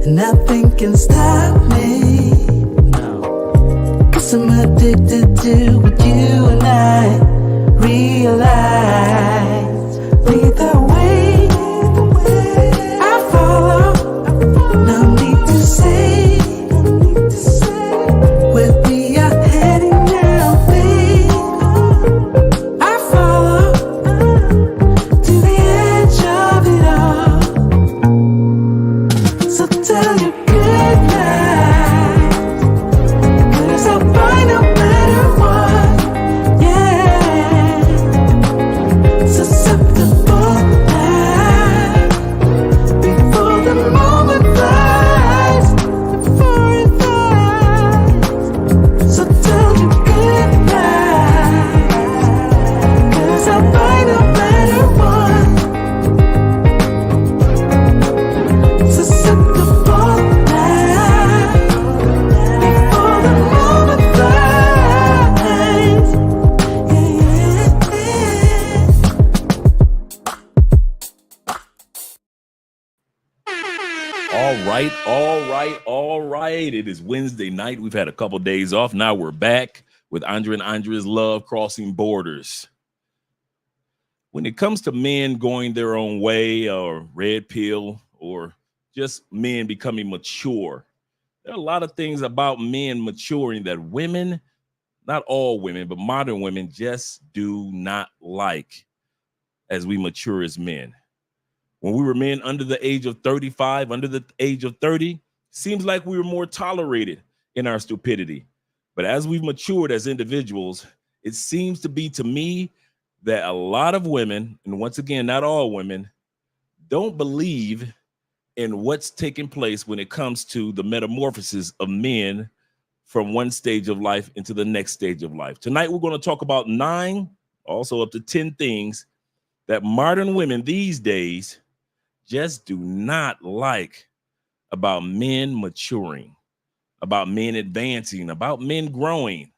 Nothing can stop me. No. 'Cause I'm addicted to what you and I realize. Lead the way, I follow. No need to say where we are heading now, babe. I follow to the edge of it all. So tell you good night, 'cause I'll find no matter what. Yeah, susceptible now before the moment flies, before it flies. So tell you good night, 'cause I'll find no matter what. Susceptible now before the moment flies. All right. It is Wednesday night. We've had a couple days off. Now we're back with Andrea and Andrea's Love Crossing Borders. When it comes to men going their own way or red pill or just men becoming mature, there are a lot of things about men maturing that women, not all women, but modern women just do not like as we mature as men. When we were men under the age of 35, under the age of 30, seems like we were more tolerated in our stupidity. But as we've matured as individuals, it seems to be to me that a lot of women, and once again, not all women, don't believe in what's taking place when it comes to the metamorphosis of men from one stage of life into the next stage of life. Tonight, we're going to talk about 9, also up to 10 things that modern women these days just do not like about men maturing, about men advancing, about men growing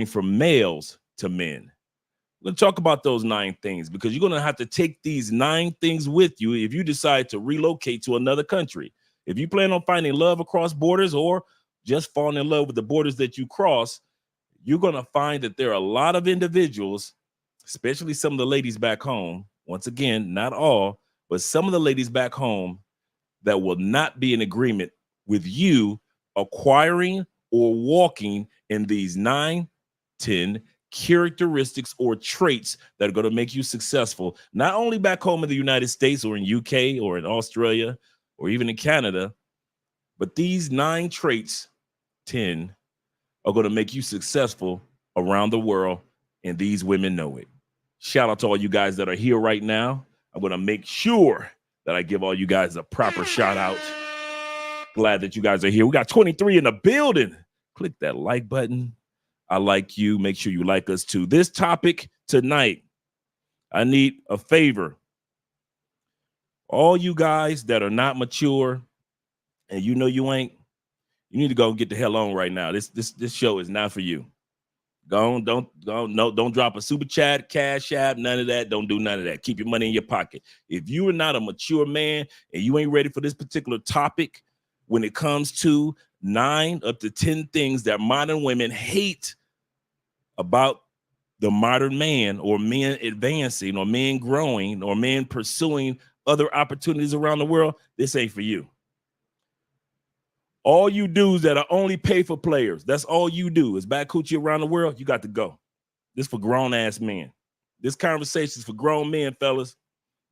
from males to men. We're going to talk about those 9 things because you're going to have to take these 9 things with you if you decide to relocate to another country. If you plan on finding love across borders or just falling in love with the borders that you cross, you're going to find that there are a lot of individuals, especially some of the ladies back home, once again, not all, but some of the ladies back home that will not be in agreement with you acquiring or walking in these 9, 10 characteristics or traits that are going to make you successful, not only back home in the United States or in UK or in Australia or even in Canada, but these 9 traits, 10, are going to make you successful around the world, and these women know it. Shout out to all you guys that are here right now. I'm going to make sure that I give all you guys a proper shout out. Glad that you guys are here. We got 23 in the building. Click that like button. I like you. Make sure you like us too. This topic tonight, I need a favor. All you guys that are not mature and you know you ain't, you need to go and get the hell on right now. This show is not for you. Don't drop a super chat, cash app, none of that. Don't do none of that. Keep your money in your pocket. If you are not a mature man and you ain't ready for this particular topic, when it comes to 9 up to 10 things that modern women hate about the modern man, or men advancing, or men growing, or men pursuing other opportunities around the world, this ain't for you. All you dudes that are only pay for players, that's all you do is back coochie around the world, you got to go. This for grown ass men. This conversation is for grown men, fellas.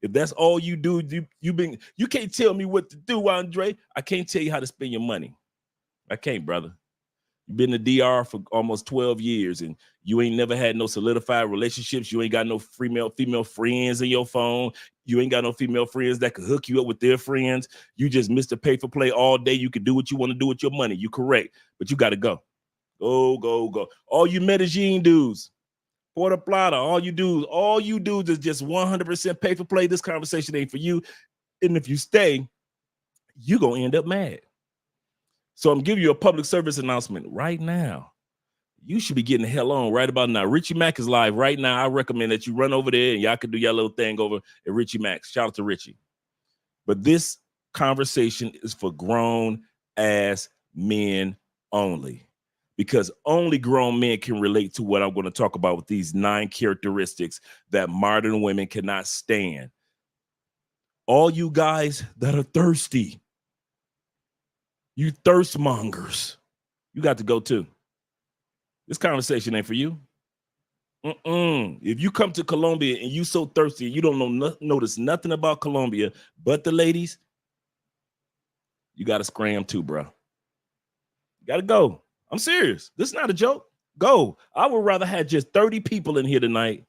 If that's all you do, you can't tell me what to do, Andre. I can't tell you how to spend your money. I can't, brother. You've been in the DR for almost 12 years and you ain't never had no solidified relationships. You ain't got no female friends in your phone. You ain't got no female friends that could hook you up with their friends. You just Mr. Pay for Play all day. You can do what you want to do with your money. You correct, but you got to go. Go. All you Medellin dudes, Puerto Plata, all you dudes is just 100% pay for play. This conversation ain't for you. And if you stay, you're going to end up mad. So I'm giving you a public service announcement right now. You should be getting the hell on right about now. Richie Mack is live right now. I recommend that you run over there and y'all can do your little thing over at Richie Mack. Shout out to Richie. But this conversation is for grown ass men only, because only grown men can relate to what I'm going to talk about with these 9 characteristics that modern women cannot stand. All you guys that are thirsty, you thirst mongers, you got to go too. This conversation ain't for you. If you come to Colombia and you so thirsty, you don't notice nothing about Colombia but the ladies, you got to scram too, bro. You got to go. I'm serious. This is not a joke. Go. I would rather have just 30 people in here tonight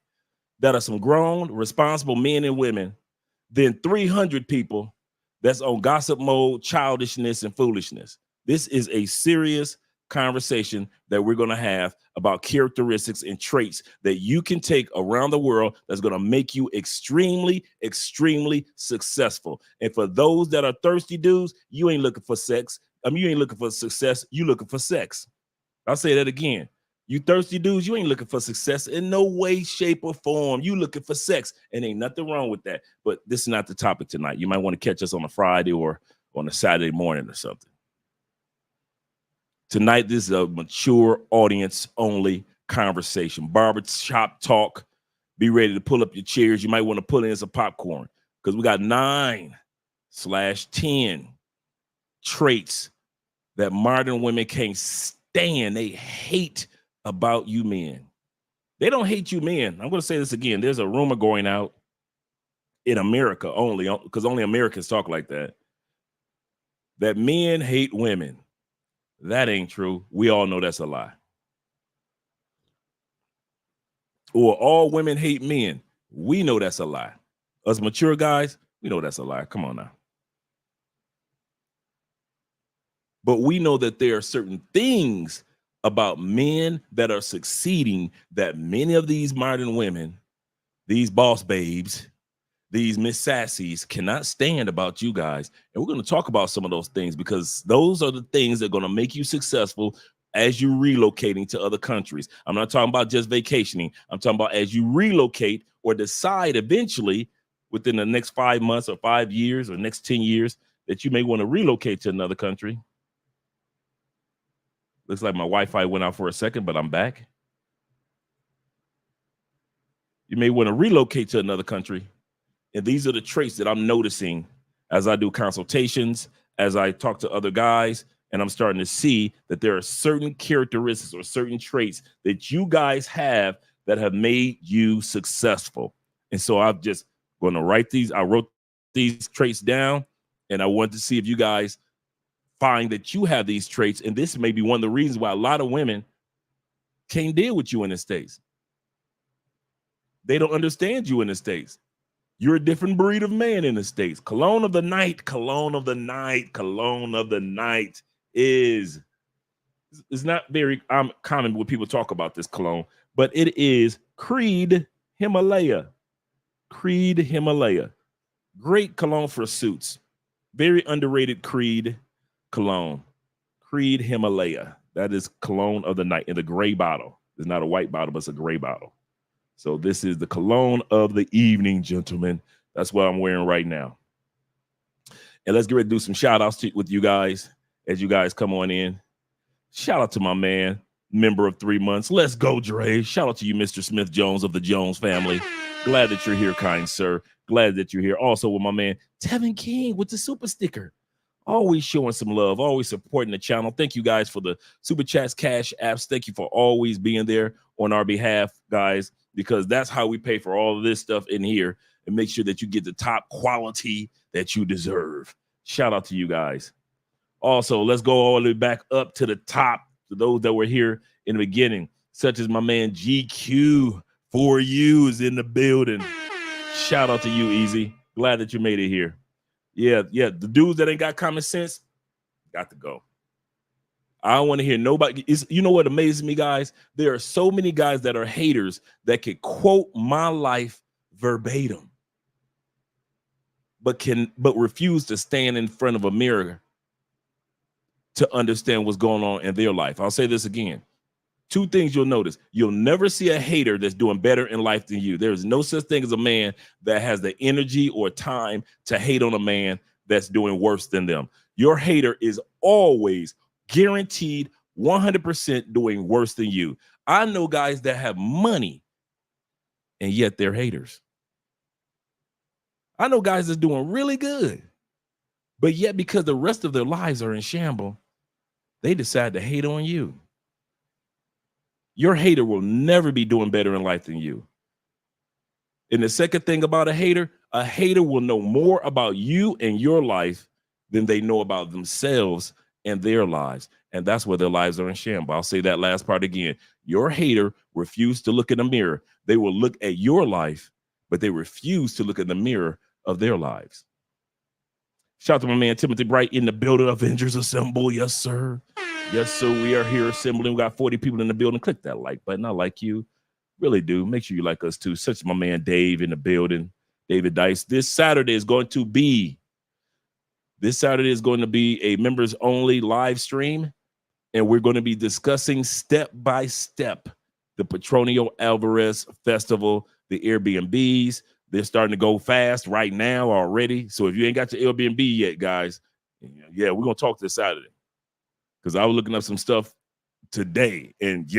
that are some grown, responsible men and women than 300 people that's on gossip mode, childishness, and foolishness. This is a serious conversation that we're going to have about characteristics and traits that you can take around the world that's going to make you extremely, extremely successful. And for those that are thirsty dudes, you ain't looking for sex. You ain't looking for success. You looking for sex. I'll say that again. You thirsty dudes, you ain't looking for success in no way, shape, or form. You looking for sex, and ain't nothing wrong with that. But this is not the topic tonight. You might want to catch us on a Friday or on a Saturday morning or something. Tonight, this is a mature audience only conversation. Barbershop talk. Be ready to pull up your chairs. You might want to pull in some popcorn because we got 9/10 traits that modern women can't stand. They hate about you men. They don't hate you men. I'm going to say this again. There's a rumor going out in America only, because only Americans talk like that men hate women. That ain't true. We all know that's a lie. Or all women hate men. We know that's a lie. Us mature guys, we know that's a lie. Come on now. But we know that there are certain things about men that are succeeding that many of these modern women, these boss babes, these Miss Sassies cannot stand about you guys. And we're going to talk about some of those things because those are the things that are going to make you successful as you relocating to other countries. I'm not talking about just vacationing. I'm talking about as you relocate or decide eventually within the next 5 months or 5 years or next 10 years that you may want to relocate to another country. Looks like my Wi-Fi went out for a second, but I'm back. You may want to relocate to another country. And these are the traits that I'm noticing as I do consultations, as I talk to other guys, and I'm starting to see that there are certain characteristics or certain traits that you guys have that have made you successful. And so I'm just going to write these. I wrote these traits down, and I want to see if you guys find that you have these traits. And this may be one of the reasons why a lot of women can't deal with you in the States. They don't understand you in the States. You're a different breed of man in the States. Cologne of the night, cologne of the night, cologne of the night is, it's not very common when people talk about this cologne, but it is Creed Himalaya. Creed Himalaya. Great cologne for suits. Very underrated Creed cologne. Creed Himalaya. That is cologne of the night in the gray bottle. It's not a white bottle, but it's a gray bottle. So this is the cologne of the evening, gentlemen. That's what I'm wearing right now. And let's get ready to do some shout outs with you guys as you guys come on in. Shout out to my man, member of 3 months. Let's go, Dre. Shout out to you, Mr. Smith Jones of the Jones family. Glad that you're here, kind sir. Glad that you're here. Also with my man, Tevin King with the super sticker. Always showing some love, always supporting the channel. Thank you guys for the super chats, cash apps. Thank you for always being there on our behalf, guys, because that's how we pay for all of this stuff in here and make sure that you get the top quality that you deserve. Shout out to you guys. Also, let's go all the way back up to the top to those that were here in the beginning, such as my man GQ. 4U is in the building. Shout out to you, Easy. Glad that you made it here. Yeah, the dudes that ain't got common sense got to go. I don't want to hear nobody. You know what amazes me, guys? There are so many guys that are haters that can quote my life verbatim, but refuse to stand in front of a mirror to understand what's going on in their life. I'll say this again. 2 things you'll notice. You'll never see a hater that's doing better in life than you. There is no such thing as a man that has the energy or time to hate on a man that's doing worse than them. Your hater is always guaranteed 100% doing worse than you. I know guys that have money and yet they're haters. I know guys that's doing really good, but yet because the rest of their lives are in shambles, they decide to hate on you. Your hater will never be doing better in life than you. And the second thing about a hater will know more about you and your life than they know about themselves and their lives. And that's where their lives are in shambles. I'll say that last part again. Your hater refused to look in the mirror. They will look at your life, but they refuse to look in the mirror of their lives. Shout out to my man Timothy Bright in the building. Avengers Assemble. Yes, sir. Yes, sir. We are here assembling. We got 40 people in the building. Click that like button. I like you. Really do. Make sure you like us too. Such my man Dave in the building. David Dice. This Saturday is going to be a members only live stream. And we're going to be discussing step by step the Petronio Alvarez Festival, the Airbnbs. They're starting to go fast right now already. So if you ain't got your Airbnb yet, guys, yeah, we're going to talk this Saturday. Because I was looking up some stuff today, and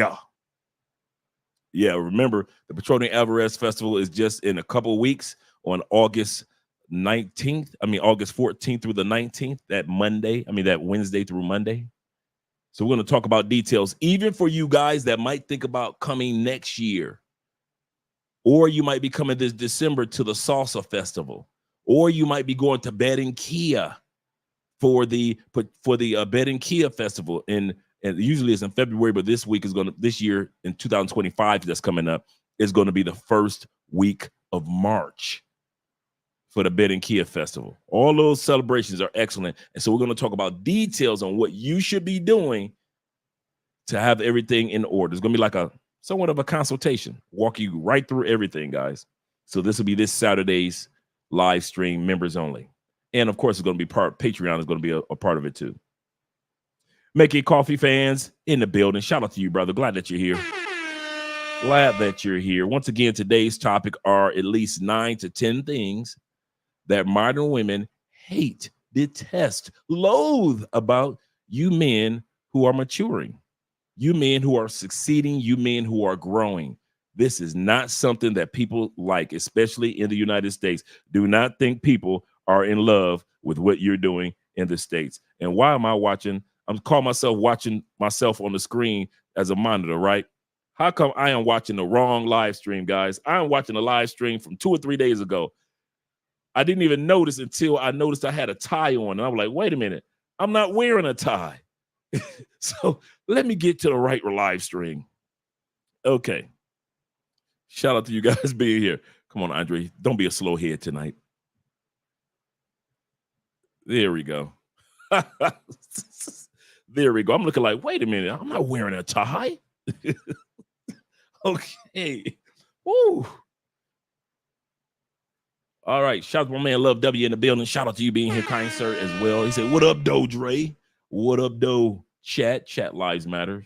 remember, the Petronio Alvarez Festival is just in a couple of weeks on August 14th through the 19th, that Wednesday through Monday. So we're going to talk about details, even for you guys that might think about coming next year. Or you might be coming this December to the Salsa Festival. Or you might be going to Barranquilla for the Barranquilla Festival. And usually it's in February, but this year in 2025 that's coming up is going to be the first week of March for the Barranquilla Festival. All those celebrations are excellent. And so we're going to talk about details on what you should be doing to have everything in order. It's going to be like somewhat of a consultation, walk you right through everything, guys. So this will be this Saturday's live stream, members only. And of course, it's going to be Patreon is going to be a part of it too. Make It Coffee fans in the building. Shout out to you, brother. Glad that you're here. Glad that you're here. Once again, today's topic are at least 9 to 10 things that modern women hate, detest, loathe about you men who are maturing, you men who are succeeding, you men who are growing. This is not something that people like, especially in the United States. Do not think people are in love with what you're doing in the States. And why am I watching? I'm calling myself watching myself on the screen as a monitor, right? How come I am watching the wrong live stream, guys? I am watching a live stream from 2 or 3 days ago. I didn't even notice until I noticed I had a tie on. And I was like, wait a minute, I'm not wearing a tie. So let me get to the right live stream. Okay. Shout out to you guys being here. Come on, Andre. Don't be a slow head tonight. There we go. There we go. I'm looking like, wait a minute. I'm not wearing a tie. Okay. Woo. All right. Shout out to my man Love W in the building. Shout out to you being here, kind sir, as well. He said, what up, Doe Dre? What up, Doe? Chat lives matter.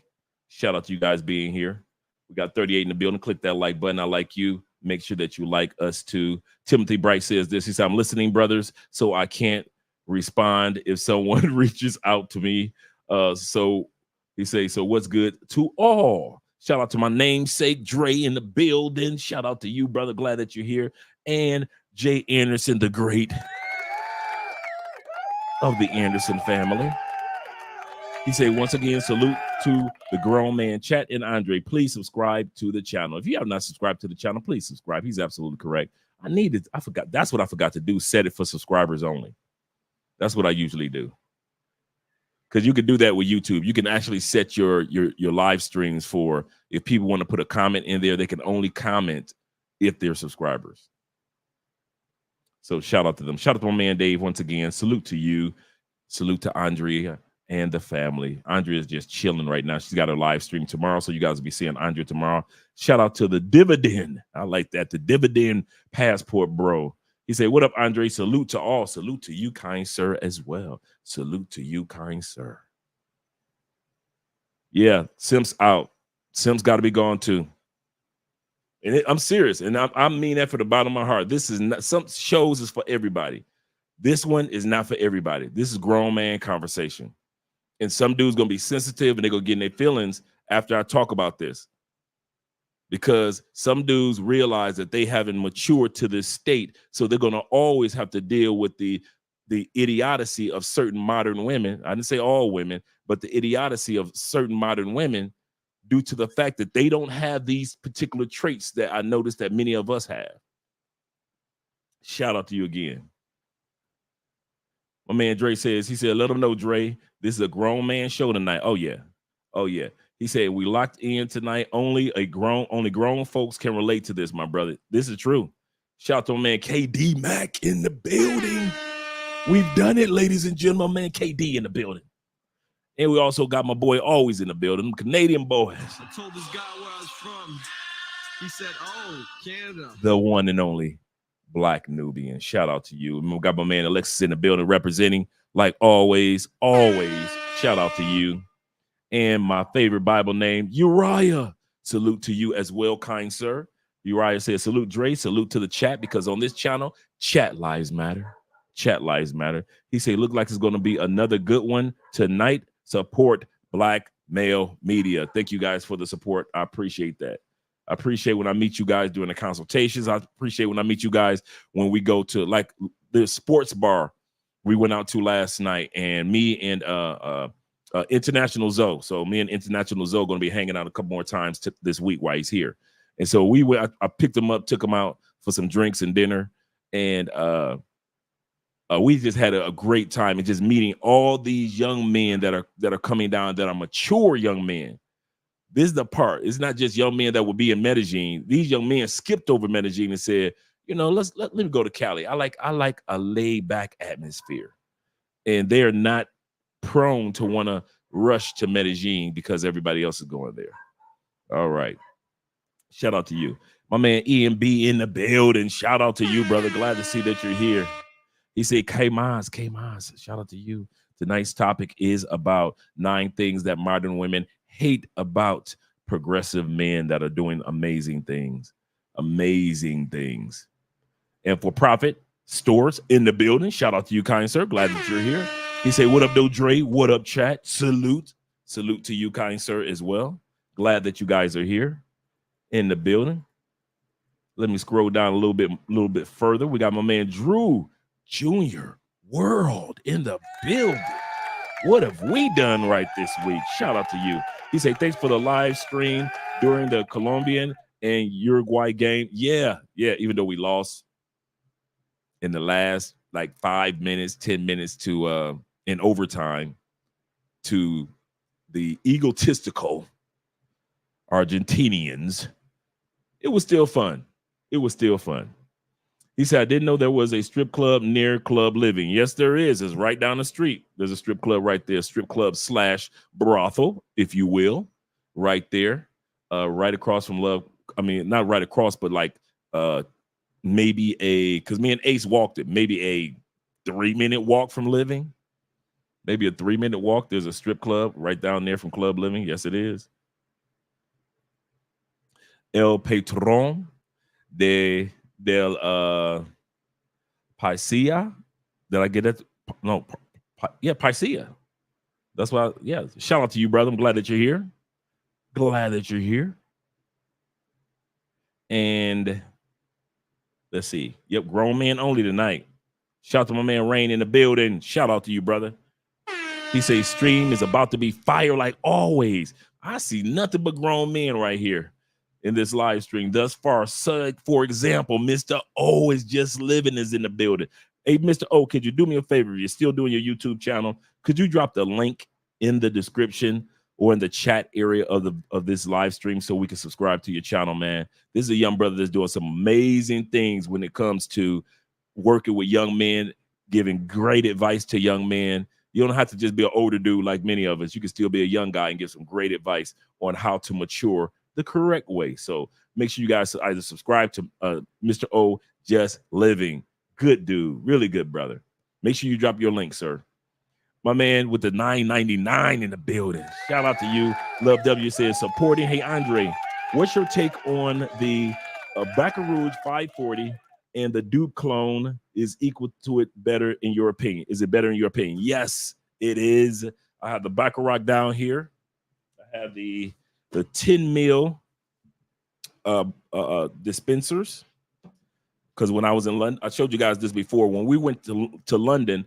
Shout out to you guys being here. We got 38 in the building. Click that like button. I like you. Make sure that you like us too. Timothy Bright says this. He said, I'm listening, brothers, so I can't respond if someone reaches out to me. So he says, so what's good to all? Shout out to my namesake Dre in the building. Shout out to you, brother. Glad that you're here. And Jay Anderson, the great of the Anderson family. He said, once again, salute to the grown man chat. And Andre, please subscribe to the channel. If you have not subscribed to the channel, please subscribe. He's absolutely correct. I forgot. That's what I forgot to do. Set it for subscribers only. That's what I usually do. Because you can do that with YouTube. You can actually set your live streams for, if people want to put a comment in there, they can only comment if they're subscribers. So shout out to them. Shout out to my man Dave once again. Salute to you. Salute to Andrea and the family. Andrea is just chilling right now. She's got her live stream tomorrow, so you guys will be seeing Andrea tomorrow. Shout out to the Dividend. I like that. The Dividend Passport Bro. He said, what up, Andre? Salute to all. Salute to you, kind sir, as well. Salute to you, kind sir. Yeah, Sim's out. Sim's got to be gone too. And I'm serious. And I mean that for the bottom of my heart. This is not, some shows is for everybody. This one is not for everybody. This is grown man conversation. And some dudes going to be sensitive and they're going to get in their feelings after I talk about this. Because some dudes realize that they haven't matured to this state. So they're going to always have to deal with the idiocy of certain modern women. I didn't say all women, but the idiocy of certain modern women due to the fact that they don't have these particular traits that I noticed that many of us have. Shout out to you again. My man Dre says, he said, let them know, Dre, this is a grown man show tonight. Oh, yeah. Oh, yeah. He said, we locked in tonight. Only grown folks can relate to this, my brother. This is true. Shout out to my man KD Mac in the building. We've done it, ladies and gentlemen. My man KD in the building. And we also got my boy Always in the building, Canadian boys. I told this guy where I was from. He said, oh, Canada. The one and only Black Nubian. Shout out to you. And we got my man Alexis in the building representing, like always. Shout out to you. And my favorite Bible name, Uriah. Salute to you as well, kind sir. Uriah says, salute Dre, salute to the chat, because on this channel, chat lives matter. Chat lives matter. He said, look like it's going to be another good one tonight. Support Black male media. Thank you guys for the support. I appreciate that. I appreciate when I meet you guys during the consultations. I appreciate when I meet you guys when we go to like the sports bar we went out to last night, and me and International Zoe. So me and International Zoe going to be hanging out a couple more times this week while he's here. And so we went, I picked him up, took him out for some drinks and dinner. And we just had a great time and just meeting all these young men that are coming down, that are mature young men. This is the part. It's not just young men that will be in Medellin. These young men skipped over Medellin and said, you know, let me go to Cali. I like a laid back atmosphere. And they're not prone to want to rush to Medellin because everybody else is going there. All right. Shout out to you. My man EMB in the building. Shout out to you, brother. Glad to see that you're here. He said, K-Maz. Shout out to you. Tonight's topic is about 9 things that modern women hate about progressive men that are doing amazing things. Amazing things. And for profit stores in the building. Shout out to you, kind sir. Glad that you're here. He said, what up, though, Dre? What up, chat? Salute to you, kind sir, as well. Glad that you guys are here in the building. Let me scroll down a little bit further. We got my man Drew Jr. World in the building. What have we done right this week? Shout out to you. He said, thanks for the live stream during the Colombian and Uruguay game. Yeah, even though we lost in the last like 5 minutes, 10 minutes to in overtime to the egotistical Argentinians. It was still fun. He said, I didn't know there was a strip club near Club Living. Yes, there is. It's right down the street. There's a strip club right there, strip club / brothel, if you will, right there, right across from Love. I mean, not right across, but like maybe because me and Ace walked it, maybe a 3-minute walk from Living. Maybe a 3-minute walk. There's a strip club right down there from Club Living. Yes, it is. El Patron del Paisilla. Did I get that? No, Paisilla. That's why. Yeah. Shout out to you, brother. I'm glad that you're here. And let's see. Yep, grown men only tonight. Shout out to my man Rain in the building. Shout out to you, brother. He says stream is about to be fire like always. I see nothing but grown men right here in this live stream thus far. So, for example, Mr. O is just living is in the building. Hey, Mr. O, could you do me a favor? If you're still doing your YouTube channel, could you drop the link in the description or in the chat area of this live stream so we can subscribe to your channel, man? This is a young brother that's doing some amazing things when it comes to working with young men, giving great advice to young men. You don't have to just be an older dude like many of us. You can still be a young guy and give some great advice on how to mature the correct way. So make sure you guys either subscribe to Mr. O Just Living. Good dude. Really good, brother. Make sure you drop your link, sir. My man with the $9.99 in the building. Shout out to you. Love W says supporting. Hey, Andre, what's your take on the Baton Rouge 540 and the Duke clone is equal to it better in your opinion? Is it better in your opinion? Yes, it is. I have the Baccarat down here. I have the 10 mil dispensers. Because when I was in London, I showed you guys this before. When we went to London,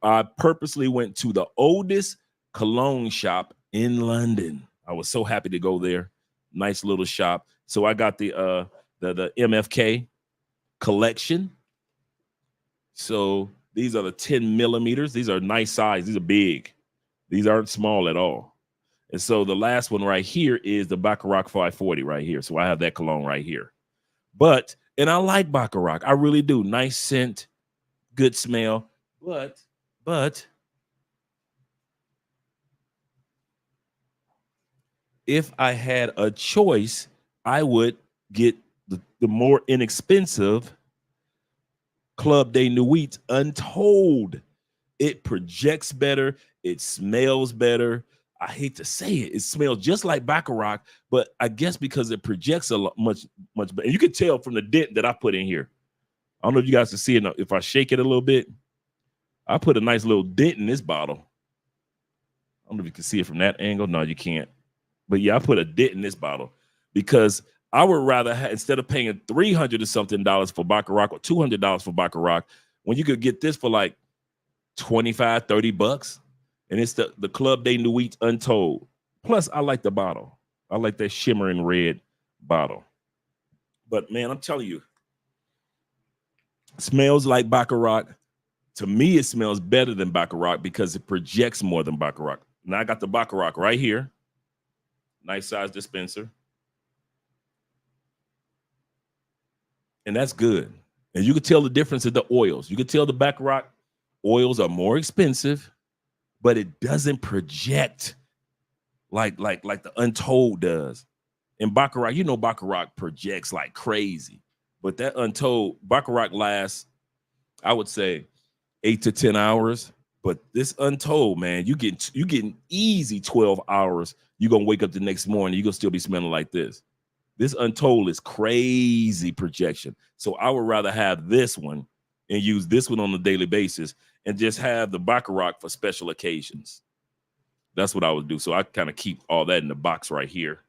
I purposely went to the oldest cologne shop in London. I was so happy to go there. Nice little shop. So I got the MFK collection. So these are the 10 millimeters. These are nice size. These are big. These aren't small at all. And so the last one right here is the Baccarat 540 right here. So I have that cologne right here. And I like Baccarat. I really do. Nice scent, good smell. But if I had a choice, I would get the more inexpensive Club de Nuit Untold. It projects better. It smells better. I hate to say it. It smells just like Baccarat, but I guess because it projects a lot, much better. And you can tell from the dent that I put in here. I don't know if you guys can see it. If I shake it a little bit, I put a nice little dent in this bottle. I don't know if you can see it from that angle. No, you can't. But yeah, I put a dent in this bottle because I would rather have, instead of paying $300 or something for Baccarat or $200 for Baccarat, when you could get this for like 25, 30 bucks. And it's the Club de Nuit Untold. Plus, I like the bottle. I like that shimmering red bottle. But man, I'm telling you, it smells like Baccarat. To me, it smells better than Baccarat because it projects more than Baccarat. Now I got the Baccarat right here. Nice size dispenser. And that's good. And you can tell the difference in the oils. You can tell the Baccarat oils are more expensive, but it doesn't project like the Untold does. And Baccarat, you know, Baccarat projects like crazy, but that Untold Baccarat lasts, I would say, 8 to 10 hours. But this Untold, man, you getting easy 12 hours. You're gonna wake up the next morning, you're gonna still be smelling like this. This Untold is crazy projection. So I would rather have this one and use this one on a daily basis and just have the Baccarat for special occasions. That's what I would do. So I kind of keep all that in the box right here.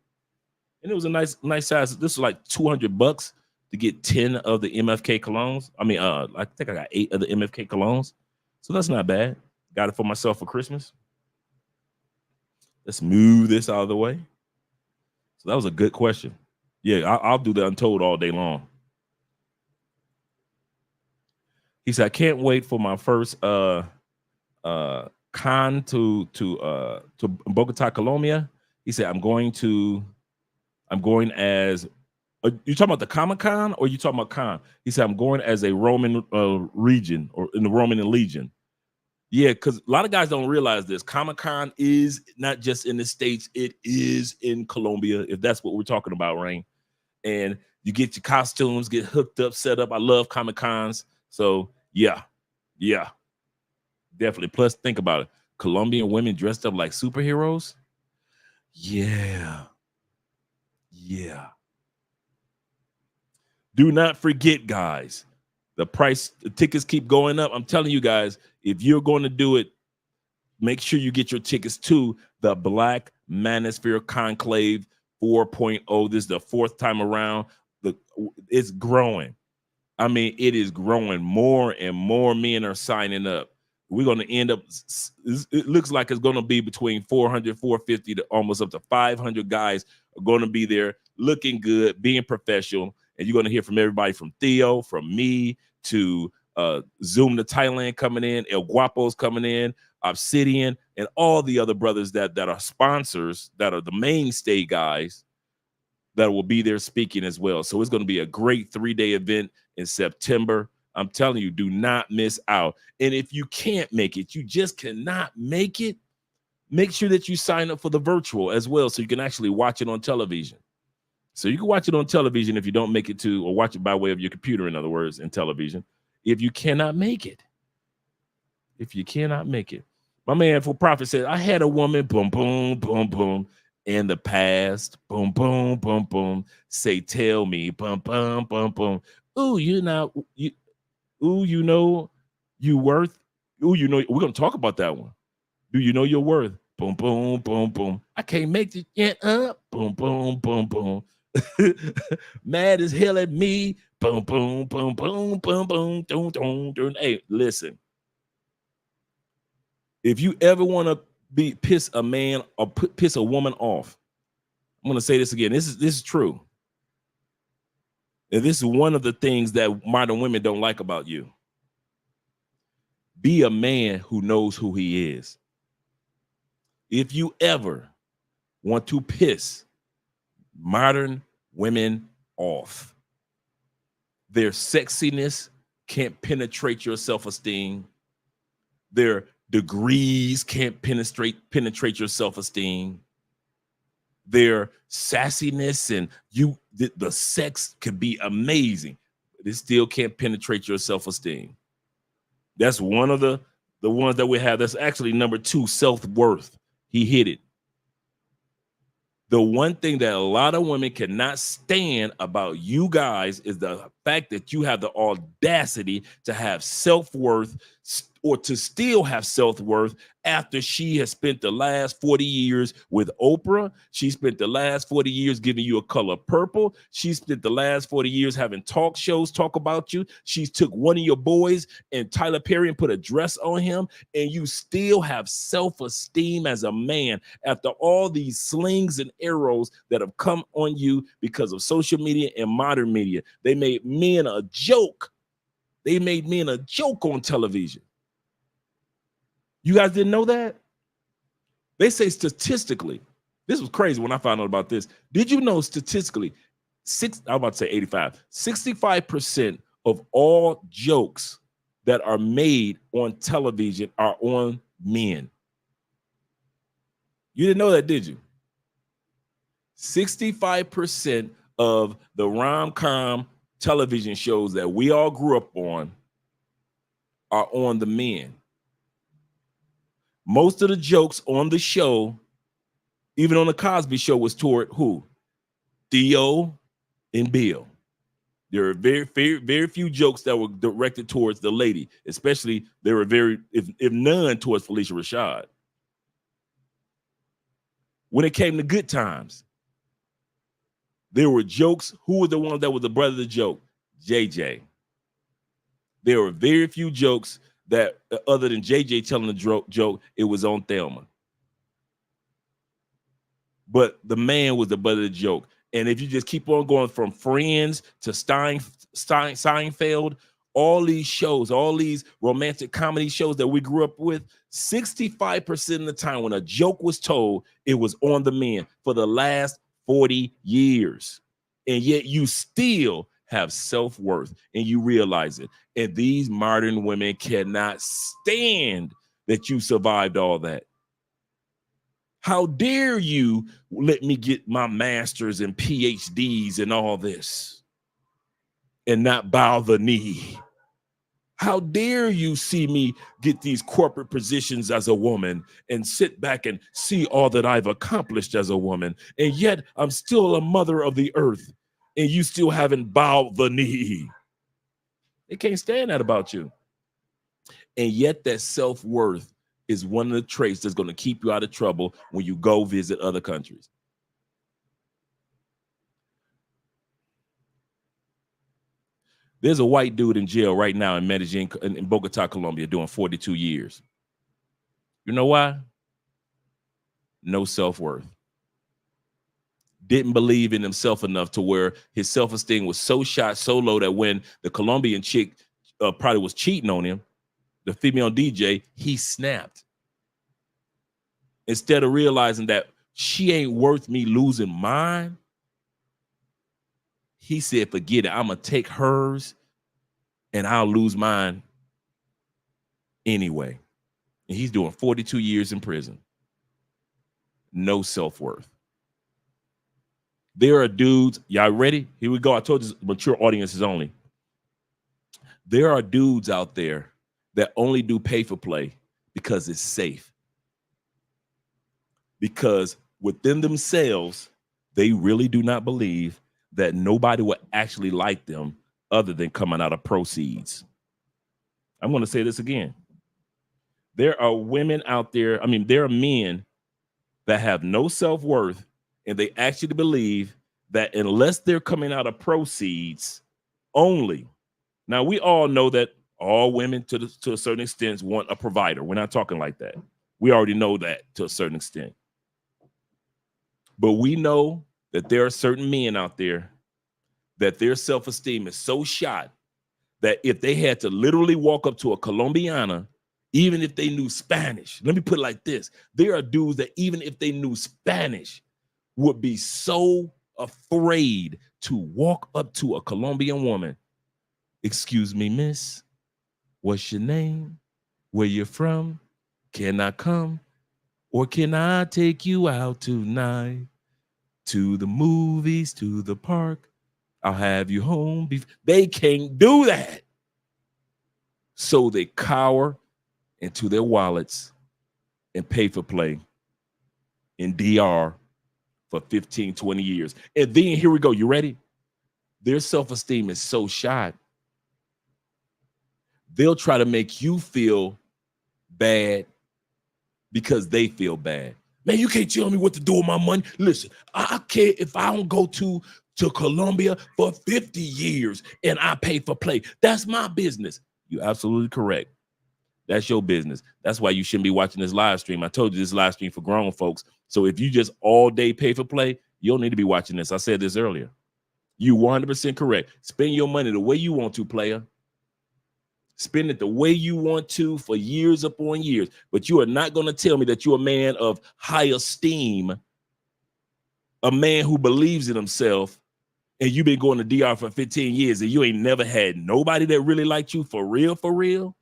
And it was a nice size. This was like $200 to get 10 of the MFK colognes. I mean, I think I got 8 of the MFK colognes. So that's not bad. Got it for myself for Christmas. Let's move this out of the way. So that was a good question. Yeah, I'll do the Untold all day long. He said, I can't wait for my first con to Bogota, Colombia. He said, I'm going as you talking about the Comic-Con or you talking about con? He said, I'm going as a Roman region or in the Roman Legion. Yeah, because a lot of guys don't realize this. Comic-Con is not just in the States, it is in Colombia, if that's what we're talking about, Rain. And you get your costumes, get hooked up, set up. I love Comic-Cons. So yeah, definitely. Plus, think about it. Colombian women dressed up like superheroes. Yeah. Do not forget, guys, the tickets keep going up. I'm telling you guys, if you're going to do it, make sure you get your tickets to the Black Manosphere Conclave 4.0. This is the 4th time around. It's growing. I mean, it is growing. More and more men are signing up. We're going to end up, it looks like it's going to be between 400, 450 to almost up to 500 guys are going to be there looking good, being professional. And you're going to hear from everybody from Theo, from me, to Zoom to Thailand coming in, El Guapo's coming in, Obsidian, and all the other brothers that are sponsors, that are the mainstay guys that will be there speaking as well. So it's going to be a great 3-day event in September. I'm telling you, do not miss out. And if you can't make it, you just cannot make it, make sure that you sign up for the virtual as well so you can actually watch it on television. So you can watch it on television if you don't make it to, or watch it by way of your computer, in other words, in television, if you cannot make it. If you cannot make it. My man For Profit said, I had a woman, boom, boom, boom, boom, in the past, boom, boom, boom, boom, say, tell me, boom, boom, boom, boom. Ooh, Ooh, you know you worth. Ooh, you know, we're gonna talk about that one. Do you know your worth? Boom, boom, boom, boom. I can't make it yet up. Boom, boom, boom, boom. Mad as hell at me. Boom, boom, boom, boom, boom, boom, boom, boom, boom. Hey, listen. If you ever want to piss a man or piss a woman off, I'm gonna say this again. This is true. And this is one of the things that modern women don't like about you. Be a man who knows who he is. If you ever want to piss modern women off, their sexiness can't penetrate your self-esteem. Their degrees can't penetrate your self-esteem. Their sassiness and the sex could be amazing, but it still can't penetrate your self-esteem. That's one of the ones that we have. That's actually number 2, self-worth. He hit it. The one thing that a lot of women cannot stand about you guys is the fact that you have the audacity to have self-worth, or to still have self-worth after she has spent the last 40 years with Oprah. She spent the last 40 years giving you a color purple. She spent the last 40 years having talk shows talk about you. She took one of your boys and Tyler Perry and put a dress on him, and you still have self-esteem as a man after all these slings and arrows that have come on you because of social media and modern media. They made men a joke. They made men a joke on television. You guys didn't know that? They say statistically, this was crazy when I found out about this. Did you know statistically, I'm about to say 65% of all jokes that are made on television are on men? You didn't know that, did you? 65% of the rom-com television shows that we all grew up on are on the men. Most of the jokes on the show, even on the Cosby Show, was toward who? Theo and Bill. There are very few jokes that were directed towards the lady, especially there were if none towards Felicia Rashad. When it came to good times, there were jokes. Who was the one that was the brother of the joke? JJ. There were very few jokes that other than JJ telling the joke, it was on Thelma. But the man was the butt of the joke. And if you just keep on going from Friends to Seinfeld, all these shows, all these romantic comedy shows that we grew up with, 65% of the time when a joke was told, it was on the men for the last 40 years. And yet you still have self-worth and you realize it. And these modern women cannot stand that you survived all that. How dare you let me get my masters and PhDs and all this and not bow the knee? How dare you see me get these corporate positions as a woman and sit back and see all that I've accomplished as a woman, and yet I'm still a mother of the earth and you still haven't bowed the knee? They can't stand that about you. And yet that self-worth is one of the traits that's going to keep you out of trouble when you go visit other countries. There's a white dude in jail right now in Medellin, in Bogota, Colombia, doing 42 years. You know why? No self-worth. Didn't believe in himself enough to where his self-esteem was so shot so low that when the Colombian chick probably was cheating on him, the female DJ, he snapped. Instead of realizing that she ain't worth me losing mine, he said, forget it. I'm going to take hers and I'll lose mine anyway. And he's doing 42 years in prison. No self-worth. There are dudes, y'all ready? Here we go. I told you mature audiences only. There are dudes out there that only do pay for play because it's safe. Because within themselves, they really do not believe that nobody will actually like them other than coming out of proceeds. I'm going to say this again. There are women out there. I mean, there are men that have no self-worth, and they actually believe that unless they're coming out of proceeds only. Now, we all know that all women to a certain extent want a provider. We're not talking like that. We already know that to a certain extent. But we know that there are certain men out there that their self-esteem is so shot that if they had to literally walk up to a Colombiana, even if they knew Spanish, let me put it like this. There are dudes that even if they knew Spanish would be so afraid to walk up to a Colombian woman. Excuse me, miss, what's your name? Where you from? Can I come? Or can I take you out tonight? To the movies, to the park. I'll have you home. They can't do that. So they cower into their wallets and pay for play in DR for 15, 20 years. And then here we go. You ready? Their self-esteem is so shot. They'll try to make you feel bad because they feel bad. Man, you can't tell me what to do with my money. Listen, I can't if I don't go to Colombia for 50 years and I pay for play. That's my business. You're absolutely correct. That's your business. That's why you shouldn't be watching this live stream. I told you this live stream for grown folks. So if you just all day pay for play, you don't need to be watching this. I said this earlier. You 100% correct. Spend your money the way you want to, player. Spend it the way you want to for years upon years. But you are not going to tell me that you're a man of high esteem, a man who believes in himself, and you've been going to DR for 15 years and you ain't never had nobody that really liked you for real, for real.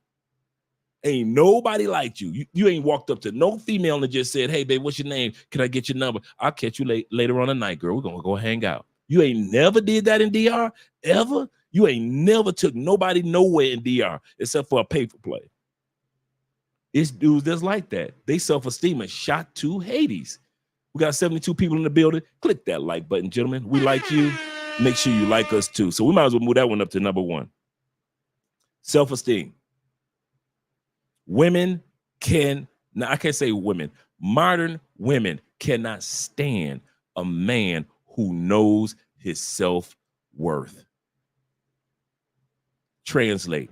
Ain't nobody liked you. You ain't walked up to no female and just said, hey, babe, what's your name? Can I get your number? I'll catch you later on tonight, girl. We're going to go hang out. You ain't never did that in DR, ever? You ain't never took nobody nowhere in DR except for a pay for play. It's dudes that's like that. They self-esteem is shot to Hades. We got 72 people in the building. Click that like button, gentlemen. We like you. Make sure you like us too. So we might as well move that one up to number one. Self-esteem. Women I can't say women. Modern women cannot stand a man who knows his self-worth. Translate.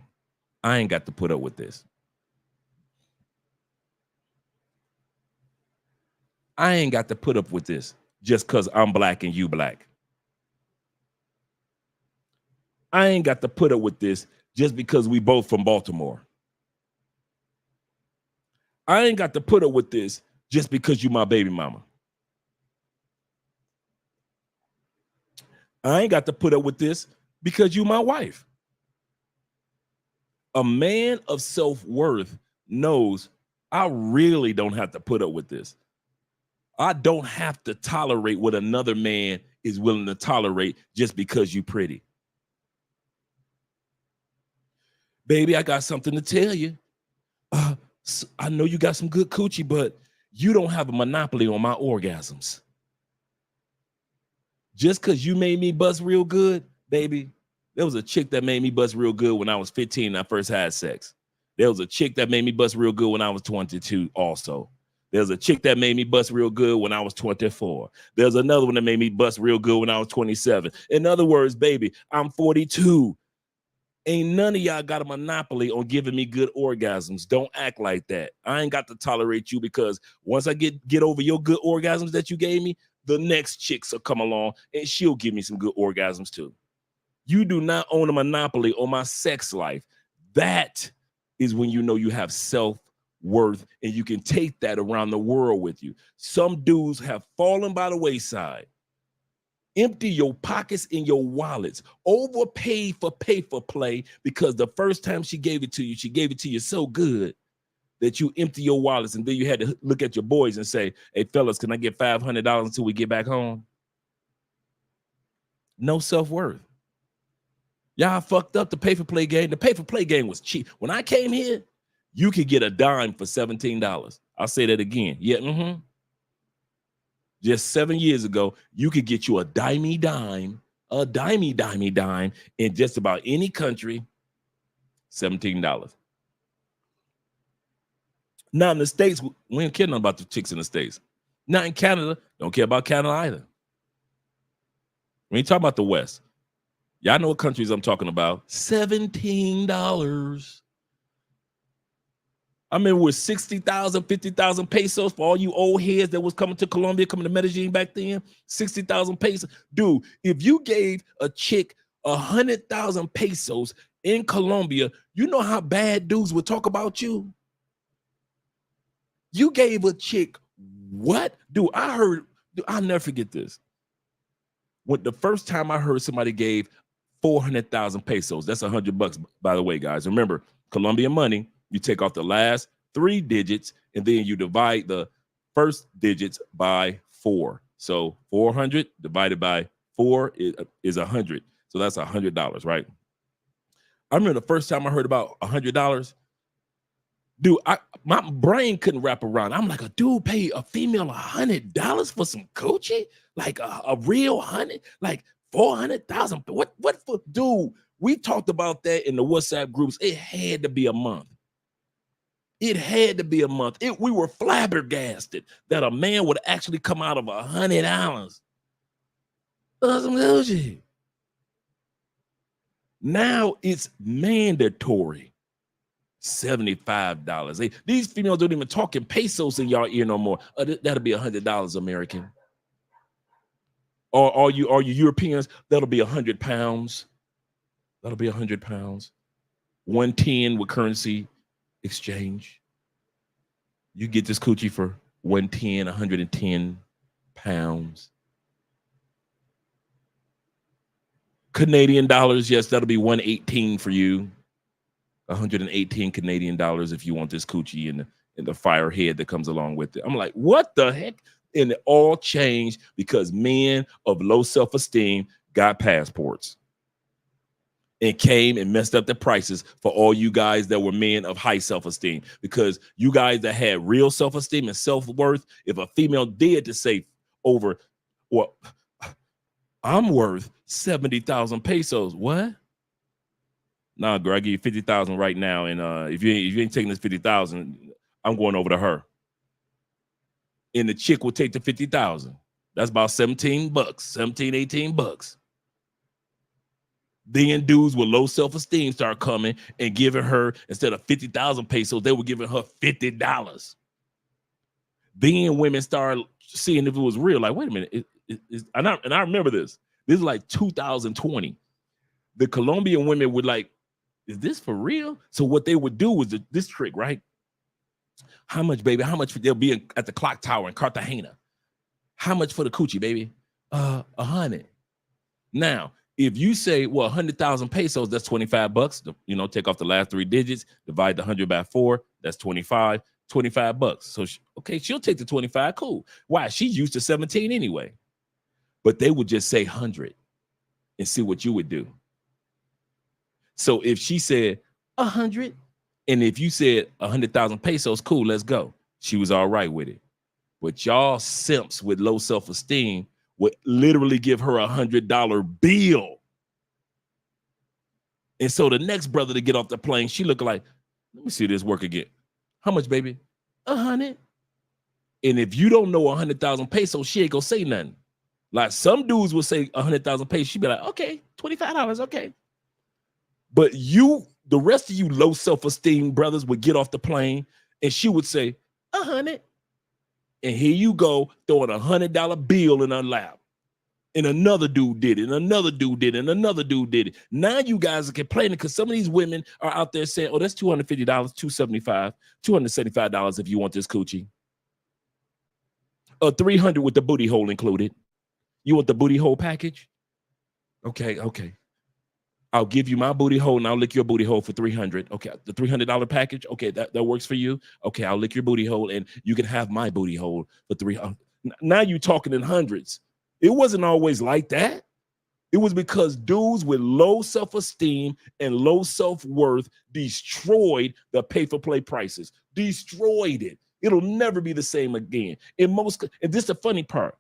I ain't got to put up with this. I ain't got to put up with this just because I'm black and you black. I ain't got to put up with this just because we both from Baltimore. I ain't got to put up with this just because you my baby mama. I ain't got to put up with this because you my wife. A man of self-worth knows I really don't have to put up with this. I don't have to tolerate what another man is willing to tolerate just because you pretty. Baby, I got something to tell you. I know you got some good coochie, but you don't have a monopoly on my orgasms. Just because you made me bust real good, baby. There was a chick that made me bust real good when I was 15 and I first had sex. There was a chick that made me bust real good when I was 22 also. There's a chick that made me bust real good when I was 24. There's another one that made me bust real good when I was 27. In other words, baby, I'm 42. Ain't none of y'all got a monopoly on giving me good orgasms. Don't act like that. I ain't got to tolerate you because once I get over your good orgasms that you gave me, the next chicks will come along and she'll give me some good orgasms too. You do not own a monopoly on my sex life. That is when you know you have self-worth and you can take that around the world with you. Some dudes have fallen by the wayside. Empty your pockets and your wallets. Overpay for pay for play because the first time she gave it to you so good that you empty your wallets, and then you had to look at your boys and say, hey, fellas, can I get $500 until we get back home? No self-worth. Y'all fucked up the pay for play game. The pay for play game was cheap. When I came here, you could get a dime for $17. I'll say that again. Yeah, Just 7 years ago, you could get you a dimey dime in just about any country, $17. Now in the States, we ain't kidding about the chicks in the States. Not in Canada, don't care about Canada either. When you talk about the West, y'all know what countries I'm talking about. $17. I mean, with 60,000, 50,000 pesos for all you old heads that was coming to Colombia, coming to Medellin back then. 60,000 pesos. Dude, if you gave a chick 100,000 pesos in Colombia, you know how bad dudes would talk about you? You gave a chick what? Dude, I'll never forget this. When the first time I heard somebody gave 400,000 pesos, that's $100, by the way, guys. Remember, Colombian money, you take off the last 3 digits and then you divide the first digits by 4. So 400 divided by 4 is 100. So that's $100, right? I remember the first time I heard about $100. Dude, my brain couldn't wrap around. I'm like, a dude paid a female $100 for some coochie? Like a real 100? Like 400,000? What for? Dude, we talked about that in the WhatsApp groups. It had to be a month. It had to be a month. We were flabbergasted that a man would actually come out of $100 for some coochie. Now it's mandatory. $75. These females don't even talk in pesos in y'all ear no more. That'll be $100 American. Or all you Europeans, that'll be 100 pounds. That'll be 100 pounds. 110 with currency exchange. You get this coochie for 110, 110 pounds. Canadian dollars, yes, that'll be 118 for you. 118 Canadian dollars if you want this coochie and the fire head that comes along with it. I'm like, what the heck? And it all changed because men of low self-esteem got passports and came and messed up the prices for all you guys that were men of high self-esteem. Because you guys that had real self-esteem and self-worth, if a female dared to say over, well, I'm worth 70,000 pesos. What? Nah, girl, I give you 50,000 right now, and if you ain't taking this 50,000, I'm going over to her. And the chick will take the 50,000. That's about $17, $18. Then dudes with low self-esteem start coming and giving her, instead of 50,000 pesos, they were giving her $50. Then women start seeing if it was real. Like, wait a minute, and I remember this. This is like 2020. The Colombian women would like, is this for real? So what they would do was this trick, right? How much, baby? How much? They'll be at the clock tower in Cartagena. How much for the coochie, baby? 100. Now, if you say, well, 100,000 pesos, that's $25. You know, take off the last 3 digits, divide the 100 by 4, that's $25. $25. So, okay, she'll take the 25. Cool. Why? She's used to 17 anyway. But they would just say 100 and see what you would do. So if she said 100, and if you said 100,000 pesos, cool, let's go. She was all right with it. But y'all simps with low self-esteem would literally give her $100 bill. And so the next brother to get off the plane, she looked like, let me see this work again. How much, baby? 100. And if you don't know 100,000 pesos, she ain't gonna say nothing. Like some dudes will say 100,000 pesos, she'd be like, okay, $25, okay. But you, the rest of you low self-esteem brothers would get off the plane and she would say 100. And here you go, throwing $100 bill in her lap. And another dude did it, and another dude did it, and another dude did it. Now you guys are complaining because some of these women are out there saying, oh, that's $250, $275, $275 if you want this coochie. $300 with the booty hole included. You want the booty hole package? Okay. I'll give you my booty hole and I'll lick your booty hole for $300. Okay, the $300 package. Okay, that works for you. Okay, I'll lick your booty hole and you can have my booty hole for $300. Now you're talking in hundreds. It wasn't always like that. It was because dudes with low self-esteem and low self-worth destroyed the pay-for-play prices. Destroyed it. It'll never be the same again. And this is the funny part.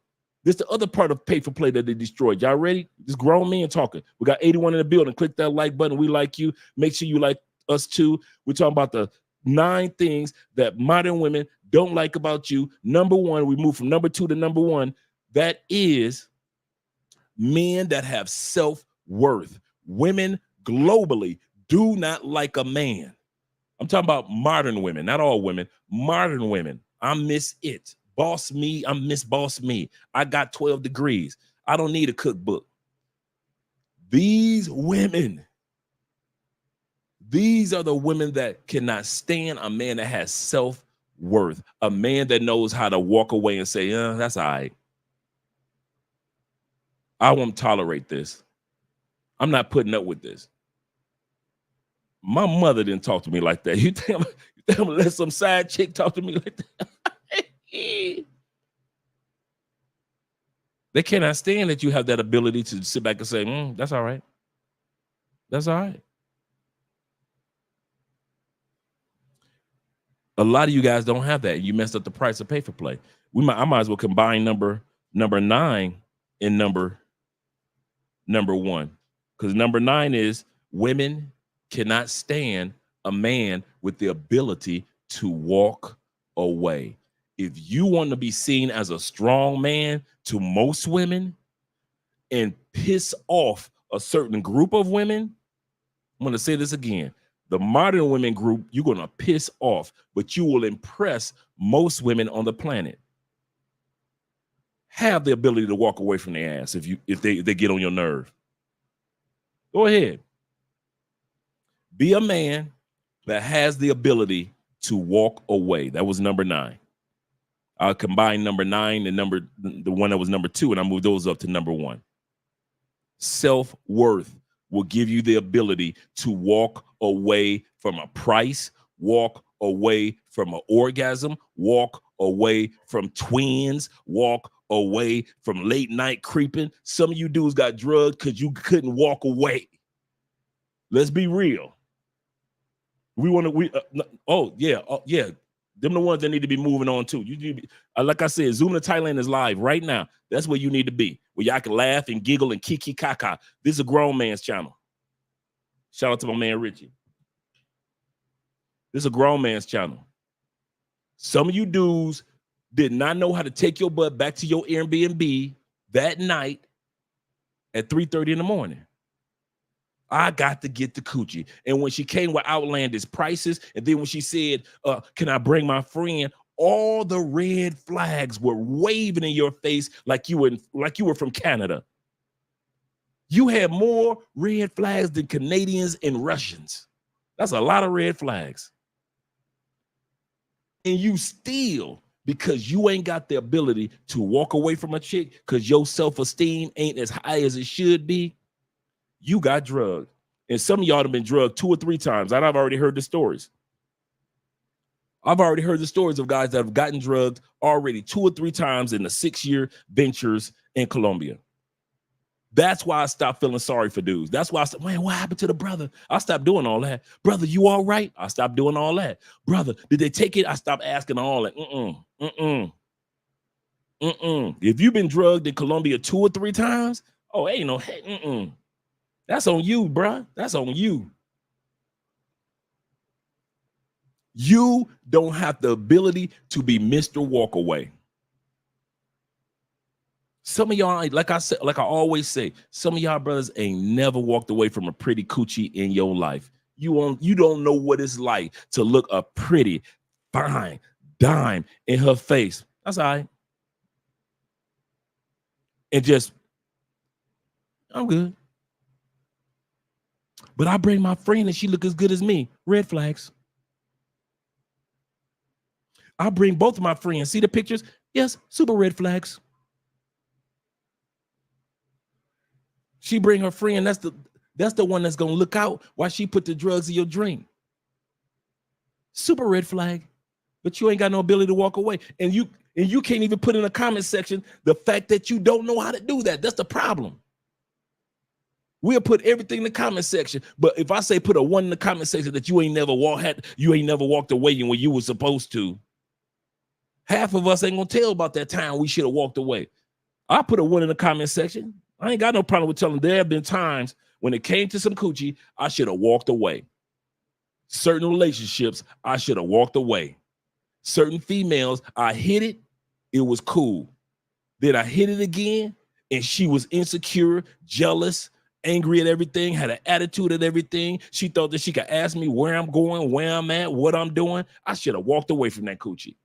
This is the other part of pay-for-play that they destroyed. Y'all ready? This grown man talking. We got 81 in the building. Click that like button. We like you. Make sure you like us too. We're talking about the 9 things that modern women don't like about you. Number 1, we move from number 2 to number 1. That is men that have self-worth. Women globally do not like a man. I'm talking about modern women, not all women, modern women. I'm Miss It. Boss me, I'm Miss Boss Me. I got 12 degrees. I don't need a cookbook. These women, these are the women that cannot stand a man that has self-worth, a man that knows how to walk away and say, that's all right. I won't tolerate this. I'm not putting up with this. My mother didn't talk to me like that. You think I'm gonna let some side chick talk to me like that? They cannot stand that you have that ability to sit back and say, that's all right. That's all right. A lot of you guys don't have that. You messed up the price of pay for play. I might as well combine number 9 and number 1. Because number 9 is women cannot stand a man with the ability to walk away. If you want to be seen as a strong man to most women and piss off a certain group of women, I'm going to say this again. The modern women group, you're going to piss off, but you will impress most women on the planet. Have the ability to walk away from their ass if they get on your nerve. Go ahead. Be a man that has the ability to walk away. That was number 9. I'll combine number 9 and the one that was number 2, and I move those up to number 1. Self-worth will give you the ability to walk away from a price, walk away from an orgasm, walk away from twins, walk away from late night creeping. Some of you dudes got drugged because you couldn't walk away. Let's be real. Oh yeah. Them the ones that need to be moving on too. You need to be, like I said, Zoom to Thailand is live right now. That's where you need to be, where y'all can laugh and giggle and kiki kaka. This is a grown man's channel. Shout out to my man Richie. This is a grown man's channel. Some of you dudes did not know how to take your butt back to your Airbnb that night at 3:30 in the morning. I got to get the coochie. And when she came with outlandish prices, and then when she said, can I bring my friend? All the red flags were waving in your face like you were from Canada. You had more red flags than Canadians and Russians. That's a lot of red flags. And you still, because you ain't got the ability to walk away from a chick because your self-esteem ain't as high as it should be, you got drugged. And some of y'all have been drugged 2 or 3 times. And I've already heard the stories. I've already heard the stories of guys that have gotten drugged already 2 or 3 times in the 6-year ventures in Colombia. That's why I stopped feeling sorry for dudes. That's why I said, man, what happened to the brother? I stopped doing all that. Brother, you all right? I stopped doing all that. Brother, did they take it? I stopped asking all that. If you've been drugged in Colombia 2 or 3 times, ain't no hey, That's on you, bruh. That's on you. You don't have the ability to be Mr. Walkaway. Some of y'all, like I said, like I always say, some of y'all brothers ain't never walked away from a pretty coochie in your life. You don't know what it's like to look a pretty, fine dime in her face. That's all right. And just, I'm good. But I bring my friend and she look as good as me. Red flags. I bring both of my friends. See the pictures? Yes, super red flags. She bring her friend. That's the one that's gonna look out while she put the drugs in your drink. Super red flag. But you ain't got no ability to walk away. And you can't even put in a comment section the fact that you don't know how to do that. That's the problem. We'll put everything in the comment section. But if I say put a 1 in the comment section that you ain't never walked away when you were supposed to, half of us ain't gonna tell about that time we should have walked away. I put a 1 in the comment section. I ain't got no problem with telling there have been times when it came to some coochie, I should have walked away. Certain relationships, I should have walked away. Certain females, I hit it was cool. Then I hit it again, and she was insecure, jealous, angry at everything, had an attitude at everything. She thought that she could ask me where I'm going, where I'm at, what I'm doing. I should have walked away from that coochie.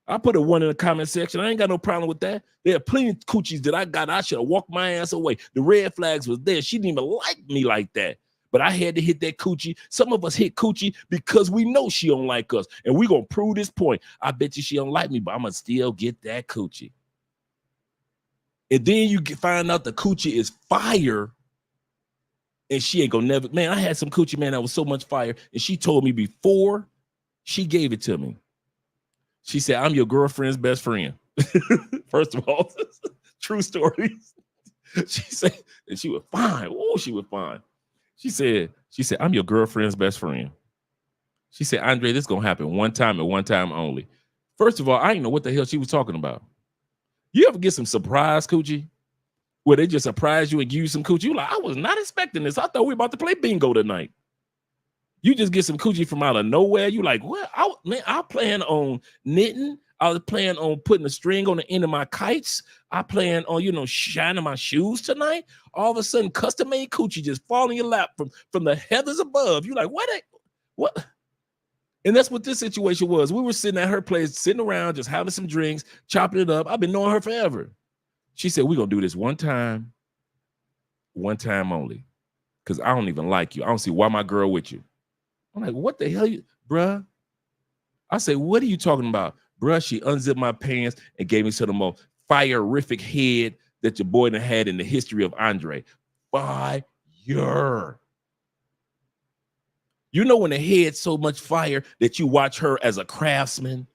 I put a 1 in the comment section. I ain't got no problem with that. There are plenty of coochies that I got. I should have walked my ass away. The red flags was there. She didn't even like me like that. But I had to hit that coochie. Some of us hit coochie because we know she don't like us. And we going to prove this point. I bet you she don't like me, but I'm going to still get that coochie. And then you find out the coochie is fire. And she ain't going to never. Man, I had some coochie, man, that was so much fire. And she told me before she gave it to me. She said, I'm your girlfriend's best friend. First of all, true story. She said, and she was fine. Oh, she was fine. She said, I'm your girlfriend's best friend. She said, Andre, this is going to happen one time and one time only. First of all, I didn't know what the hell she was talking about. You ever get some surprise coochie? Where they just surprise you and give you some coochie? You like, I was not expecting this. I thought we were about to play bingo tonight. You just get some coochie from out of nowhere. You like, what? I plan on knitting. I was planning on putting a string on the end of my kites. I plan on, shining my shoes tonight. All of a sudden, custom-made coochie just fall in your lap from the heavens above. You like, what? And that's what this situation was. We were sitting at her place, sitting around, just having some drinks, chopping it up. I've been knowing her forever. She said, we're going to do this one time only, because I don't even like you. I don't see why my girl with you. I'm like, what the hell, bruh? I say, what are you talking about? Bruh, she unzipped my pants and gave me some of the most fire-rific head that your boy done had in the history of Andre. Fire. You know when the head's so much fire that you watch her as a craftsman?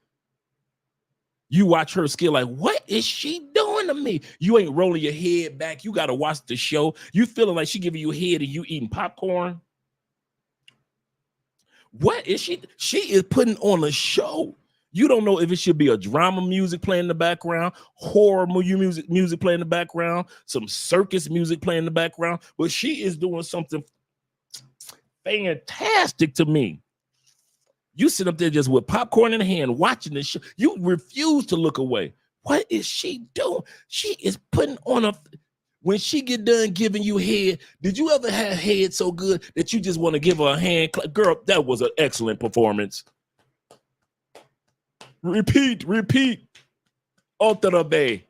You watch her skill like, what is she doing to me? You ain't rolling your head back. You got to watch the show. You feeling like she giving you head and you eating popcorn? What is she? She is putting on a show. You don't know if it should be a drama music playing in the background, horror music playing in the background, some circus music playing in the background, but she is doing something fantastic to me. You sit up there just with popcorn in hand, watching this show. You refuse to look away. What is she doing? She is putting on when she get done giving you head, did you ever have head so good that you just want to give her a hand? Girl, that was an excellent performance. Repeat. Otra vez.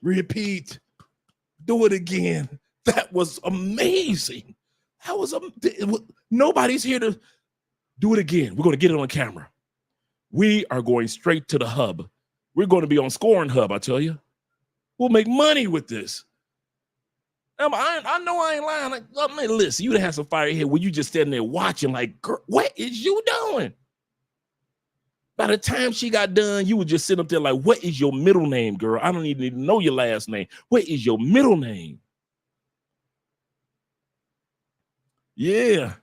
Repeat. Do it again. That was amazing. Nobody's here to do it again. We're going to get it on camera. We are going straight to the hub. We're going to be on Scoring Hub, I tell you. We'll make money with this. I know I ain't lying. Like, man, listen, you'd have some fire here where you just standing there watching like, girl, what is you doing? By the time she got done, you would just sit up there like, what is your middle name, girl? I don't even know your last name. What is your middle name? Yeah.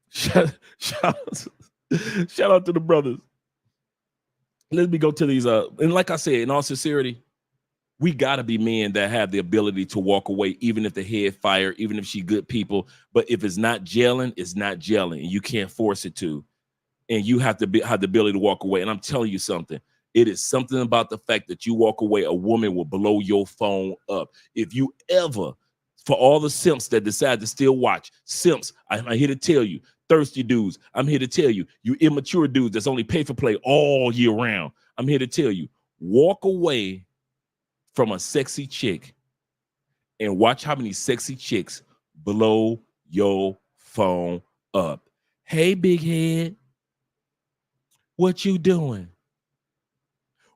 Shout out to the brothers. Let me go to these. And like I said, in all sincerity, we got to be men that have the ability to walk away, even if the head fire, even if she good people. But if it's not gelling, it's not gelling. And you can't force it to. And you have to have the ability to walk away. And I'm telling you something. It is something about the fact that you walk away, a woman will blow your phone up. If you ever, for all the simps that decide to still watch, simps, I'm here to tell you, thirsty dudes, I'm here to tell you, you immature dudes that's only pay for play all year round, I'm here to tell you, walk away from a sexy chick and watch how many sexy chicks blow your phone up. Hey, big head, what you doing?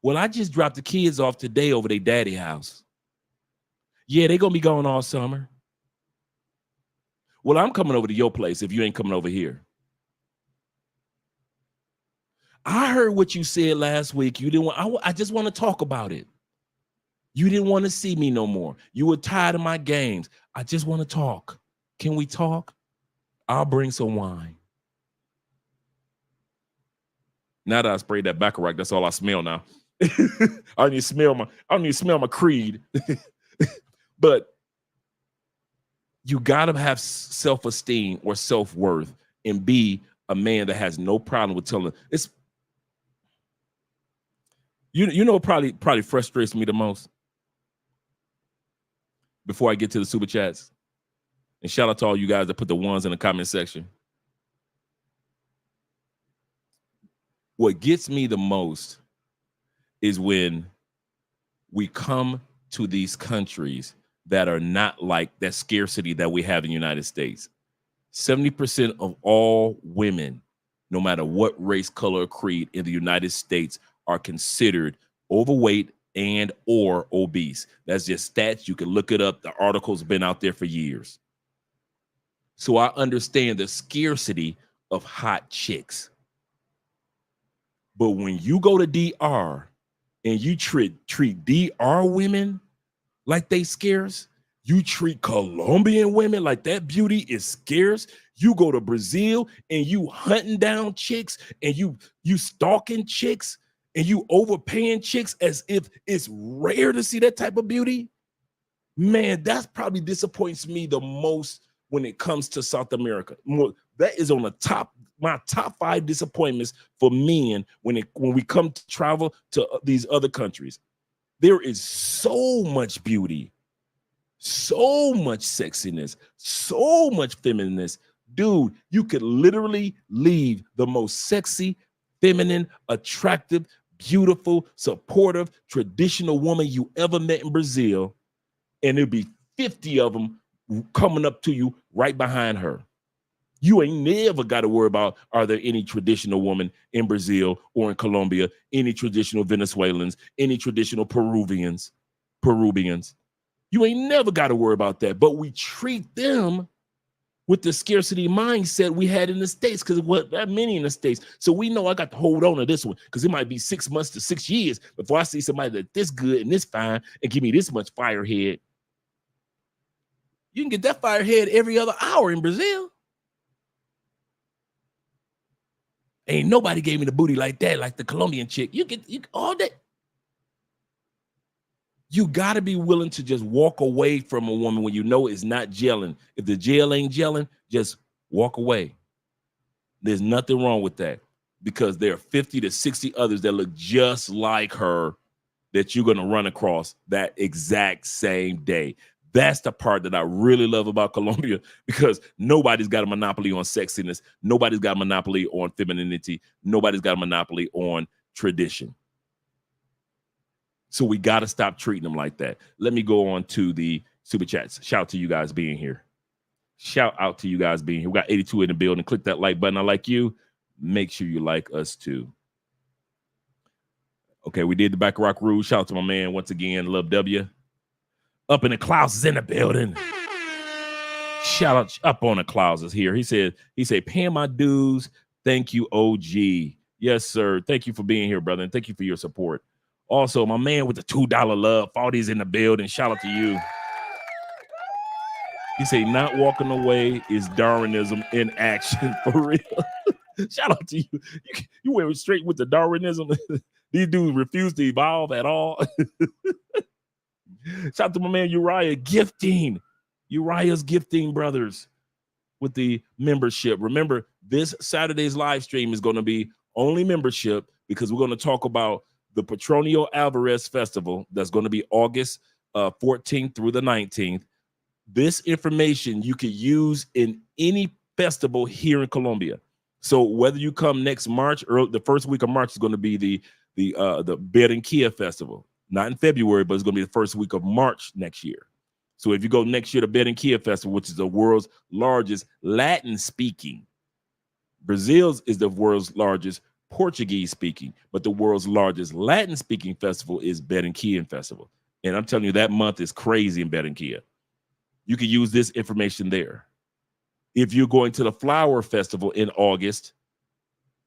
Well, I just dropped the kids off today over their daddy house. Yeah, they're going to be gone all summer. Well, I'm coming over to your place if you ain't coming over here. I heard what you said last week. You didn't want, I just want to talk about it. You didn't want to see me no more. You were tired of my games. I just want to talk. Can we talk? I'll bring some wine. Now that I sprayed that Baccarat, that's all I smell now. I don't need to smell my creed. But You got to have self-esteem or self-worth and be a man that has no problem with telling. It's you know probably frustrates me the most before I get to the super chats. And shout out to all you guys that put the ones in the comment section. What gets me the most is when we come to these countries that are not like that scarcity that we have in the United States. 70% of all women, no matter what race, color, or creed in the United States, are considered overweight and or obese. That's just stats. You can look it up. The article's been out there for years. So I understand the scarcity of hot chicks. But when you go to DR and you treat DR women like they scarce, you treat Colombian women like that beauty is scarce. You go to Brazil and you hunting down chicks and you stalking chicks and you overpaying chicks as if it's rare to see that type of beauty. Man, that's probably disappoints me the most when it comes to South America. That is on my top 5 disappointments for men when we come to travel to these other countries. There is so much beauty, so much sexiness, so much feminineness. Dude, you could literally leave the most sexy, feminine, attractive, beautiful, supportive, traditional woman you ever met in Brazil, and there'll be 50 of them coming up to you right behind her. You ain't never got to worry about, are there any traditional women in Brazil or in Colombia, any traditional Venezuelans, any traditional Peruvians. You ain't never got to worry about that. But we treat them with the scarcity mindset we had in the States, because what that many in the States. So we know I got to hold on to this one, because it might be 6 months to 6 years before I see somebody that's this good and this fine and give me this much firehead. You can get that firehead every other hour in Brazil. Ain't nobody gave me the booty like that, like the Colombian chick. You all that. You got to be willing to just walk away from a woman when you know it's not gelling. If the gel ain't gelling, just walk away. There's nothing wrong with that, because there are 50 to 60 others that look just like her that you're going to run across that exact same day. That's the part that I really love about Colombia, because nobody's got a monopoly on sexiness. Nobody's got a monopoly on femininity. Nobody's got a monopoly on tradition. So we got to stop treating them like that. Let me go on to the super chats. Shout out to you guys being here. Shout out to you guys being here. We got 82 in the building. Click that like button. I like you. Make sure you like us too. Okay, we did the Back Rock Rouge. Shout out to my man once again. Love W. Up in the Klaus is in the building. Shout out up on the Klaus is here. He said, paying my dues. Thank you, OG. Yes, sir. Thank you for being here, brother. And thank you for your support. Also, my man with the $2 love, Faldy's in the building. Shout out to you. He said, not walking away is Darwinism in action, for real. Shout out to you. You went straight with the Darwinism. These dudes refuse to evolve at all. Shout out to my man Uriah gifting. Uriah's gifting brothers with the membership. Remember, this Saturday's live stream is going to be only membership, because we're going to talk about the Petronio Alvarez Festival. That's going to be August 14th through the 19th. This information you could use in any festival here in Colombia. So whether you come next March, or the first week of March is going to be the Barranquilla Festival. Not in February, but it's going to be the first week of March next year. So if you go next year to Barranquilla Festival, which is the world's largest Latin speaking, Brazil's is the world's largest Portuguese speaking, but the world's largest Latin speaking festival is Barranquilla Festival. And I'm telling you, that month is crazy in Barranquilla. You can use this information there. If you're going to the Flower Festival in August,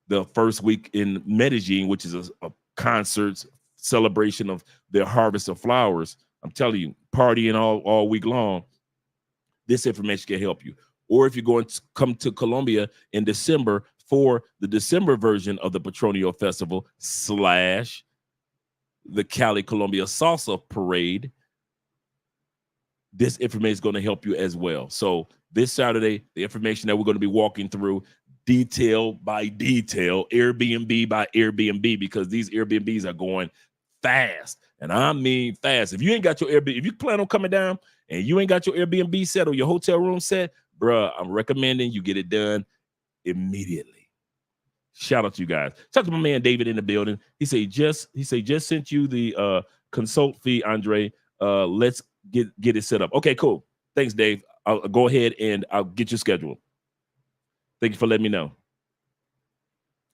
the first week in Medellin, which is a concert celebration of their harvest of flowers, I'm telling you, partying all week long, this information can help you. Or if you're going to come to Colombia in December for the December version of the Petronio Festival / the Cali Colombia Salsa Parade, this information is going to help you as well. So this Saturday, the information that we're going to be walking through detail by detail, Airbnb by Airbnb, because these Airbnbs are going fast. And I mean fast. If you ain't got your Airbnb, if you plan on coming down and you ain't got your Airbnb set or your hotel room set, bruh, I'm recommending you get it done immediately. Shout out to you guys. Shout out to my man David in the building. He just sent you the consult fee, Andre. Let's get it set up. Okay, cool. Thanks, Dave. I'll go ahead and I'll get you scheduled. Thank you for letting me know.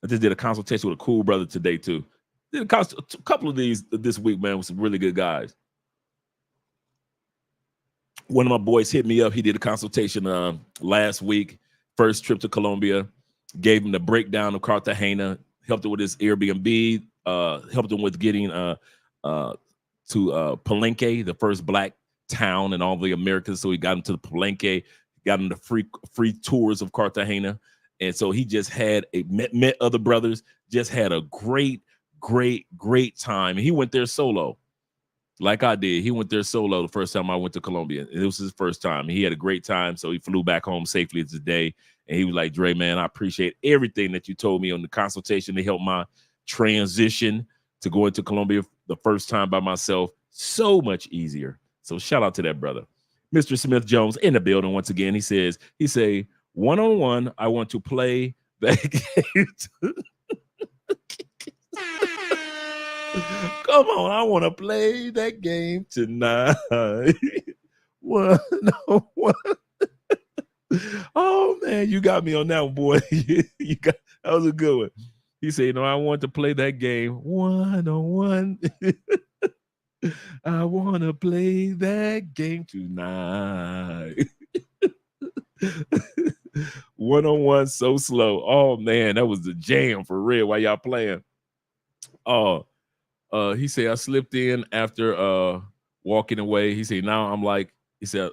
I just did a consultation with a cool brother today too. Did a couple of these this week, man, with some really good guys. One of my boys hit me up. He did a consultation last week. First trip to Colombia. Gave him the breakdown of Cartagena. Helped him with his Airbnb. Helped him with getting to Palenque, the first black town in all the Americas. So he got him to the Palenque. Got him the free tours of Cartagena. And so he just had met other brothers. Just had a great time. And he went there solo. Like I did. He went there solo the first time I went to Colombia. It was his first time. He had a great time. So he flew back home safely today. And he was like, Dre, man, I appreciate everything that you told me on the consultation to help my transition to going to Colombia the first time by myself. So much easier. So shout out to that brother. Mr. Smith Jones in the building once again. He say, one-on-one, I want to play that game. Come on, I want to play that game tonight. One-on-one. Oh man, you got me on that one, boy. That was a good one. He said, I want to play that game one-on-one. I want to play that game tonight. One-on-one so slow. Oh man, that was the jam for real while y'all playing. He said I slipped in after walking away. He said now I'm like, he said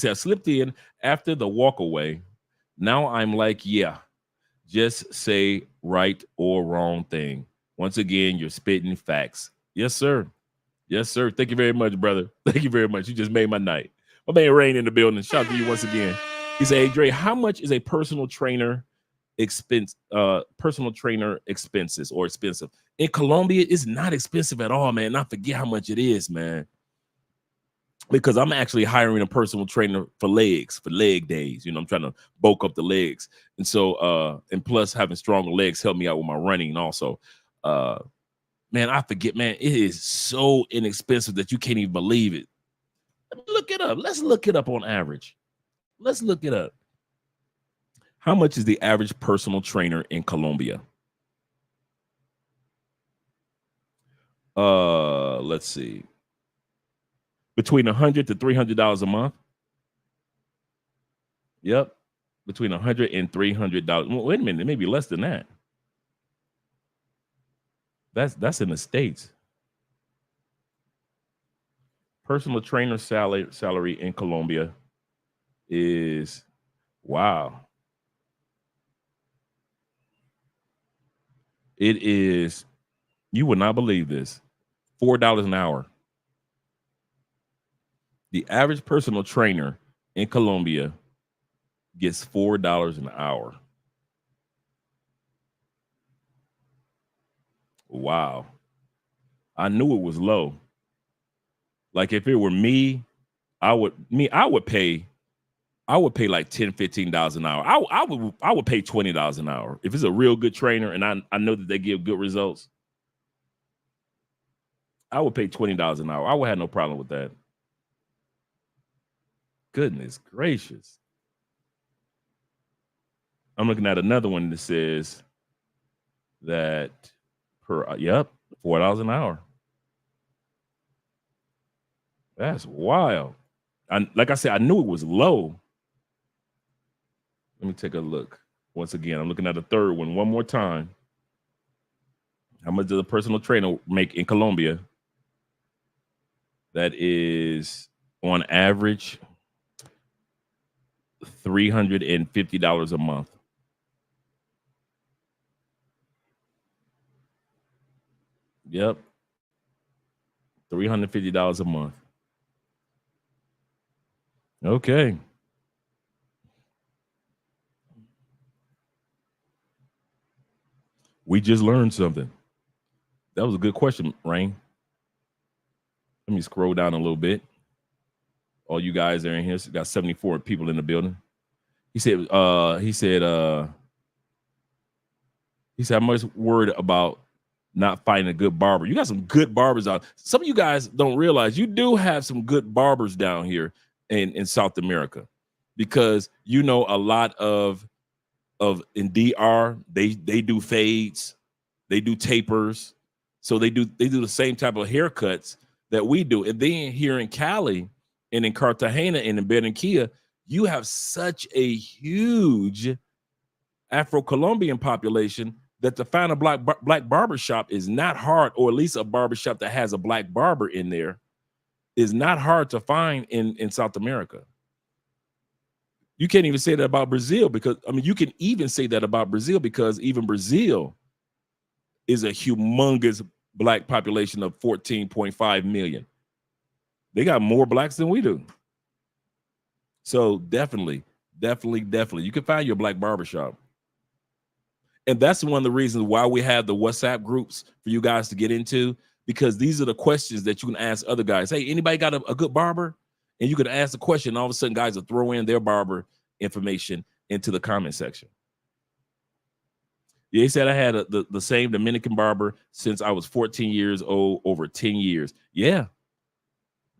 I slipped in after the walk away. Now I'm like, yeah, just say right or wrong thing. Once again, you're spitting facts. Yes, sir. Yes, sir. Thank you very much, brother. Thank you very much. You just made my night. My man Rain in the building. Shout out to you once again. He said, hey, Dre, how much is a personal trainer expenses or expensive? In Colombia, it's not expensive at all, man. I forget how much it is, man. Because I'm actually hiring a personal trainer for leg days. I'm trying to bulk up the legs. And so, and plus having stronger legs help me out with my running also. Man, I forget, man, it is so inexpensive that you can't even believe it. Let me look it up. Let's look it up on average. Let's look it up. How much is the average personal trainer in Colombia? Let's see. Between $100 to $300 a month. Yep. Between $100 and $300. Well, wait a minute, it may be less than that. That's in the States. Personal trainer salary in Colombia is, wow. It is, you would not believe this, $4 an hour. The average personal trainer in Colombia gets $4 an hour. Wow. I knew it was low. Like if it were me, I would pay like $10, $15 an hour. I would pay $20 an hour. If it's a real good trainer and I know that they give good results, I would pay $20 an hour. I would have no problem with that. Goodness gracious. I'm looking at another one that says that $4 an hour. That's wild. Like I said, I knew it was low. Let me take a look. Once again, I'm looking at a third one one more time. How much does a personal trainer make in Colombia? That is on average $350 a month. Yep. $350 a month. Okay. We just learned something. That was a good question, Rain. Let me scroll down a little bit. All you guys are in here. So got 74 people in the building. He said, I'm much worried about not finding a good barber. You got some good barbers out. Some of you guys don't realize you do have some good barbers down here in South America, because you know a lot of in DR, they do fades, they do tapers, so they do the same type of haircuts that we do. And then here in Cali and in Cartagena and in Barranquilla, you have such a huge Afro-Colombian population that to find a black barbershop is not hard, or at least a barbershop that has a black barber in there is not hard to find in South America. You can't even say that about Brazil, because I mean, you can even say that about Brazil, because even Brazil is a humongous black population of 14.5 million. They got more blacks than we do. So definitely, you can find your black barbershop. And that's one of the reasons why we have the WhatsApp groups for you guys to get into, because these are the questions that you can ask other guys. Hey, anybody got a good barber? And you can ask the question, and all of a sudden guys will throw in their barber information into the comment section. Yeah, he said I had the same Dominican barber since I was 14 years old, over 10 years. Yeah.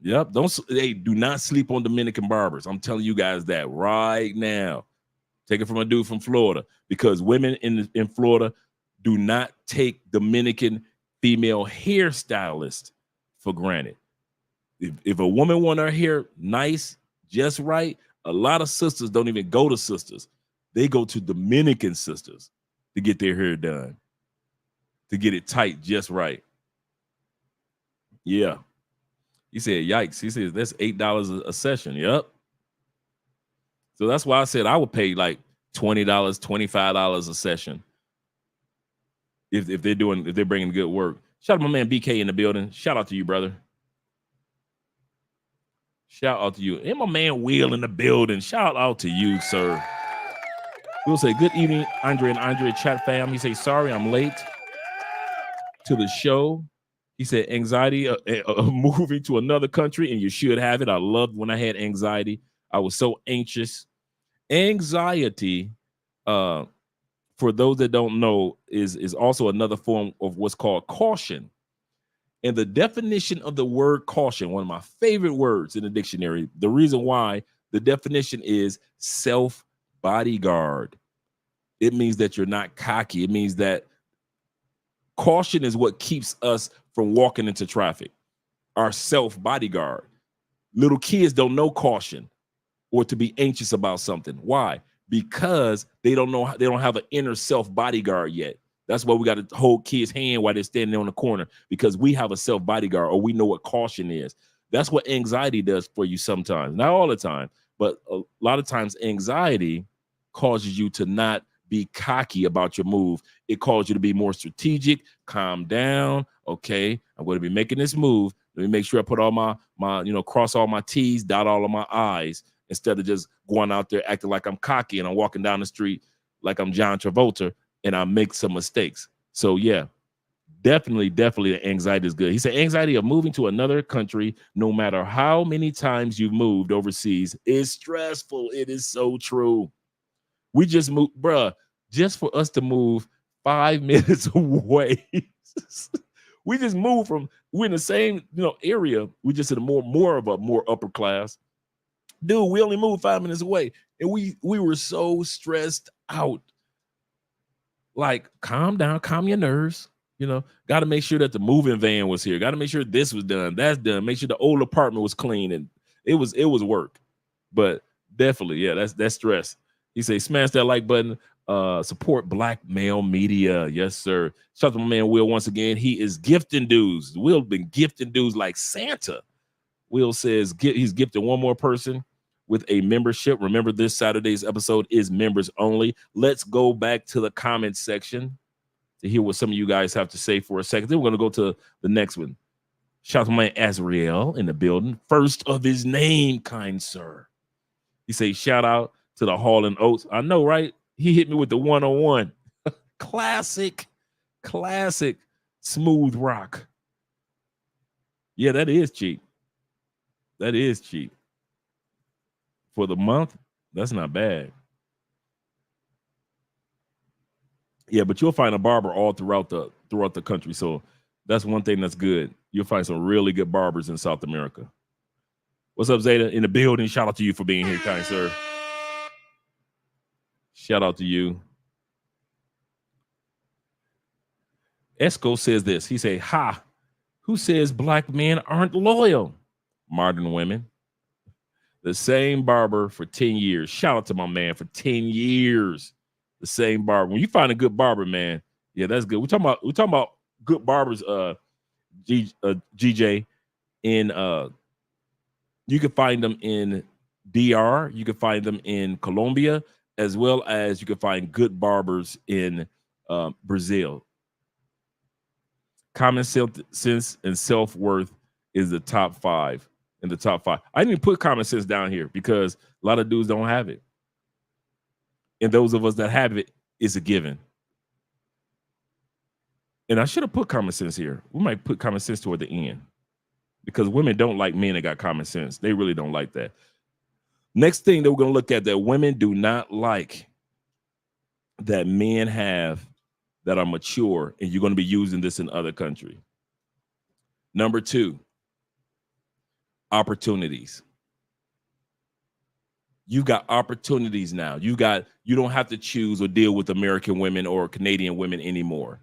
Yep. Do not sleep on Dominican barbers. I'm telling you guys that right now. Take it from a dude from Florida, because women in Florida do not take Dominican female hairstylists for granted. If a woman want her hair nice, just right, a lot of sisters don't even go to sisters. They go to Dominican sisters to get their hair done, to get it tight just right. Yeah. He said, yikes. He says, that's $8 a session. Yep. So that's why I said I would pay like $20, $25 a session if they're bringing good work. Shout out to my man BK in the building. Shout out to you, brother. Shout out to you. And my man Will in the building. Shout out to you, sir. We'll say good evening, Andre and Andre chat fam. He say, sorry, I'm late to the show. He said, anxiety moving to another country, and you should have it. I loved when I had anxiety. I was so anxious. Anxiety, for those that don't know, is also another form of what's called caution. And the definition of the word caution, one of my favorite words in the dictionary, the reason why, the definition is self-bodyguard. It means that you're not cocky. It means that caution is what keeps us from walking into traffic. Our self-bodyguard. Little kids don't know caution or to be anxious about something. Why? Because they don't know, they don't have an inner self-bodyguard yet. That's why we got to hold kids' hand while they're standing there on the corner, because we have a self-bodyguard, or we know what caution is. That's what anxiety does for you sometimes. Not all the time, but a lot of times anxiety causes you to not be cocky about your move. It causes you to be more strategic, calm down. Okay, I'm going to be making this move. Let me make sure I put all my cross all my T's, dot all of my I's, instead of just going out there acting like I'm cocky and I'm walking down the street like I'm John Travolta and I make some mistakes. So yeah, definitely the anxiety is good. He said anxiety of moving to another country, no matter how many times you've moved overseas, is stressful. It is so true. We just moved, bruh, just for us to move 5 minutes away. We just moved we're in the same area. We just in a more upper class. Dude, we only moved 5 minutes away, and we were so stressed out. Like, calm down, calm your nerves. Got to make sure that the moving van was here. Got to make sure this was done, that's done. Make sure the old apartment was clean, and it was work. But definitely, yeah, that's stress. He say, smash that like button. Support Black male media. Yes, sir. Shout out to my man Will once again. He is gifting dudes. Will been gifting dudes like Santa. Will says he's gifting one more person with a membership. Remember, this Saturday's episode is members only. Let's go back to the comments section to hear what some of you guys have to say for a second. Then we're going to go to the next one. Shout out to my man Azrael in the building. First of his name, kind sir. He say, shout out to the Hall and Oates. I know, right? He hit me with the 101. Classic smooth rock. Yeah, that is cheap. That is cheap. For the month, that's not bad. Yeah, but you'll find a barber all throughout the country. So that's one thing that's good. You'll find some really good barbers in South America. What's up, Zeta? In the building. Shout out to you for being here, kind sir. Shout out to you. Esco says this. He say, ha, who says black men aren't loyal? Modern women. The same barber for 10 years. Shout out to my man for 10 years. The same barber. When you find a good barber, man, yeah, that's good. We're talking about good barbers, GJ, in you can find them in DR, you can find them in Colombia, as well as you can find good barbers in Brazil. Common sense and self-worth is the top 5. In the top 5. I didn't put common sense down here because a lot of dudes don't have it. And those of us that have it, it's a given. And I should have put common sense here. We might put common sense toward the end because women don't like men that got common sense. They really don't like that. Next thing that we're going to look at that women do not like that men have that are mature, and you're going to be using this in other countries. Number 2. Opportunities. You got opportunities now. You don't have to choose or deal with American women or Canadian women anymore.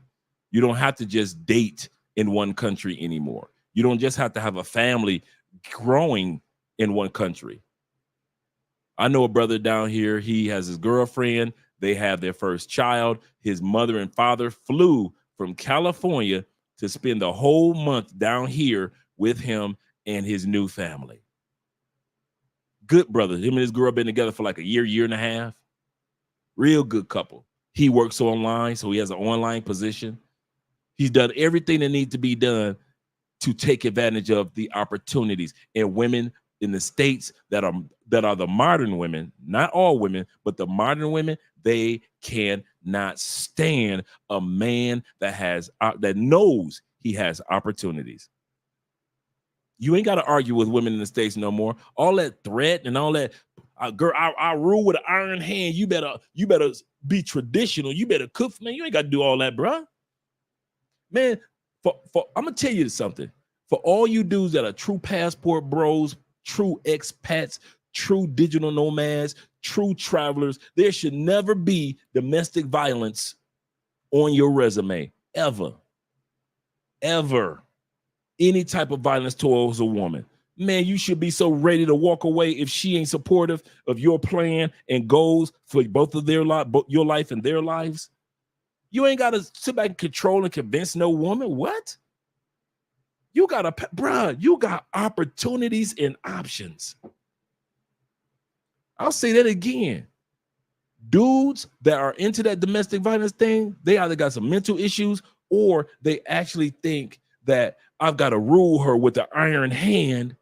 You don't have to just date in one country anymore. You don't just have to have a family growing in one country. I know a brother down here. He has his girlfriend. They have their first child. His mother and father flew from California to spend the whole month down here with him and his new family. Good brother. Him and his girl been together for like a year and a half. Real good couple. He works online, so he has an online position. He's done everything that needs to be done to take advantage of the opportunities. And women in the States that are the modern women, not all women, but the modern women, they cannot stand a man that knows he has opportunities. You ain't got to argue with women in the States no more. All that threat and all that, girl, I rule with an iron hand. You better be traditional. You better cook, man. You ain't got to do all that, bruh. Man, I'm gonna tell you something. For all you dudes that are true passport bros, true expats, true digital nomads, true travelers, there should never be domestic violence on your resume, ever. Any type of violence towards a woman. Man, you should be so ready to walk away if she ain't supportive of your plan and goals for both of your life and their lives. You ain't got to sit back and control and convince no woman. What? You got opportunities and options. I'll say that again. Dudes that are into that domestic violence thing, they either got some mental issues or they actually think that I've got to rule her with the iron hand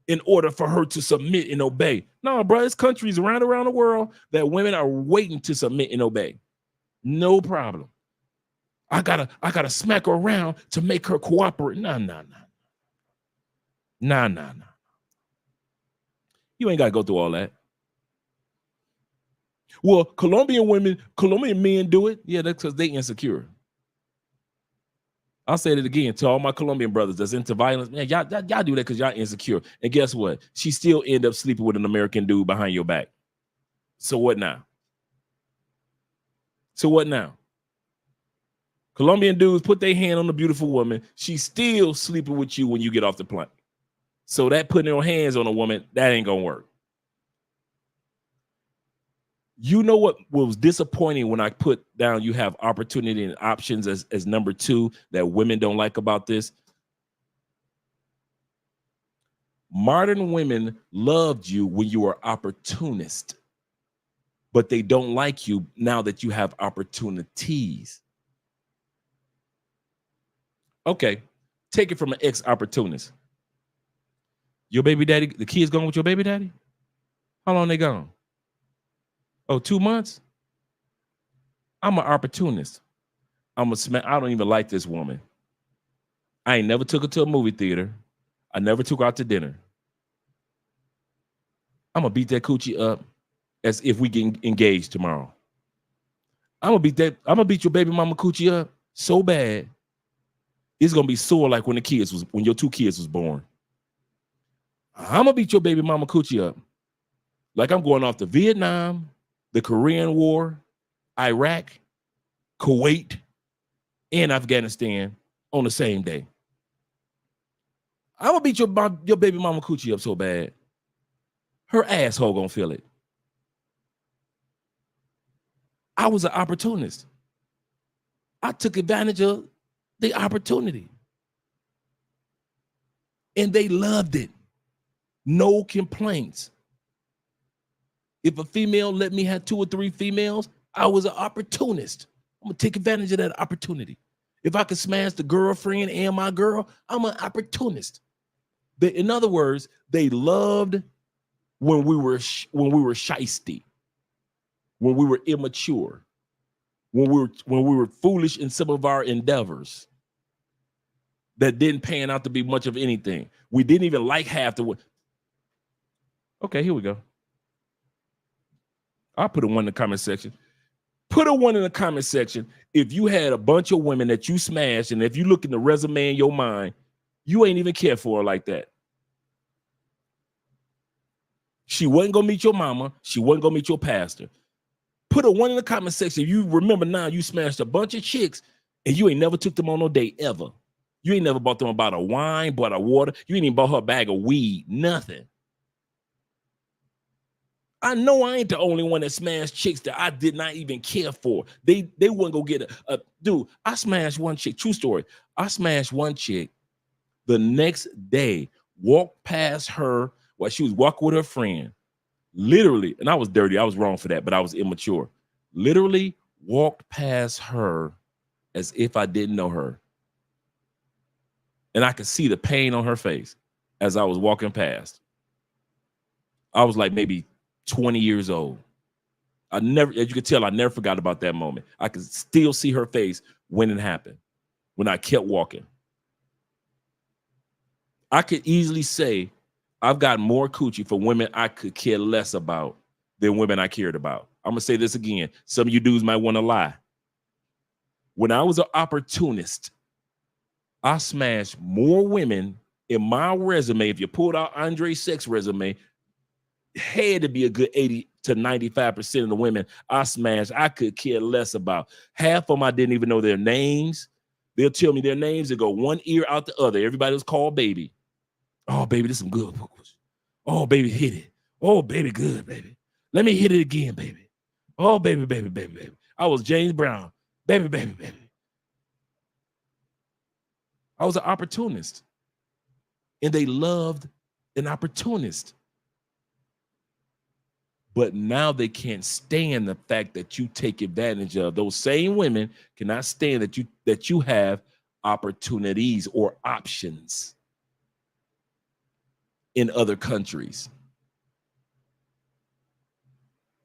in order for her to submit and obey. No, bro, there's countries around the world that women are waiting to submit and obey. No problem. I gotta smack her around to make her cooperate. Nah. You ain't gotta go through all that. Well, Colombian men do it. Yeah, that's because they insecure. I'll say it again to all my Colombian brothers that's into violence. Man, y'all do that because y'all insecure. And guess what? She still end up sleeping with an American dude behind your back. So what now? Colombian dudes put their hand on the beautiful woman. She's still sleeping with you when you get off the plane. So that putting your hands on a woman, that ain't gonna work. You know what was disappointing when I put down you have opportunity and options as number 2 that women don't like about this? Modern women loved you when you were opportunist, but they don't like you now that you have opportunities. Okay, take it from an ex-opportunist. Your baby daddy, the kids going with your baby daddy? How long they gone? Oh, 2 months? I'm an opportunist. I don't even like this woman. I ain't never took her to a movie theater. I never took her out to dinner. I'm gonna beat that coochie up as if we get engaged tomorrow. I'm gonna beat your baby mama coochie up so bad. It's gonna be sore like when your 2 kids was born. I'm gonna beat your baby mama coochie up like I'm going off to Vietnam, the Korean War, Iraq, Kuwait, and Afghanistan on the same day. I'm gonna beat your baby mama coochie up so bad, her asshole gonna feel it. I was an opportunist. I took advantage of the opportunity. And they loved it. No complaints. If a female let me have 2 or 3 females, I was an opportunist. I'm gonna take advantage of that opportunity. If I could smash the girlfriend and my girl, I'm an opportunist. In other words, they loved when we were shisty, when we were immature, when we were foolish in some of our endeavors that didn't pan out to be much of anything. We didn't even like half the. Okay, here we go. I'll put a 1 in the comment section. Put a 1 in the comment section if you had a bunch of women that you smashed, and if you look in the resume in your mind, you ain't even care for her like that. She wasn't gonna meet your mama. She wasn't gonna meet your pastor. Put a 1 in the comment section. You remember now you smashed a bunch of chicks and you ain't never took them on no date ever. You ain't never bought them a bottle of wine, bought a water. You ain't even bought her a bag of weed, nothing. I know I ain't the only one that smashed chicks that I did not even care for. They wouldn't go get a dude. I smashed one chick, true story. I smashed one chick the next day, walked past her while she was walking with her friend. Literally, and I was dirty. I was wrong for that, but I was immature. Literally walked past her as if I didn't know her. And I could see the pain on her face as I was walking past. I was like maybe 20 years old. As you could tell, I never forgot about that moment. I could still see her face when it happened, when I kept walking. I could easily say I've got more coochie for women I could care less about than women I cared about. I'm going to say this again. Some of you dudes might want to lie. When I was an opportunist, I smashed more women in my resume. If you pulled out Andre's sex resume, had to be a good 80 to 95% of the women I smashed, I could care less about. Half of them, I didn't even know their names. They'll tell me their names. They go one ear out the other. Everybody was called baby. Oh, baby, this is some good vocals. Oh, baby, hit it. Oh, baby, good, baby. Let me hit it again, baby. Oh, baby, baby, baby, baby. I was James Brown. Baby, baby, baby. I was an opportunist. And they loved an opportunist. But now they can't stand the fact that you take advantage of. Those same women cannot stand that you have opportunities or options in other countries.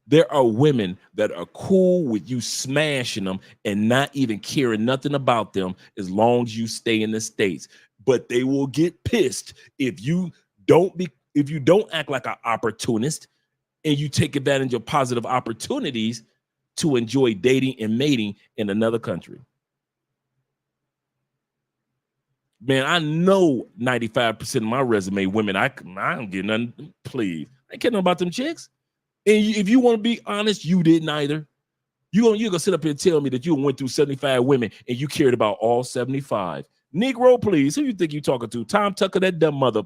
There are women that are cool with you smashing them and not even caring nothing about them as long as you stay in the States. But they will get pissed if you don't act like an opportunist and you take advantage of positive opportunities to enjoy dating and mating in another country. Man, I know 95% of my resume women, I don't get nothing, please. I can't know about them chicks. And if you want to be honest, you didn't either. You're gonna sit up here and tell me that you went through 75 women and you cared about all 75. Negro, please, who you think you talking to? Tom Tucker, that dumb mother.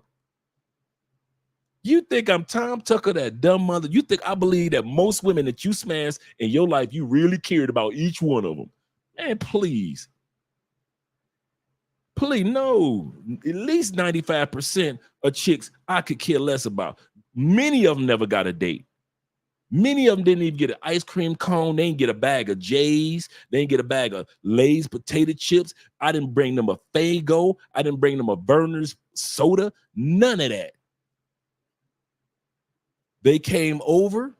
You think I'm Tom Tucker, that dumb mother? You think I believe that most women that you smashed in your life, you really cared about each one of them? Man, please. Please, no. At least 95% of chicks I could care less about. Many of them never got a date. Many of them didn't even get an ice cream cone. They didn't get a bag of J's. They didn't get a bag of Lay's potato chips. I didn't bring them a Faygo. I didn't bring them a Verner's soda. None of that. They came over,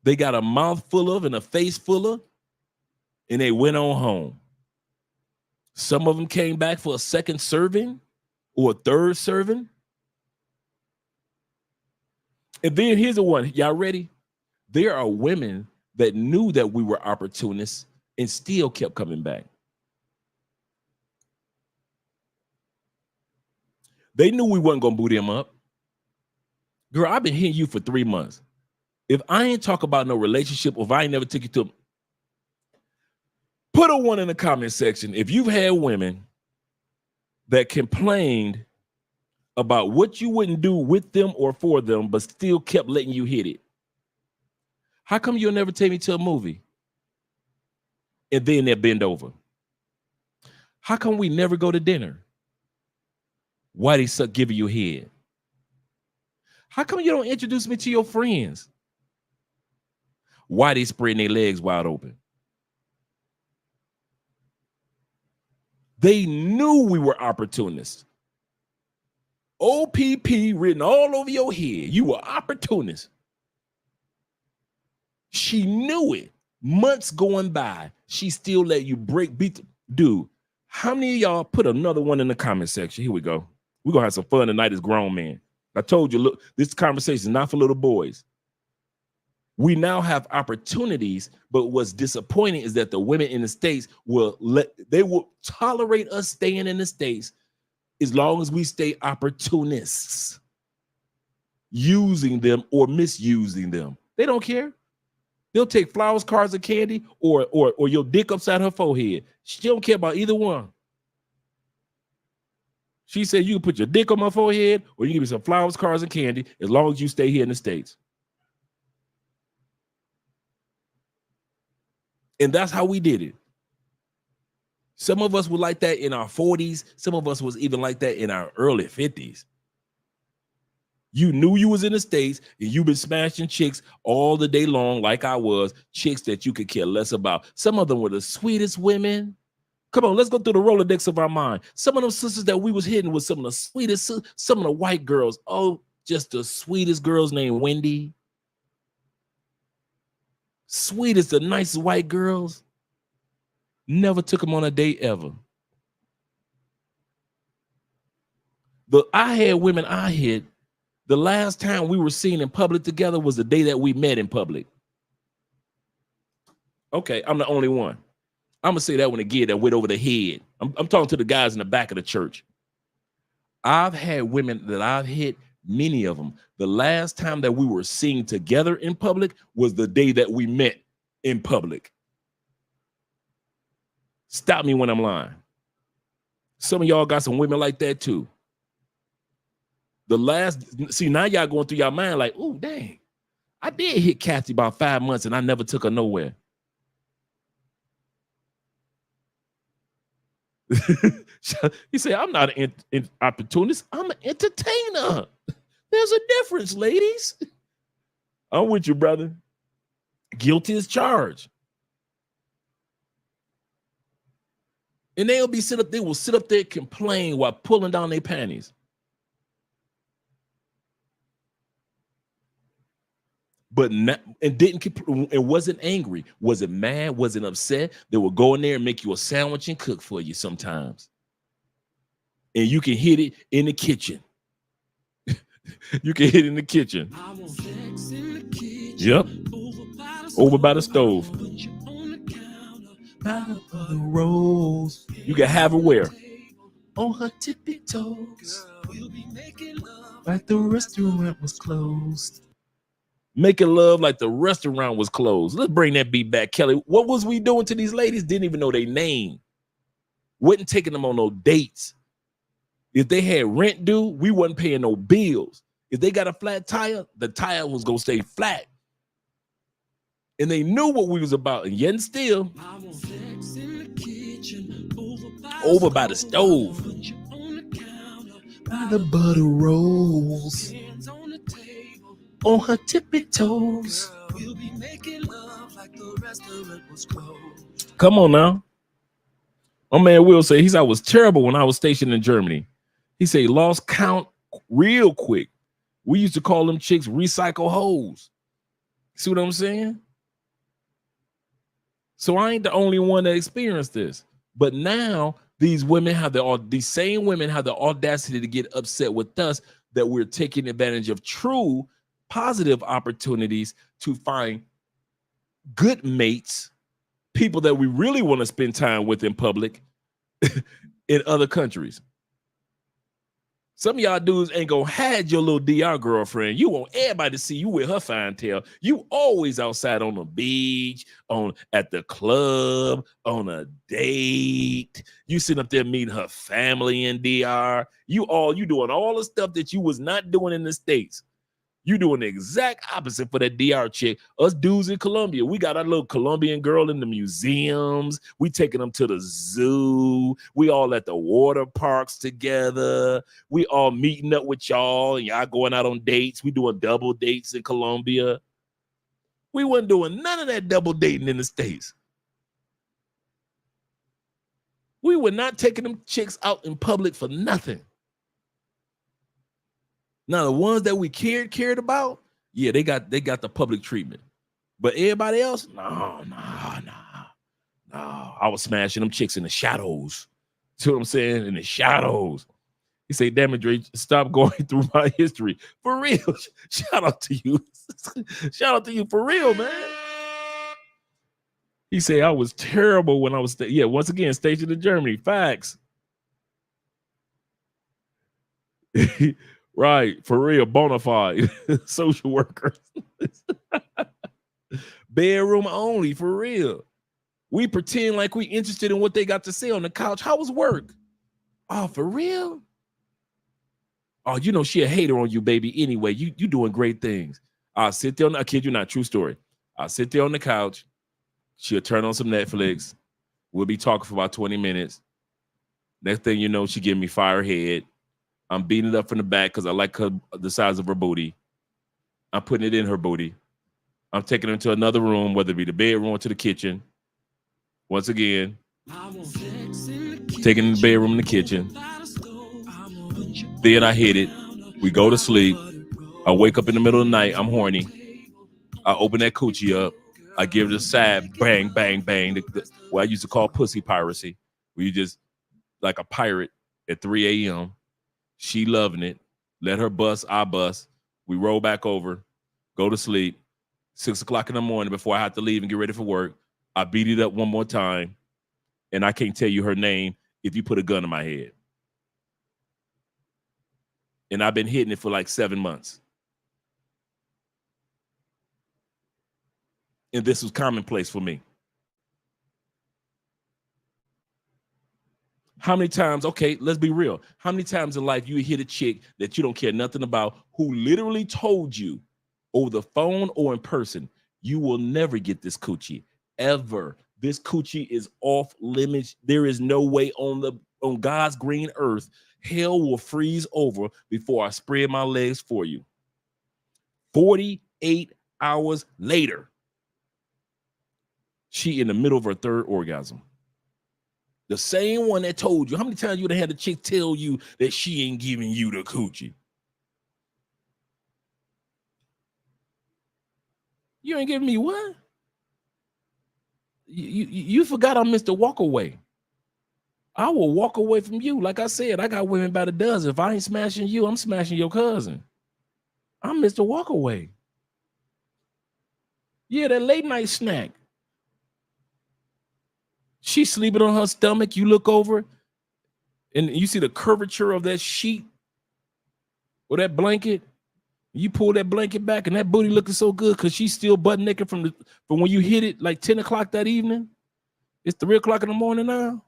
they got a mouth full of and a face full of, and they went on home. Some of them came back for a second serving or a third serving. And then here's the one. Y'all ready? There are women that knew that we were opportunists and still kept coming back. They knew we wasn't going to boot them up. Girl, I've been hitting you for 3 months. If I ain't talk about no relationship, or if I ain't never took you to, put a 1 in the comment section if you've had women that complained about what you wouldn't do with them or for them, but still kept letting you hit it. How come you'll never take me to a movie? And then they'll bend over. How come we never go to dinner? Why they suck giving you head? How come you don't introduce me to your friends? Why they spreading their legs wide open? They knew we were opportunists. OPP written all over your head. You were opportunists. She knew it. Months going by, she still let you beat. Dude, how many of y'all put another 1 in the comment section? Here we go. We're going to have some fun tonight as grown men. I told you, look, this conversation is not for little boys. We now have opportunities, but what's disappointing is that the women in the States will tolerate us staying in the States as long as we stay opportunists, using them or misusing them. They don't care. They'll take flowers, cards, and candy, or your dick upside her forehead. She don't care about either one. She said you can put your dick on my forehead, or you give me some flowers, cards, and candy, as long as you stay here in the States. And that's how we did it. Some of us were like that in our 40s. Some of us was even like that in our early 50s. You knew you was in the States and you've been smashing chicks all the day long like I was, chicks that you could care less about. Some of them were the sweetest women. Come on, let's go through the Rolodex of our mind. Some of them sisters that we was hitting with some of the sweetest, some of the white girls. Oh, just the sweetest girls named Wendy. Sweetest, the nicest white girls. Never took them on a date ever. I had women I hit. The last time we were seen in public together was the day that we met in public. Okay, I'm the only one. I'm gonna say that one again that went over the head. I'm talking to the guys in the back of the church. I've had women that I've hit, many of them. The last time that we were seen together in public was the day that we met in public. Stop me when I'm lying. Some of y'all got some women like that too. Now y'all going through your mind like, oh, dang, I did hit Kathy about 5 months and I never took her nowhere. He said, I'm not an opportunist. I'm an entertainer. There's a difference, ladies. I'm with you, brother. Guilty as charged. And they will sit up there and complain while pulling down their panties. But it wasn't angry. Wasn't mad, wasn't upset. They will go in there and make you a sandwich and cook for you sometimes. And you can hit it in the kitchen. You can hit it in the kitchen. Yep. Over by the stove. By the rolls. You can have her where? On her tippy toes. Like the restaurant was closed. Making love like the restaurant was closed. Let's bring that beat back, Kelly. What was we doing to these ladies? Didn't even know their name. Wasn't taking them on no dates. If they had rent due, we wasn't paying no bills. If they got a flat tire, the tire was gonna stay flat. And they knew what we was about. And yet and still, over by the stove. By the butter rolls. On her tippy toes. We'll be making love like the restaurant was closed. Come on now. My man Will say, I was terrible when I was stationed in Germany. He said he lost count real quick. We used to call them chicks recycle hoes. See what I'm saying? So I ain't the only one that experienced this. But now these same women have the audacity to get upset with us that we're taking advantage of true positive opportunities to find good mates, people that we really want to spend time with in public in other countries. Some of y'all dudes ain't gonna have your little DR girlfriend. You want everybody to see you with her fine tail. You always outside on the beach, at the club, on a date. You sitting up there meeting her family in DR. You doing all the stuff that you was not doing in the States. You doing the exact opposite for that DR chick. Us dudes in Colombia, we got our little Colombian girl in the museums. We taking them to the zoo. We all at the water parks together. We all meeting up with y'all, and y'all going out on dates. We doing double dates in Colombia. We wasn't doing none of that double dating in the States. We were not taking them chicks out in public for nothing. Now, the ones that we cared about, yeah, they got the public treatment. But everybody else, no. I was smashing them chicks in the shadows. See what I'm saying? In the shadows. He say, damn it, Dre, stop going through my history. For real. Shout out to you. Shout out to you for real, man. He say, I was terrible when I was, once again, stationed in Germany. Facts. Right, for real, bona fide social worker. Bedroom only, for real. We pretend like we interested in what they got to say on the couch. How was work? Oh, for real? Oh, you know she a hater on you, baby. Anyway, you doing great things. I'll sit there I kid you not, true story. I'll sit there on the couch. She'll turn on some Netflix. We'll be talking for about 20 minutes. Next thing you know, she give me fire head. I'm beating it up from the back because I like the size of her booty. I'm putting it in her booty. I'm taking her to another room, whether it be the bedroom or to the kitchen. Once again, taking the bedroom and the kitchen. Then I hit it. We go to sleep. I wake up in the middle of the night. I'm horny. I open that coochie up. I give it a sad bang, bang, bang. What I used to call pussy piracy. Where you just like a pirate at 3 a.m. She loving it. Let her bust, I bust. We roll back over, go to sleep. 6 o'clock in the morning before I have to leave and get ready for work. I beat it up one more time. And I can't tell you her name if you put a gun in my head. And I've been hitting it for like 7 months. And this was commonplace for me. How many times, okay, let's be real. How many times in life you hit a chick that you don't care nothing about who literally told you over the phone or in person, you will never get this coochie, ever. This coochie is off limits. There is no way on God's green earth, hell will freeze over before I spread my legs for you. 48 hours later, she in the middle of her third orgasm. The same one that told you. How many times you would have had a chick tell you that she ain't giving you the coochie? You ain't giving me what? You forgot I'm Mr. Walkaway. I will walk away from you. Like I said, I got women by the dozen. If I ain't smashing you, I'm smashing your cousin. I'm Mr. Walkaway. Yeah, that late night snack. She's sleeping on her stomach. You look over and you see the curvature of that sheet or that blanket. You pull that blanket back and that booty looking so good because she's still butt naked from when you hit it like 10 o'clock that evening. It's 3 o'clock in the morning now.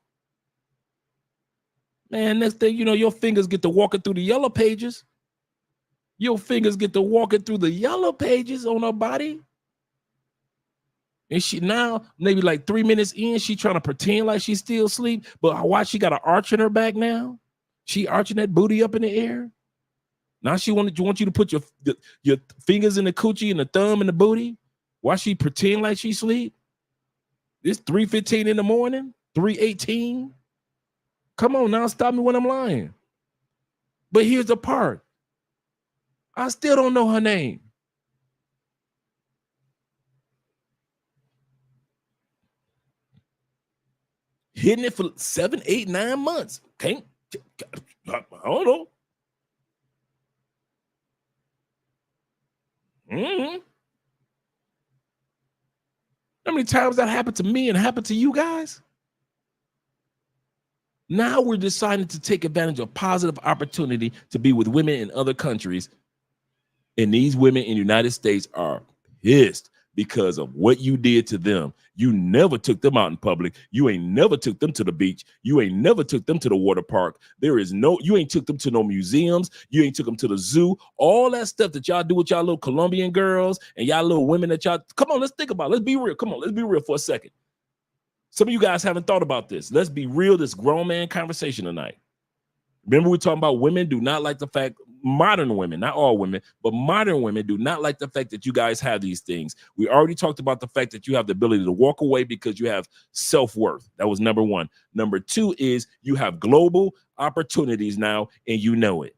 Man, next thing you know, your fingers get to walking through the yellow pages. Your fingers get to walking through the yellow pages on her body. And she now, maybe like 3 minutes in, she trying to pretend like she's still asleep. But why she got an arch in her back now? She arching that booty up in the air. Now she want you to put your fingers in the coochie and the thumb in the booty. Why she pretend like she sleep? It's 3:15 in the morning, 3:18. Come on now, stop me when I'm lying. But here's the part. I still don't know her name. Hitting it for 7, 8, 9 months. I don't know. How many times that happened to me and happened to you guys? Now we're deciding to take advantage of positive opportunity to be with women in other countries. And these women in the United States are pissed because of what you did to them. You never took them out in public. You ain't never took them to the beach. You ain't never took them to the water park. You ain't took them to no museums. You ain't took them to the zoo. All that stuff that y'all do with y'all little Colombian girls and y'all little women that y'all, come on, let's think about it. Let's be real. Come on, let's be real for a second. Some of you guys haven't thought about this. Let's be real, this grown man conversation tonight. Remember, we're talking about women do not like the fact, modern women, not all women, but modern women do not like the fact that you guys have these things. We already talked about the fact that you have the ability to walk away because you have self-worth. That was number one. Number two is you have global opportunities now, and you know it.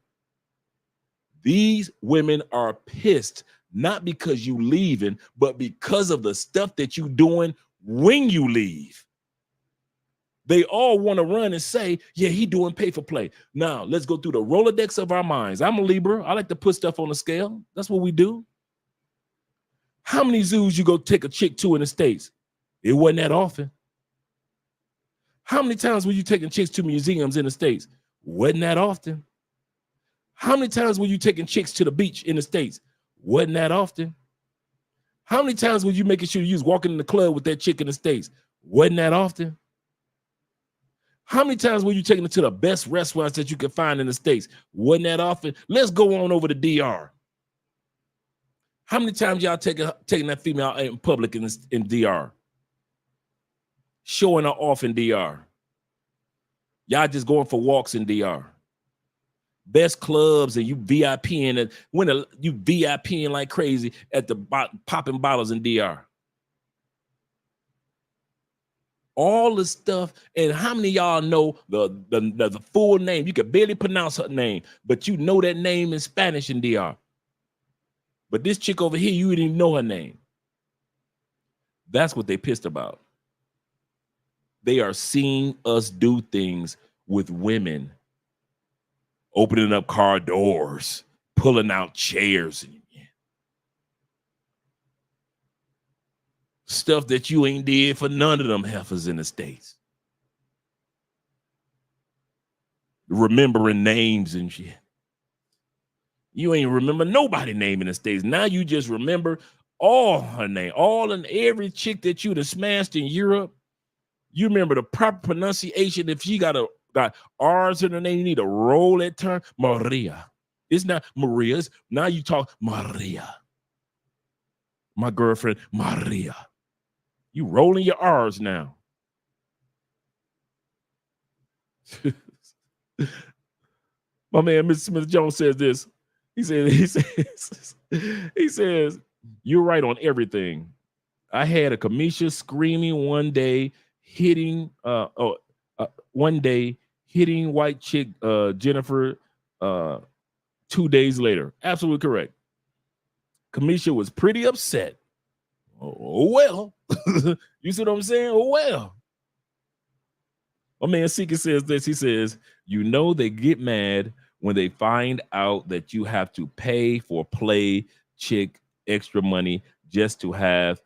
These women are pissed, not because you leaving, but because of the stuff that you doing when you leave. They all want to run and say, yeah, he doing pay for play. Now, let's go through the Rolodex of our minds. I'm a Libra. I like to put stuff on the scale. That's what we do. How many zoos you go take a chick to in the States? It wasn't that often. How many times were you taking chicks to museums in the States? Wasn't that often. How many times were you taking chicks to the beach in the States? Wasn't that often. How many times were you making sure you was walking in the club with that chick in the States? Wasn't that often. How many times were you taking it to the best restaurants that you could find in the States? Wasn't that often. Let's go on over to DR. How many times y'all taking that female out in public in DR? Showing her off in DR. Y'all just going for walks in DR. Best clubs, and you VIPing, and you VIPing like crazy at the popping bottles in DR. All the stuff, and how many of y'all know the full name? You can barely pronounce her name, but you know that name in Spanish in DR. But this chick over here, you didn't even know her name. That's what they pissed about. They are seeing us do things with women, opening up car doors, pulling out chairs, stuff that you ain't did for none of them heifers in the States. Remembering names and shit. You ain't remember nobody's name in the States. Now you just remember all her name, all and every chick that you'd have smashed in Europe. You remember the proper pronunciation. If she got R's in her name, you need to roll that term. Maria. It's not Maria. Now you talk Maria. My girlfriend, Maria. You rolling your R's now. My man, Mr. Smith Jones says this. He says, you're right on everything. I had a Kamisha screaming one day, hitting white chick Jennifer 2 days later. Absolutely correct. Kamisha was pretty upset. Oh well. You see what I'm saying? Oh well. My man Seeker says this. He says, you know they get mad when they find out that you have to pay for play chick extra money just to have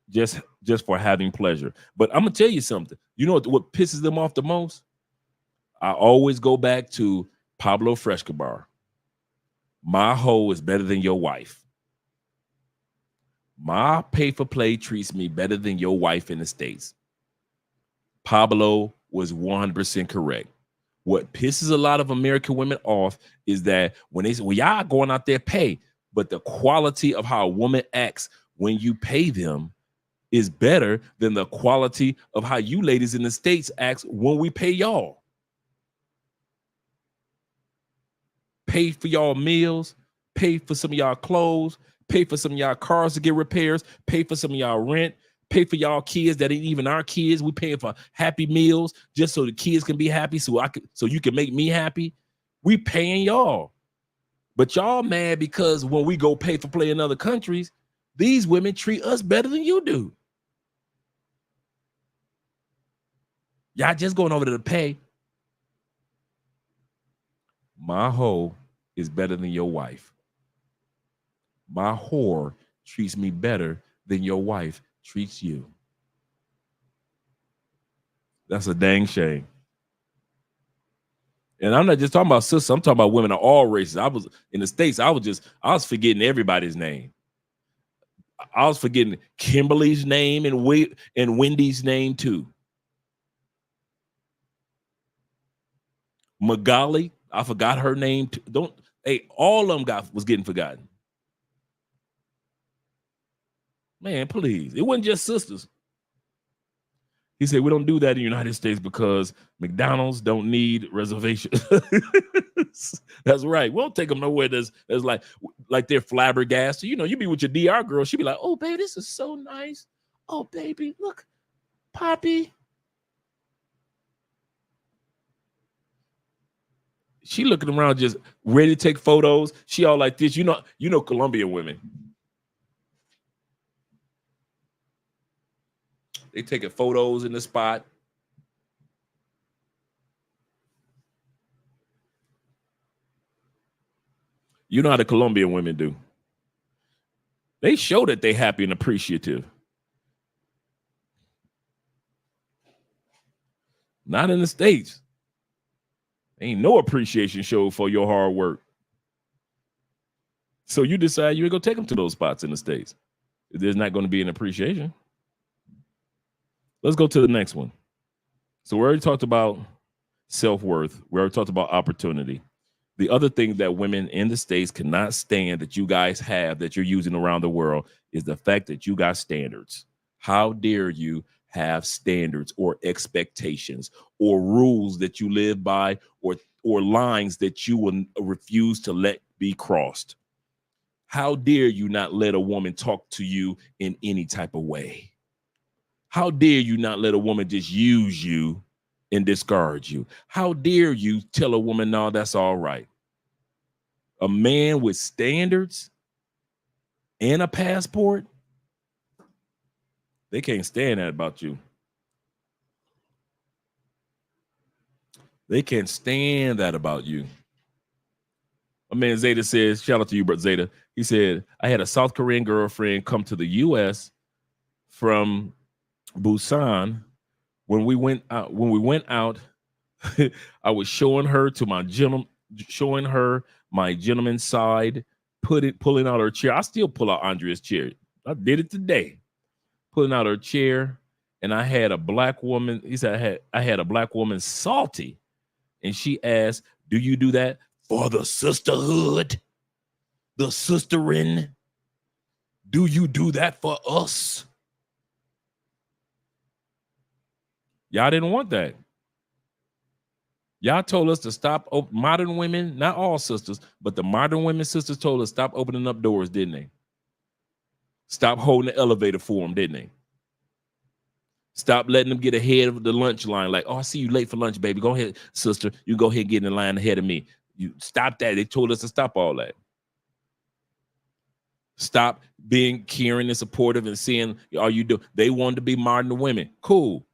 just for having pleasure. But I'm gonna tell you something. You know what pisses them off the most? I always go back to Pablo Frescobar. My hoe is better than your wife. My pay for play treats me better than your wife in the States. Pablo was 100% correct. What pisses a lot of American women off is that when they say, well, y'all going out there pay, but the quality of how a woman acts when you pay them is better than the quality of how you ladies in the States act when we pay y'all. Pay for y'all meals, pay for some of y'all clothes, pay for some of y'all cars to get repairs, pay for some of y'all rent, pay for y'all kids that ain't even our kids. We paying for Happy Meals just so the kids can be happy, so you can make me happy. We paying y'all. But y'all mad because when we go pay for play in other countries, these women treat us better than you do. Y'all just going over to pay. My hoe is better than your wife. My whore treats me better than your wife treats you. That's a dang shame. And I'm not just talking about sisters. I'm talking about women of all races. I was in the States. I was forgetting everybody's name. I was forgetting Kimberly's name and Wendy's name too. Magali, I forgot her name too. All of them was getting forgotten. Man, please. It wasn't just sisters. He said, we don't do that in the United States because McDonald's don't need reservations. That's right. We don't take them nowhere that's like they're flabbergasted. You know, you be with your DR girl. She be like, oh, baby, this is so nice. Oh, baby, look, Poppy. She looking around just ready to take photos. She all like this. You know Colombian women. They taking photos in the spot. You know how the Colombian women do. They show that they happy and appreciative. Not in the States. Ain't no appreciation show for your hard work. So you decide you ain't gonna take them to those spots in the States. There's not going to be an appreciation. Let's go to the next one. So we already talked about self-worth. We already talked about opportunity. The other thing that women in the States cannot stand that you guys have that you're using around the world is the fact that you got standards. How dare you have standards or expectations or rules that you live by or lines that you will refuse to let be crossed? How dare you not let a woman talk to you in any type of way? How dare you not let a woman just use you and discard you? How dare you tell a woman, no, that's all right? A man with standards and a passport, they can't stand that about you. They can't stand that about you. My man Zeta says, shout out to you, bro, Zeta. He said, I had a South Korean girlfriend come to the U.S. from Busan. When we went out, I was showing her my gentleman's side, pulling out her chair. I still pull out Andrea's chair. I did it today. Pulling out her chair, and I had a black woman. He said I had a black woman salty, and she asked, "Do you do that for the sisterhood, the sisterin? Do you do that for us?" Y'all didn't want that. Y'all told us to stop. Modern women, not all sisters, but the modern women sisters told us stop opening up doors, didn't they? Stop holding the elevator for them, didn't they? Stop letting them get ahead of the lunch line. Like, oh, I see you late for lunch, baby. Go ahead, sister. You go ahead and get in the line ahead of me. You stop that. They told us to stop all that. Stop being caring and supportive and seeing all you do. They wanted to be modern women. Cool.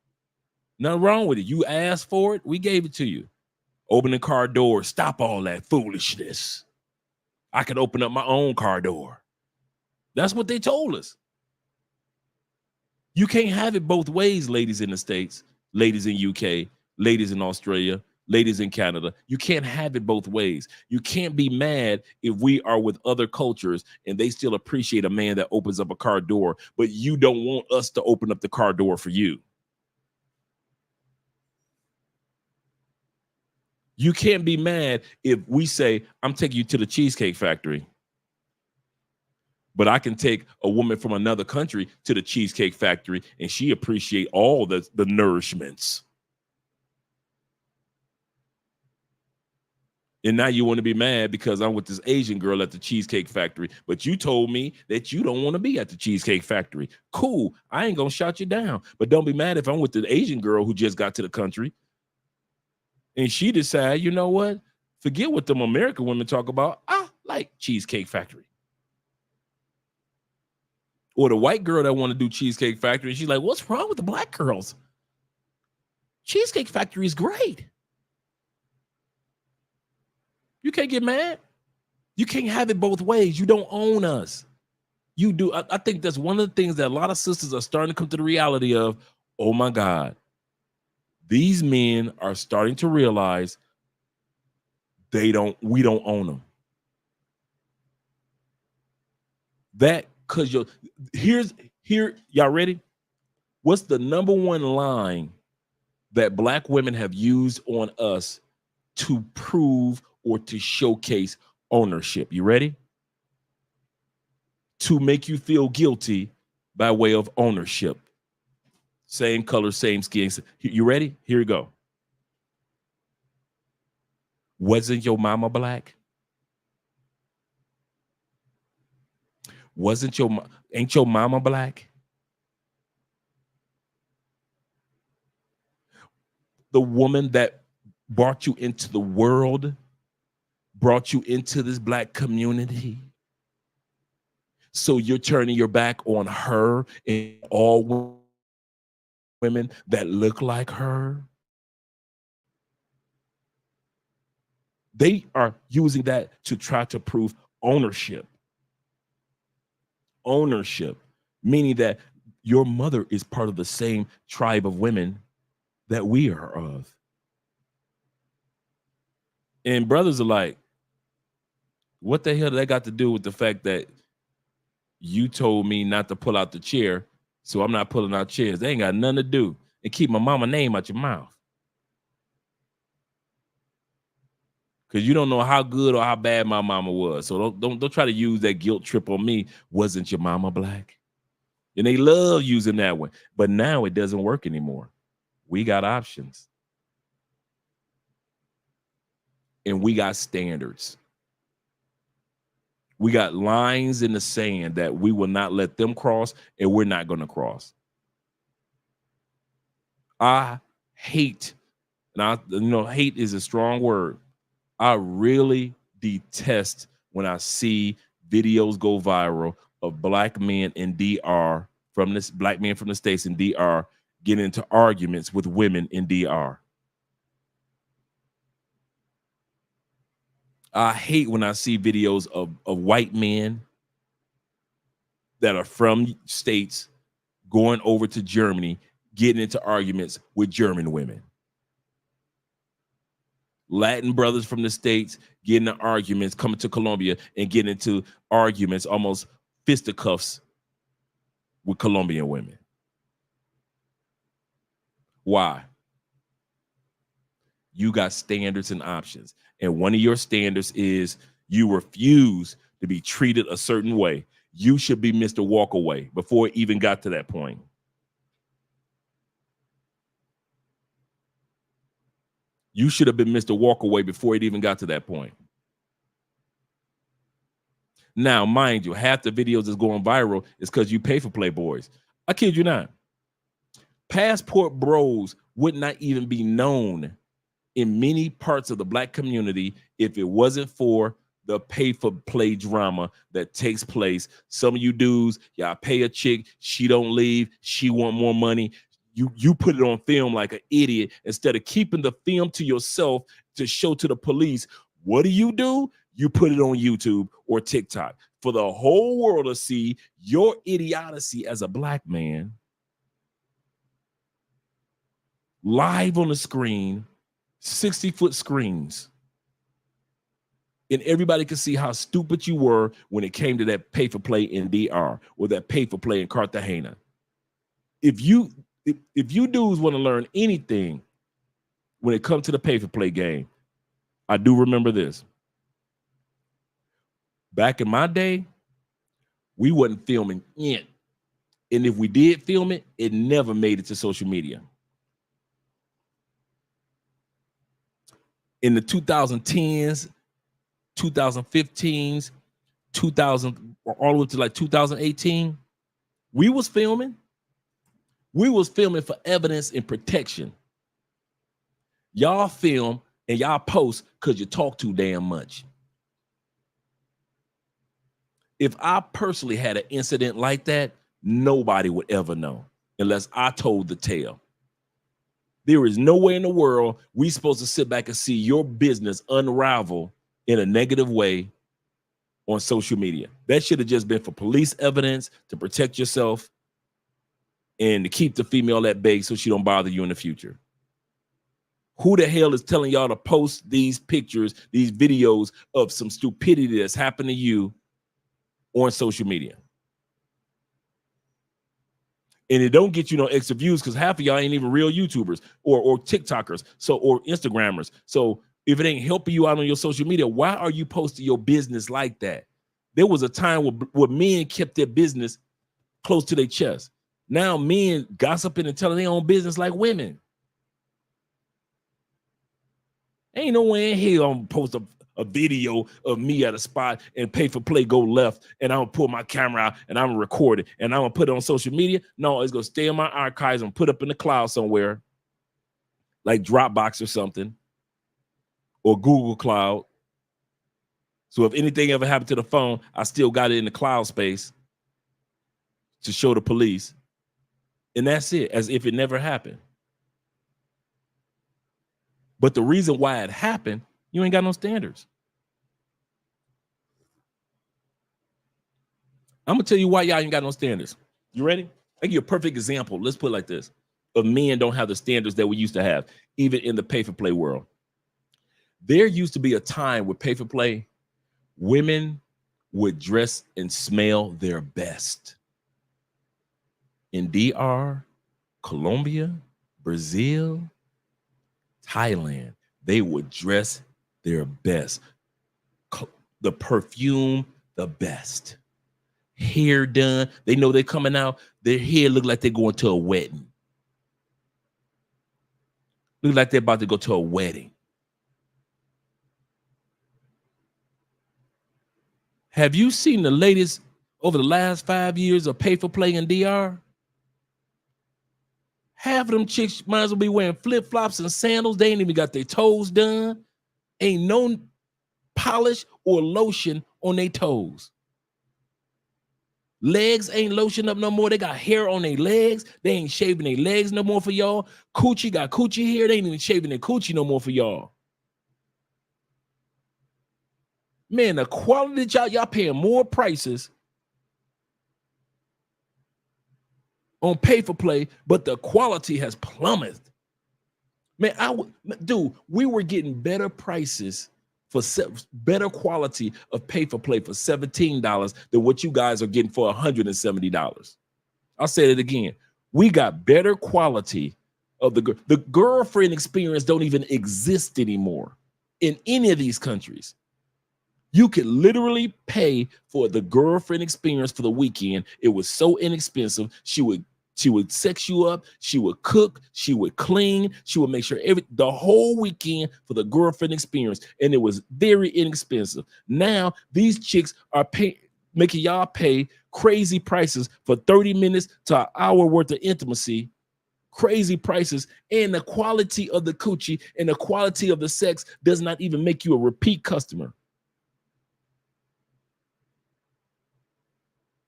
Nothing wrong with it. You asked for it. We gave it to you. Open the car door. Stop all that foolishness. I could open up my own car door. That's what they told us. You can't have it both ways, ladies in the States, ladies in UK, ladies in Australia, ladies in Canada. You can't have it both ways. You can't be mad if we are with other cultures and they still appreciate a man that opens up a car door, but you don't want us to open up the car door for you. You can't be mad if we say, I'm taking you to the Cheesecake Factory, but I can take a woman from another country to the Cheesecake Factory and she appreciate all the nourishments. And now you want to be mad because I'm with this Asian girl at the Cheesecake Factory, but you told me that you don't want to be at the Cheesecake Factory. Cool. I ain't going to shout you down, but don't be mad if I'm with the Asian girl who just got to the country and she decide, you know what? Forget what them American women talk about. like Cheesecake Factory. Or the white girl that want to do Cheesecake Factory, she's like, what's wrong with the black girls? Cheesecake Factory is great. You can't get mad. You can't have it both ways. You don't own us. You do. I think that's one of the things that a lot of sisters are starting to come to the reality of, oh my God, these men are starting to realize we don't own them. That because y'all ready? What's the number one line that black women have used on us to prove or to showcase ownership? You ready? To make you feel guilty by way of ownership. Same color, same skin. You ready? Here we go. Wasn't your mama black? Ain't your mama black? The woman that brought you into the world, brought you into this black community. So you're turning your back on her and all women that look like her. They are using that to try to prove ownership. Ownership, meaning that your mother is part of the same tribe of women that we are of. And brothers are like, what the hell do that got to do with the fact that you told me not to pull out the chair, so I'm not pulling out chairs? They ain't got nothing to do. And keep my mama name out your mouth. Because you don't know how good or how bad my mama was. So don't try to use that guilt trip on me. Wasn't your mama black? And they love using that one. But now it doesn't work anymore. We got options. And we got standards. We got lines in the sand that we will not let them cross, and we're not going to cross. I hate, and hate is a strong word. I really detest when I see videos go viral of black men in DR black men from the States in DR getting into arguments with women in DR. I hate when I see videos of white men that are from states going over to Germany, getting into arguments with German women. Latin brothers from the States getting into arguments, coming to Colombia and getting into arguments, almost fisticuffs with Colombian women. Why? You got standards and options. And one of your standards is you refuse to be treated a certain way. You should be Mr. Walkaway before it even got to that point. You should have been Mr. Walkaway before it even got to that point. Now, mind you, half the videos that's going viral is because you pay for Playboys. I kid you not. Passport bros would not even be known in many parts of the black community if it wasn't for the pay for play drama that takes place. Some of you dudes, y'all pay a chick, she don't leave, she want more money. You put it on film like an idiot instead of keeping the film to yourself to show to the police. What do? You put it on YouTube or TikTok for the whole world to see your idiocy as a black man live on the screen, 60-foot screens. And everybody can see how stupid you were when it came to that pay for play in DR or that pay for play in Cartagena. If you dudes want to learn anything when it comes to the pay for play game, I do remember this. Back in my day, we wasn't filming it. And if we did film it, it never made it to social media. In the 2010s, 2015s, 2000, all the way to like 2018, we was filming. We was filming for evidence and protection. Y'all film and y'all post because you talk too damn much. If I personally had an incident like that, nobody would ever know unless I told the tale. There is no way in the world we supposed to sit back and see your business unravel in a negative way on social media. That should have just been for police evidence, to protect yourself and to keep the female at bay so she don't bother you in the future. Who the hell is telling y'all to post these pictures, these videos of some stupidity that's happened to you on social media? And it don't get you no extra views because half of y'all ain't even real YouTubers or TikTokers, or Instagrammers. So if it ain't helping you out on your social media, why are you posting your business like that? There was a time where men kept their business close to their chest. Now men gossiping and telling their own business like women. Ain't no way in hell I'm gonna post a video of me at a spot and pay for play go left, and I'm gonna pull my camera out and I'm gonna record it and I'm gonna put it on social media. No, it's gonna stay in my archives and put up in the cloud somewhere, like Dropbox or something, or Google Cloud. So if anything ever happened to the phone, I still got it in the cloud space to show the police. And that's it, as if it never happened. But the reason why it happened, you ain't got no standards. I'm gonna tell you why y'all ain't got no standards. You ready? I'll give you a perfect example. Let's put it like this. Of men don't have the standards that we used to have, even in the pay-for-play world. There used to be a time with pay-for-play, women would dress and smell their best. In DR, Colombia, Brazil, Thailand, they would dress their best. The perfume, the best. Hair done. They know they're coming out. Their hair look like they're going to a wedding. Look like they're about to go to a wedding. Have you seen the latest over the last 5 years of pay for play in DR? Half of them chicks might as well be wearing flip-flops and sandals. They ain't even got their toes done. Ain't no polish or lotion on their toes. Legs ain't lotioned up no more. They got hair on their legs. They ain't shaving their legs no more for y'all. Coochie got coochie hair. They ain't even shaving their coochie no more for y'all. Man, the quality that y'all paying more prices on pay for play, but the quality has plummeted. Man, dude, we were getting better prices for better quality of pay for play for $17 than what you guys are getting for $170. I'll say it again. We got better quality of the girlfriend experience don't even exist anymore in any of these countries. You could literally pay for the girlfriend experience for the weekend. It was so inexpensive. She would sex you up. She would cook. She would clean. She would make sure the whole weekend for the girlfriend experience. And it was very inexpensive. Now these chicks are making y'all pay crazy prices for 30 minutes to an hour worth of intimacy. Crazy prices. And the quality of the coochie and the quality of the sex does not even make you a repeat customer.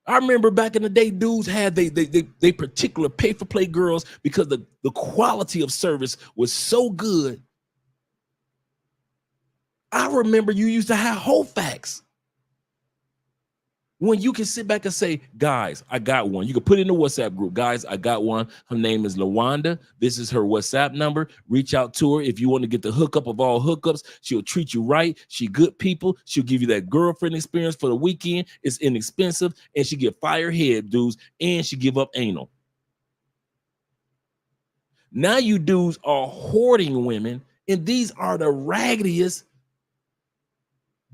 I remember back in the day, dudes had they particular pay-for-play girls because the quality of service was so good. I remember you used to have whole facts. When you can sit back and say, guys, I got one. You can put it in the WhatsApp group. Guys, I got one. Her name is LaWanda. This is her WhatsApp number. Reach out to her. If you want to get the hookup of all hookups, she'll treat you right. She good people. She'll give you that girlfriend experience for the weekend. It's inexpensive. And she get fire head dudes. And she give up anal. Now you dudes are hoarding women. And these are the raggediest.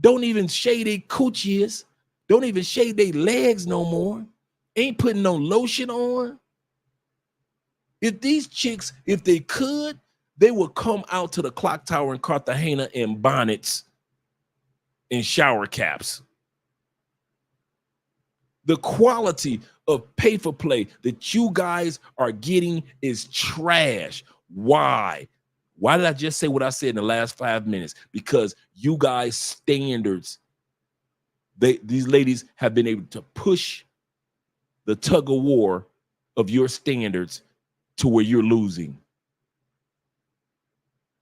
Don't even shade their coochies. Don't even shave their legs no more. Ain't putting no lotion on. If these chicks, if they could, they would come out to the clock tower in Cartagena in bonnets and shower caps. The quality of pay for play that you guys are getting is trash. Why? Why did I just say what I said in the last 5 minutes? Because you guys' standards These ladies have been able to push the tug of war of your standards to where you're losing.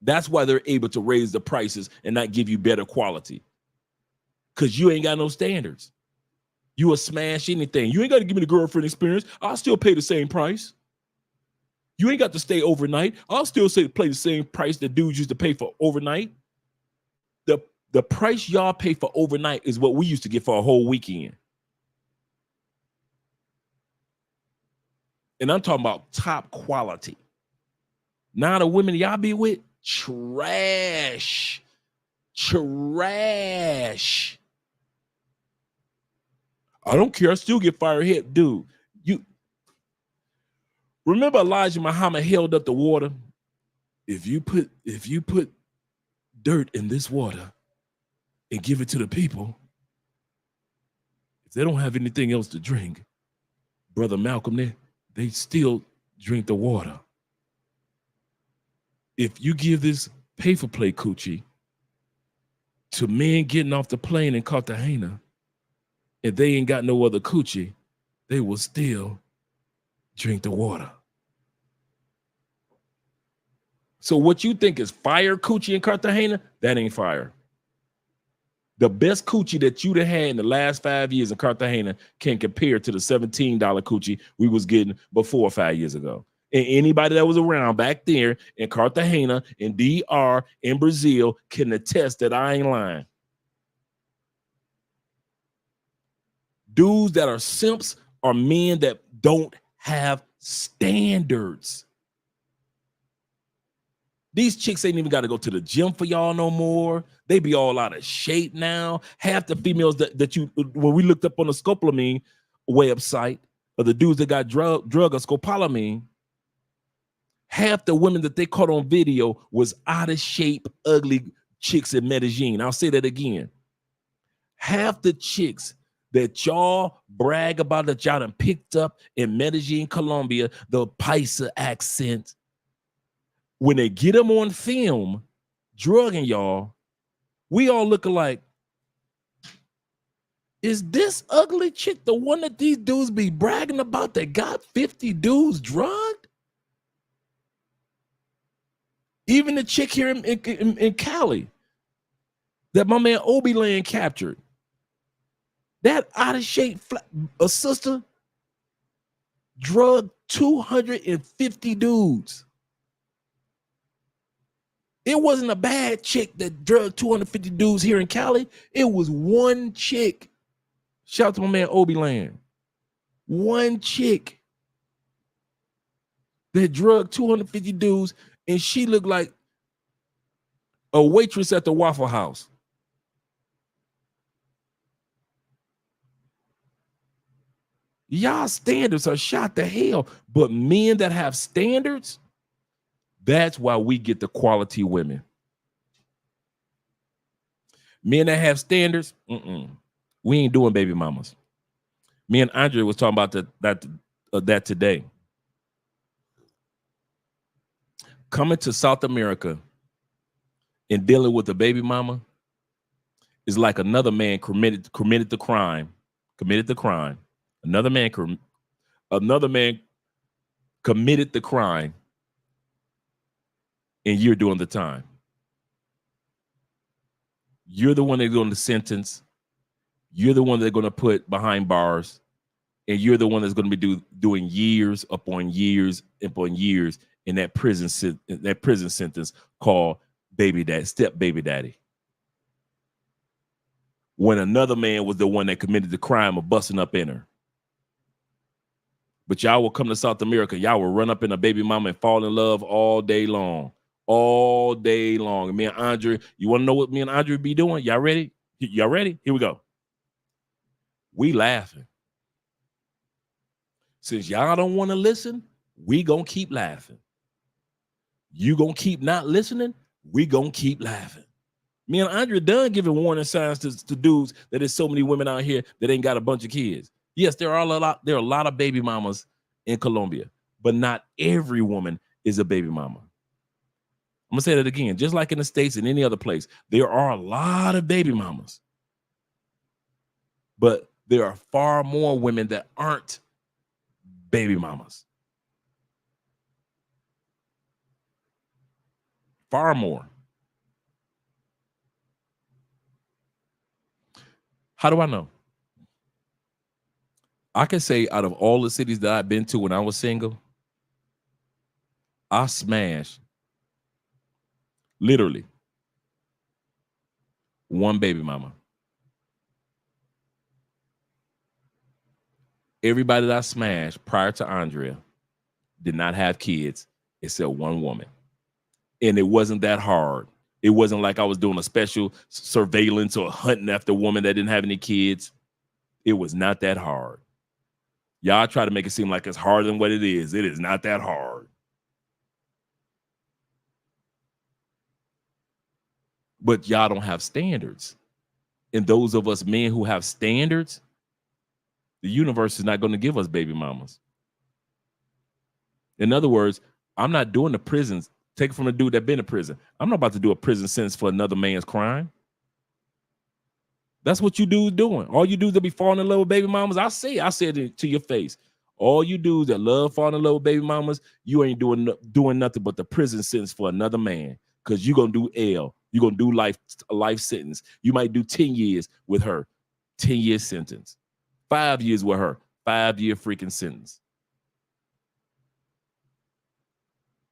That's why they're able to raise the prices and not give you better quality. Because you ain't got no standards. You will smash anything. You ain't got to give me the girlfriend experience. I'll still pay the same price. You ain't got to stay overnight. I'll still pay the same price that dudes used to pay for overnight. The price y'all pay for overnight is what we used to get for a whole weekend. And I'm talking about top quality. Now the women y'all be with, trash. Trash. I don't care. I still get fired here. Dude, you remember Elijah Muhammad held up the water? If you put dirt in this water and give it to the people, if they don't have anything else to drink, Brother Malcolm, they still drink the water. If you give this pay-for-play coochie to men getting off the plane in Cartagena, and they ain't got no other coochie, they will still drink the water. So what you think is fire coochie in Cartagena, that ain't fire. The best coochie that you'd have had in the last 5 years in Cartagena can compare to the $17 coochie we was getting before 5 years ago. And anybody that was around back there in Cartagena, in DR, in Brazil can attest that I ain't lying. Dudes that are simps are men that don't have standards. These chicks ain't even got to go to the gym for y'all no more. They be all out of shape now. Half the females that you, when we looked up on the scopolamine website, or the dudes that got drug or scopolamine, half the women that they caught on video was out of shape, ugly chicks in Medellin. I'll say that again. Half the chicks that y'all brag about that y'all done picked up in Medellin, Colombia, the Paisa accent, when they get them on film, drugging y'all, we all looking like, is this ugly chick the one that these dudes be bragging about that got 50 dudes drugged? Even the chick here in Cali that my man Obi Land captured, that out of shape a sister drugged 250 dudes. It wasn't a bad chick that drugged 250 dudes here in Cali. It was one chick. Shout out to my man Obi Land. One chick that drugged 250 dudes, and she looked like a waitress at the Waffle House. Y'all standards are shot to hell, but men that have standards, that's why we get the quality women. Men that have standards, we ain't doing baby mamas. Me and Andrea was talking about that today. Coming to South America and dealing with a baby mama is like another man committed the crime. Another man committed the crime, and you're doing the time. You're the one that's going to sentence. You're the one that's going to put behind bars, and you're the one that's going to be doing years upon years upon years in that prison sentence called step baby daddy. When another man was the one that committed the crime of busting up in her. But y'all will come to South America. Y'all will run up in a baby mama and fall in love all day long. All day long. And me and Andre, you want to know what me and Andre be doing? Y'all ready? Y'all ready? Here we go. We laughing. Since y'all don't want to listen, we gonna keep laughing. You gonna keep not listening, we gonna keep laughing. Me and Andre done giving warning signs to dudes that there's so many women out here that ain't got a bunch of kids. Yes, there are a lot of baby mamas in Colombia, but not every woman is a baby mama. I'm gonna say that again. Just like in the States and any other place, there are a lot of baby mamas, But there are far more women that aren't baby mamas. Far more. How do I know? I can say out of all the cities that I've been to when I was single, I smashed literally one baby mama. Everybody that I smashed prior to Andrea did not have kids except one woman. And it wasn't that hard. It wasn't like I was doing a special surveillance or hunting after a woman that didn't have any kids. It was not that hard. Y'all try to make it seem like it's harder than what it is. It is not that hard. But y'all don't have standards. And those of us men who have standards, the universe is not going to give us baby mamas. In other words, I'm not doing the prisons. Take it from a dude that been in prison. I'm not about to do a prison sentence for another man's crime. That's what you dudes doing. All you dudes that be falling in love with baby mamas, I said it to your face. All you dudes that love falling in love with baby mamas, you ain't doing nothing but the prison sentence for another man. Because you're going to do L. You're going to do a life sentence. You might do 10 years with her, 10-year sentence. 5 years with her, 5-year freaking sentence.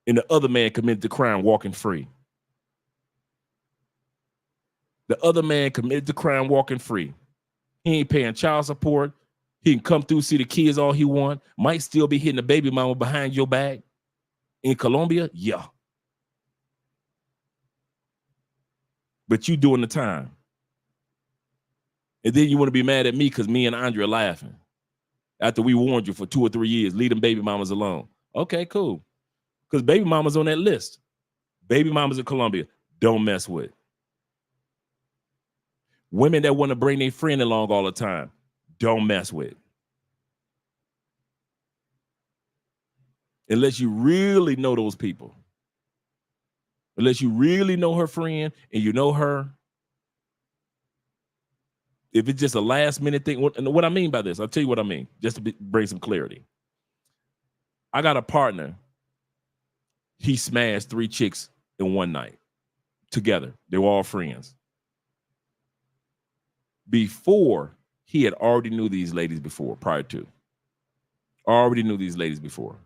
And the other man committed the crime walking free. The other man committed the crime walking free. He ain't paying child support. He can come through, see the kids all he want. Might still be hitting the baby mama behind your back. In Colombia, yeah. But you doing the time. And then you want to be mad at me because me and Andrea are laughing. After we warned you for 2 or 3 years, leave them baby mamas alone. Okay, cool. Because baby mamas on that list. Baby mamas in Colombia, don't mess with. Women that want to bring their friend along all the time, don't mess with. Unless you really know those people. Unless you really know her friend and you know her. If it's just a last minute thing, what I mean by this, I'll tell you what I mean, just to bring some clarity. I got a partner. He smashed 3 chicks in one night together. They were all friends. Before, he had already knew these ladies before, prior to. Already knew these ladies before.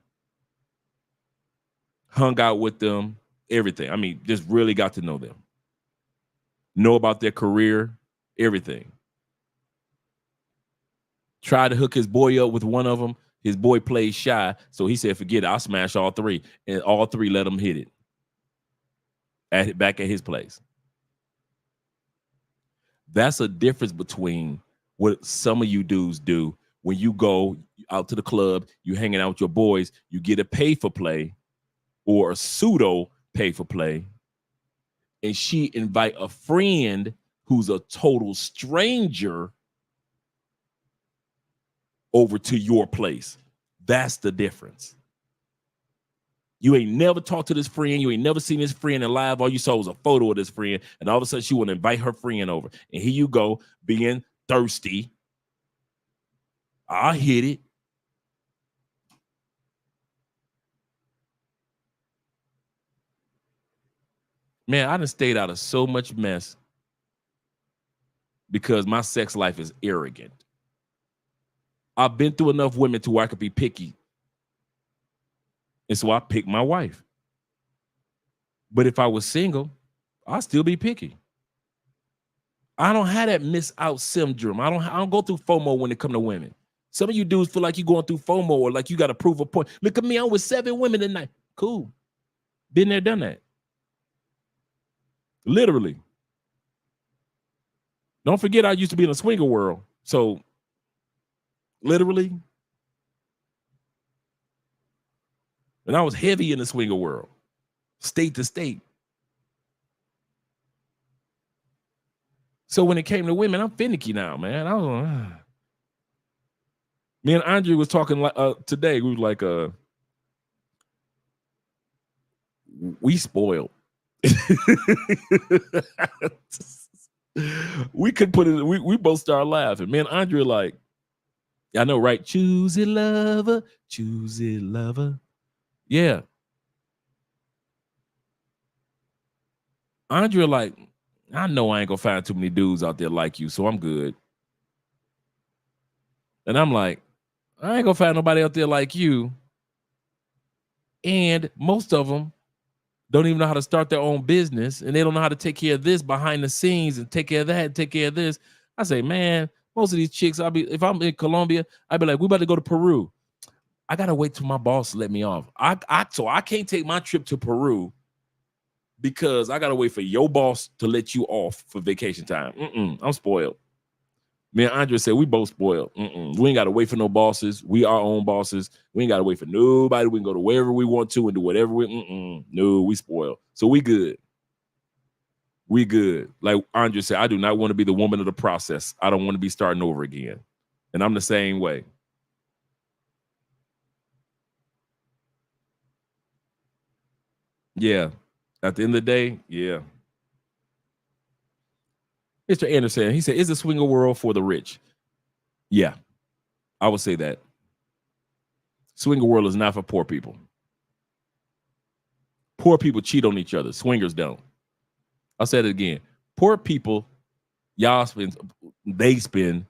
Hung out with them, everything. I mean, just really got to know them. Know about their career, everything. Tried to hook his boy up with one of them. His boy played shy, so he said, forget it, I'll smash all 3. And all 3 let him hit it. Back at his place. That's a difference between what some of you dudes do when you go out to the club, you hanging out with your boys, you get a pay for play or a pseudo pay for play, and she invite a friend who's a total stranger over to your place. That's the difference. You ain't never talked to this friend. You ain't never seen this friend in live. All you saw was a photo of this friend. And all of a sudden, she want to invite her friend over. And here you go, being thirsty. I hit it. Man, I done stayed out of so much mess because my sex life is arrogant. I've been through enough women to where I could be picky. And so I picked my wife. But if I was single, I'd still be picky. I don't have that miss out syndrome. I don't go through FOMO when it comes to women. Some of you dudes feel like you're going through FOMO or like you got to prove a point. Look at me, I'm with 7 women tonight. Cool. Been there, done that. Literally. Don't forget I used to be in a swinger world. So literally. And I was heavy in the swinger world. State to state. So when it came to women, I'm finicky now, man. I was me and Andrea was talking today. We were like, we spoiled. We could put it, we both started laughing. Me and Andrea like, I know, right? Choose it, lover. Choose it, lover. Yeah. Andrea like, I know I ain't gonna find too many dudes out there like you, so I'm good. And I'm like, I ain't gonna find nobody out there like you. And most of them don't even know how to start their own business, and they don't know how to take care of this behind the scenes and take care of that and take care of this. I say, man, most of these chicks, if I'm in Colombia, I'd be like, we about to go to Peru. I gotta wait till my boss let me off. So I can't take my trip to Peru because I gotta wait for your boss to let you off for vacation time. I'm spoiled. Me and Andrea said we both spoiled. We ain't gotta wait for no bosses. We our own bosses. We ain't gotta wait for nobody. We can go to wherever we want to and do whatever we. No, we spoiled. So we good. We good. Like Andrea said, I do not want to be the woman of the process. I don't want to be starting over again. And I'm the same way. Yeah. At the end of the day, yeah. Mr. Anderson, he said, is the swinger world for the rich? Yeah, I would say that. Swinger world is not for poor people. Poor people cheat on each other. Swingers don't. I'll say it again. Poor people, they spend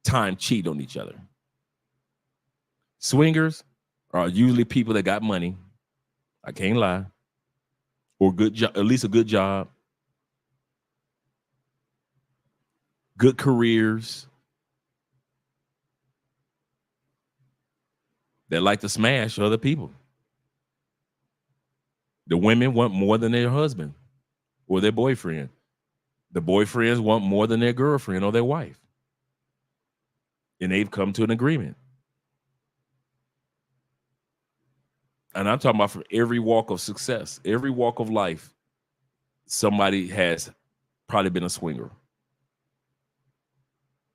time cheating on each other. Swingers are usually people that got money. I can't lie. Or at least a good job. Good careers. They like to smash other people. The women want more than their husband or their boyfriend. The boyfriends want more than their girlfriend or their wife. And they've come to an agreement. And I'm talking about from every walk of success, every walk of life, somebody has probably been a swinger.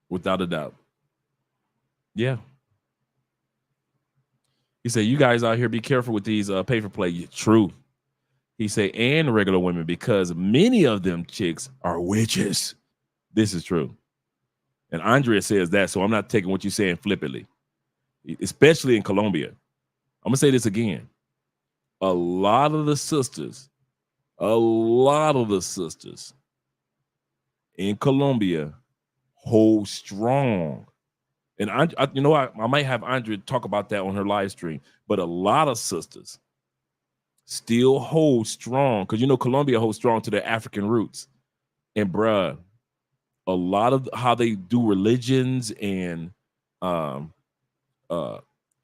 Without a doubt. Yeah. He said, you guys out here, be careful with these pay for play. True. He said, and regular women, because many of them chicks are witches. This is true. And Andrea says that, so I'm not taking what you're saying flippantly, especially in Colombia. I'm going to say this again. A lot of the sisters in Colombia hold strong. And I might have Andrea talk about that on her live stream, but a lot of sisters still hold strong because Colombia holds strong to their African roots. And bruh, a lot of how they do religions and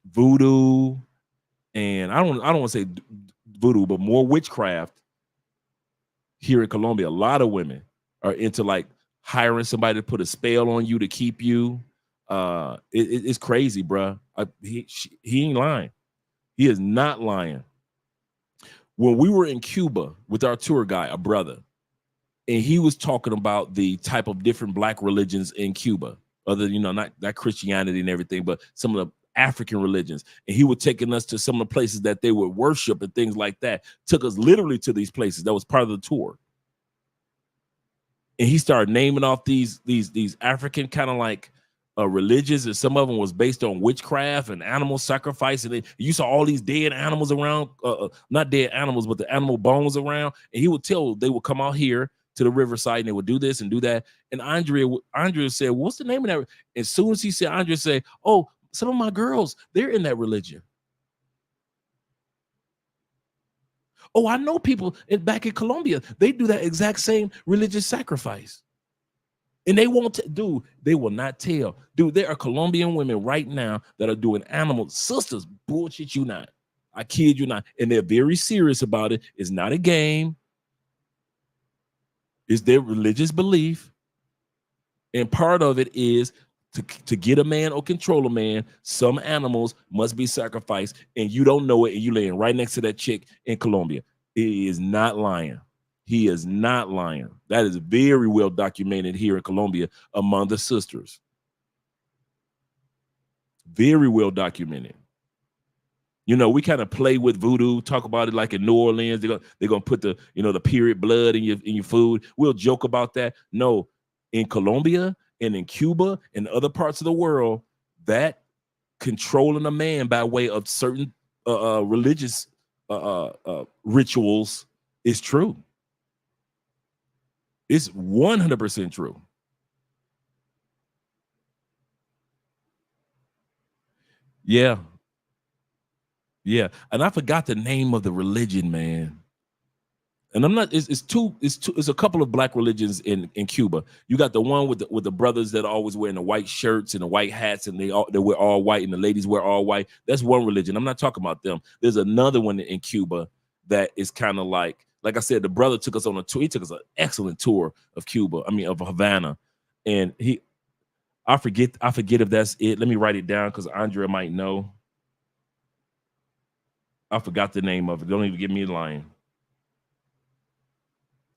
voodoo, and I don't want to say voodoo, but more witchcraft here in Colombia. A lot of women are into like hiring somebody to put a spell on you to keep you. It's crazy, bruh. He ain't lying. He is not lying. When we were in Cuba with our tour guide, a brother, and he was talking about the type of different black religions in Cuba, other not Christianity and everything, but some of the African religions. And he was taking us to some of the places that they would worship and things like that. Took us literally to these places. That was part of the tour. And he started naming off these African kind of like religions, and some of them was based on witchcraft and animal sacrifice. And you saw all these dead animals around, not dead animals, but the animal bones around. And he would tell they would come out here to the riverside and they would do this and do that. And Andrea said, what's the name of that? As soon as he said, Andrea said, oh, some of my girls, they're in that religion. Oh, I know people back in Colombia, they do that exact same religious sacrifice. And they won't dude, they will not tell. Dude, there are Colombian women right now that are doing animal sisters. Bullshit you not. I kid you not. And they're very serious about it. It's not a game. It's their religious belief. And part of it is to get a man or control a man, some animals must be sacrificed, and you don't know it, and you laying right next to that chick in Colombia. He is not lying. He is not lying. That is very well documented here in Colombia among the sisters. Very well documented. You know, we kind of play with voodoo, talk about it like in New Orleans. They're gonna put the, you know, the period blood in your food. We'll joke about that. No, in Colombia and in Cuba and other parts of the world, that controlling a man by way of certain religious rituals is true. It's 100% true. Yeah. Yeah. And I forgot the name of the religion, man. And I'm not, it's a couple of black religions in Cuba. You got the one with the brothers that are always wearing the white shirts and the white hats, and they wear all white, and the ladies wear all white. That's one religion. I'm not talking about them. There's another one in Cuba that is kind of like I said, the brother took us on a tour. He took us an excellent tour of Cuba. I mean, of Havana. And I forget if that's it. Let me write it down because Andrea might know. I forgot the name of it. Don't even give me a line.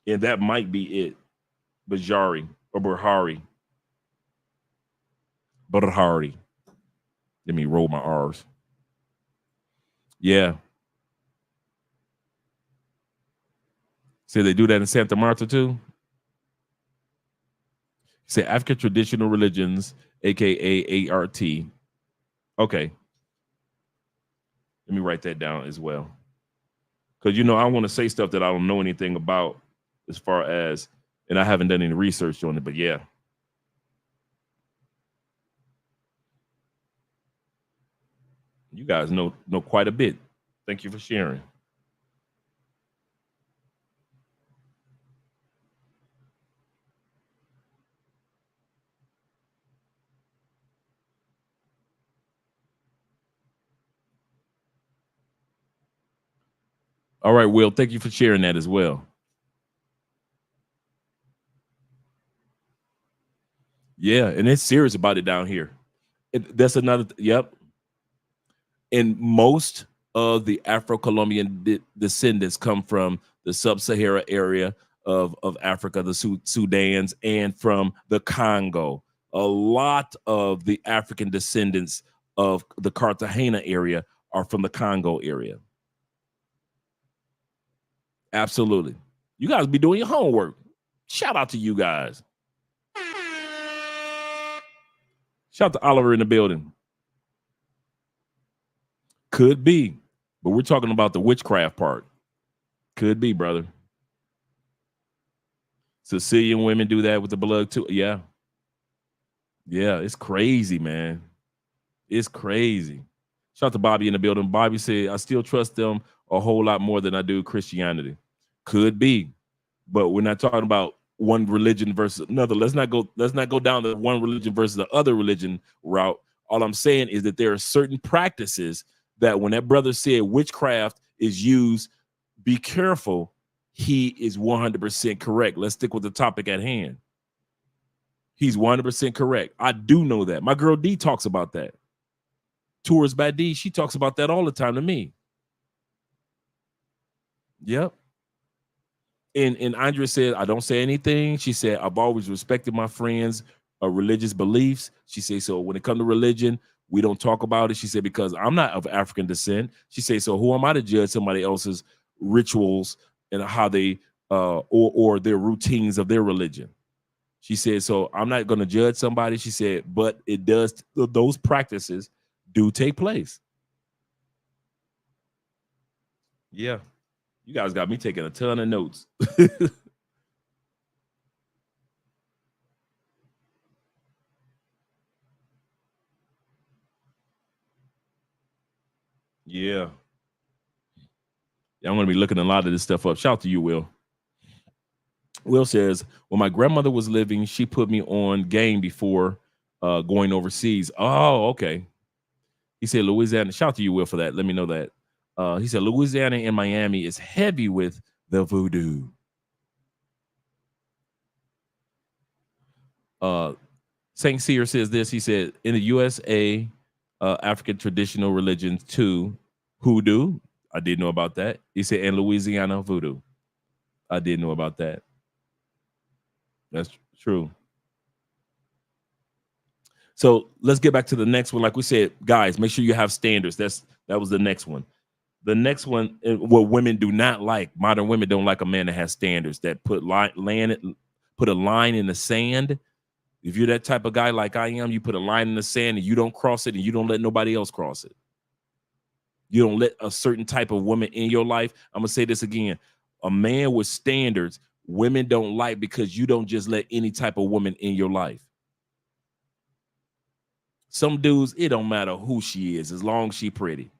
And that might be it. Bajari or Burhari. Burhari. Let me roll my R's. Yeah. Say they do that in Santa Marta too? Say African traditional religions, aka ART. Okay. Let me write that down as well. Because, you know, I want to say stuff that I don't know anything about as far as, and I haven't done any research on it, but yeah. You guys know quite a bit. Thank you for sharing. All right, Will, thank you for sharing that as well. Yeah, and it's serious about it down here. That's another, yep. And most of the Afro-Colombian descendants come from the sub-Sahara area of Africa, the Sudans, and from the Congo. A lot of the African descendants of the Cartagena area are from the Congo area. Absolutely. You guys be doing your homework. Shout out to you guys. Shout out to Oliver in the building. Could be, but we're talking about the witchcraft part. Could be, brother. Sicilian women do that with the blood too. Yeah. Yeah, it's crazy, man. It's crazy. Shout out to Bobby in the building. Bobby said, I still trust them a whole lot more than I do Christianity. Could be, but we're not talking about one religion versus another. Let's not go down the one religion versus the other religion route. All I'm saying is that there are certain practices that when that brother said witchcraft is used, be careful. He is 100% correct. Let's stick with the topic at hand. He's 100% correct. I do know that. My girl D talks about that. Tours by D, she talks about that all the time to me. Yep. And Andrea said, I don't say anything. She said, I've always respected my friends' religious beliefs. She said, so when it comes to religion, we don't talk about it. She said, because I'm not of African descent. She said, so who am I to judge somebody else's rituals and how they or their routines of their religion? She said, so I'm not going to judge somebody. She said, but it does, those practices do take place. Yeah. You guys got me taking a ton of notes. Yeah. I'm going to be looking a lot of this stuff up. Shout out to you, Will. Will says, when my grandmother was living, she put me on game before going overseas. Oh, okay. He said, Louisiana. Shout out to you, Will, for that. Let me know that. He said, Louisiana and Miami is heavy with the voodoo. Saint Cyr says this. He said, in the USA, African traditional religions too, hoodoo. I didn't know about that. He said, in Louisiana, voodoo. I didn't know about that. That's true. So let's get back to the next one. Like we said, guys, make sure you have standards. That was the next one. The next one, what women do not like, modern women don't like a man that has standards, that put a line in the sand. If you're that type of guy like I am, you put a line in the sand and you don't cross it and you don't let nobody else cross it. You don't let a certain type of woman in your life. I'm going to say this again. A man with standards, women don't like, because you don't just let any type of woman in your life. Some dudes, it don't matter who she is, as long as she pretty.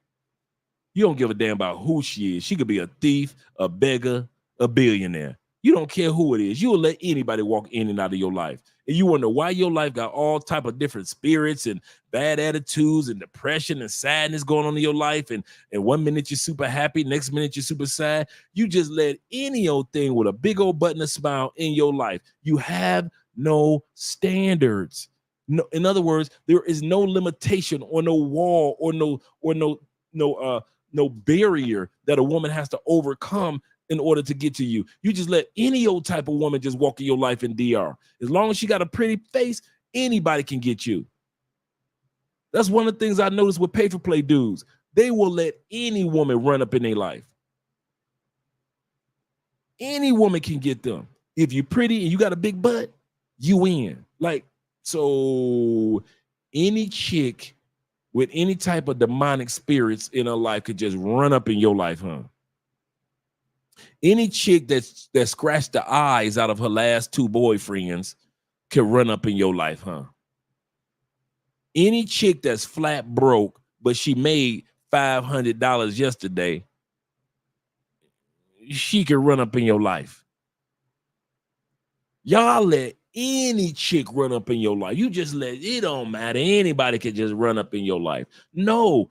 You don't give a damn about who she is. She could be a thief, a beggar, a billionaire. You don't care who it is. You will let anybody walk in and out of your life. And you wonder why your life got all type of different spirits and bad attitudes and depression and sadness going on in your life. And 1 minute you're super happy, next minute you're super sad. You just let any old thing with a big old button of smile in your life. You have no standards. No, in other words, there is no limitation or no wall or no barrier that a woman has to overcome in order to get to you. You just let any old type of woman just walk in your life in DR. As long as she got a pretty face, anybody can get you. That's one of the things I noticed with pay for play dudes. They will let any woman run up in their life. Any woman can get them. If you're pretty and you got a big butt, you win. Like, so any chick with any type of demonic spirits in her life could just run up in your life, huh? Any chick that scratched the eyes out of her last 2 boyfriends can run up in your life, huh? Any chick that's flat broke, but she made $500 yesterday, she can run up in your life. Y'all let any chick run up in your life. You just let, it don't matter. Anybody can just run up in your life. No,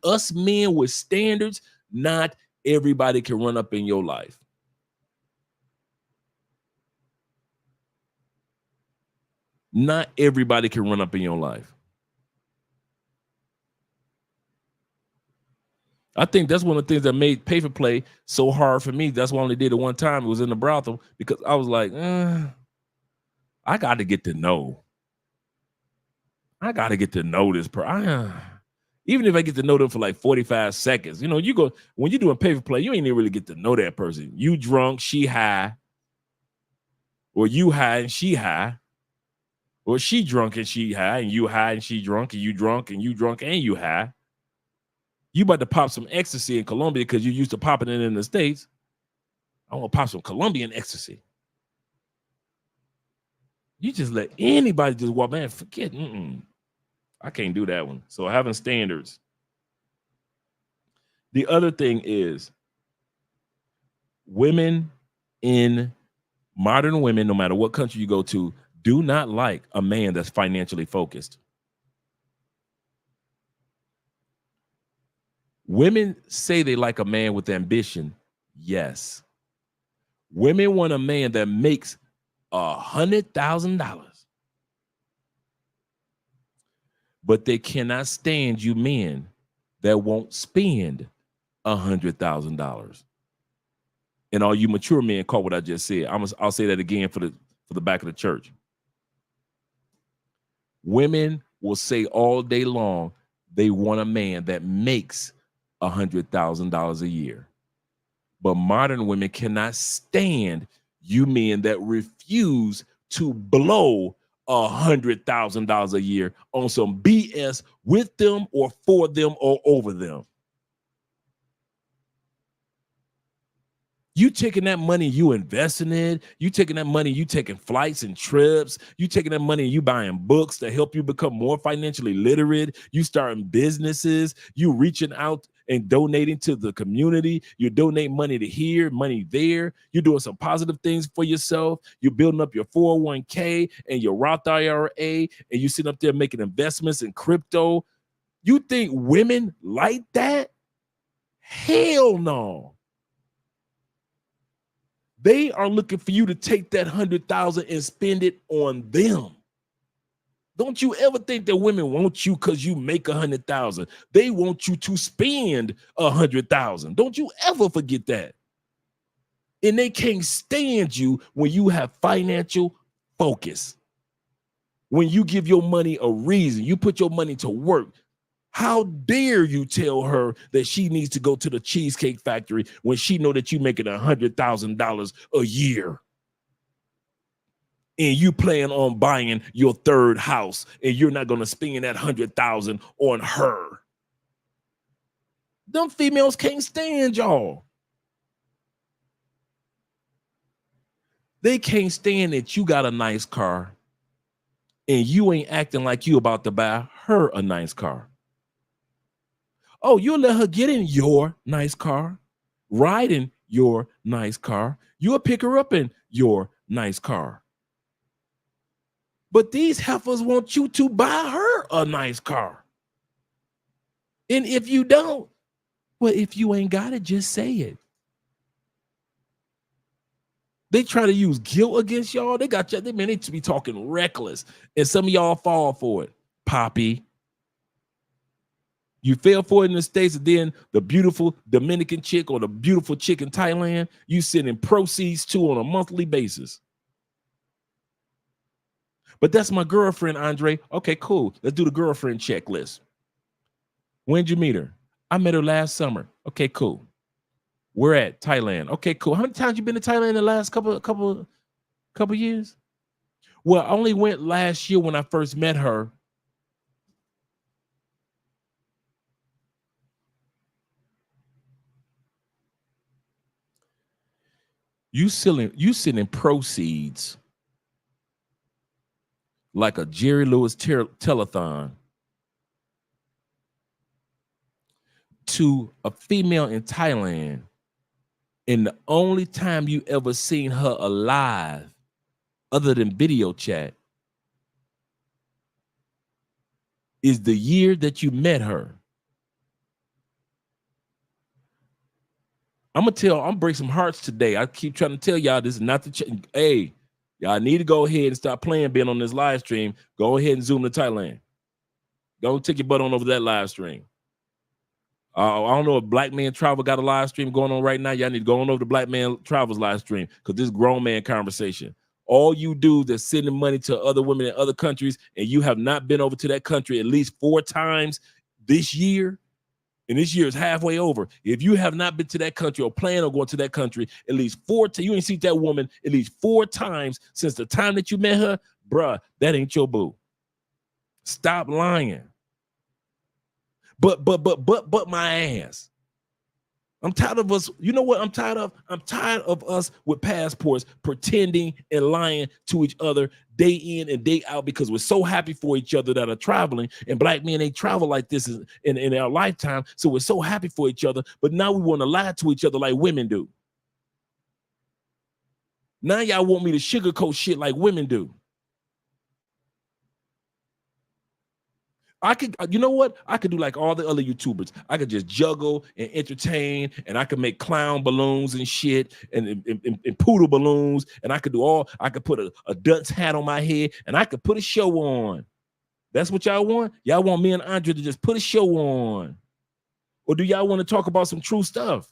us men with standards, not everybody can run up in your life. Not everybody can run up in your life. I think that's one of the things that made pay for play so hard for me. That's why I only did it one time. It was in the brothel, because I was like, I got to get to know. I got to get to know this person. Even if I get to know them for like 45 seconds, you know, you go, when you're doing pay for play, you ain't even really get to know that person. You drunk, she high, or you high and she high, or she drunk and she high, and you high and she drunk, and you drunk and you drunk and you high. You about to pop some ecstasy in Colombia because you used to popping it in the States. I want to pop some Colombian ecstasy. You just let anybody just walk, man, forget. I can't do that one. So having standards. The other thing is, modern women, no matter what country you go to, do not like a man that's financially focused. Women say they like a man with ambition. Yes. Women want a man that makes $100,000. But they cannot stand you men that won't spend $100,000. And all you mature men caught what I just said. I'll say that again for the back of the church. Women will say all day long they want a man that makes $100,000 a year. But modern women cannot stand you men that refuse to blow $100,000 a year on some BS with them or for them or over them. You taking that money, you investing it. You taking that money, you taking flights and trips. You taking that money, you buying books to help you become more financially literate. You starting businesses. You reaching out and donating to the community. You donate money to here, money there. You're doing some positive things for yourself. You're building up your 401k and your Roth IRA, and you sitting up there making investments in crypto. You think women like that? Hell no. They are looking for you to take that 100,000 and spend it on them. Don't you ever think that women want you because you make 100,000. They want you to spend 100,000. Don't you ever forget that. And they can't stand you when you have financial focus. When you give your money a reason, you put your money to work. How dare you tell her that she needs to go to the Cheesecake Factory when she know that you making $100,000 a year? And you plan on buying your third house and you're not going to spend that 100,000 on her. Them females can't stand y'all. They can't stand that you got a nice car and you ain't acting like you about to buy her a nice car. Oh, you'll let her get in your nice car, ride in your nice car. You'll pick her up in your nice car. But these heifers want you to buy her a nice car. And if you don't, well, if you ain't got it, just say it. They try to use guilt against y'all. They got you. They need to be talking reckless. And some of y'all fall for it. Poppy. You fell for it in the States, and then the beautiful Dominican chick or the beautiful chick in Thailand, you sending proceeds to on a monthly basis. But that's my girlfriend, Andre. Okay, cool. Let's do the girlfriend checklist. When'd you meet her? I met her last summer. Okay, cool. We're at Thailand. Okay, cool. How many times you been to Thailand in the last couple years? Well, I only went last year when I first met her. You sending proceeds like a Jerry Lewis telethon to a female in Thailand, and the only time you ever seen her alive other than video chat is the year that you met her. I'm gonna break some hearts today. I keep trying to tell y'all this is not the hey, y'all need to go ahead and stop playing being on this live stream. Go ahead and zoom to Thailand. Go take your butt on over that live stream. I don't know if Black Man Travel got a live stream going on right now. Y'all need to go on over to Black Man Travel's live stream because this grown man conversation. All you do is sending money to other women in other countries, and you have not been over to that country at least 4 times this year. And this year is halfway over. If you have not been to that country or plan on going to that country at least 4 times, you ain't seen that woman at least 4 times since the time that you met her, bruh, that ain't your boo. Stop lying. But my ass. I'm tired of us. You know what I'm tired of? I'm tired of us with passports pretending and lying to each other day in and day out because we're so happy for each other that are traveling, and Black men ain't travel like this in our lifetime. So we're so happy for each other, but now we want to lie to each other like women do. Now y'all want me to sugarcoat shit like women do. I could, you know what? I could do like all the other YouTubers. I could just juggle and entertain, and I could make clown balloons and shit and poodle balloons, and I could do all, I could put a dunce hat on my head, and I could put a show on. That's what y'all want? Y'all want me and Andre to just put a show on? Or do y'all want to talk about some true stuff?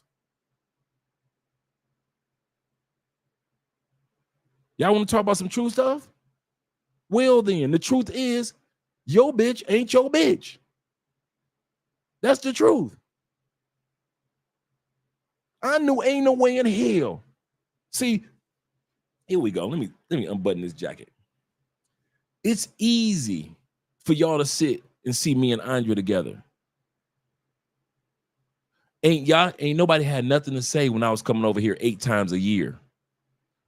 Y'all want to talk about some true stuff? Well then, the truth is, your bitch ain't your bitch. That's the truth. I knew ain't no way in hell. See, here we go. Let me unbutton this jacket. It's easy for y'all to sit and see me and Andre together. Ain't nobody had nothing to say when I was coming over here 8 times a year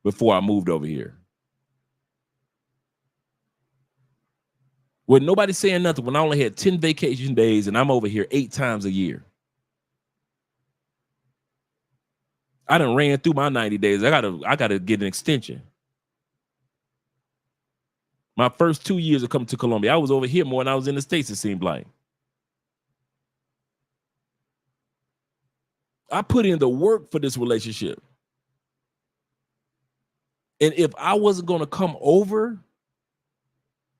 before I moved over here. With nobody saying nothing when I only had 10 vacation days and I'm over here 8 times a year. I done ran through my 90 days. I gotta get an extension. My first 2 years of coming to Colombia, I was over here more than I was in the States, it seemed like. I put in the work for this relationship. And if I wasn't gonna come over,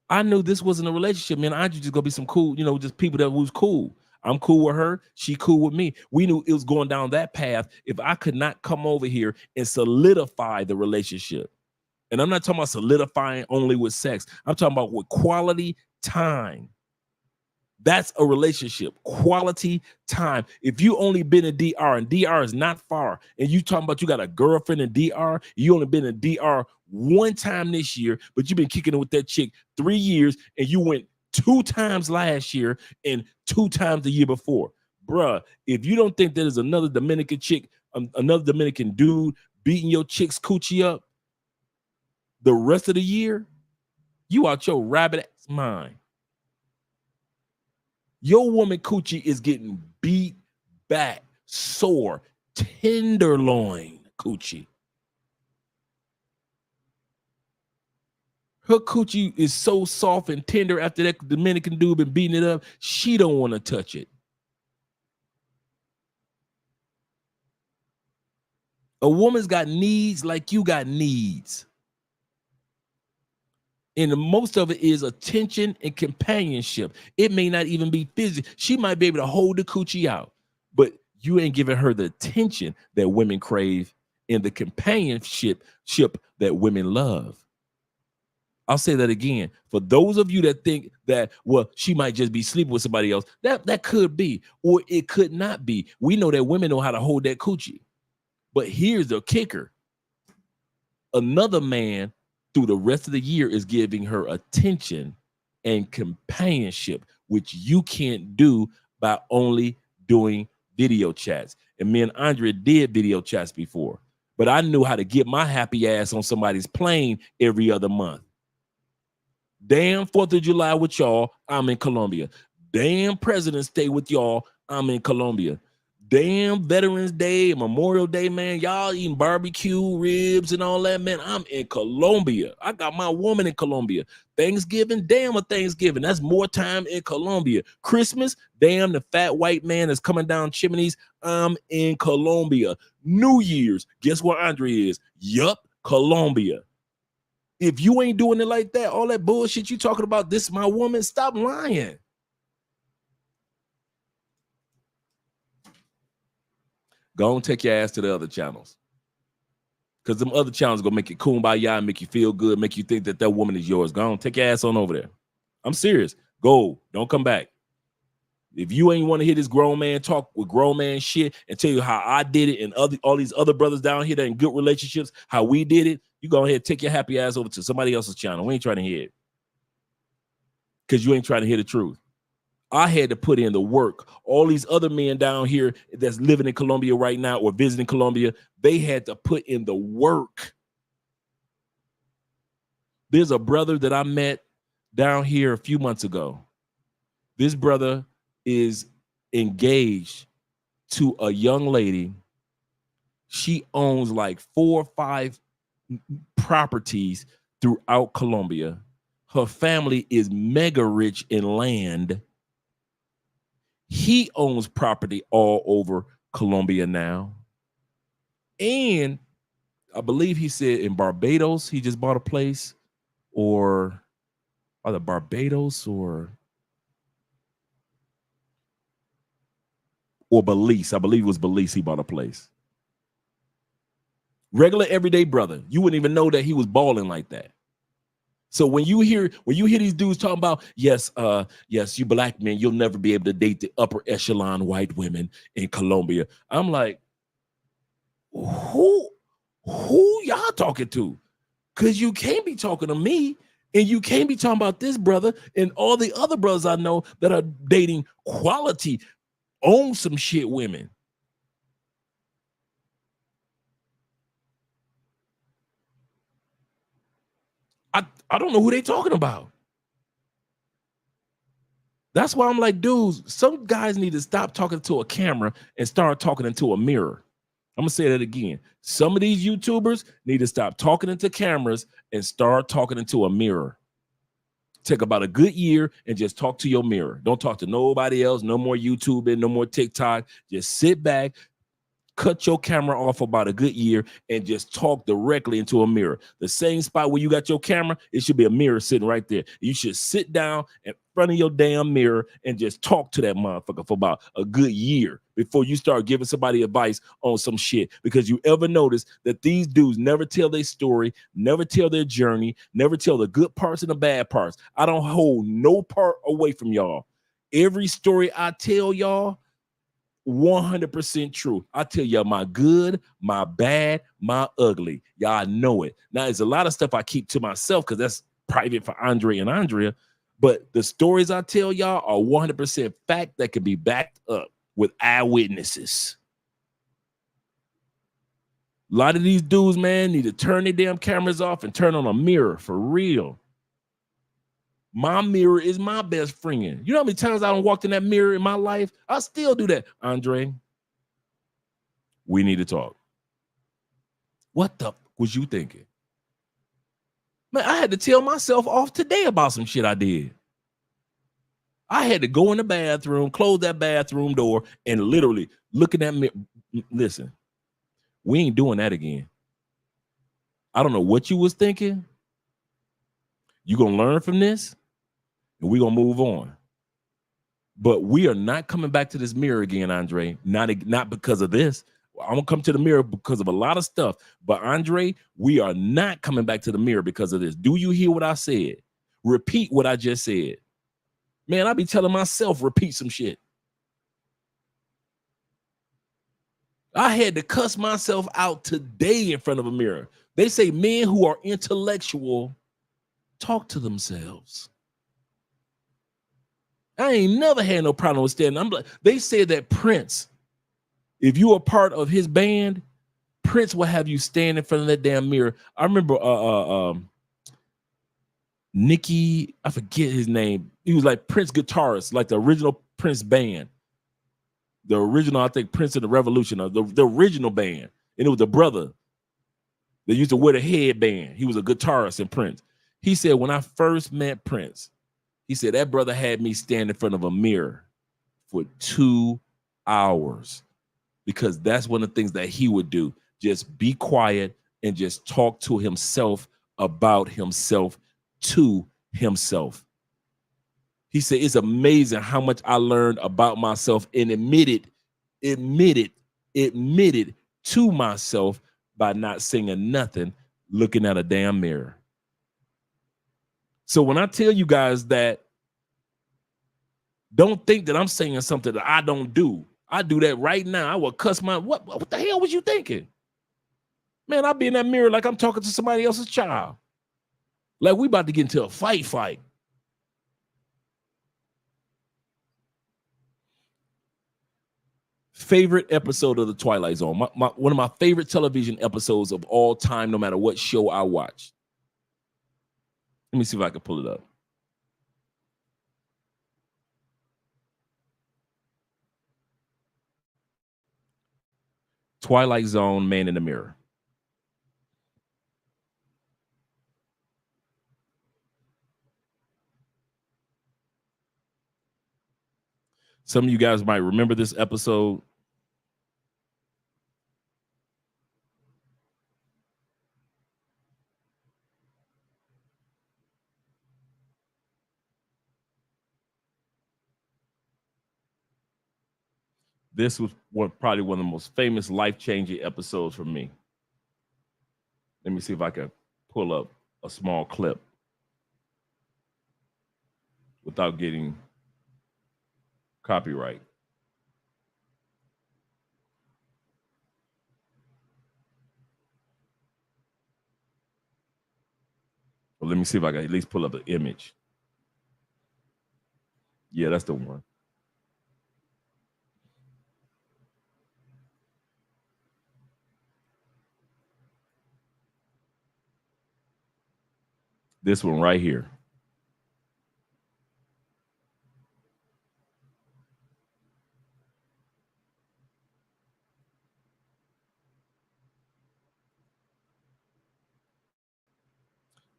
I knew this wasn't a relationship, man. I just gonna be some cool, just people that was cool. I'm cool with her. She cool with me. We knew it was going down that path if I could not come over here and solidify the relationship. And I'm not talking about solidifying only with sex. I'm talking about with quality time. That's a relationship, quality time. If you only been in DR and DR is not far, and you talking about you got a girlfriend in DR, you only been in DR one time this year, but you've been kicking it with that chick 3 years, and you went 2 times last year and 2 times the year before. Bruh, if you don't think there's another Dominican chick, another Dominican dude beating your chick's coochie up the rest of the year, you out your rabbit ass mind. Your woman coochie is getting beat back, sore, tenderloin coochie. Her coochie is so soft and tender after that Dominican dude been beating it up, she don't want to touch it. A woman's got needs like you got needs. And most of it is attention and companionship. It may not even be physical. She might be able to hold the coochie out, but you ain't giving her the attention that women crave and the companionship that women love. I'll say that again. For those of you that think that, well, she might just be sleeping with somebody else, that could be, or it could not be. We know that women know how to hold that coochie. But here's the kicker. Another man through the rest of the year is giving her attention and companionship, which you can't do by only doing video chats. And me and Andrea did video chats before, but I knew how to get my happy ass on somebody's plane every other month. Damn 4th of July with y'all, I'm in Colombia. Damn President's Day with y'all, I'm in Colombia. Damn Veterans Day, Memorial Day, man, y'all eating barbecue ribs and all that, man. I'm in Colombia. I got my woman in Colombia. Thanksgiving, damn a Thanksgiving. That's more time in Colombia. Christmas, damn the fat white man is coming down chimneys. I'm in Colombia. New Year's, guess where Andrea is? Yup, Colombia. If you ain't doing it like that, all that bullshit you talking about, this is my woman, stop lying. Go and take your ass to the other channels. Because them other channels gonna make you kumbaya and make you feel good, make you think that that woman is yours. Go on, take your ass on over there. I'm serious. Go, don't come back. If you ain't want to hear this grown man talk with grown man shit and tell you how I did it and all these other brothers down here that in good relationships, how we did it, you go ahead, take your happy ass over to somebody else's channel. We ain't trying to hear it. Because you ain't trying to hear the truth. I had to put in the work. All these other men down here that's living in Colombia right now or visiting Colombia, they had to put in the work. There's a brother that I met down here a few months ago. This brother is engaged to a young lady. She owns like 4 or 5 properties throughout Colombia. Her family is mega rich in land. He owns property all over Colombia now. And I believe he said in Barbados, he just bought a place, or either Barbados or Belize. I believe it was Belize he bought a place. Regular everyday brother. You wouldn't even know that he was balling like that. So when you hear these dudes talking about, yes, you black men, you'll never be able to date the upper echelon white women in Colombia. I'm like, who y'all talking to? Because you can't be talking to me, and you can't be talking about this brother and all the other brothers I know that are dating quality, own some shit women. I don't know who they talking about. That's why I'm like, dudes, some guys need to stop talking to a camera and start talking into a mirror. I'm gonna say that again. Some of these YouTubers need to stop talking into cameras and start talking into a mirror. Take about a good year and just talk to your mirror. Don't talk to nobody else. No more YouTubing, no more TikTok. Just sit back, cut your camera off about a good year and just talk directly into a mirror. The same spot where you got your camera, it should be a mirror sitting right there. You should sit down in front of your damn mirror and just talk to that motherfucker for about a good year before you start giving somebody advice on some shit. Because you ever notice that these dudes never tell their story, never tell their journey, never tell the good parts and the bad parts. I don't hold no part away from y'all. Every story I tell y'all, 100% true. I tell y'all my good, my bad, my ugly. Y'all know it. Now, there's a lot of stuff I keep to myself because that's private for Andre and Andrea. But the stories I tell y'all are 100% fact that can be backed up with eyewitnesses. A lot of these dudes, man, need to turn their damn cameras off and turn on a mirror for real. My mirror is my best friend. You know how many times I done walked in that mirror in my life? I still do that. Andre, we need to talk. What the fuck was you thinking? Man, I had to tell myself off today about some shit I did. I had to go in the bathroom, close that bathroom door, and literally look at that mirror. Listen, we ain't doing that again. I don't know what you was thinking. You gonna learn from this, and we gonna move on. But we are not coming back to this mirror again, Andre. Not because of this. I'm gonna come to the mirror because of a lot of stuff. But Andre, we are not coming back to the mirror because of this. Do you hear what I said? Repeat what I just said. Man, I be telling myself repeat some shit. I had to cuss myself out today in front of a mirror. They say men who are intellectual talk to themselves. I ain't never had no problem with standing. They said that Prince, if you are part of his band, Prince will have you stand in front of that damn mirror. I remember Nicky, I forget his name. He was like Prince guitarist, like the original Prince band. The original, I think, Prince of the Revolution, the original band. And it was the brother that used to wear the headband. He was a guitarist in Prince. He said, when I first met Prince, he said, that brother had me stand in front of a mirror for 2 hours because that's one of the things that he would do. Just be quiet and just talk to himself about himself to himself. He said, it's amazing how much I learned about myself and admitted to myself by not saying nothing, looking at a damn mirror. So when I tell you guys that, don't think that I'm saying something that I don't do. I do that right now. I will cuss my, what the hell was you thinking? Man, I'll be in that mirror like I'm talking to somebody else's child. Like we about to get into a fight. Favorite episode of The Twilight Zone. One of my favorite television episodes of all time, no matter what show I watch. Let me see if I can pull it up. Twilight Zone, Man in the Mirror. Some of you guys might remember this episode. This was probably one of the most famous life-changing episodes for me. Let me see if I can pull up a small clip without getting copyright. Well, let me see if I can at least pull up an image. Yeah, that's the one. This one right here.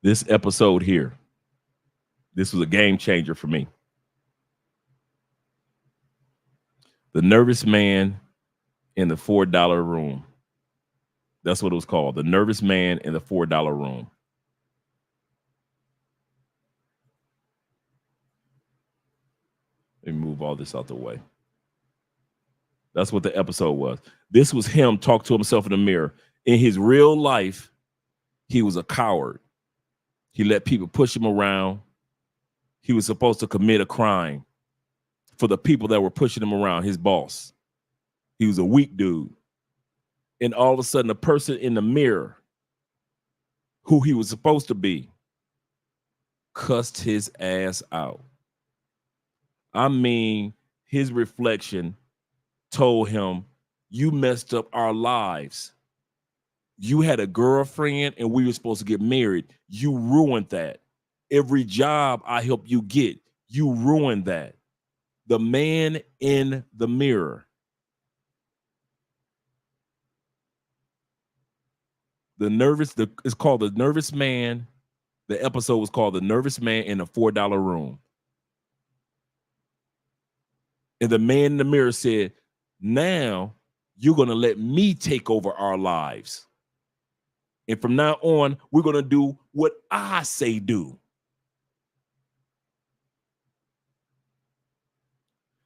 This episode here. This was a game changer for me. The nervous man in the $4 room. That's what it was called. The Nervous Man in the $4 room. Let me move all this out the way. That's what the episode was. This was him talk to himself in the mirror. In his real life, he was a coward. He let people push him around. He was supposed to commit a crime for the people that were pushing him around, his boss. He was a weak dude. And all of a sudden, the person in the mirror, who he was supposed to be, cussed his ass out. I mean, his reflection told him, you messed up our lives. You had a girlfriend and we were supposed to get married. You ruined that. Every job I helped you get, you ruined that. The man in the mirror. It's called The Nervous Man. The episode was called The Nervous Man in the $4 room. And the man in the mirror said, now you're going to let me take over our lives. And from now on, we're going to do what I say do.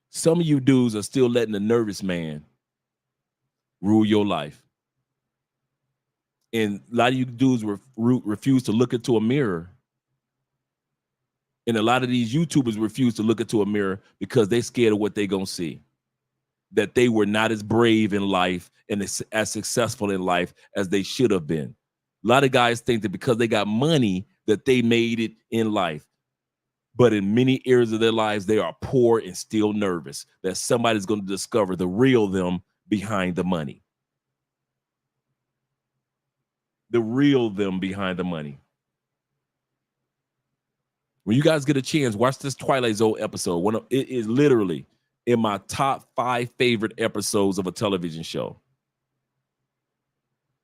Some of you dudes are still letting the nervous man rule your life. And a lot of you dudes refuse to look into a mirror. And a lot of these YouTubers refuse to look into a mirror because they're scared of what they're going to see. That they were not as brave in life and as successful in life as they should have been. A lot of guys think that because they got money that they made it in life. But in many areas of their lives, they are poor and still nervous that somebody's going to discover the real them behind the money. The real them behind the money. When you guys get a chance, watch this Twilight Zone episode. It is literally in my top 5 favorite episodes of a television show.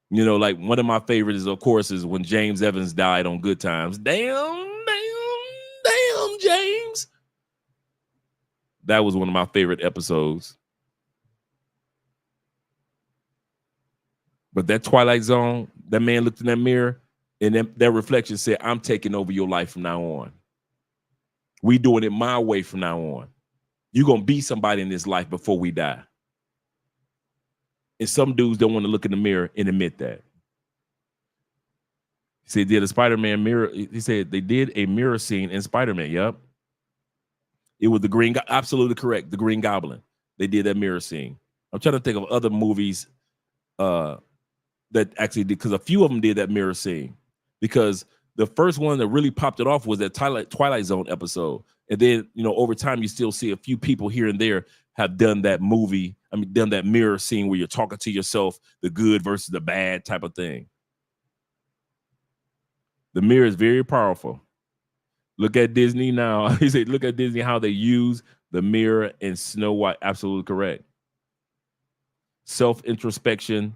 You know, like one of my favorites, of course, is when James Evans died on Good Times. Damn, James. That was one of my favorite episodes. But that Twilight Zone, that man looked in that mirror and that reflection said, I'm taking over your life from now on. We doing it my way from now on. You're going to be somebody in this life before we die. And some dudes don't want to look in the mirror and admit that. He said, did a Spider-Man mirror. He said they did a mirror scene in Spider-Man. Yep. It was the Green, absolutely correct. The Green Goblin. They did that mirror scene. I'm trying to think of other movies that actually did, because a few of them did that mirror scene. Because the first one that really popped it off was that Twilight Zone episode. And then, you know, over time, you still see a few people here and there have done that done that mirror scene where you're talking to yourself, the good versus the bad type of thing. The mirror is very powerful. Look at Disney now. He said, look at Disney, how they use the mirror in Snow White. Absolutely correct. Self-introspection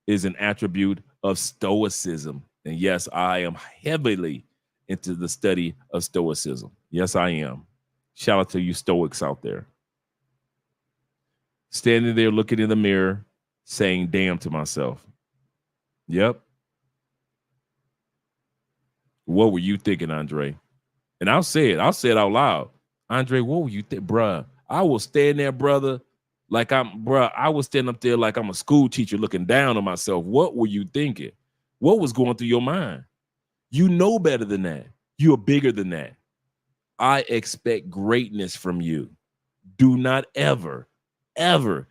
is an attribute of Stoicism. And yes, I am heavily into the study of Stoicism. Yes, I am. Shout out to you Stoics out there. Standing there looking in the mirror, saying, damn to myself. Yep. What were you thinking, Andre? And I'll say it out loud. Andre, what were you thinking? Bruh, I will stand there, brother, I was standing up there like I'm a school teacher looking down on myself. What were you thinking? What was going through your mind? You know better than that. You're bigger than that. I expect greatness from you. Do not ever see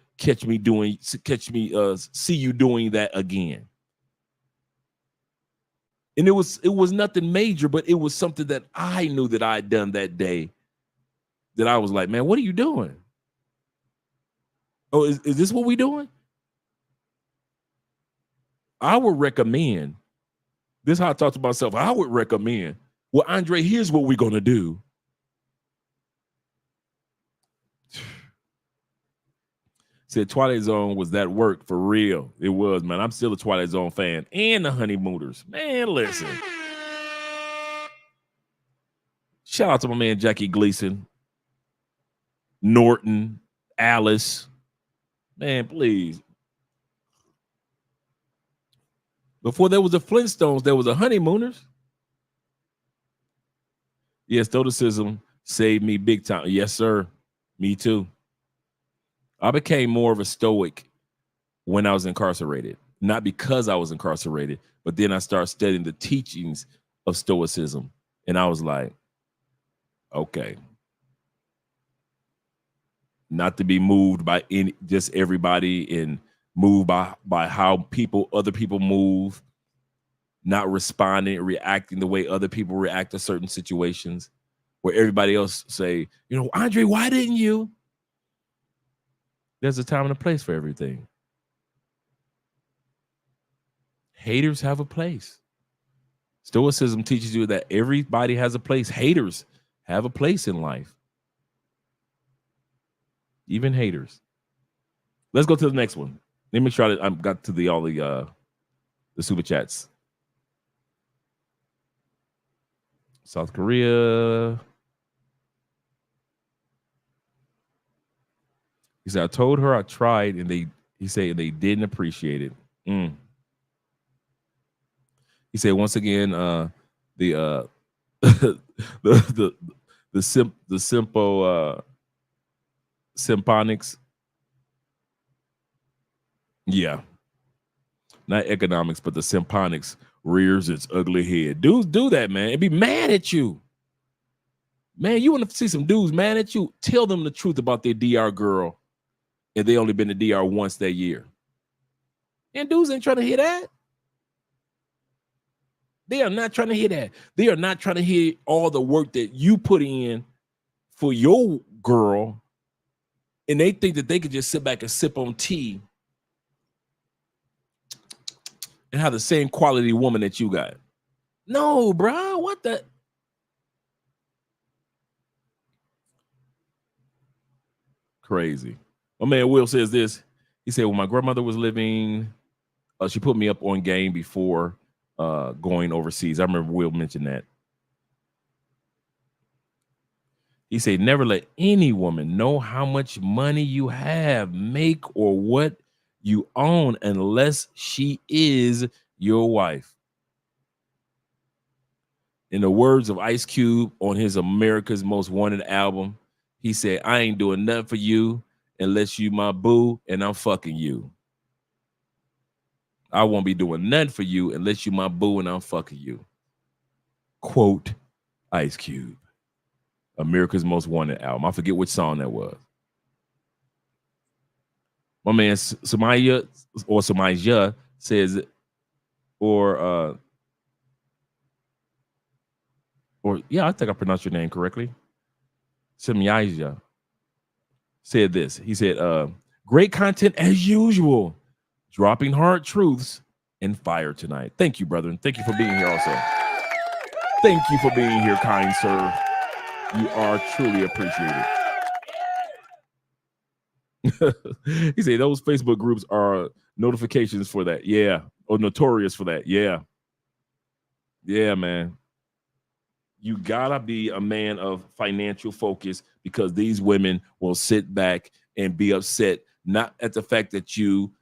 you doing that again. And it was nothing major, but it was something that I knew that I had done that day that I was like, man, what are you doing? Oh, is this what we doing? I would recommend, this is how I talk to myself. I would recommend, well, Andre, here's what we're going to do. Said Twilight Zone was that work for real. It was, man. I'm still a Twilight Zone fan. And the Honeymooners. Man, listen. Shout out to my man Jackie Gleason, Norton, Alice. Man, please. Before there was the Flintstones, there was the Honeymooners. Yes, stoicism saved me big time. Yes, sir. Me too. I became more of a stoic when I was incarcerated. Not because I was incarcerated, but then I started studying the teachings of stoicism. And I was like, okay. Not to be moved by just everybody and moved by how other people move, not responding, reacting the way other people react to certain situations where everybody else say, Andre, why didn't you? There's a time and a place for everything. Haters have a place. Stoicism teaches you that everybody has a place. Haters have a place in life. Even haters. Let's go to the next one. Let me make sure I got to all the super chats. South Korea. He said, I told her I tried and he said they didn't appreciate it. He said, once again, the simple symphonics. Yeah. Not economics, but the symphonics rears its ugly head. Dudes do that, man. And be mad at you. Man, you want to see some dudes mad at you? Tell them the truth about their DR girl. And they only been to DR once that year. And dudes ain't trying to hear that. They are not trying to hear that. They are not trying to hear all the work that you put in for your girl. And they think that they could just sit back and sip on tea and have the same quality woman that you got. No, bro. What the? Crazy. My man Will says this. He said, when my grandmother was living, she put me up on game before going overseas. I remember Will mention that. He said, never let any woman know how much money you have, make, or what you own unless she is your wife. In the words of Ice Cube on his America's Most Wanted album, he said, I ain't doing nothing for you unless you my boo and I'm fucking you. I won't be doing nothing for you unless you my boo and I'm fucking you. Quote, Ice Cube. America's Most Wanted album. I forget which song that was. My man Suereyya says, or yeah, I think I pronounced your name correctly. Suereyya said this. He said, great content as usual. Dropping hard truths and fire tonight. Thank you, brother. And thank you for being here also. Thank you for being here, kind sir. You are truly appreciated. He said those Facebook groups are notifications for that. Yeah. Or notorious for that. Yeah. Yeah, man. You gotta be a man of financial focus because these women will sit back and be upset, not at the fact that you,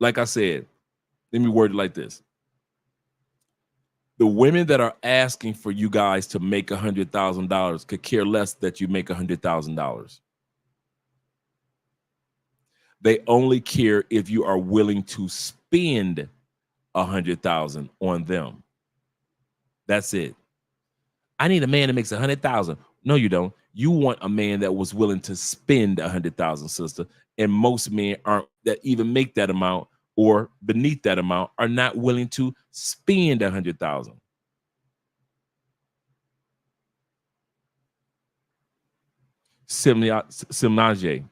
like I said, let me word it like this. The women that are asking for you guys to make $100,000 could care less that you make $100,000. They only care if you are willing to spend $100,000 on them. That's it. I need a man that makes $100,000. No, you don't. You want a man that was willing to spend $100,000, sister. And most men aren't that even make that amount or beneath that amount are not willing to spend $100,000. Simyaze.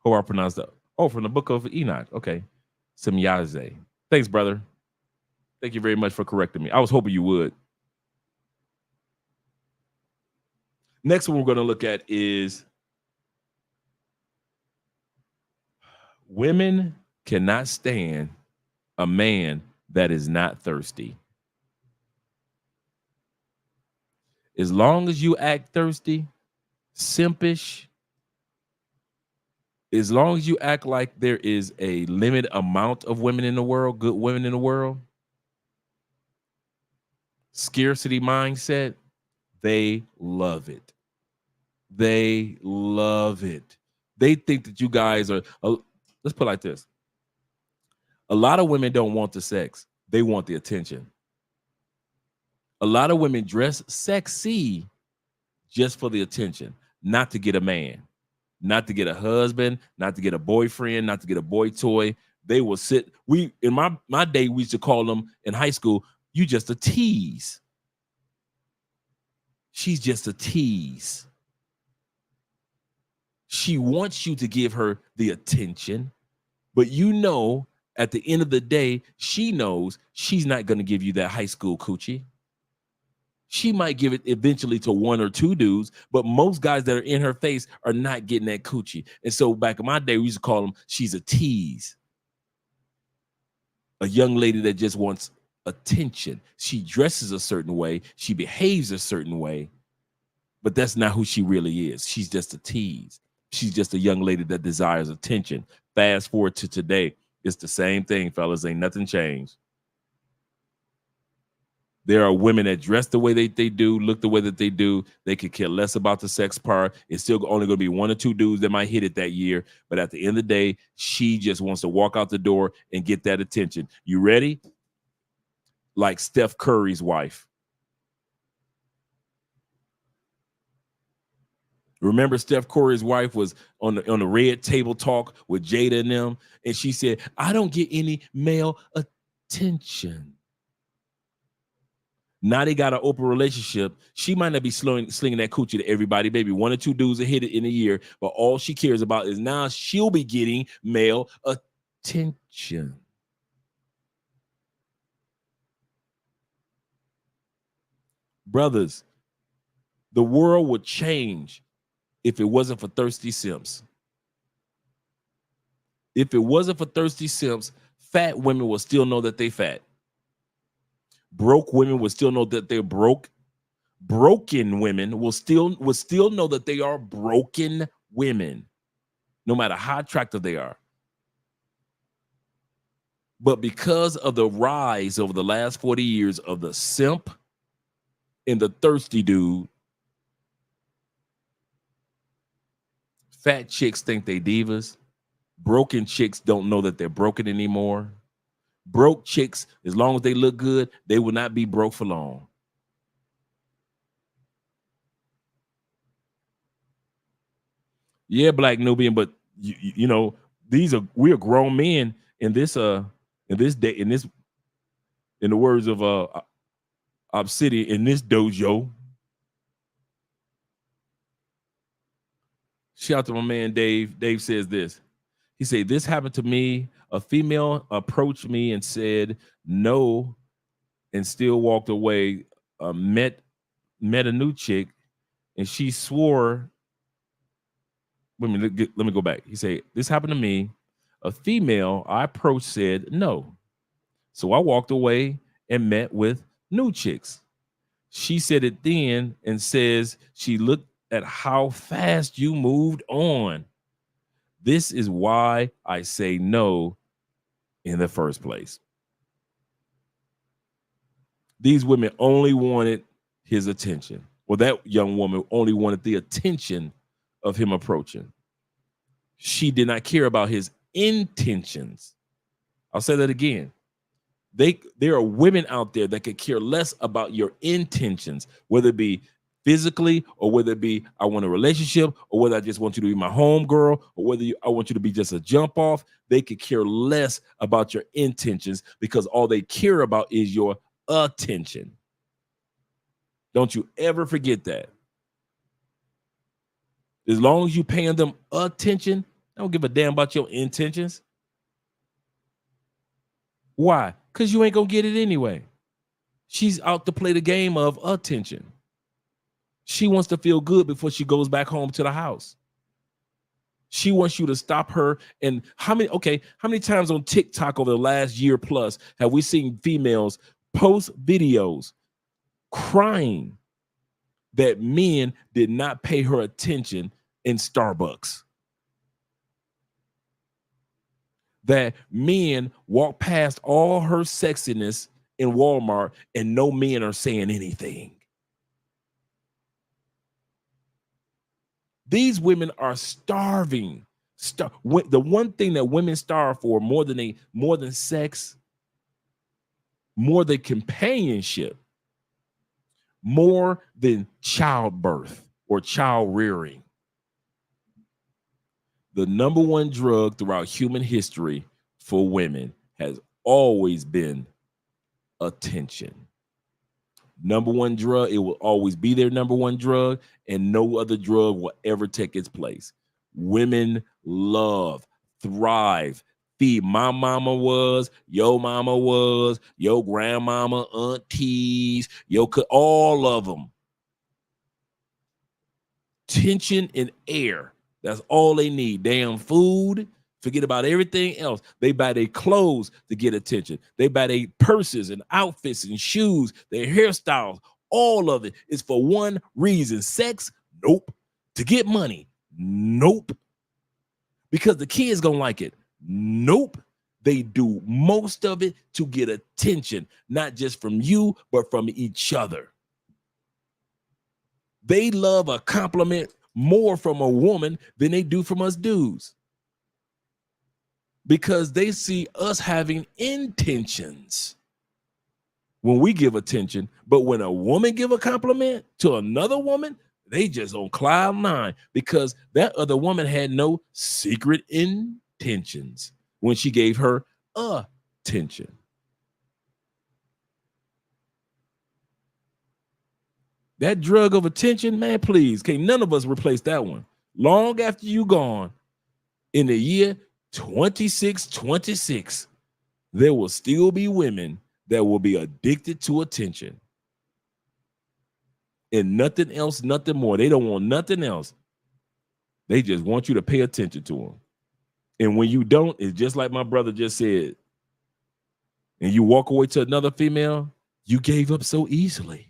How I pronounce that? Oh, from the book of Enoch. Okay. Simyaze. Thanks, brother. Thank you very much for correcting me. I was hoping you would. Next one we're going to look at is women cannot stand a man that is not thirsty. As long as you act thirsty, simpish, As long as you act like there is a limited amount of women in the world, good women in the world, scarcity mindset, they love it. They love it. They think that you guys are, let's put it like this. A lot of women don't want the sex. They want the attention. A lot of women dress sexy just for the attention, not to get a man, not to get a husband, not to get a boyfriend, not to get a boy toy. They will sit. We in my day, we used to call them in high school, you just a tease. She's just a tease. She wants you to give her the attention, but you know, at the end of the day, she knows she's not going to give you that high school coochie. She might give it eventually to one or two dudes, but most guys that are in her face are not getting that coochie. And so back in my day, we used to call them, she's a tease. A young lady that just wants attention. She dresses a certain way. She behaves a certain way, but that's not who she really is. She's just a tease. She's just a young lady that desires attention. Fast forward to today. It's the same thing, fellas. Ain't nothing changed. There are women that dress the way they do, look the way that they do. They could care less about the sex part. It's still only going to be one or two dudes that might hit it that year. But at the end of the day, she just wants to walk out the door and get that attention. You ready? Like Steph Curry's wife. Remember, Steph Curry's wife was on the Red Table Talk with Jada and them, and she said, I don't get any male attention. Now they got an open relationship. She might not be slinging that coochie to everybody. Maybe one or two dudes that hit it in a year, but all she cares about is now she'll be getting male attention. Brothers, the world would change if it wasn't for thirsty simps. If it wasn't for thirsty simps, fat women will still know that they fat. Broke women will still know that they're broke. Broken women will still know that they are broken women, no matter how attractive they are. But because of the rise over the last 40 years of the simp and the thirsty dude, fat chicks think they divas. Broken chicks don't know that they're broken anymore. Broke chicks, as long as they look good, they will not be broke for long. Yeah, Black Nubian, but you know, we are grown men in this day, in the words of Obsidian, in this dojo. Shout out to my man Dave. Dave says this. He said, this happened to me. A female approached me and said no and still walked away. Met a new chick and she swore. Let me go back. He said, this happened to me. A female I approached said no. So I walked away and met with new chicks. She said it then and says she looked at how fast you moved on. This is why I say no in the first place. These women only wanted his attention. Well, that young woman only wanted the attention of him approaching. She did not care about his intentions. I'll say that again. There are women out there that could care less about your intentions, whether it be physically or whether it be I want a relationship or whether I just want you to be my home girl or whether I want you to be just a jump off. They could care less about your intentions because all they care about is your attention. Don't you ever forget that. As long as you're paying them attention, I don't give a damn about your intentions. Why? Because you ain't going to get it anyway. She's out to play the game of attention. She wants to feel good before she goes back home to the house. She wants you to stop her. And how many times on TikTok over the last year plus have we seen females post videos crying that men did not pay her attention in Starbucks? that men walk past all her sexiness in Walmart and no men are saying anything. These women are starving. The one thing that women starve for more than sex, more than companionship, more than childbirth or child rearing. The number one drug throughout human history for women has always been attention. Number one drug, it will always be their number one drug, and no other drug will ever take its place. Women love, thrive, feed. My mama was, your mama was, your grandmama, aunties, all of them. Tension and air. That's all they need. Damn food. Forget about everything else. They buy their clothes to get attention. They buy their purses and outfits and shoes, their hairstyles. All of it is for one reason. Sex? Nope. To get money? Nope. Because the kids gonna like it? Nope. They do most of it to get attention, not just from you, but from each other. They love a compliment more from a woman than they do from us dudes, because they see us having intentions when we give attention. But when a woman give a compliment to another woman, they just on cloud nine, because that other woman had no secret intentions when she gave her attention. That drug of attention, man, please, can't none of us replace that one. Long after you gone, in the year 2626, there will still be women that will be addicted to attention. And nothing else, nothing more. They don't want nothing else. They just want you to pay attention to them. And when you don't, it's just like my brother just said, and you walk away to another female, you gave up so easily.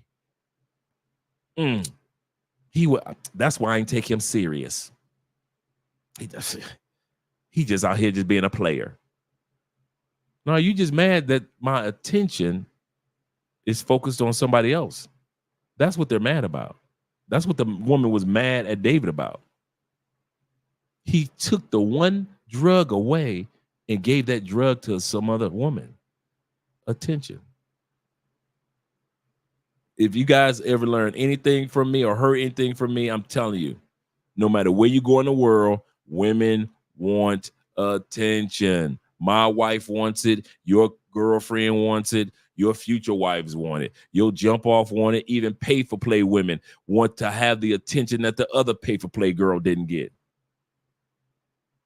That's why I ain't take him serious. He just out here just being a player. No, you just mad that my attention is focused on somebody else. That's what they're mad about. That's what the woman was mad at David about. He took the one drug away and gave that drug to some other woman. Attention. If you guys ever learn anything from me or heard anything from me, I'm telling you, no matter where you go in the world, women want attention. My wife wants it. Your girlfriend wants it. Your future wives want it. You'll jump off want it. Even pay-for-play women want to have the attention that the other pay-for-play girl didn't get.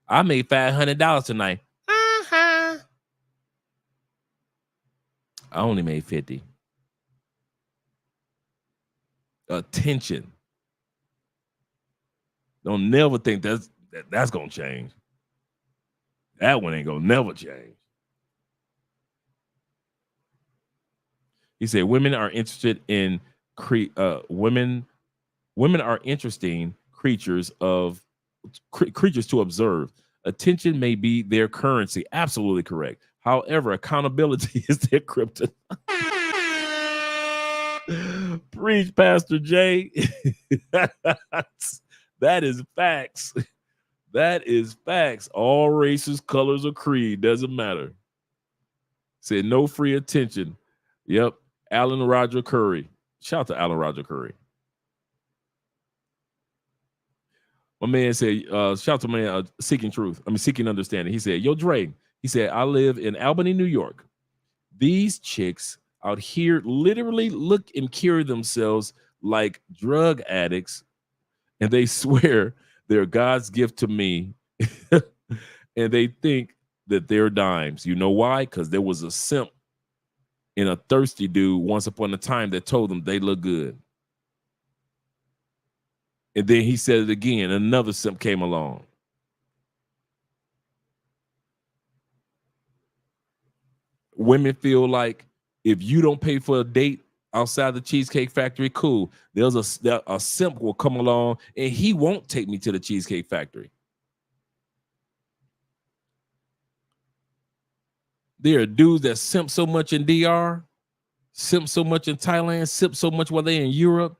I made $500 tonight. I only made 50. Attention. Don't never think that's gonna change. That one ain't gonna never change. He said women are interested in women are interesting creatures to observe. Attention may be their currency. Absolutely correct. However, accountability is their kryptonite. Preach, Pastor Jay. That is facts. That is facts. All races, colors, or creed, doesn't matter. Said no free attention. Yep. Alan Roger Curry. Shout out to Alan Roger Curry. My man said, shout out to man seeking understanding. He said, yo, Dre. He said, I live in Albany, New York. These chicks out here literally look and carry themselves like drug addicts, and they swear they're God's gift to me, and they think that they're dimes. You know why? Because there was a simp and a thirsty dude once upon a time that told them they look good. And then he said it again. Another simp came along. Women feel like if you don't pay for a date outside the Cheesecake Factory, cool. There's a simp will come along and he won't take me to the Cheesecake Factory. There are dudes that simp so much in DR, simp so much in Thailand, simp so much while they're in Europe.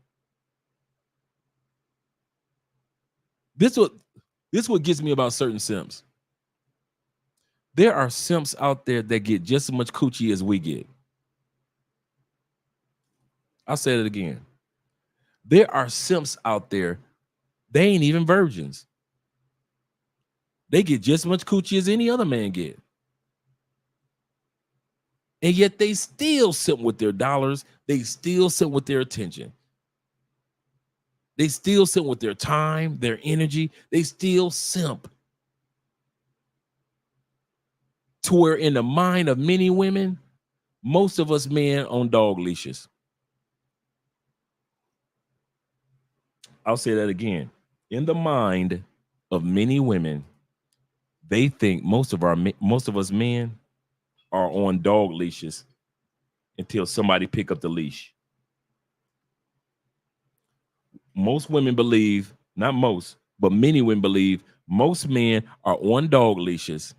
This what gets me about certain simps. There are simps out there that get just as much coochie as we get. I'll say it again. There are simps out there, they ain't even virgins. They get just as much coochie as any other man get. And yet they still simp with their dollars. They still simp with their attention. They still simp with their time, their energy. They still simp. To where in the mind of many women, most of us men on dog leashes. I'll say that again. In the mind of many women, they think most of us men are on dog leashes until somebody pick up the leash. Most women believe, not most, but many women believe most men are on dog leashes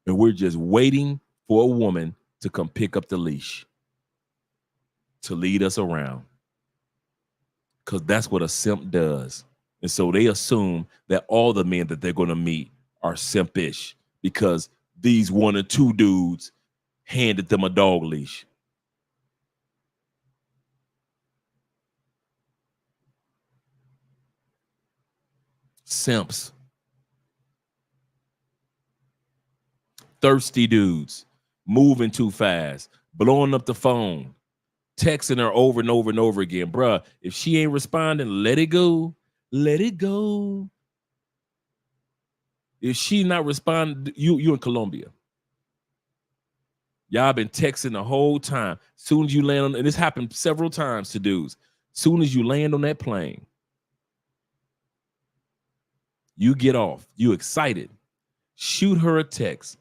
and we're just waiting for a woman to come pick up the leash to lead us around. Because that's what a simp does. And so they assume that all the men that they're going to meet are simpish because these one or two dudes handed them a dog leash. Simps. Thirsty dudes. Moving too fast. Blowing up the phone. Texting her over and over and over again. Bruh, if she ain't responding, let it go. Let it go. If she not responding, you in Colombia. Y'all been texting the whole time. Soon as you land on, and this happened several times to dudes. Soon as you land on that plane, you get off. You excited. Shoot her a text.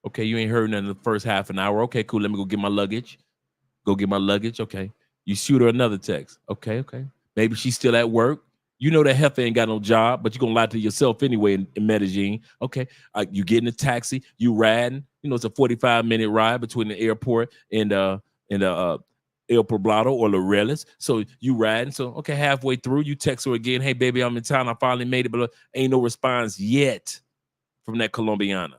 Okay, you ain't heard nothing in the first half an hour. Okay, cool. Let me go get my luggage. Go get my luggage. Okay. You shoot her another text. Okay. Maybe she's still at work. You know that heifer ain't got no job, but you're going to lie to yourself anyway in Medellin. Okay. You get in a taxi. You riding. You know, it's a 45-minute ride between the airport and El Poblado or Laureles. So you riding. So, okay, halfway through, you text her again. Hey, baby, I'm in town. I finally made it, but ain't no response yet from that Colombiana.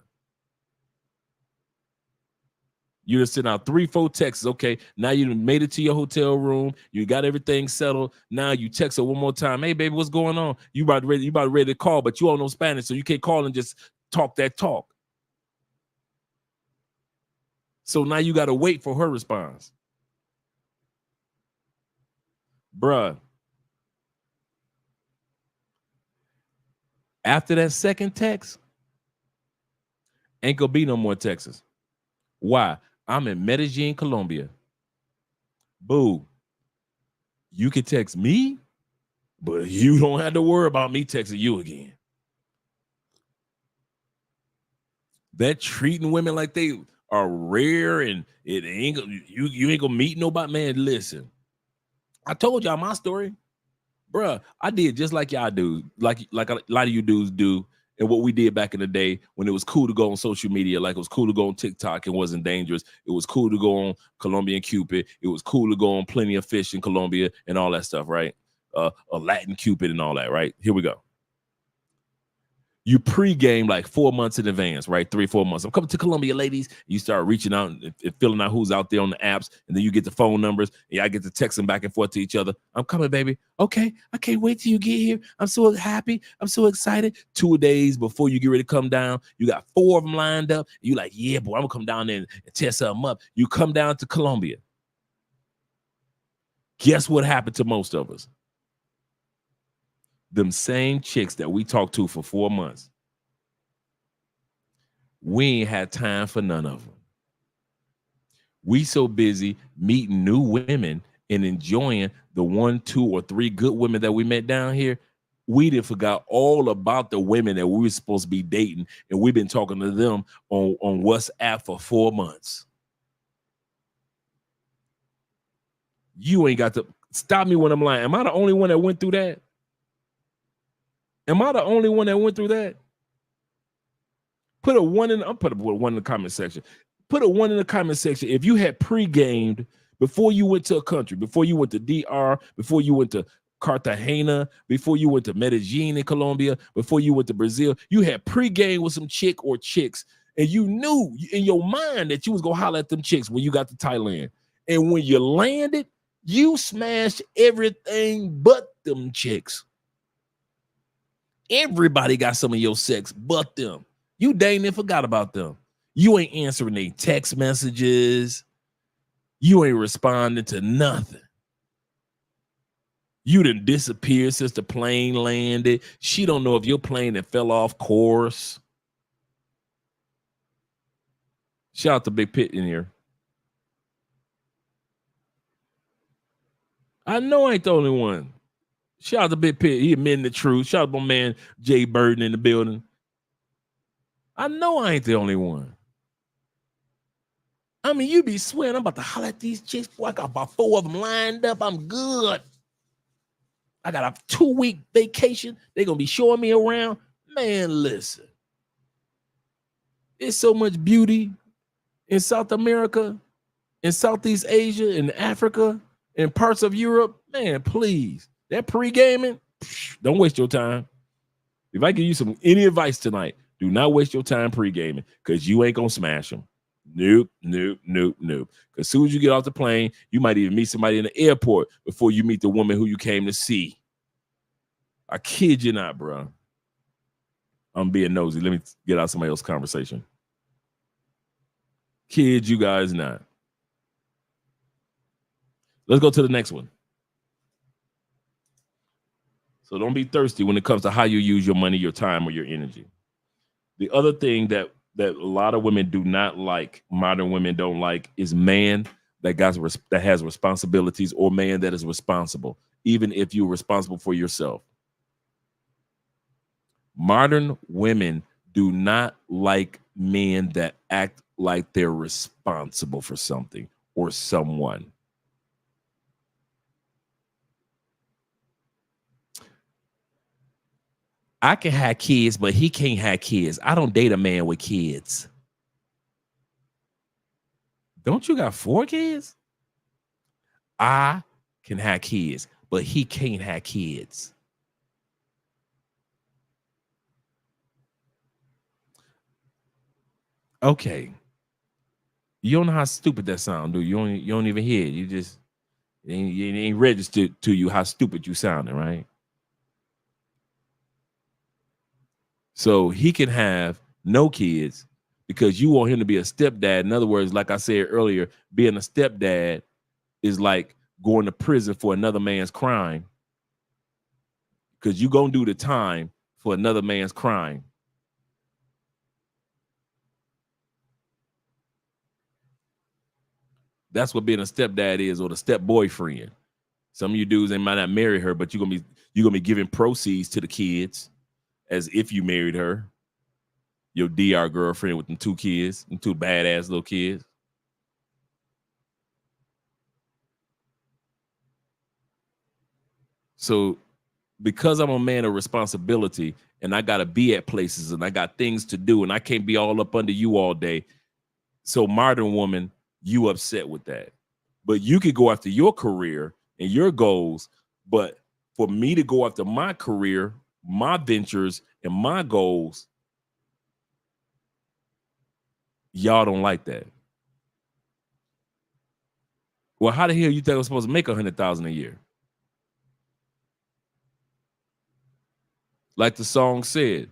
You just sent out 3-4 texts. Okay, now you made it to your hotel room. You got everything settled. Now you text her one more time. Hey, baby, what's going on? You about ready to call, but you don't know Spanish, so you can't call and just talk that talk. So now you got to wait for her response. Bruh. After that second text, ain't gonna be no more texts. Why? I'm in Medellin, Colombia. Boo. You can text me, but you don't have to worry about me texting you again. That treating women like they are rare and it ain't you ain't gonna meet nobody. Man, listen. I told y'all my story. Bruh, I did just like y'all do, like a lot of you dudes do. And what we did back in the day when it was cool to go on social media, like it was cool to go on TikTok and wasn't dangerous. It was cool to go on Colombian Cupid. It was cool to go on Plenty of Fish in Colombia and all that stuff, right? A Latin Cupid and all that, right? Here we go. You pre-game like 4 months in advance, right? 3-4 months. I'm coming to Colombia, ladies. You start reaching out and filling out who's out there on the apps, and then you get the phone numbers, and I get to text them back and forth to each other. I'm coming, baby. Okay, I can't wait till you get here. I'm so happy. I'm so excited. 2 days before you get ready to come down, you got 4 of them lined up. You like, yeah, boy, I'm gonna come down there and tear something up. You come down to Colombia. Guess what happened to most of us? Them same chicks that we talked to for 4 months. We ain't had time for none of them. We so busy meeting new women and enjoying the 1, 2, or 3 good women that we met down here. We done forgot all about the women that we were supposed to be dating, and we've been talking to them on WhatsApp for 4 months. You ain't got to stop me when I'm lying. Am I the only one that went through that? Am I the only one that went through that? Put a one in. I'll put a one in the comment section. Put a one in the comment section if you had pre-gamed before you went to a country, before you went to DR, before you went to Cartagena, before you went to Medellin in Colombia, before you went to Brazil. You had pre-game with some chick or chicks, and you knew in your mind that you was gonna holler at them chicks when you got to Thailand. And when you landed, you smashed everything but them chicks. Everybody got some of your sex but them. You dang near forgot about them. You ain't answering their text messages. You ain't responding to nothing. You done disappeared since the plane landed. She don't know if your plane had fell off course. Shout out to Big Pit in here. I know I ain't the only one. Shout out to Big Pit. He admitting the truth. Shout out to my man Jay Burden in the building. I know I ain't the only one. I mean, you be swearing I'm about to holler at these chicks. Boy, I got about 4 of them lined up. I'm good. I got a 2-week vacation. They're going to be showing me around. Man, listen. There's so much beauty in South America, in Southeast Asia, in Africa, in parts of Europe. Man, please. That pre-gaming, don't waste your time. If I give you any advice tonight, do not waste your time pre-gaming because you ain't going to smash them. Nope, nope, nope, nope. Because as soon as you get off the plane, you might even meet somebody in the airport before you meet the woman who you came to see. I kid you not, bro. I'm being nosy. Let me get out somebody else's conversation. Kid you guys not. Let's go to the next one. So don't be thirsty when it comes to how you use your money, your time, or your energy. The other thing that a lot of women do not like, modern women don't like, is man that has responsibilities, or man that is responsible, even if you're responsible for yourself. Modern women do not like men that act like they're responsible for something or someone. I can have kids, but he can't have kids. I don't date a man with kids. Don't you got 4 kids? I can have kids, but he can't have kids. Okay. You don't know how stupid that sound, do you? You don't even hear it. It ain't registered to you how stupid you sounding, right? So he can have no kids because you want him to be a stepdad. In other words, like I said earlier, being a stepdad is like going to prison for another man's crime, because you're going to do the time for another man's crime. That's what being a stepdad is, or the step boyfriend. Some of you dudes, they might not marry her, but you're gonna be giving proceeds to the kids as if you married her. Your DR girlfriend with them 2 kids, them 2 badass little kids. So because I'm a man of responsibility and I gotta be at places and I got things to do and I can't be all up under you all day. So modern woman, you upset with that. But you could go after your career and your goals. But for me to go after my career, my ventures, and my goals, y'all don't like that. Well, how the hell you think I'm supposed to make $100,000 a year? Like the song said,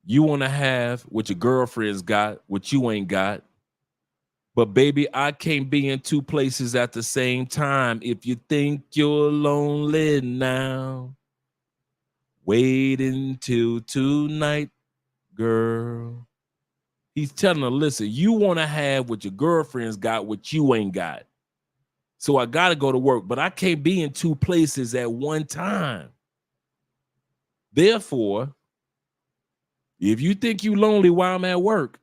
you want to have what your girlfriend's got, what you ain't got. But baby, I can't be in 2 places at the same time. If you think you're lonely now, wait until tonight, girl. He's telling her, listen, you want to have what your girlfriend's got, what you ain't got. So I got to go to work, but I can't be in 2 places at one time. Therefore, if you think you lonely while I'm at work,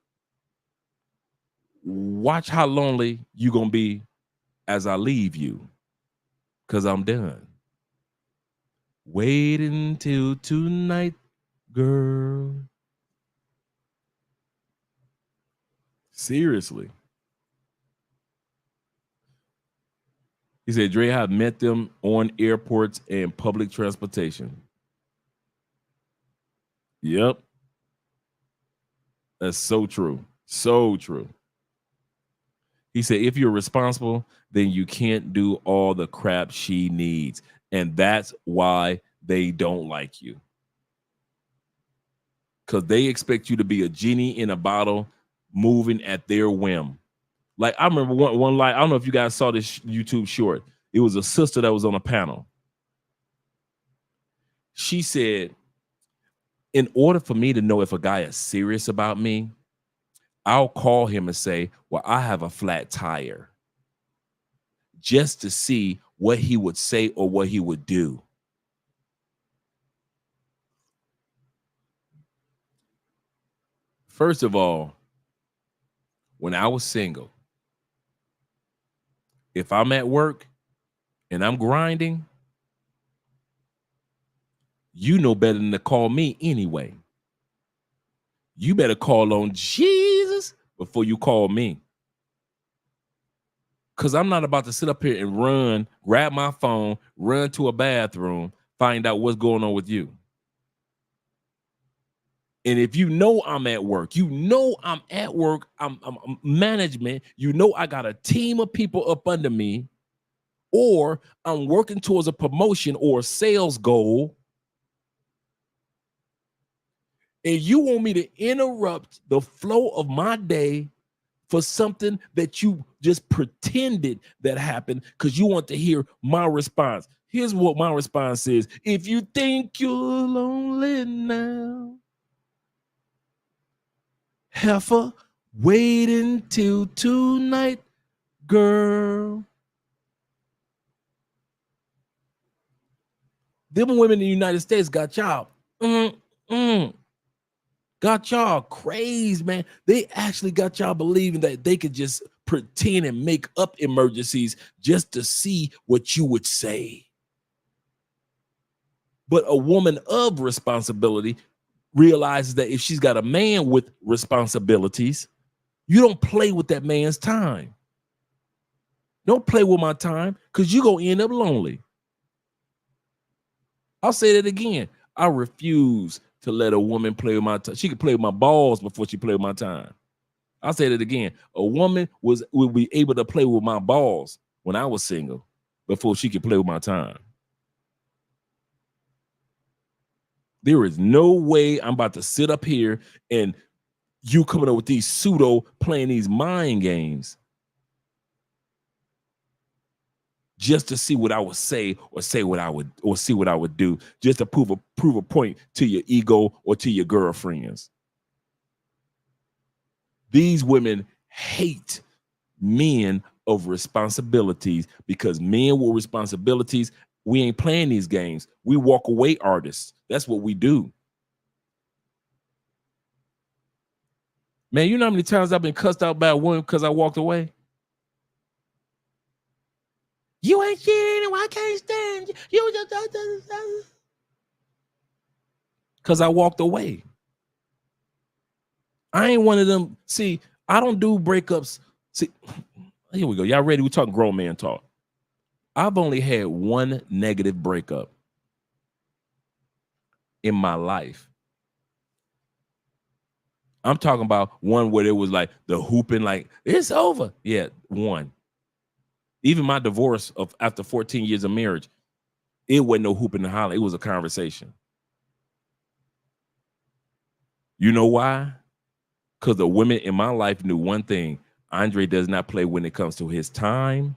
watch how lonely you going to be as I leave you, because I'm done. Wait until tonight, girl. Seriously. He said, Dre, I've met them on airports and public transportation. Yep. That's so true. So true. He said, if you're responsible, then you can't do all the crap she needs. And that's why they don't like you. Because they expect you to be a genie in a bottle moving at their whim. Like, I remember one live, I don't know if you guys saw this YouTube short. It was a sister that was on a panel. She said, in order for me to know if a guy is serious about me, I'll call him and say, well, I have a flat tire, just to see what he would say or what he would do. First of all, when I was single, if I'm at work and I'm grinding, you know better than to call me anyway. You better call on Jesus before you call me. Because I'm not about to sit up here and run, grab my phone, run to a bathroom, find out what's going on with you. And if you know I'm at work, I'm management, you know I got a team of people up under me, or I'm working towards a promotion or a sales goal, and you want me to interrupt the flow of my day for something that you just pretended that happened because you want to hear my response. Here's what my response is. If you think you're lonely now, heifer, wait until tonight, girl. Them women in the United States got y'all. Got y'all crazy, man. They actually got y'all believing that they could just pretend and make up emergencies just to see what you would say. But a woman of responsibility realizes that if she's got a man with responsibilities, you don't play with that man's time. Don't play with my time, because you're going to end up lonely. I'll say that again. I refuse to let a woman play with my time. She can play with my balls before she play with my time. I'll say that again. A woman would be able to play with my balls when I was single before she could play with my time. There is no way I'm about to sit up here and you coming up with these pseudo playing these mind games just to see what I would say or see what I would do, just to prove a point to your ego or to your girlfriends. These women hate men of responsibilities, because men with responsibilities, we ain't playing these games. We walk away artists. That's what we do. Man, you know how many times I've been cussed out by a woman because I walked away? You ain't shit, I can't stand you. You just because I walked away. I ain't one of them. See, I don't do breakups. See, here we go. Y'all ready? We're talking grown man talk. I've only had one negative breakup in my life. I'm talking about one where it was like the hooping, like, it's over. Yeah, one. Even my divorce of after 14 years of marriage, it wasn't no hooping and hollering. It was a conversation. You know why? Because the women in my life knew one thing. Andre does not play when it comes to his time,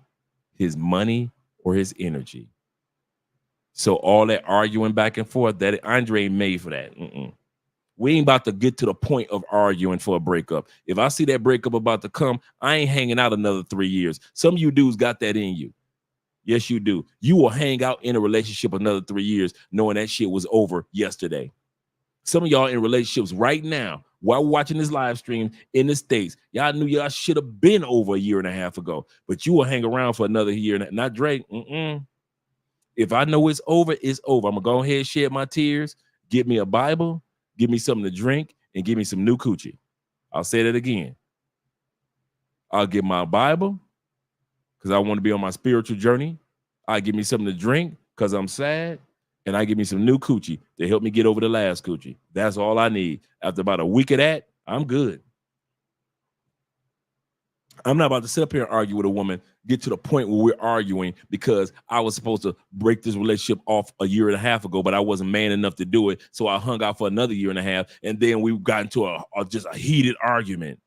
his money, or his energy. So all that arguing back and forth, that Andre ain't made for that. We ain't about to get to the point of arguing for a breakup. If I see that breakup about to come, I ain't hanging out another 3 years. Some of you dudes got that in you. Yes, you do. You will hang out in a relationship another 3 years knowing that shit was over yesterday. Some of y'all in relationships right now while watching this live stream in the States, y'all knew y'all should have been over a year and a half ago, but you will hang around for another year. And not Drake. If I know it's over, it's over. I'm going to go ahead and shed my tears, get me a Bible, give me something to drink, and give me some new coochie. I'll say that again. I'll get my Bible because I want to be on my spiritual journey. I give me something to drink because I'm sad. And I give me some new coochie to help me get over the last coochie. That's all I need. After about a week of that, I'm good. I'm not about to sit up here and argue with a woman, get to the point where we're arguing because I was supposed to break this relationship off a year and a half ago, but I wasn't man enough to do it. So I hung out for another year and a half. And then we got into just a heated argument.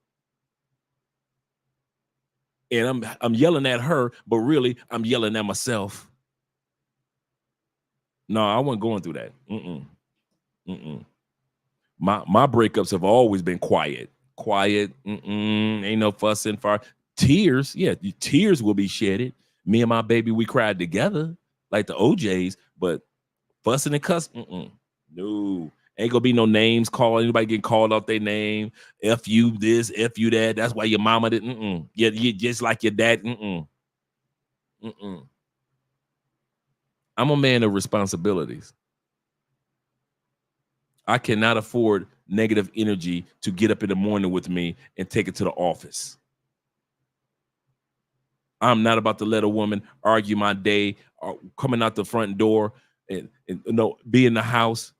And I'm yelling at her, but really I'm yelling at myself. No, I wasn't going through that. My breakups have always been quiet. Ain't no fussing, tears. Yeah, tears will be shedded. Me and my baby, we cried together like the OJs, but fussing and cussing, no. Ain't gonna be no names called. Anybody getting called out their name. F you this, F you that. That's why your mama didn't. Yeah, you just like your dad. I'm a man of responsibilities. I cannot afford negative energy to get up in the morning with me and take it to the office. I'm not about to let a woman argue my day or coming out the front door and be in the house.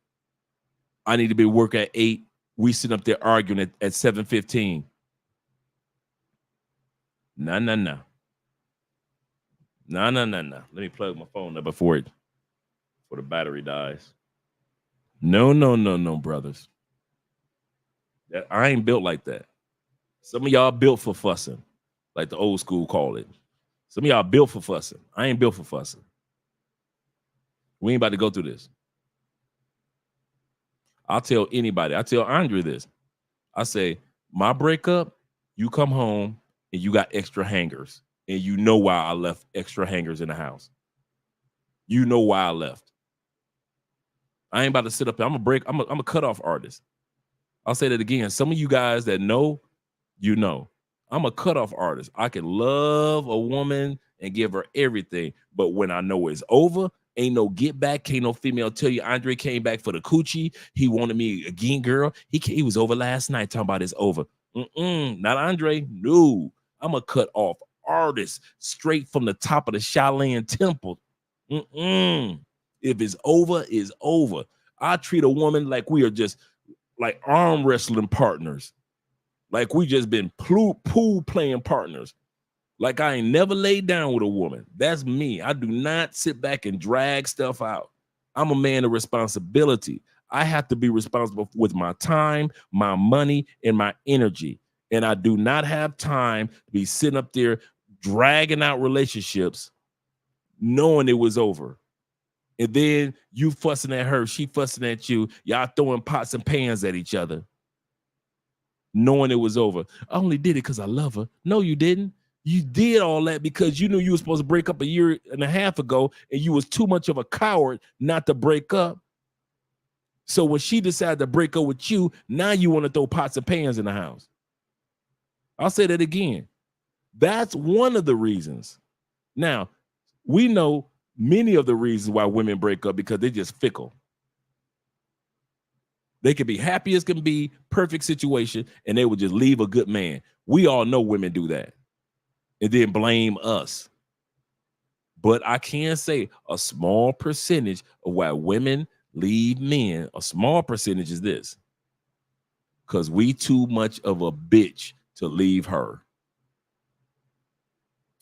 I need to be work at 8. We sit up there arguing at 7:15. No. Let me plug my phone up before the battery dies. No, brothers. I ain't built like that. Some of y'all built for fussing, like the old school call it. Some of y'all built for fussing. I ain't built for fussing. We ain't about to go through this. I'll tell anybody. I tell Andrea this. I say, my breakup, you come home and you got extra hangers. And you know why I left extra hangers in the house. You know why I left. I ain't about to sit up there. I'm a cutoff artist. I'll say that again. Some of you guys that know, you know. I'm a cutoff artist. I can love a woman and give her everything. But when I know it's over, ain't no get back. Can't no female tell you Andre came back for the coochie. He wanted me again, girl. He was over last night talking about it's over. Not Andre. No. I'm a cut off artist straight from the top of the Shaolin temple. If it's over, it's over. I treat a woman like we are just like arm wrestling partners. Like we just been pool playing partners. Like I ain't never laid down with a woman. That's me. I do not sit back and drag stuff out. I'm a man of responsibility. I have to be responsible with my time, my money, and my energy. And I do not have time to be sitting up there dragging out relationships knowing it was over. And then you fussing at her, she fussing at you, y'all throwing pots and pans at each other, knowing it was over. I only did it because I love her. No, you didn't. You did all that because you knew you were supposed to break up a year and a half ago, and you was too much of a coward not to break up. So when she decided to break up with you, now you want to throw pots and pans in the house. I'll say that again. That's one of the reasons. Now, we know many of the reasons why women break up because they're just fickle. They can be happy as can be, perfect situation, and they would just leave a good man. We all know women do that and then blame us. But I can say a small percentage of why women leave men, a small percentage is this. Because we too much of a bitch to leave her.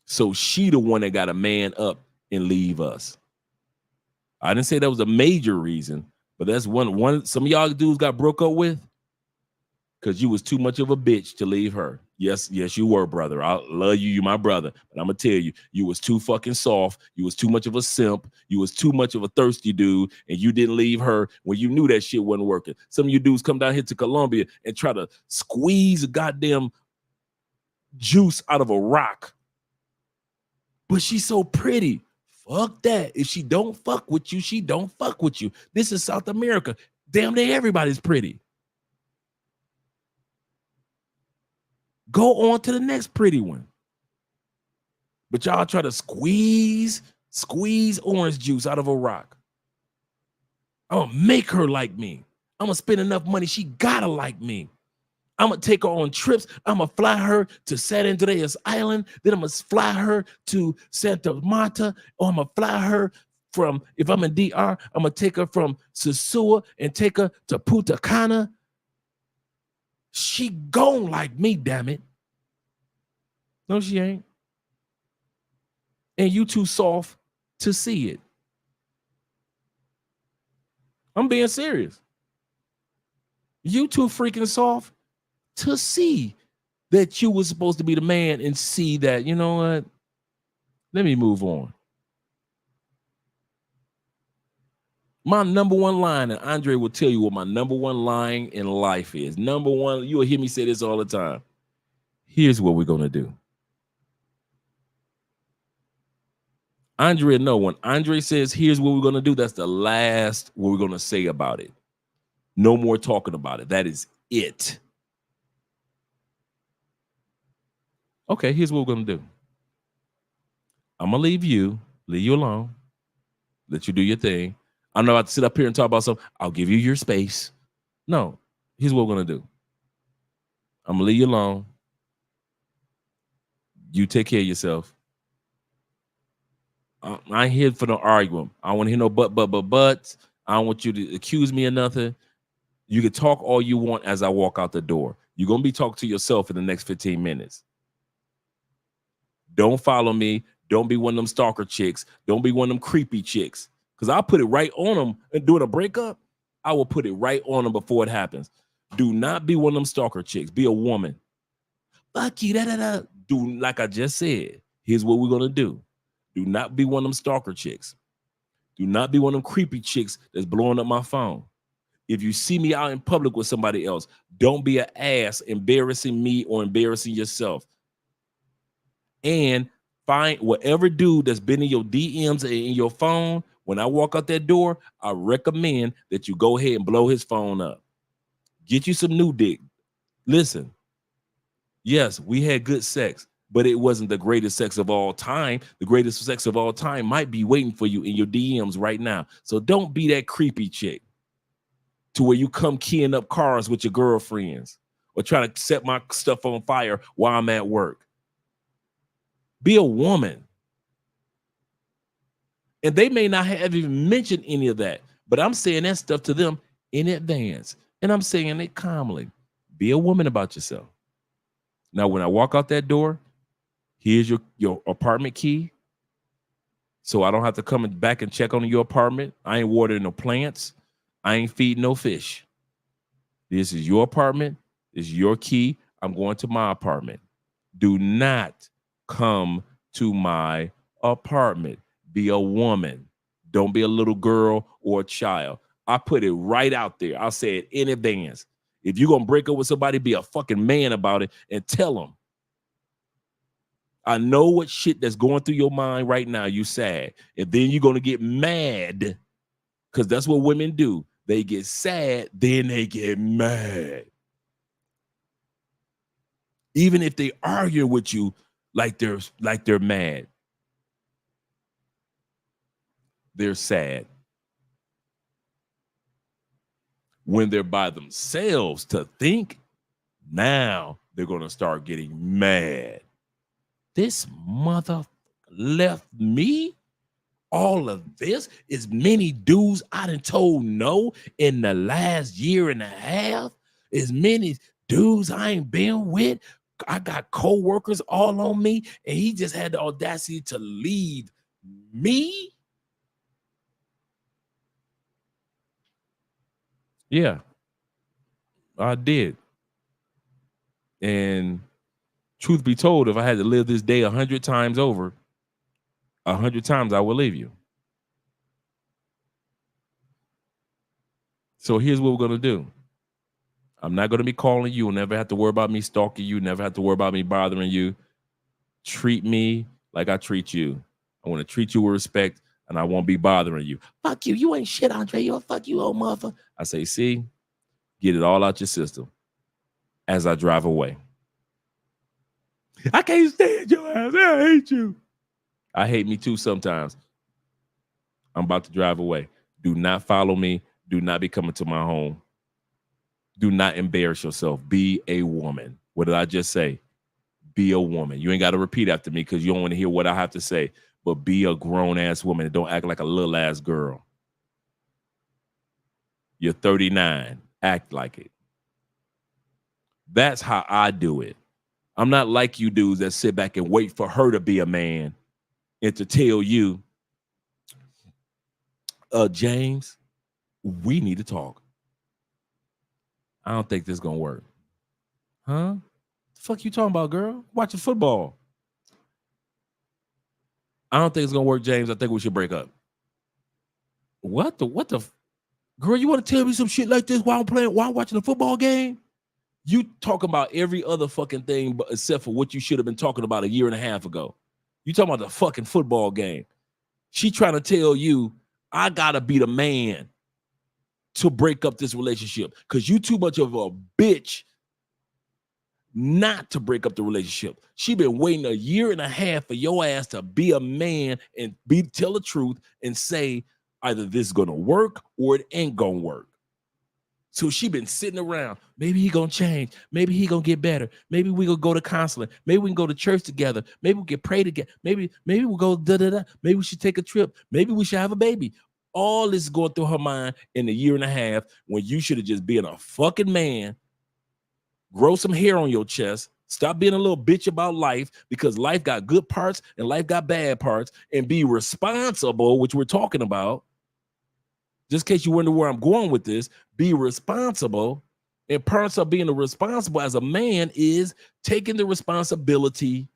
So she the one that got a man up and leave us. I didn't say that was a major reason, but that's one. Some of y'all dudes got broke up with because you was too much of a bitch to leave her. Yes, you were, brother. I love you. You my brother. But I'm going to tell you, you was too fucking soft. You was too much of a simp. You was too much of a thirsty dude, and you didn't leave her when you knew that shit wasn't working. Some of you dudes come down here to Colombia and try to squeeze a goddamn juice out of a rock. But she's so pretty. Fuck that. If she don't fuck with you, she don't fuck with you. This is South America. Damn near everybody's pretty. Go on to the next pretty one. But y'all try to squeeze orange juice out of a rock. I'm gonna make her like me. I'm gonna spend enough money. She gotta like me. I'm going to take her on trips. I'm going to fly her to San Andreas Island. Then I'm going to fly her to Santa Marta. Or I'm going to fly her from, if I'm in DR, I'm going to take her from Sosua and take her to Punta Cana. She gone like me, damn it. No, she ain't. And you too soft to see it. I'm being serious. You too freaking soft to see that you was supposed to be the man and see that, you know what? Let me move on. My number one line, and Andre will tell you what my number one line in life is. Number one, you will hear me say this all the time. Here's what we're going to do. Andre, no, when Andre says, here's what we're going to do, that's the last what we're going to say about it. No more talking about it. That is it. Okay, here's what we're going to do. I'm going to leave you alone, let you do your thing. I'm not about to sit up here and talk about something. I'll give you your space. No, here's what we're going to do. I'm going to leave you alone. You take care of yourself. I ain't here for no argument. I don't want to hear no buts. I don't want you to accuse me of nothing. You can talk all you want as I walk out the door. You're going to be talking to yourself in the next 15 minutes. Don't follow me. Don't be one of them stalker chicks. Don't be one of them creepy chicks. Because I'll put it right on them and doing a breakup. I will put it right on them before it happens. Do not be one of them stalker chicks. Be a woman. Fuck you. Do like I just said. Here's what we're going to do. Do not be one of them stalker chicks. Do not be one of them creepy chicks that's blowing up my phone. If you see me out in public with somebody else, don't be an ass embarrassing me or embarrassing yourself. And find whatever dude that's been in your DMs and in your phone. When I walk out that door, I recommend that you go ahead and blow his phone up. Get you some new dick. Listen, yes, we had good sex, but it wasn't the greatest sex of all time. The greatest sex of all time might be waiting for you in your DMs right now. So don't be that creepy chick to where you come keying up cars with your girlfriends or trying to set my stuff on fire while I'm at work. Be a woman. And they may not have even mentioned any of that, but I'm saying that stuff to them in advance. And I'm saying it calmly. Be a woman about yourself. Now, when I walk out that door, here's your apartment key. So I don't have to come back and check on your apartment. I ain't watering no plants. I ain't feeding no fish. This is your apartment. This is your key. I'm going to my apartment. Do not come to my apartment. Be a woman. Don't be a little girl or a child. I put it right out there. I'll say it in advance. If you're going to break up with somebody, be a fucking man about it and tell them. I know what shit that's going through your mind right now. You sad. And then you're going to get mad because that's what women do. They get sad, then they get mad. Even if they argue with you like they're mad. They're sad. When they're by themselves to think, now they're going to start getting mad. This mother left me. All of this, as many dudes I done told no in the last year and a half, as many dudes I ain't been with. I got co-workers all on me, and he just had the audacity to leave me. Yeah, I did. And truth be told, if I had to live this day 100 times over, 100 times I will leave you. So here's what we're going to do. I'm not going to be calling you. Never have to worry about me stalking you. Never have to worry about me bothering you. Treat me like I treat you. I want to treat you with respect, and I won't be bothering you. Fuck you. You ain't shit, Andre. You're fuck you, old motherfucker. I say, see, get it all out your system as I drive away. I can't stand your ass. I hate you. I hate me too sometimes. I'm about to drive away. Do not follow me. Do not be coming to my home. Do not embarrass yourself. Be a woman. What did I just say? Be a woman. You ain't got to repeat after me because you don't want to hear what I have to say, but be a grown-ass woman and don't act like a little-ass girl. You're 39. Act like it. That's how I do it. I'm not like you dudes that sit back and wait for her to be a man and to tell you, James, we need to talk. I don't think this is going to work. Huh? The fuck you talking about, girl? Watching football. I don't think it's gonna work, James. I think we should break up. What the girl, you want to tell me some shit like this while I'm watching a football game? You talking about every other fucking thing but except for what you should have been talking about a year and a half ago. You talking about the fucking football game. She trying to tell you, I gotta be the man to break up this relationship because you too much of a bitch not to break up the relationship. She been waiting a year and a half for your ass to be a man and tell the truth and say either this is gonna work or it ain't gonna work. So she been sitting around. Maybe he gonna change. Maybe he gonna get better. Maybe we gonna go to counseling. Maybe we can go to church together. Maybe we can pray together. Maybe we'll go da-da-da. Maybe we should take a trip. Maybe we should have a baby. All this going through her mind in a year and a half when you should have just been a fucking man. Grow some hair on your chest. Stop being a little bitch about life because life got good parts and life got bad parts, and be responsible, which we're talking about. Just in case you wonder where I'm going with this, be responsible. And parts of being responsible as a man is taking the responsibility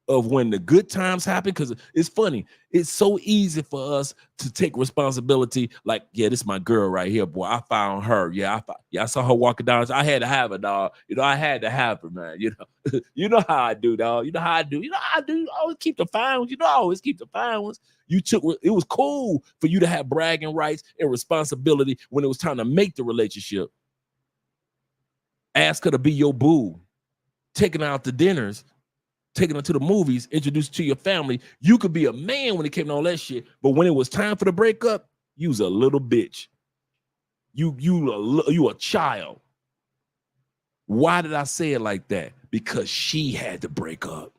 of when the good times happen. Because it's funny. It's so easy for us to take responsibility. Like, yeah, this is my girl right here, boy. I found her. Yeah, I saw her walking down. I had to have her, dog. You know, I had to have her, man. You know, you know how I do, dog. You know how I do. You know how I do. I always keep the fine ones. You know, I always keep the fine ones. It was cool for you to have bragging rights and responsibility when it was time to make the relationship. Ask her to be your boo, taking her out to dinners, taking her to the movies, introduced to your family. You could be a man when it came to all that shit, but when it was time for the breakup, you was a little bitch. You a child. Why did I say it like that? Because she had to break up.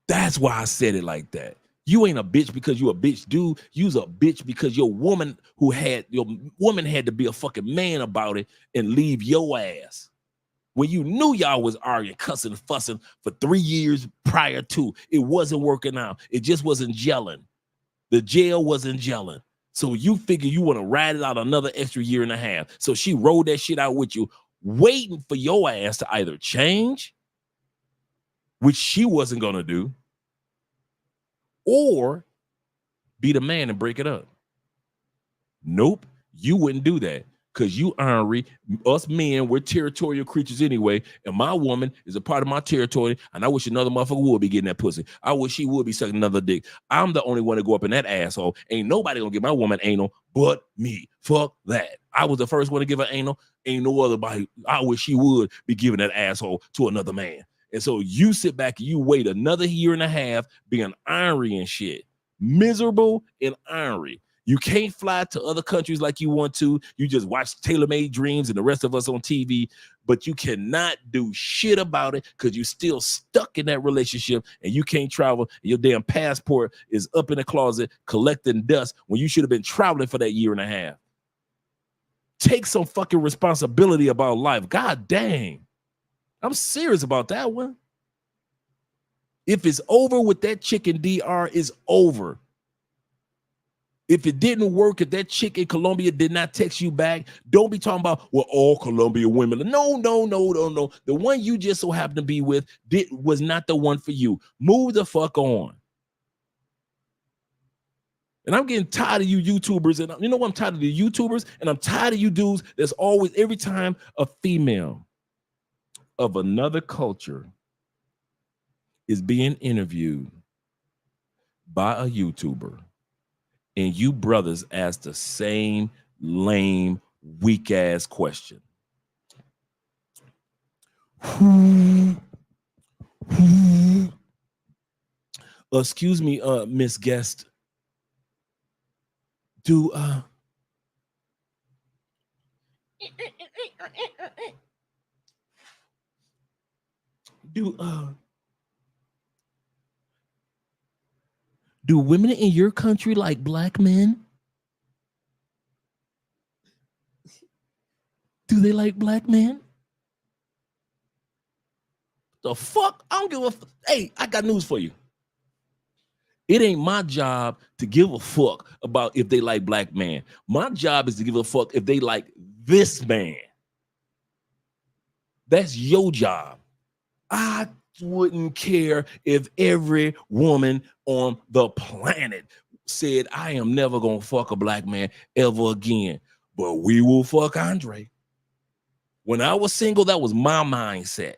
That's why I said it like that. You ain't a bitch because you a bitch dude. You's a bitch because your woman had to be a fucking man about it and leave your ass. When you knew y'all was arguing, cussing, fussing for 3 years prior to, it wasn't working out. It just wasn't gelling. The jail wasn't gelling. So you figure you want to ride it out another extra year and a half. So she rolled that shit out with you, waiting for your ass to either change, which she wasn't going to do, or be the man and break it up. Nope, you wouldn't do that. Because you ornery, us men, we're territorial creatures anyway, and my woman is a part of my territory, and I wish another motherfucker would be getting that pussy. I wish she would be sucking another dick. I'm the only one to go up in that asshole. Ain't nobody gonna get my woman anal but me. Fuck that. I was the first one to give her anal. Ain't no other body. I wish she would be giving that asshole to another man. And so you sit back and you wait another year and a half being ornery and shit. Miserable and ornery. You can't fly to other countries like you want to. You just watch Tailor-Made Dreams and the rest of us on TV, but you cannot do shit about it because you're still stuck in that relationship and you can't travel. Your damn passport is up in the closet collecting dust when you should have been traveling for that year and a half. Take some fucking responsibility about life. God dang. I'm serious about that one. If it's over with that chick in DR, it's over. If it didn't work, if that chick in Colombia did not text you back, don't be talking about, well, all Colombian women. No. The one you just so happen to be with was not the one for you. Move the fuck on. And I'm getting tired of you YouTubers. And you know what? I'm tired of the YouTubers. And I'm tired of you dudes that's always, every time a female of another culture is being interviewed by a YouTuber, and you brothers ask the same lame, weak ass question. Excuse me, Miss Guest. Do do women in your country like black men? Do they like black men? The fuck? I don't give a hey, I got news for you. It ain't my job to give a fuck about if they like black man. My job is to give a fuck if they like this man. That's your job. I wouldn't care if every woman on the planet said, I am never gonna fuck a black man ever again, but we will fuck Andre. When I was single, that was my mindset.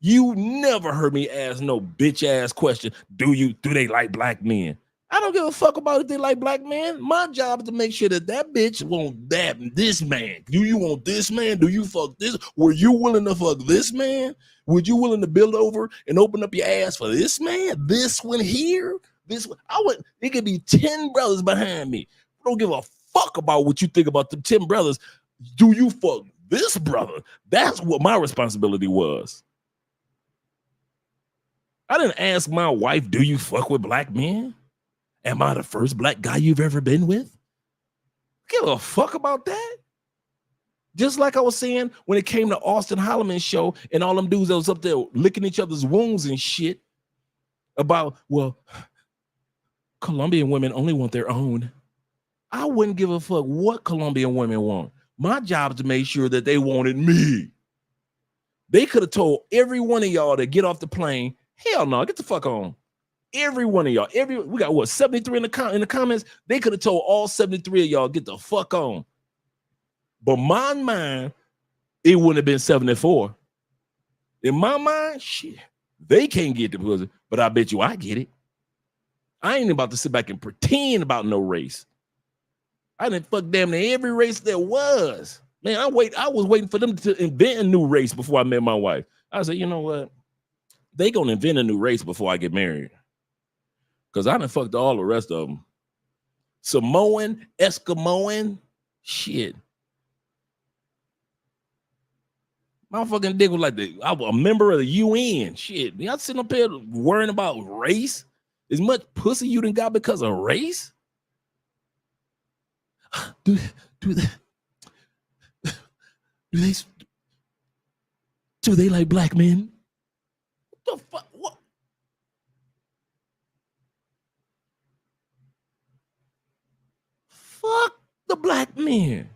You never heard me ask no bitch ass question. Do they like black men? I don't give a fuck about if they like black men. My job is to make sure that bitch want this man. Do you want this man? Do you fuck this? Were you willing to fuck this man? Would you willing to build over and open up your ass for this man? This one here? This one? It could be 10 brothers behind me. I don't give a fuck about what you think about the 10 brothers. Do you fuck this brother? That's what my responsibility was. I didn't ask my wife, do you fuck with black men? Am I the first black guy you've ever been with? Give a fuck about that. Just like I was saying when it came to Austin Holloman's show and all them dudes that was up there licking each other's wounds and shit about, well, Colombian women only want their own. I wouldn't give a fuck what Colombian women want. My job is to make sure that they wanted me. They could have told every one of y'all to get off the plane. Hell no, get the fuck on. Every one of y'all, we got what, 73 in the comments? They could have told all 73 of y'all, get the fuck on. But my mind, it wouldn't have been 74. In my mind, shit, they can't get the pussy, but I bet you I get it. I ain't about to sit back and pretend about no race. I didn't fuck damn near every race there was. Man, I was waiting for them to invent a new race before I met my wife. I said, you know what? They gonna invent a new race before I get married. Because I done fucked all the rest of them. Samoan, Eskimoan, shit. My fucking dick was like I was a member of the UN. Shit. Y'all sitting up here worrying about race? As much pussy you done got because of race? Do they like black men? What the fuck? What? Fuck the black men.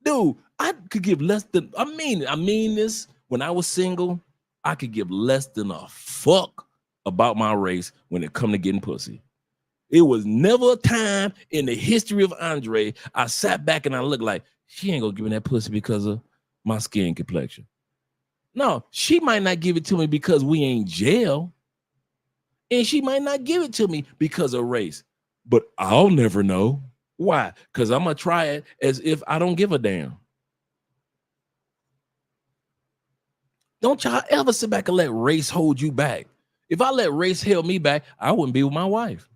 Dude, I could give less than, I mean this, when I was single, I could give less than a fuck about my race when it come to getting pussy. It was never a time in the history of Andre I sat back and I looked like, she ain't gonna give me that pussy because of my skin complexion. No, she might not give it to me because we ain't jail. And she might not give it to me because of race. But I'll never know. Why? Because I'm going to try it as if I don't give a damn. Don't y'all ever sit back and let race hold you back. If I let race hold me back, I wouldn't be with my wife.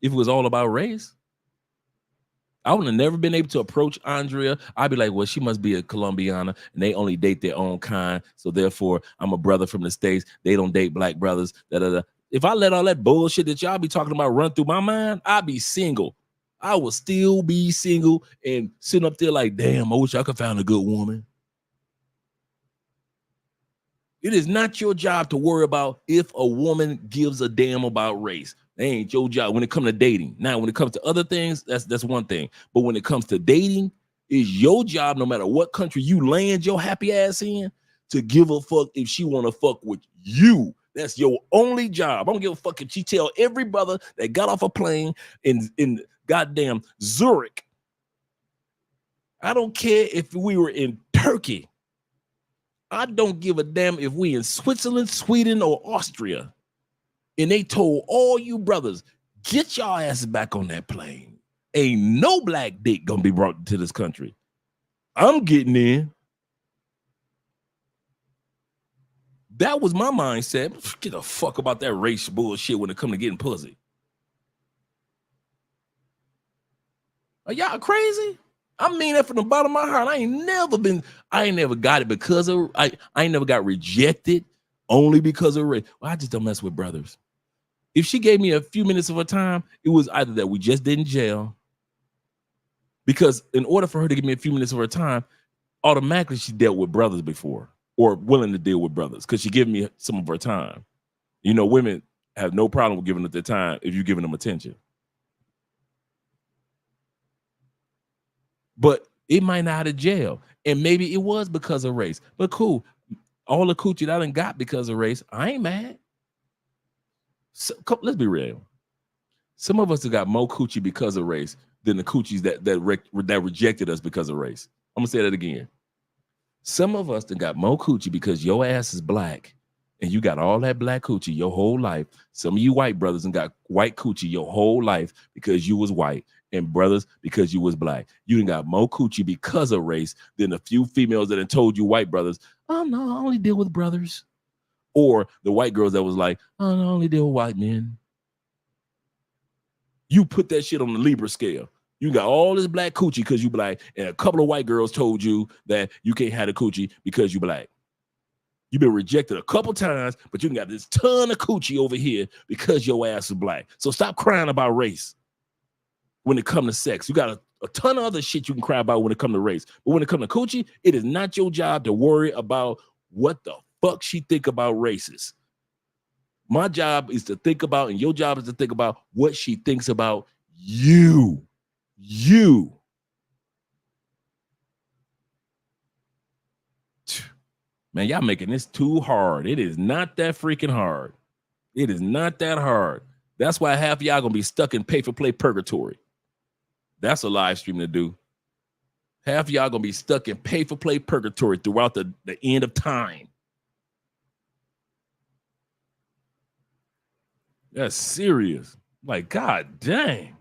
If it was all about race, I would have never been able to approach Andrea. I'd be like, well, she must be a Colombiana and they only date their own kind. So therefore, I'm a brother from the States. They don't date black brothers. Da, da, da. If I let all that bullshit that y'all be talking about run through my mind, I'd be single. I would still be single and sitting up there like, damn, I wish I could find a good woman. It is not your job to worry about if a woman gives a damn about race. That ain't your job when it comes to dating. Now, when it comes to other things, that's one thing. But when it comes to dating, it's your job, no matter what country you land your happy ass in, to give a fuck if she want to fuck with you. That's your only job. I don't give a fuck if she tell every brother that got off a plane in goddamn Zurich. I don't care if we were in Turkey. I don't give a damn if we in Switzerland, Sweden, or Austria. And they told all you brothers, get your asses back on that plane. Ain't no black dick gonna be brought to this country. I'm getting in. That was my mindset. Get a fuck about that race bullshit when it come to getting pussy. Are y'all crazy? I mean that from the bottom of my heart. I ain't never got it because of I ain't never got rejected only because of race. Well, I just don't mess with brothers. If she gave me a few minutes of her time, it was either that we just didn't gel. Because in order for her to give me a few minutes of her time, automatically she dealt with brothers before or willing to deal with brothers because she gave me some of her time. You know, women have no problem with giving up their time if you're giving them attention. But it might not have jail. And maybe it was because of race. But cool. All the coochie that I done got because of race, I ain't mad. So, let's be real. Some of us have got more coochie because of race than the coochies that rejected us because of race. I'm gonna say that again. Some of us that got more coochie because your ass is black and you got all that black coochie your whole life. Some of you white brothers and got white coochie your whole life because you was white, and brothers because you was black. You done got more coochie because of race than a few females that had told you white brothers, oh no, I only deal with brothers. Or the white girls that was like, oh no, I only deal with white men. You put that shit on the Libra scale. You got all this black coochie because you black, and a couple of white girls told you that you can't have the coochie because you black. You've been rejected a couple times, but you got this ton of coochie over here because your ass is black. So stop crying about race when it comes to sex. You got a ton of other shit you can cry about when it comes to race. But when it comes to coochie, it is not your job to worry about what the fuck she think about races. My job is to think about, and your job is to think about what she thinks about you. You. Man, y'all making this too hard. It is not that freaking hard. It is not that hard. That's why half of y'all gonna be stuck in pay-for-play purgatory. That's a live stream to do. Half of y'all gonna be stuck in pay-for-play purgatory throughout the end of time. That's serious. Like, God dang.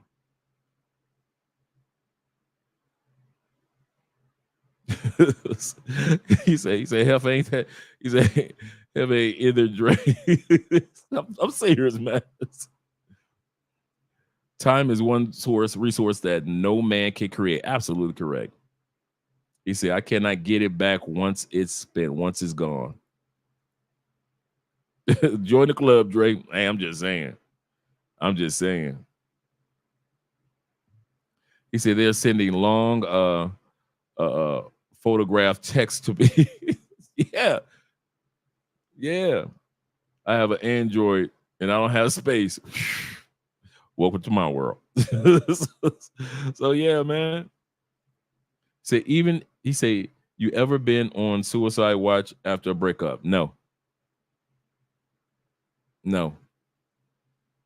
he said, Hef ain't that. He said, Hef ain't either Dre. I'm serious, man. Time is one resource that no man can create. Absolutely correct. He said, I cannot get it back once it's spent, once it's gone. Join the club, Drake. Hey, I'm just saying. He said they're sending long photograph text to me. Yeah. I have an Android and I don't have space. Welcome to my world. So yeah, man. He said, you ever been on suicide watch after a breakup? No.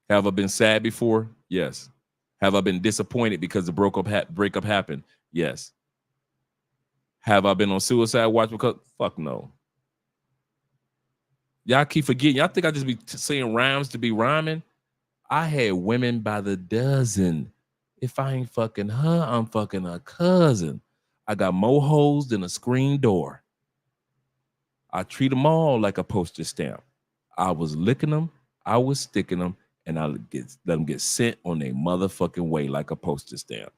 Have I been sad before? Yes. Have I been disappointed because the breakup happened? Yes. Have I been on suicide watch because? Fuck no. Y'all keep forgetting. Y'all think I just be saying rhymes to be rhyming? I had women by the dozen. If I ain't fucking her, I'm fucking her cousin. I got more hoes than a screen door. I treat them all like a postage stamp. I was licking them, I was sticking them, and I let them get sent on their motherfucking way like a postage stamp.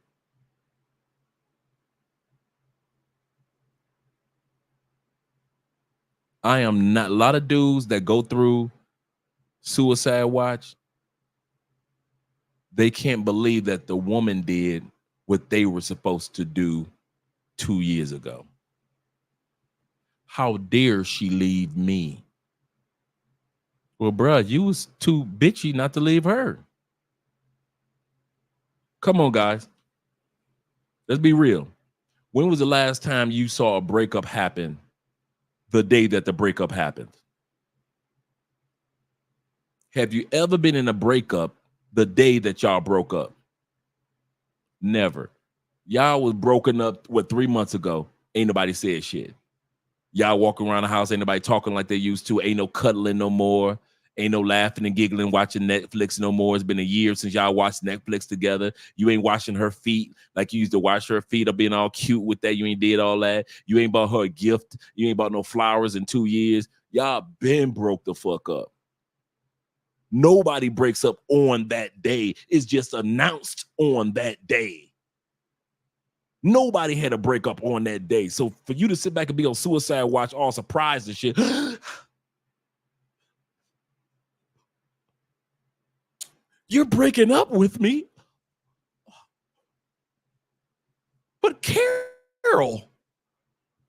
I am not. A lot of dudes that go through suicide watch, they can't believe that the woman did what they were supposed to do 2 years ago. How dare she leave me? Well, bruh, you was too bitchy not to leave her. Come on, guys. Let's be real. When was the last time you saw a breakup happen the day that the breakup happened? Have you ever been in a breakup the day that y'all broke up? Never. Y'all was broken up, 3 months ago? Ain't nobody said shit. Y'all walking around the house, ain't nobody talking like they used to. Ain't no cuddling no more. Ain't no laughing and giggling, watching Netflix no more. It's been a year since y'all watched Netflix together. You ain't washing her feet like you used to wash her feet or being all cute with that. You ain't did all that. You ain't bought her a gift. You ain't bought no flowers in 2 years. Y'all been broke the fuck up. Nobody breaks up on that day. It's just announced on that day. Nobody had a breakup on that day. So for you to sit back and be on suicide watch, all surprised and shit. You're breaking up with me. But Carol,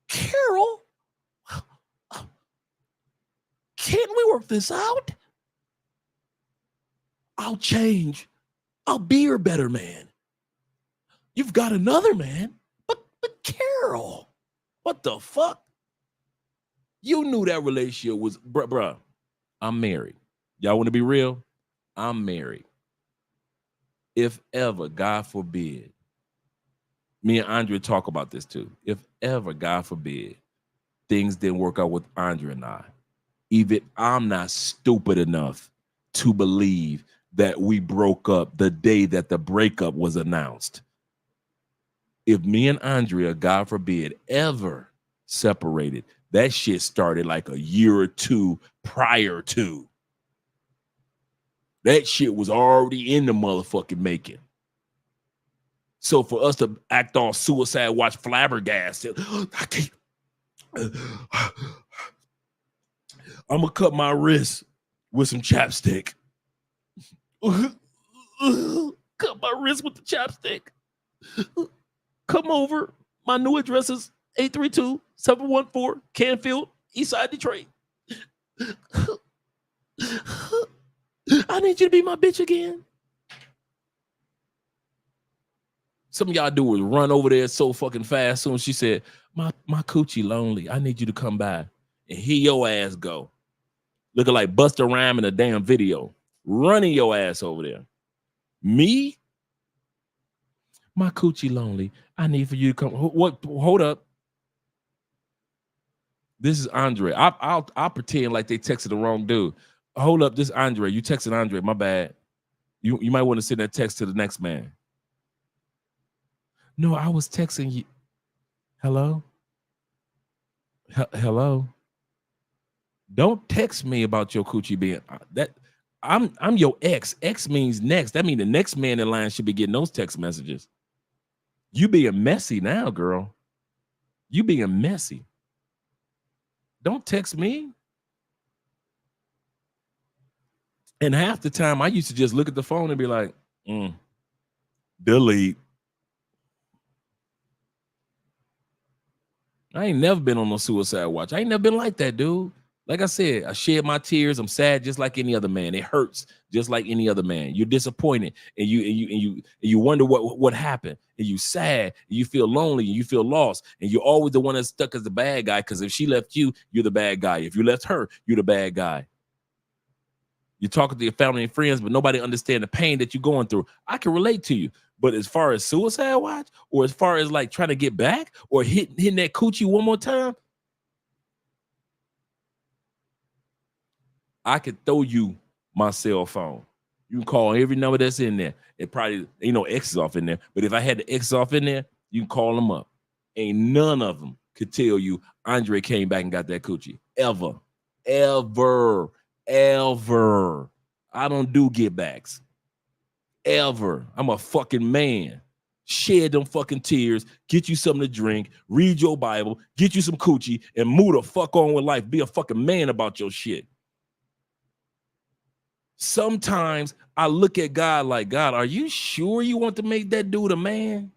can't we work this out? I'll change. I'll be your better man. You've got another man. But Carol, what the fuck? You knew that relationship was, bruh, I'm married. Y'all want to be real? I'm married. If ever, God forbid, me and Andrea talk about this too. If ever, God forbid, things didn't work out with Andrea and I, even I'm not stupid enough to believe that we broke up the day that the breakup was announced. If me and Andrea, God forbid, ever separated, that shit started like a year or two prior to. That shit was already in the motherfucking making. So for us to act all suicide watch flabbergasted, I can't. I'm gonna cut my wrist with some chapstick. Cut my wrist with the chapstick. Come over. My new address is 832-714 Canfield, Eastside Detroit. I need you to be my bitch again. Some of y'all do is run over there so fucking fast. Soon as she said, my coochie lonely. I need you to come by. And here your ass go. Looking like Busta Rhymes in a damn video. Running your ass over there. Me? My coochie lonely. I need for you to come. What? Hold up. This is Andre. I'll pretend like they texted the wrong dude. Hold up, this is Andre. You texted Andre. My bad. You might want to send that text to the next man. No, I was texting you. Hello? Hello? Don't text me about your coochie being that. I'm your ex. Ex means next. That means the next man in line should be getting those text messages. You being messy now, girl. You being messy. Don't text me. And half the time, I used to just look at the phone and be like, delete. I ain't never been on no suicide watch. I ain't never been like that, dude. Like I said, I shed my tears. I'm sad just like any other man. It hurts just like any other man. You're disappointed and you wonder what happened. And you sad, and you feel lonely, and you feel lost. And you're always the one that's stuck as the bad guy, because if she left you, you're the bad guy. If you left her, you're the bad guy. You're talking to your family and friends, but nobody understands the pain that you're going through. I can relate to you. But as far as suicide watch, or as far as like trying to get back or hitting that coochie one more time, I could throw you my cell phone. You can call every number that's in there. It probably ain't no X's off in there. But if I had the X's off in there, you can call them up. Ain't none of them could tell you Andre came back and got that coochie. Ever. I don't do get backs. Ever. I'm a fucking man. Shed them fucking tears, get you something to drink, read your Bible, get you some coochie, and move the fuck on with life. Be a fucking man about your shit. Sometimes I look at God like, God, are you sure you want to make that dude a man?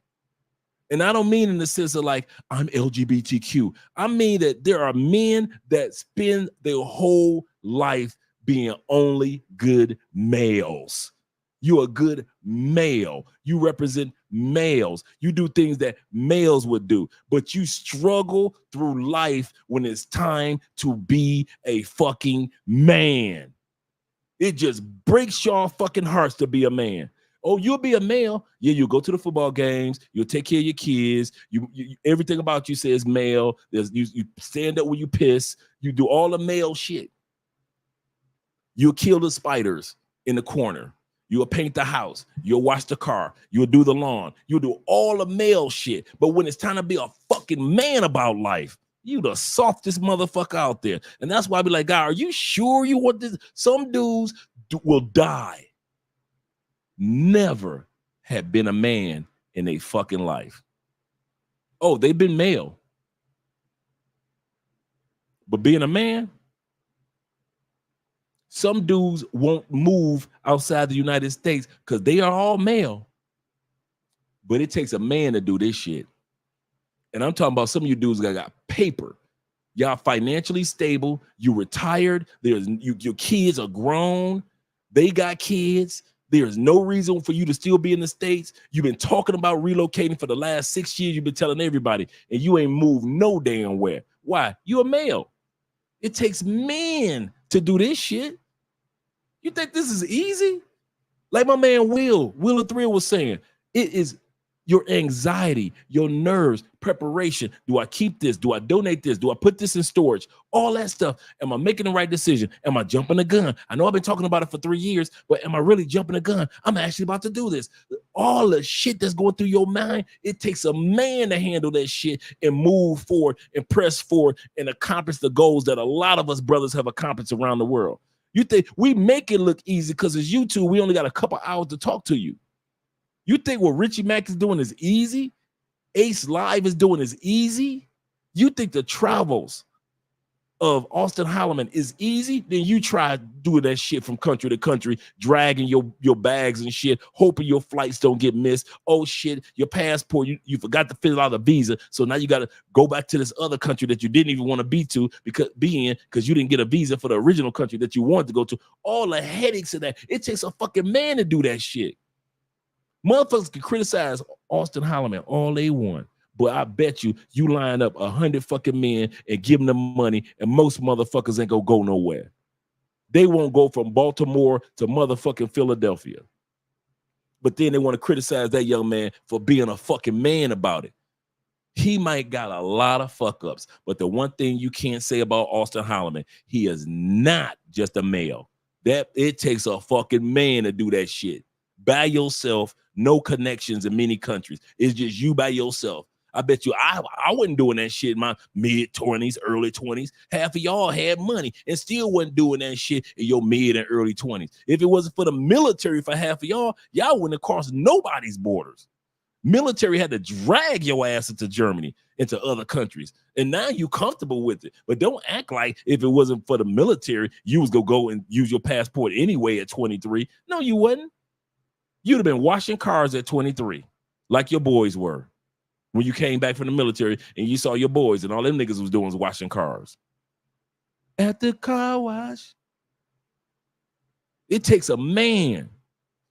And I don't mean in the sense of like, I'm LGBTQ. I mean that there are men that spend their whole life being only good males. You're a good male. You represent males. You do things that males would do, but you struggle through life when it's time to be a fucking man. It just breaks your fucking hearts to be a man. Oh, you'll be a male. Yeah, you'll go to the football games. You'll take care of your kids. You everything about you says male. You stand up when you piss. You do all the male shit. You'll kill the spiders in the corner. You'll paint the house. You'll wash the car. You'll do the lawn. You'll do all the male shit. But when it's time to be a fucking man about life, you the softest motherfucker out there. And that's why I be like, God, are you sure you want this? Some dudes will die. Never had been a man in a fucking life. Oh, they've been male. But being a man, some dudes won't move outside the United States because they are all male. But it takes a man to do this shit. And I'm talking about some of you dudes that got paper. Y'all financially stable. You retired. Your kids are grown. They got kids. There's no reason for you to still be in the States. You've been talking about relocating for the last 6 years. You've been telling everybody, and you ain't moved no damn where. Why? You a male. It takes men to do this shit. You think this is easy? Like my man Will of Thrill was saying, it is your anxiety, your nerves, preparation. Do I keep this? Do I donate this? Do I put this in storage? All that stuff. Am I making the right decision? Am I jumping the gun? I know I've been talking about it for 3 years, but am I really jumping the gun? I'm actually about to do this. All the shit that's going through your mind, it takes a man to handle that shit and move forward and press forward and accomplish the goals that a lot of us brothers have accomplished around the world. You think we make it look easy because it's YouTube. We only got a couple hours to talk to you. You think what Richie Mack is doing is easy? Ace Live is doing is easy? You think the travels of Austin Holloman is easy? Then you try doing that shit from country to country, dragging your bags and shit, hoping your flights don't get missed. Oh shit, your passport, you forgot to fill out a visa. So now you got to go back to this other country that you didn't even want to be in because you didn't get a visa for the original country that you wanted to go to. All the headaches of that. It takes a fucking man to do that shit. Motherfuckers can criticize Austin Holloman all they want, but I bet you line up 100 fucking men and give them the money, and most motherfuckers ain't gonna go nowhere. They won't go from Baltimore to motherfucking Philadelphia. But then they want to criticize that young man for being a fucking man about it. He might got a lot of fuck ups, but the one thing you can't say about Austin Holloman, he is not just a male. That it takes a fucking man to do that shit. By yourself, no connections in many countries. It's just you by yourself. I bet you I wasn't doing that shit in my mid-20s, early 20s. Half of y'all had money and still wasn't doing that shit in your mid and early 20s. If it wasn't for the military for half of y'all wouldn't have crossed nobody's borders. Military had to drag your ass into Germany, into other countries. And now you comfortable with it. But don't act like if it wasn't for the military, you was going to go and use your passport anyway at 23. No, you wasn't. You'd have been washing cars at 23, like your boys were when you came back from the military and you saw your boys and all them niggas was doing was washing cars. At the car wash. It takes a man.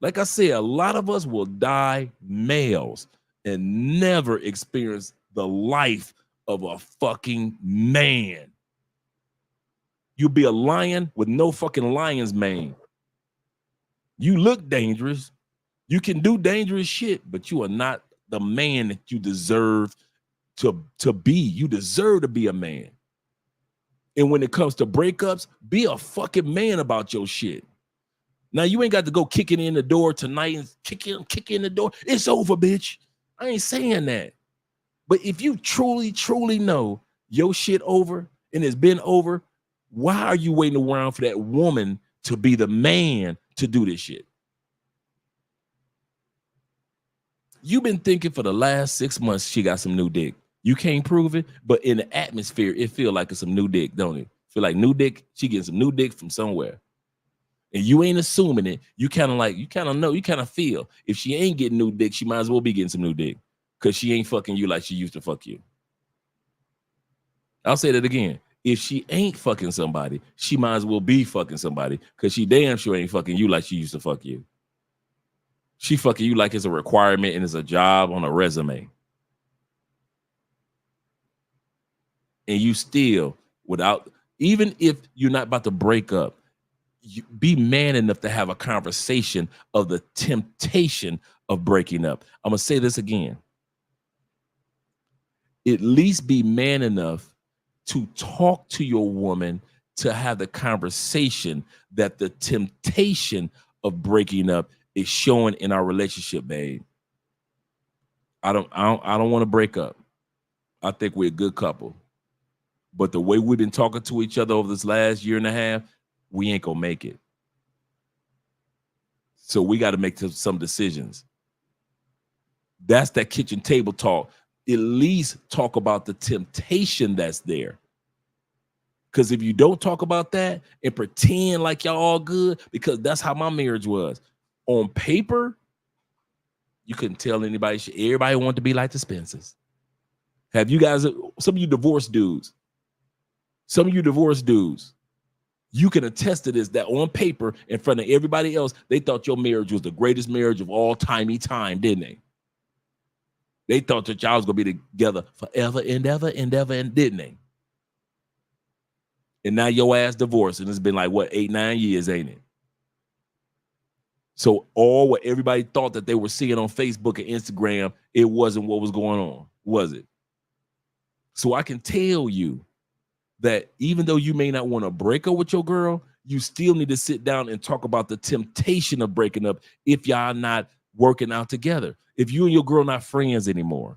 Like I said, a lot of us will die males and never experience the life of a fucking man. You'll be a lion with no fucking lion's mane. You look dangerous. You can do dangerous shit, but you are not the man that you deserve to be. You deserve to be a man. And when it comes to breakups, be a fucking man about your shit. Now, you ain't got to go kicking in the door tonight and kick in the door. It's over, bitch. I ain't saying that. But if you truly, truly know your shit over and it's been over, why are you waiting around for that woman to be the man to do this shit? You've been thinking for the last 6 months she got some new dick. You can't prove it, but in the atmosphere, it feel like it's some new dick, don't it? Feel like new dick, she getting some new dick from somewhere. And you ain't assuming it. You kind of know, you kind of feel. If she ain't getting new dick, she might as well be getting some new dick because she ain't fucking you like she used to fuck you. I'll say that again. If she ain't fucking somebody, she might as well be fucking somebody because she damn sure ain't fucking you like she used to fuck you. She fucking you like it's a requirement and it's a job on a resume. And you still, even if you're not about to break up, you be man enough to have a conversation of the temptation of breaking up. I'm going to say this again. At least be man enough to talk to your woman, to have the conversation that the temptation of breaking up is showing in our relationship, babe. I don't want to break up. I think we're a good couple. But the way we've been talking to each other over this last year and a half, we ain't gonna make it. So we got to make some decisions. That's that kitchen table talk. at least talk about the temptation that's there. Because if you don't talk about that and pretend like y'all all good, because that's how my marriage was. On paper, you couldn't tell anybody. Everybody wanted to be like the Spencers. Have you guys, some of you divorced dudes, you can attest to this, that on paper, in front of everybody else, they thought your marriage was the greatest marriage of all time, didn't they? They thought that y'all was going to be together forever and ever, and didn't they? And now your ass divorced, and it's been like, what, 8-9 years, ain't it? So all what everybody thought that they were seeing on Facebook and Instagram, it wasn't what was going on, was it? So I can tell you that even though you may not want to break up with your girl, you still need to sit down and talk about the temptation of breaking up if y'all not working out together. If you and your girl not friends anymore,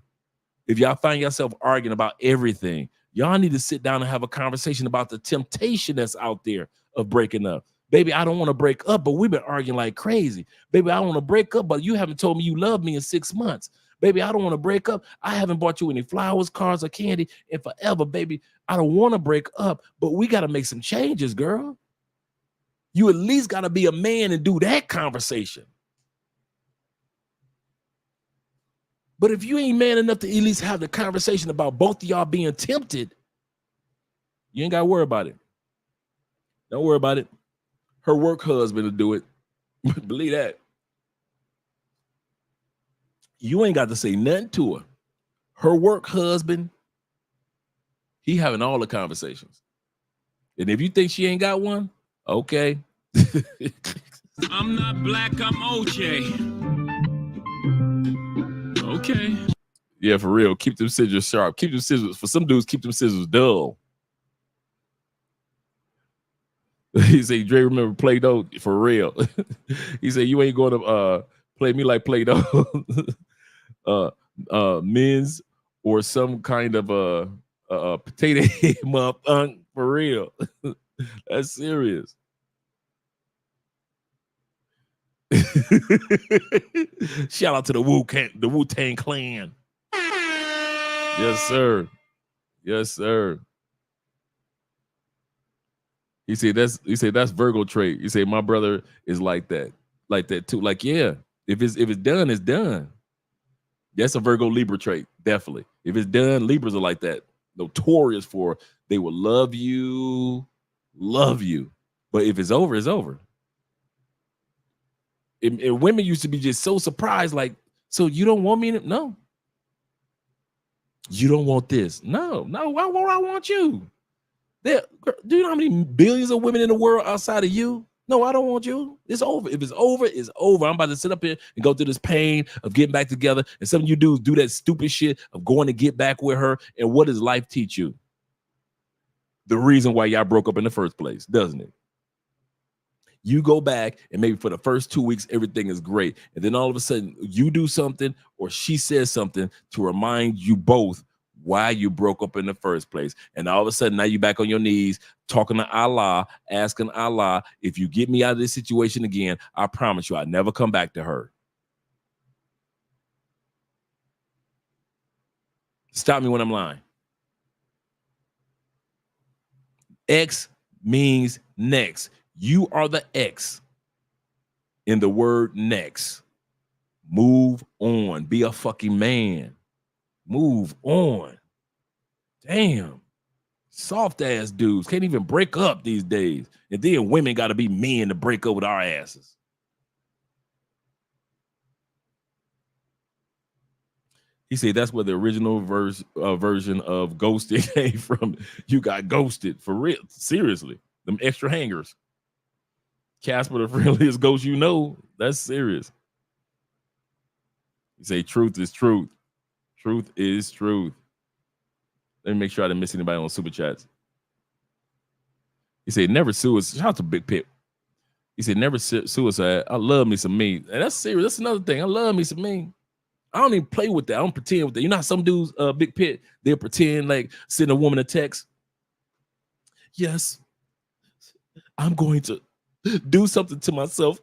if y'all find yourself arguing about everything, y'all need to sit down and have a conversation about the temptation that's out there of breaking up. Baby, I don't want to break up, but we've been arguing like crazy. Baby, I don't want to break up, but you haven't told me you love me in 6 months. Baby, I don't want to break up. I haven't bought you any flowers, cards, or candy in forever. Baby, I don't want to break up, but we got to make some changes, girl. You at least got to be a man and do that conversation. But if you ain't man enough to at least have the conversation about both of y'all being tempted, you ain't got to worry about it. Don't worry about it. Her work husband will do it. Believe that. You ain't got to say nothing to her. Her work husband, he having all the conversations. And if you think she ain't got one, okay. I'm not black, I'm OJ. Okay. Yeah, for real. Keep them scissors sharp. Keep them scissors. For some dudes, keep them scissors dull. He said, Dre, remember Play-Doh? For real. He said, you ain't going to play me like Play-Doh. Men's or some kind of a potato head muff, for real. That's serious. Shout out to the Wu-Tang Clan. Yes, sir. Yes, sir. He said that's Virgo trait. He said my brother is like that too. Like, yeah, if it's done, it's done. That's a Virgo Libra trait, definitely. If it's done, Libras are like that. Notorious for they will love you. But if it's over, it's over. And women used to be just so surprised, like, so you don't want me? No. You don't want this? No. Why won't I want you? Do you know how many billions of women in the world outside of you? No, I don't want you. It's over. If it's over, it's over. I'm about to sit up here and go through this pain of getting back together. And some of you dudes do that stupid shit of going to get back with her. And what does life teach you? The reason why y'all broke up in the first place, doesn't it? You go back and maybe for the first 2 weeks, everything is great. And then all of a sudden you do something or she says something to remind you both why you broke up in the first place. And all of a sudden now you're back on your knees talking to Allah, asking Allah, if you get me out of this situation again, I promise you I'll never come back to her. Stop me when I'm lying. X means next. You are the X in the word next. Move on. Be a fucking man. Move on. Damn. Soft ass dudes can't even break up these days. And then women got to be men to break up with our asses. He said that's where the original version of ghosting came from. You got ghosted for real. Seriously. Them extra hangers. Casper, the friendliest ghost you know. That's serious. You say truth is truth. Truth is truth. Let me make sure I didn't miss anybody on super chats. He said never suicide. Shout out to Big Pip. He said never suicide. I love me some me. And that's serious. That's another thing. I love me some me. I don't even play with that. I don't pretend with that. You know how some dudes, Big Pit, they'll pretend like send a woman a text. Yes, I'm going to do something to myself.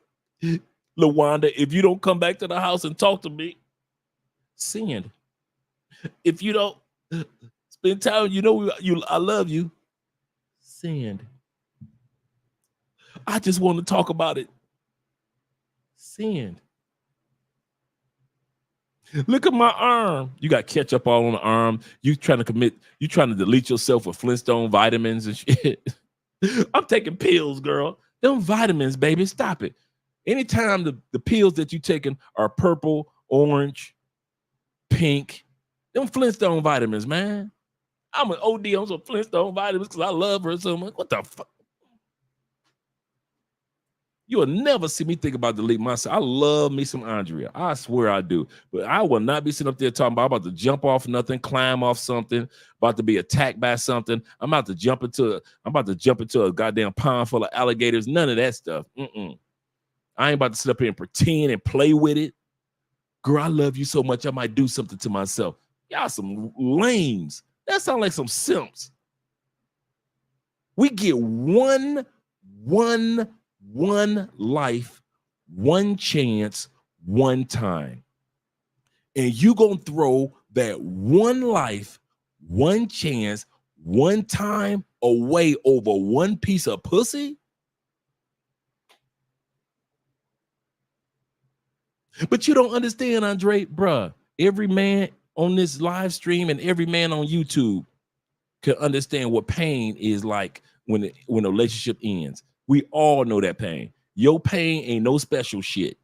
LaWanda, if you don't come back to the house and talk to me, send. If you don't spend time, you know I love you. Send. I just want to talk about it. Send. Look at my arm. You got ketchup all on the arm. You trying to delete yourself with Flintstone vitamins and shit. I'm taking pills, girl. Them vitamins, baby. Stop it. Anytime the pills that you taking are purple, orange, pink, them Flintstone vitamins, man. I'm an OD on some Flintstone vitamins because I love her so much. What the fuck? You will never see me think about deleting myself. I love me some Andrea. I swear I do. But I will not be sitting up there talking about I'm about to jump off nothing, climb off something, about to be attacked by something. I'm about to jump into a goddamn pond full of alligators. None of that stuff. I ain't about to sit up here and pretend and play with it. Girl, I love you so much I might do something to myself. Y'all some lames. That sound like some simps. We get one life, one chance, one time. And you gonna throw that one life, one chance, one time away over one piece of pussy? But you don't understand, Andre, bruh. Every man on this live stream and every man on YouTube can understand what pain is like when a relationship ends. We all know that pain. Your pain ain't no special shit.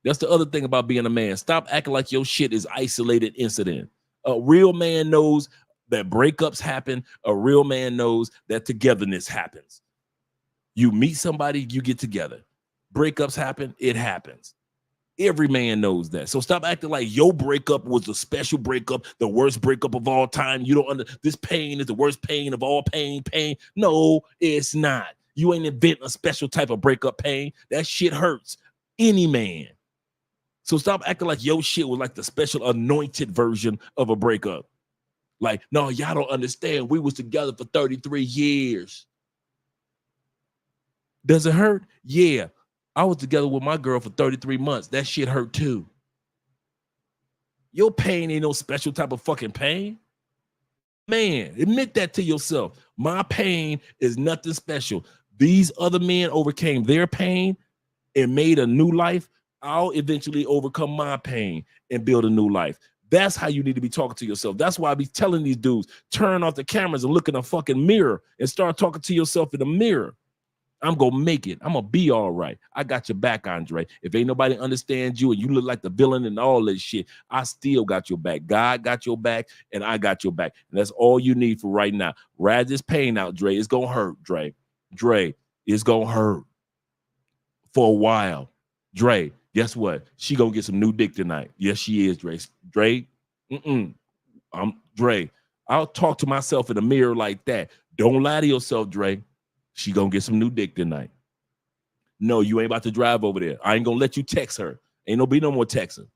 That's the other thing about being a man. Stop acting like your shit is isolated incident. A real man knows that breakups happen. A real man knows that togetherness happens. You meet somebody, you get together. Breakups happen, it happens. Every man knows that. So stop acting like your breakup was a special breakup, the worst breakup of all time. You don't this pain is the worst pain of all pain. No, it's not. You ain't inventing a special type of breakup pain. That shit hurts any man. So stop acting like your shit was like the special anointed version of a breakup. Like, no, y'all don't understand. We was together for 33 years. Does it hurt? Yeah. I was together with my girl for 33 months. That shit hurt too. Your pain ain't no special type of fucking pain. Man, admit that to yourself. My pain is nothing special. These other men overcame their pain and made a new life. I'll eventually overcome my pain and build a new life. That's how you need to be talking to yourself. That's why I be telling these dudes, turn off the cameras and look in a fucking mirror and start talking to yourself in the mirror. I'm going to make it. I'm going to be all right. I got your back, Andre. If ain't nobody understands you and you look like the villain and all this shit, I still got your back. God got your back and I got your back. And that's all you need for right now. Ride this pain out, Dre. It's going to hurt, Dre. Dre, it's going to hurt for a while. Dre, guess what? She going to get some new dick tonight. Yes, she is, Dre. Dre, Dre, I'll talk to myself in the mirror like that. Don't lie to yourself, Dre. She gonna get some new dick tonight. No, you ain't about to drive over there. I ain't gonna let you text her. Ain't no more texting.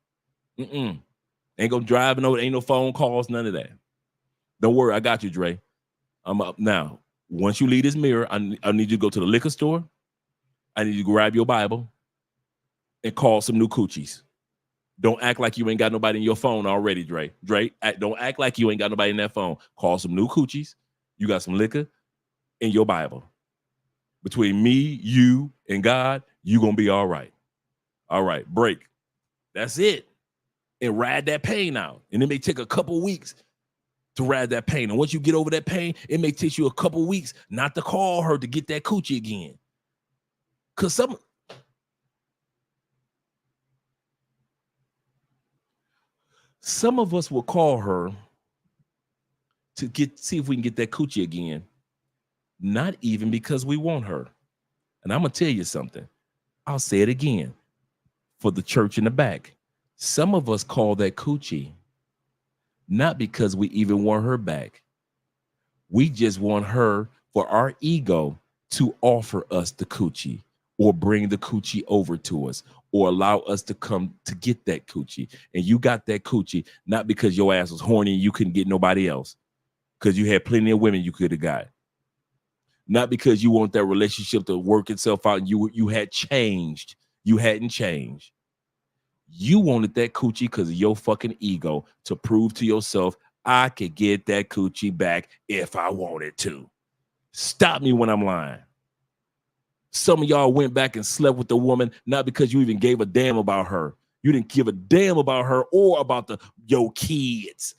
Ain't gonna drive over. Ain't no phone calls. None of that. Don't worry, I got you, Dre. I'm up now. Once you leave this mirror, I need you to go to the liquor store. I need you to grab your Bible and call some new coochies. Don't act like you ain't got nobody in your phone already, Dre. Don't act like you ain't got nobody in that phone. Call some new coochies. You got some liquor in your Bible. Between me, you, and God, you gonna be all right. All right, break. That's it. And ride that pain out. And it may take a couple weeks to ride that pain. And once you get over that pain, it may take you a couple weeks not to call her to get that coochie again. Because some of us will call her to see if we can get that coochie again. Not even because we want her. And I'm going to tell you something. I'll say it again for the church in the back. Some of us call that coochie not because we even want her back. We just want her for our ego to offer us the coochie or bring the coochie over to us or allow us to come to get that coochie. And you got that coochie not because your ass was horny and you couldn't get nobody else, because you had plenty of women you could have got. Not because you want that relationship to work itself out and you had changed. You hadn't changed. You wanted that coochie because of your fucking ego to prove to yourself I could get that coochie back if I wanted to. Stop me when I'm lying. Some of y'all went back and slept with the woman not because you even gave a damn about her. You didn't give a damn about her or about your kids.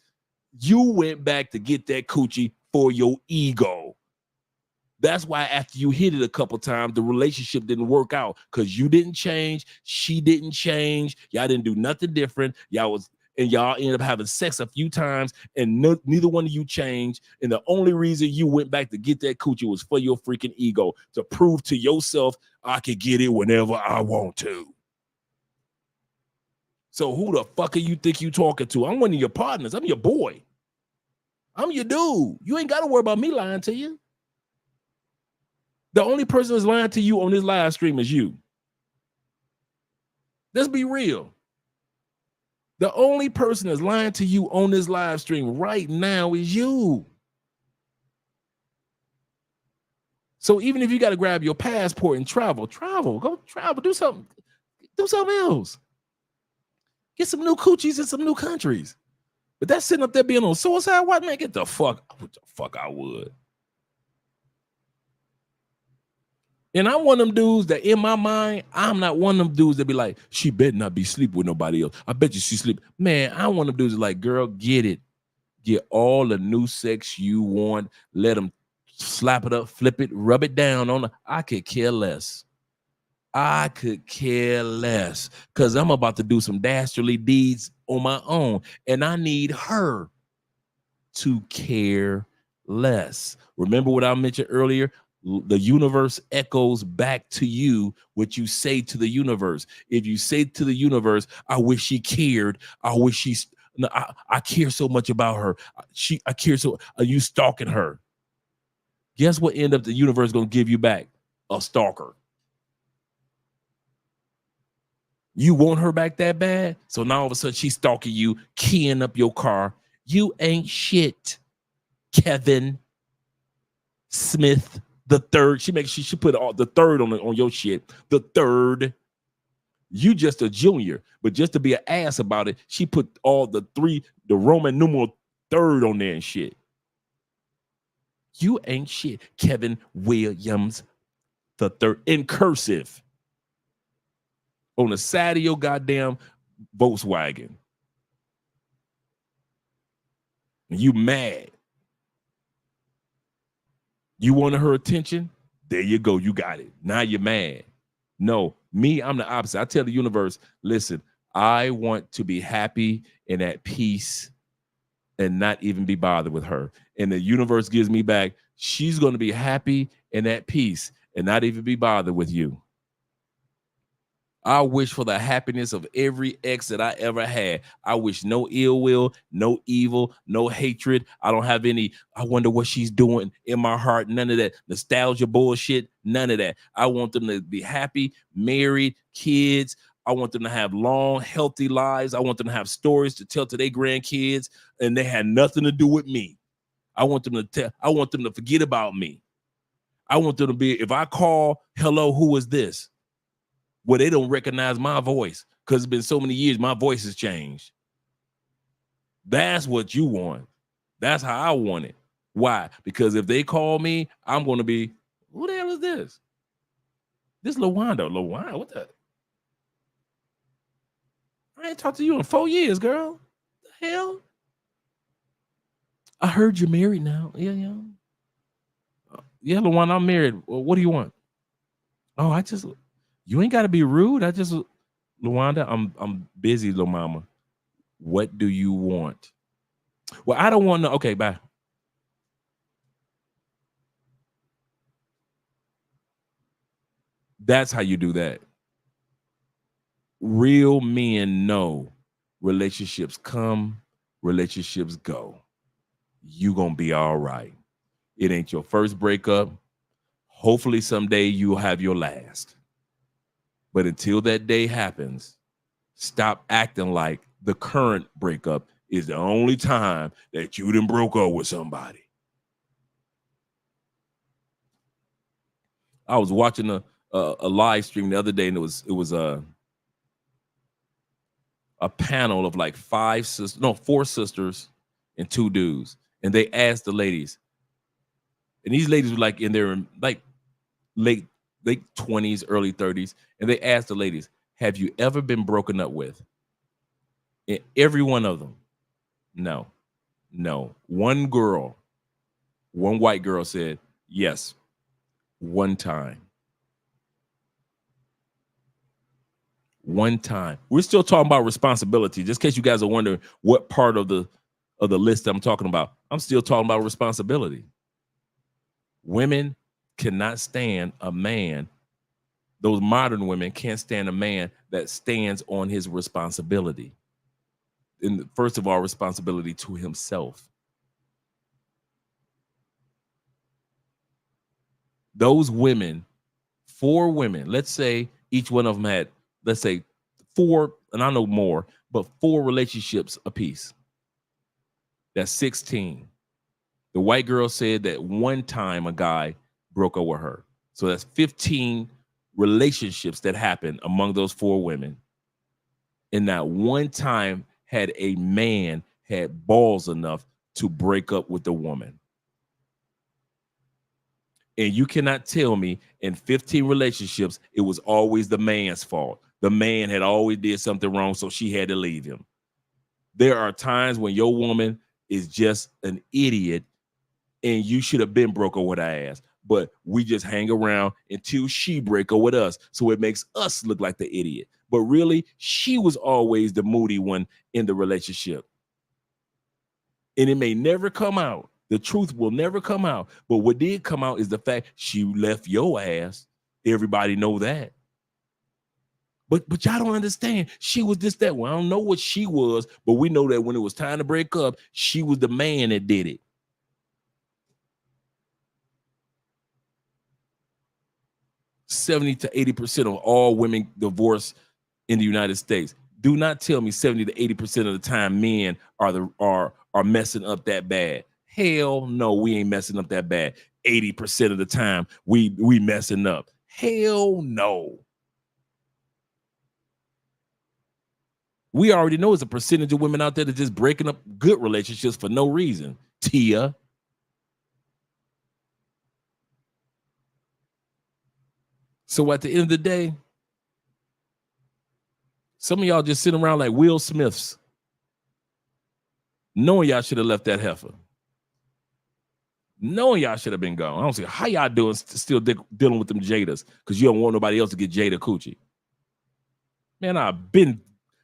You went back to get that coochie for your ego. That's why after you hit it a couple times, the relationship didn't work out because you didn't change. She didn't change. Y'all didn't do nothing different. Y'all ended up having sex a few times and neither one of you changed. And the only reason you went back to get that coochie was for your freaking ego, to prove to yourself I could get it whenever I want to. So who the fuck are you think you talking to? I'm one of your partners. I'm your boy. I'm your dude. You ain't got to worry about me lying to you. The only person that's lying to you on this live stream is you. Let's be real. The only person that's lying to you on this live stream right now is you. So even if you got to grab your passport and travel, go travel, do something else. Get some new coochies in some new countries. But that's sitting up there being on suicide watch, man, get the fuck. What the fuck I would. And I'm one of them dudes that in my mind, I'm not one of them dudes that be like, she better not be sleeping with nobody else. I bet you she sleep. Man, I'm one of them dudes that like, girl, get it. Get all the new sex you want. Let them slap it up, flip it, rub it down on her. I could care less. I could care less because I'm about to do some dastardly deeds on my own. And I need her to care less. Remember what I mentioned earlier? The universe echoes back to you what you say to the universe. If you say to the universe, I wish she cared. I wish she's, I care so much about her. I care so, are you stalking her? Guess what end up the universe going to give you back? A stalker. You want her back that bad? So now all of a sudden she's stalking you, keying up your car. You ain't shit, Kevin Smith the third. She put all the third on your shit. The third. You just a junior, but just to be an ass about it, she put all the Roman numeral third on there and shit. You ain't shit, Kevin Williams the third, in cursive on the side of your goddamn Volkswagen. You mad. You wanted her attention? There you go. You got it. Now you're mad. No, me, I'm the opposite. I tell the universe, listen, I want to be happy and at peace and not even be bothered with her. And the universe gives me back, she's going to be happy and at peace and not even be bothered with you. I wish for the happiness of every ex that I ever had. I wish no ill will, no evil, no hatred. I don't have any, I wonder what she's doing in my heart. None of that nostalgia bullshit. None of that. I want them to be happy, married, kids. I want them to have long, healthy lives. I want them to have stories to tell to their grandkids, and they had nothing to do with me. I want them to forget about me. I want them to be, if I call, hello, who is this? Well, they don't recognize my voice because it's been so many years, my voice has changed. That's what you want. That's how I want it. Why? Because if they call me, I'm going to be, who the hell is this? This LaWanda. LaWanda, what the? I ain't talked to you in 4 years, girl. The hell? I heard you're married now. Yeah. Yeah, LaWanda, I'm married. Well, what do you want? Oh, you ain't got to be rude. LaWanda, I'm busy, little mama. What do you want? Well, I don't want to. Okay, bye. That's how you do that. Real men know relationships come, relationships go. You gonna be all right. It ain't your first breakup. Hopefully someday you'll have your last. But until that day happens, stop acting like the current breakup is the only time that you done broke up with somebody. I was watching a live stream the other day, and it was a panel of like 4 sisters and 2 dudes. And they asked the ladies, and these ladies were like in their like late 20s, early 30s. And they asked the ladies, have you ever been broken up with? And every one of them, no. One white girl said, yes, one time. One time. We're still talking about responsibility. Just in case you guys are wondering what part of the list I'm talking about, I'm still talking about responsibility. Women cannot stand a man. Those modern women can't stand a man that stands on his responsibility. And first of all, responsibility to himself. Those women, 4 women, let's say each one of them had, let's say 4, and I know more, but 4 relationships apiece. That's 16. The white girl said that one time a guy broke up with her. So that's 15 relationships that happened among those 4 women. And not one time had a man had balls enough to break up with the woman. And you cannot tell me in 15 relationships, it was always the man's fault. The man had always did something wrong, so she had to leave him. There are times when your woman is just an idiot and you should have been broke up with her ass. But we just hang around until she break up with us. So it makes us look like the idiot. But really, she was always the moody one in the relationship. And it may never come out. The truth will never come out. But what did come out is the fact she left your ass. Everybody know that. But y'all don't understand. She was this, that. Well, I don't know what she was, but we know that when it was time to break up, she was the man that did it. $70 to 80% of all women divorce in the United States. Do not tell me 70 to 80% of the time men are messing up that bad. Hell no, we ain't messing up that bad. 80% of the time we messing up. Hell no. We already know it's a percentage of women out there that just breaking up good relationships for no reason. Tia. So at the end of the day, some of y'all just sitting around like Will Smiths, knowing y'all should have left that heifer. Knowing y'all should have been gone. I don't see how y'all doing still dealing with them Jadas because you don't want nobody else to get Jada Coochie. Man,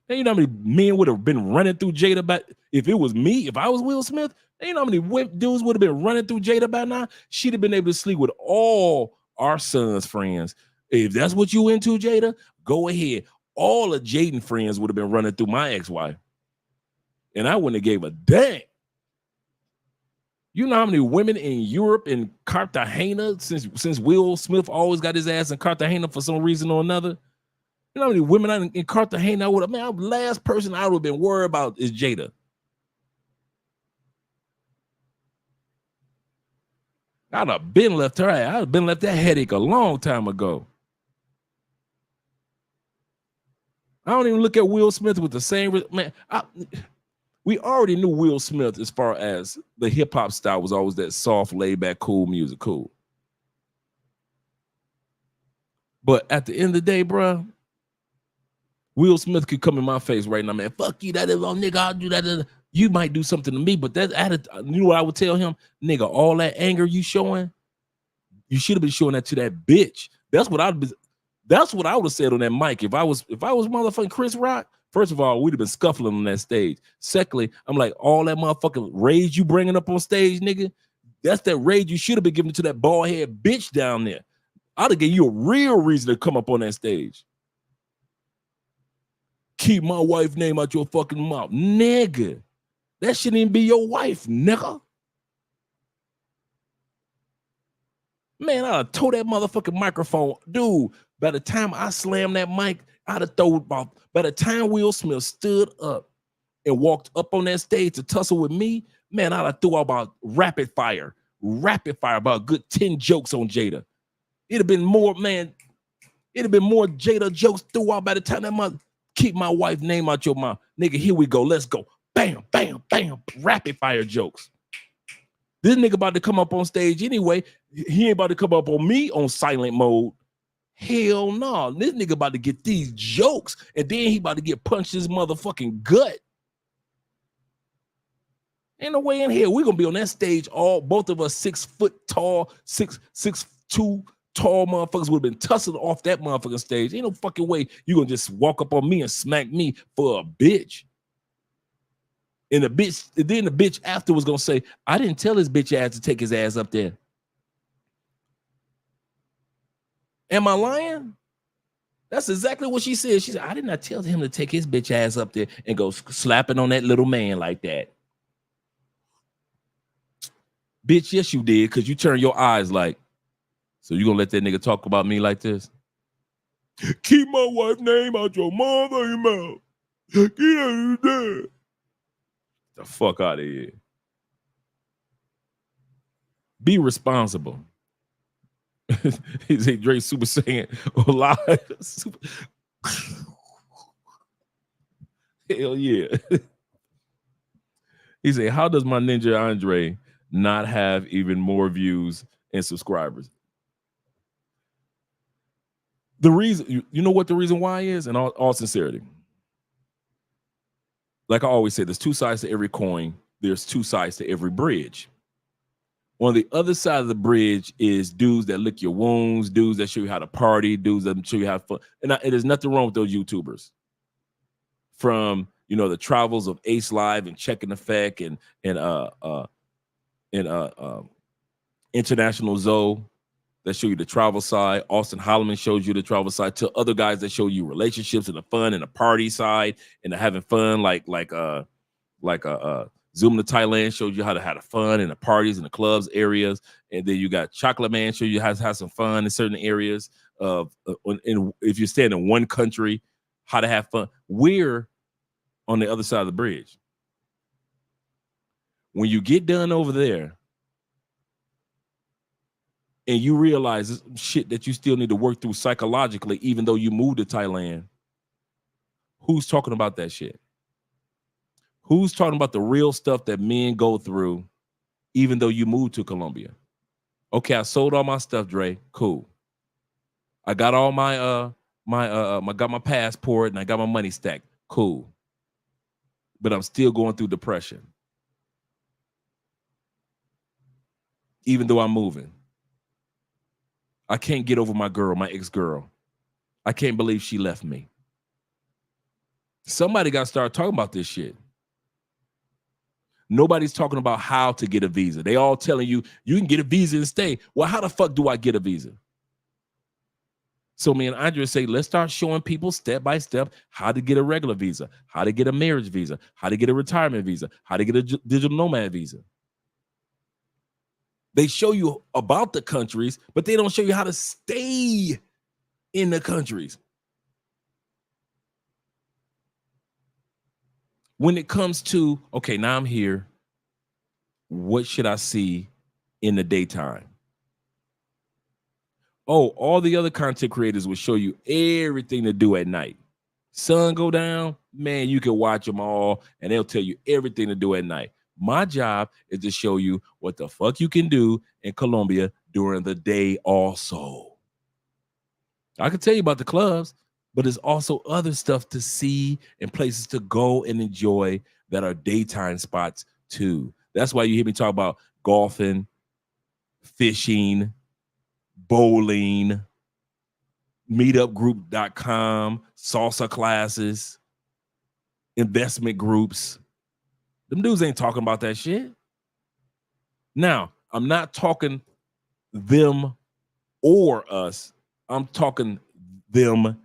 you know how many men would have been running through Jada back if it was me, if I was Will Smith? You know how many dudes would have been running through Jada by now? She'd have been able to sleep with all our sons' friends. If that's what you into, Jada, go ahead. All of Jaden friends would have been running through my ex-wife. And I wouldn't have gave a damn. You know how many women in Europe and Cartagena, since Will Smith always got his ass in Cartagena for some reason or another? You know how many women in Cartagena the last person I would have been worried about is Jada. I'd have been left her. I'd have been left that headache a long time ago. I don't even look at Will Smith with the same man. We already knew Will Smith as far as the hip hop style was always that soft, laid back, cool music, cool. But at the end of the day, bro, Will Smith could come in my face right now, man. Fuck you, that is all, nigga. I'll do that. You might do something to me, but that you know what I would tell him, nigga. All that anger you showing, you should have been showing that to that bitch. That's what I would have said on that mic if I was motherfucking Chris Rock. First of all, we'd have been scuffling on that stage. Secondly, I'm like, all that motherfucking rage you bringing up on stage, nigga, that's that rage you should have been giving to that bald head bitch down there. I'd have given you a real reason to come up on that stage. Keep my wife's name out your fucking mouth, nigga. That shouldn't even be your wife, nigga. Man, I'd have tore that motherfucking microphone. Dude, by the time I slammed that mic, I'd have thrown about, by the time Will Smith stood up and walked up on that stage to tussle with me, man, I'd have threw about rapid fire, about a good 10 jokes on Jada. It'd have been more, man, it'd have been more Jada jokes throughout by the time that Keep my wife's name out your mouth. Nigga, here we go. Let's go. Bam, bam, bam. Rapid fire jokes. This nigga about to come up on stage anyway. He ain't about to come up on me on silent mode. Hell no. This nigga about to get these jokes, and then he about to get punched his motherfucking gut. Ain't no way in here. We're gonna be on that stage, both of us 6 foot tall, 6'2" tall motherfuckers would have been tussling off that motherfucking stage. Ain't no fucking way you gonna just walk up on me and smack me for a bitch. And then the bitch after was gonna say, I didn't tell his bitch ass to take his ass up there. Am I lying? That's exactly what she said. She said, I did not tell him to take his bitch ass up there and go slapping on that little man like that. Bitch, yes, you did, because you turned your eyes like, so you gonna let that nigga talk about me like this? Keep my wife's name out your motherfucking mouth. Get out of there. The fuck out of here. Be responsible. He said Dre Super Saiyan live. Super. Hell yeah. He said, how does my ninja Andre not have even more views and subscribers? The reason, you know what the reason why is? In all sincerity. Like I always say, there's 2 sides to every coin. There's 2 sides to every bridge. On the other side of the bridge is dudes that lick your wounds, dudes that show you how to party, dudes that show you how to fun. And there's nothing wrong with those YouTubers. From, you know, the travels of Ace Live and Check in Effect and International Zoe that show you the travel side. Austin Holloman shows you the travel side, to other guys that show you relationships and the fun and the party side and the having fun, like Zoom to Thailand shows you how to have the fun and the parties and the clubs areas. And then you got Chocolate Man show you how to have some fun in certain areas of if you're staying in one country, how to have fun. We're on the other side of the bridge. When you get done over there and you realize this shit that you still need to work through psychologically, even though you moved to Thailand, who's talking about that shit? Who's talking about the real stuff that men go through, even though you moved to Colombia? Okay, I sold all my stuff, Dre. Cool. I got all got my passport and I got my money stacked. Cool. But I'm still going through depression, even though I'm moving. I can't get over my girl, my ex-girl. I can't believe she left me. Somebody got to start talking about this shit. Nobody's talking about how to get a visa. They all telling you, you can get a visa and stay. Well, how the fuck do I get a visa? So me and Andrea say, let's start showing people step by step how to get a regular visa, how to get a marriage visa, how to get a retirement visa, how to get a digital nomad visa. They show you about the countries, but they don't show you how to stay in the countries. When it comes to, okay, now I'm here, what should I see in the daytime? Oh, all the other content creators will show you everything to do at night. Sun go down, man, you can watch them all, and they'll tell you everything to do at night. My job is to show you what the fuck you can do in Colombia during the day also. I can tell you about the clubs, but there's also other stuff to see and places to go and enjoy that are daytime spots too. That's why you hear me talk about golfing, fishing, bowling, meetupgroup.com, salsa classes, investment groups. Them dudes ain't talking about that shit. Now, I'm not talking them or us. I'm talking them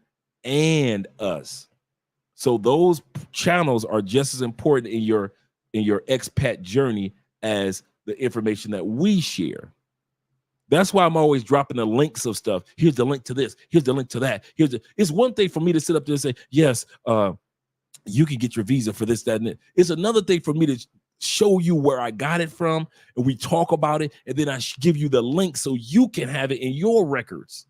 and us. So those channels are just as important in your expat journey as the information that we share. That's why I'm always dropping the links of stuff. Here's the link to this. Here's the link to that. It's one thing for me to sit up there and say, yes, you can get your visa for this, that, and it. It's another thing for me to show you where I got it from, and we talk about it, and then I give you the link so you can have it in your records.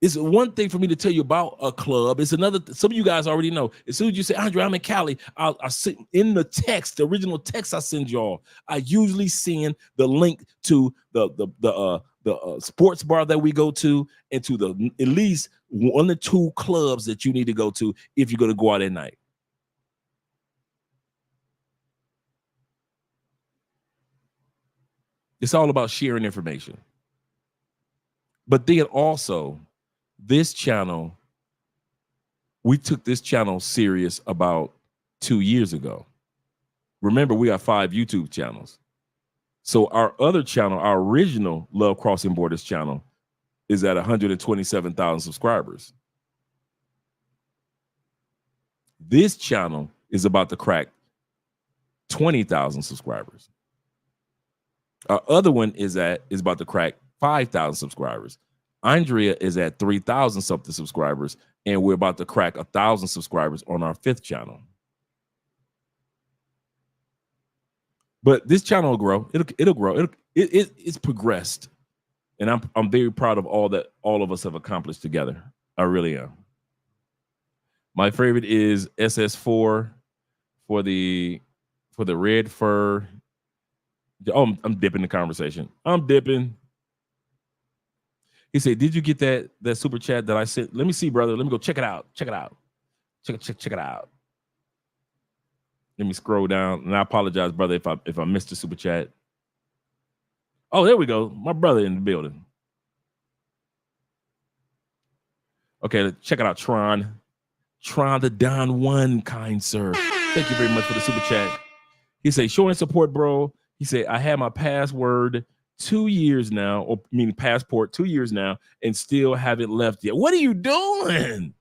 It's one thing for me to tell you about a club. It's another. Some of you guys already know. As soon as you say, Andre, I'm in Cali, I sit in the text, the original text I send y'all. I usually send the link to the sports bar that we go to, and to the at least 1 or 2 clubs that you need to go to if you're going to go out at night. It's all about sharing information. But then also, this channel, we took this channel serious about 2 years ago. Remember, we got 5 YouTube channels. So our other channel, our original Love Crossing Borders channel, is at 127,000 subscribers. This channel is about to crack 20,000 subscribers. Our other one is about to crack 5,000 subscribers. Andrea is at 3,000 something subscribers, and we're about to crack 1,000 subscribers on our 5th channel. But this channel will grow. It'll grow. It's progressed, and I'm very proud of all that all of us have accomplished together. I really am. My favorite is SS4 for the red fur. Oh, I'm dipping the conversation. I'm dipping. He said, "Did you get that super chat that I sent? Let me see, brother. Let me go check it out. Check it out. Check it out. Let me scroll down." And I apologize, brother, if I missed the super chat. Oh, there we go. My brother in the building. Okay, check it out, Tron. Tron the Don One, kind sir. Thank you very much for the super chat. He said, "Showing support, bro." He said, "I had my password 2 years now, or meaning passport 2 years now, and still haven't left yet." What are you doing?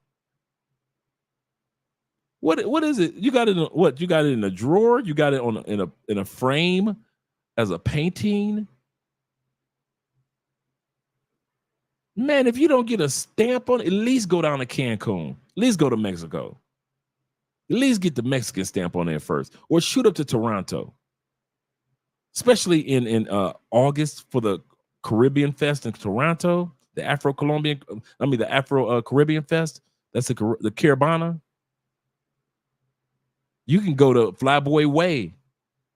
What is it? You got it in what? You got it in a drawer? You got it in a frame as a painting? Man, if you don't get a stamp on it, at least go down to Cancun. At least go to Mexico. At least get the Mexican stamp on there first, or shoot up to Toronto. Especially in August for the Caribbean Fest in Toronto, the Afro-Colombian, the Afro-Caribbean Fest. That's the Caribana. You can go to Flyboy Way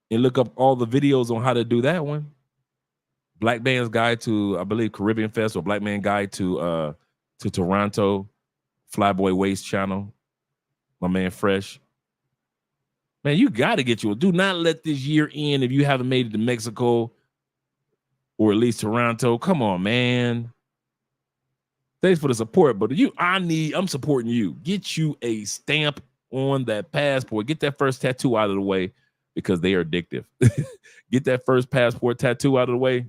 and look up all the videos on how to do that one. Black Man's Guide to, I believe, Caribbean Fest, or Black Man Guide to Toronto, Flyboy Way's channel. My man Fresh. Man, you got to get you. Do not let this year end if you haven't made it to Mexico or at least Toronto. Come on, man. Thanks for the support, but I'm supporting you. Get you a stamp on that passport. Get that first tattoo out of the way, because they are addictive. Get that first passport tattoo out of the way.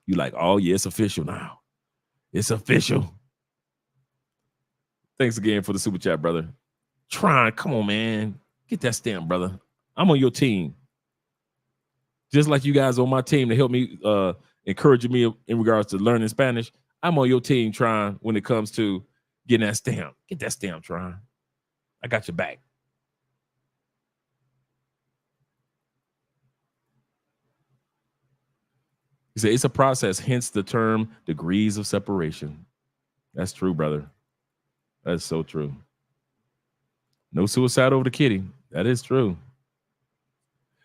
You like, oh yeah, it's official now. It's official. Thanks again for the super chat, brother. Tron, come on, man. Get that stamp, brother. I'm on your team. Just like you guys on my team to help me, encouraging me in regards to learning Spanish. I'm on your team, Tron, when it comes to getting that stamp. Get that stamp, Tron. I got your back. He said, "It's a process, hence the term degrees of separation." That's true, brother. That's so true. No suicide over the kitty. That is true.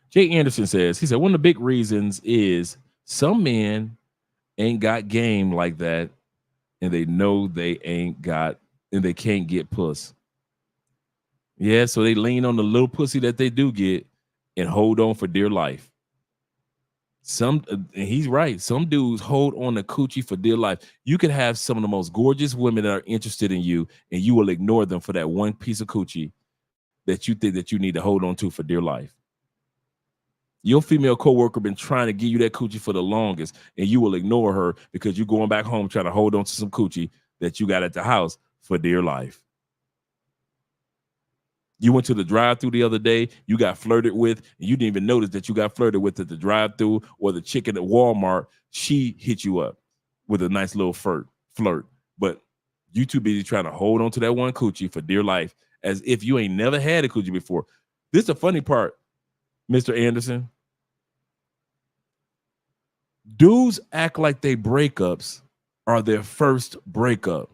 Jay Anderson says, he said, "One of the big reasons is some men ain't got game like that, and they know they ain't got, and they can't get puss. Yeah, so they lean on the little pussy that they do get and hold on for dear life." And he's right. Some dudes hold on to coochie for dear life. You could have some of the most gorgeous women that are interested in you, and you will ignore them for that one piece of coochie that you think that you need to hold on to for dear life. Your female coworker been trying to give you that coochie for the longest, and you will ignore her because you're going back home trying to hold on to some coochie that you got at the house for dear life. You went to the drive-thru the other day, you got flirted with, and you didn't even notice that you got flirted with at the drive-thru, or the chicken at Walmart. She hit you up with a nice little flirt. But you too busy trying to hold on to that one coochie for dear life, as if you ain't never had a coochie before. This is the funny part, Mr. Anderson. Dudes act like they breakups are their first breakup.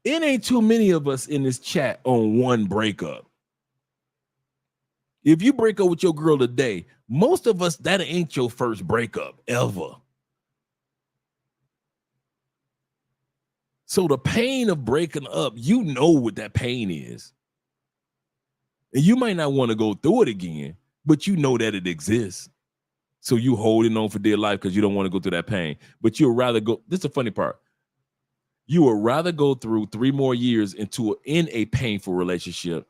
It ain't too many of us in this chat on one breakup. If you break up with your girl today, most of us, that ain't your first breakup ever. So the pain of breaking up, you know what that pain is. And you might not want to go through it again, but you know that it exists. So you holding on for dear life because you don't want to go through that pain. But you'd rather go, this is the funny part. You would rather go through 3 more years in a painful relationship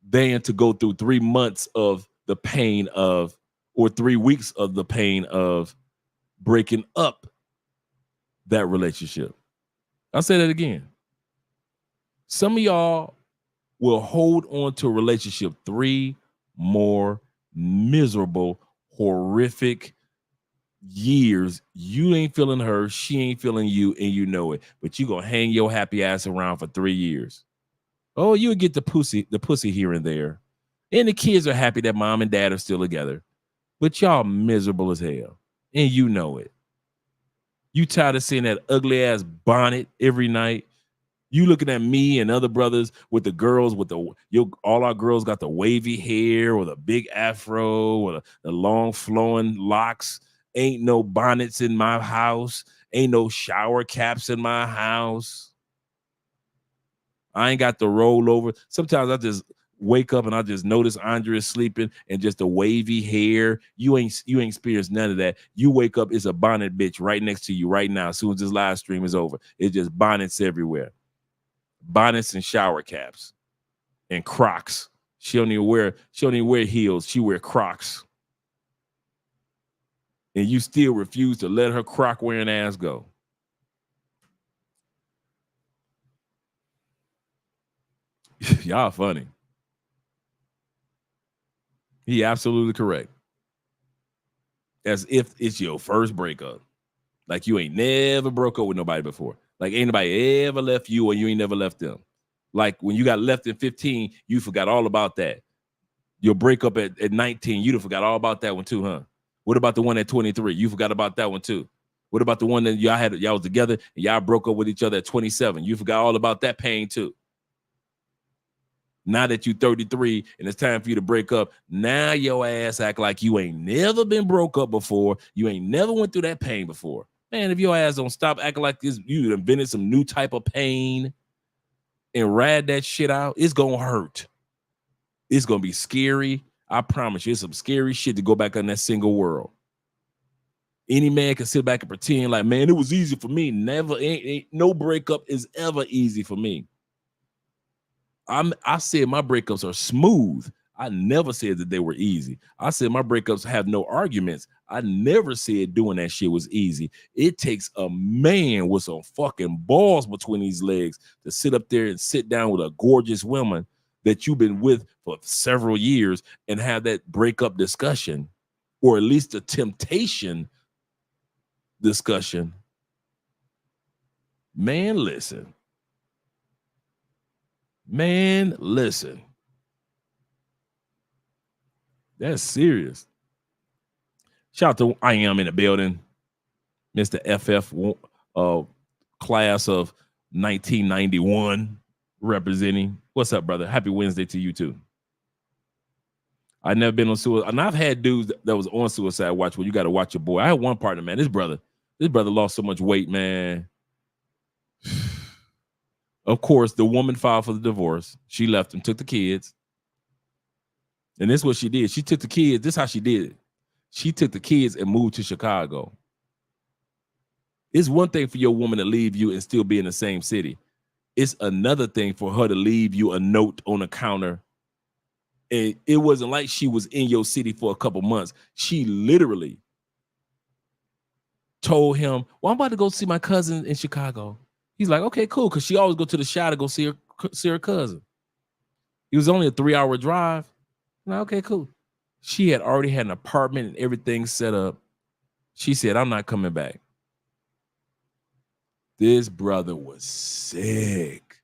than to go through 3 months of the pain of, or 3 weeks of the pain of breaking up that relationship. I'll say that again. Some of y'all will hold on to a relationship 3 more miserable, horrific years. You ain't feeling her, she ain't feeling you, and you know it. But you gonna hang your happy ass around for 3 years. Oh, you'll get the pussy here and there. And the kids are happy that mom and dad are still together. But y'all miserable as hell. And you know it. You tired of seeing that ugly ass bonnet every night. You looking at me and other brothers with the girls with all our girls got the wavy hair or the big afro or the long flowing locks. Ain't no bonnets in my house. Ain't no shower caps in my house. I ain't got the rollover. Sometimes I just wake up and I just notice Andrea is sleeping and just the wavy hair. You ain't experienced none of that. You wake up, it's a bonnet bitch right next to you right now. As soon as this live stream is over, it's just bonnets everywhere. Bonnets and shower caps and Crocs. She don't even wear heels. She wear Crocs. And you still refuse to let her Croc wearing ass go. Y'all funny. He absolutely correct. As if it's your first breakup. Like you ain't never broke up with nobody before. Like ain't nobody ever left you or you ain't never left them. Like when you got left in 15, you forgot all about that. Your breakup at 19, you forgot all about that one too, huh? What about the one at 23? You forgot about that one too. What about the one that y'all was together and y'all broke up with each other at 27? You forgot all about that pain too. Now that you 33 and it's time for you to break up, now your ass act like you ain't never been broke up before. You ain't never went through that pain before. Man, if your ass don't stop acting like this, you invented some new type of pain and ride that shit out, it's gonna hurt. It's gonna be scary. I promise you, it's some scary shit to go back on that single world. Any man can sit back and pretend like, man, it was easy for me. Never, ain't no breakup is ever easy for me. I said my breakups are smooth. I never said that they were easy. I said my breakups have no arguments. I never said doing that shit was easy. It takes a man with some fucking balls between his legs to sit up there and sit down with a gorgeous woman that you've been with for several years and have that breakup discussion, or at least a temptation discussion. Man, listen. Man, listen. That's serious. Shout out to I Am in the building. Mr. FF class of 1991 representing. What's up, brother? Happy Wednesday to you too. I've never been on suicide. And I've had dudes that was on suicide watch where you got to watch your boy. I had one partner, man. This brother lost so much weight, man. Of course, the woman filed for the divorce. She left him, took the kids. And this is what she did. She took the kids. This is how she did it. She took the kids and moved to Chicago. It's one thing for your woman to leave you and still be in the same city. It's another thing for her to leave you a note on a counter. And it wasn't like she was in your city for a couple months. She literally told him, well, I'm about to go see my cousin in Chicago. He's like, okay, cool. Because she always go to the Chi to go see her cousin. It was only a 3-hour drive. Like, okay, cool. She had already had an apartment and everything set up. She said, I'm not coming back. This brother was sick.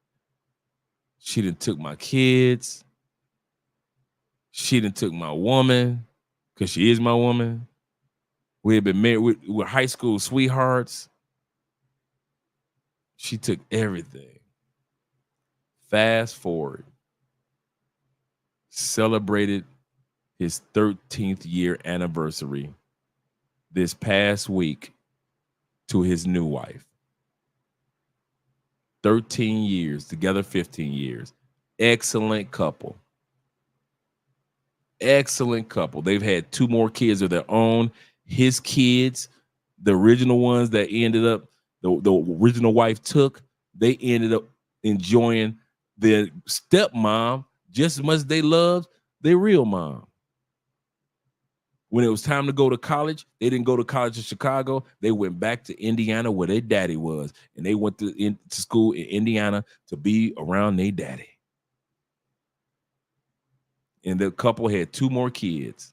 She done took my kids. She done took my woman. because she is my woman. We had been married. We're high school sweethearts. She took everything. Fast forward. Celebrated his 13th year anniversary this past week to his new wife. 13 years, together 15 years. Excellent couple. Excellent couple. They've had 2 more kids of their own. His kids, the original ones that ended up, the original wife took, they ended up enjoying their stepmom just as much as they loved their real mom. When it was time to go to college, they didn't go to college in Chicago. They went back to Indiana where their daddy was. And they went to school in Indiana to be around their daddy. And the couple had 2 more kids.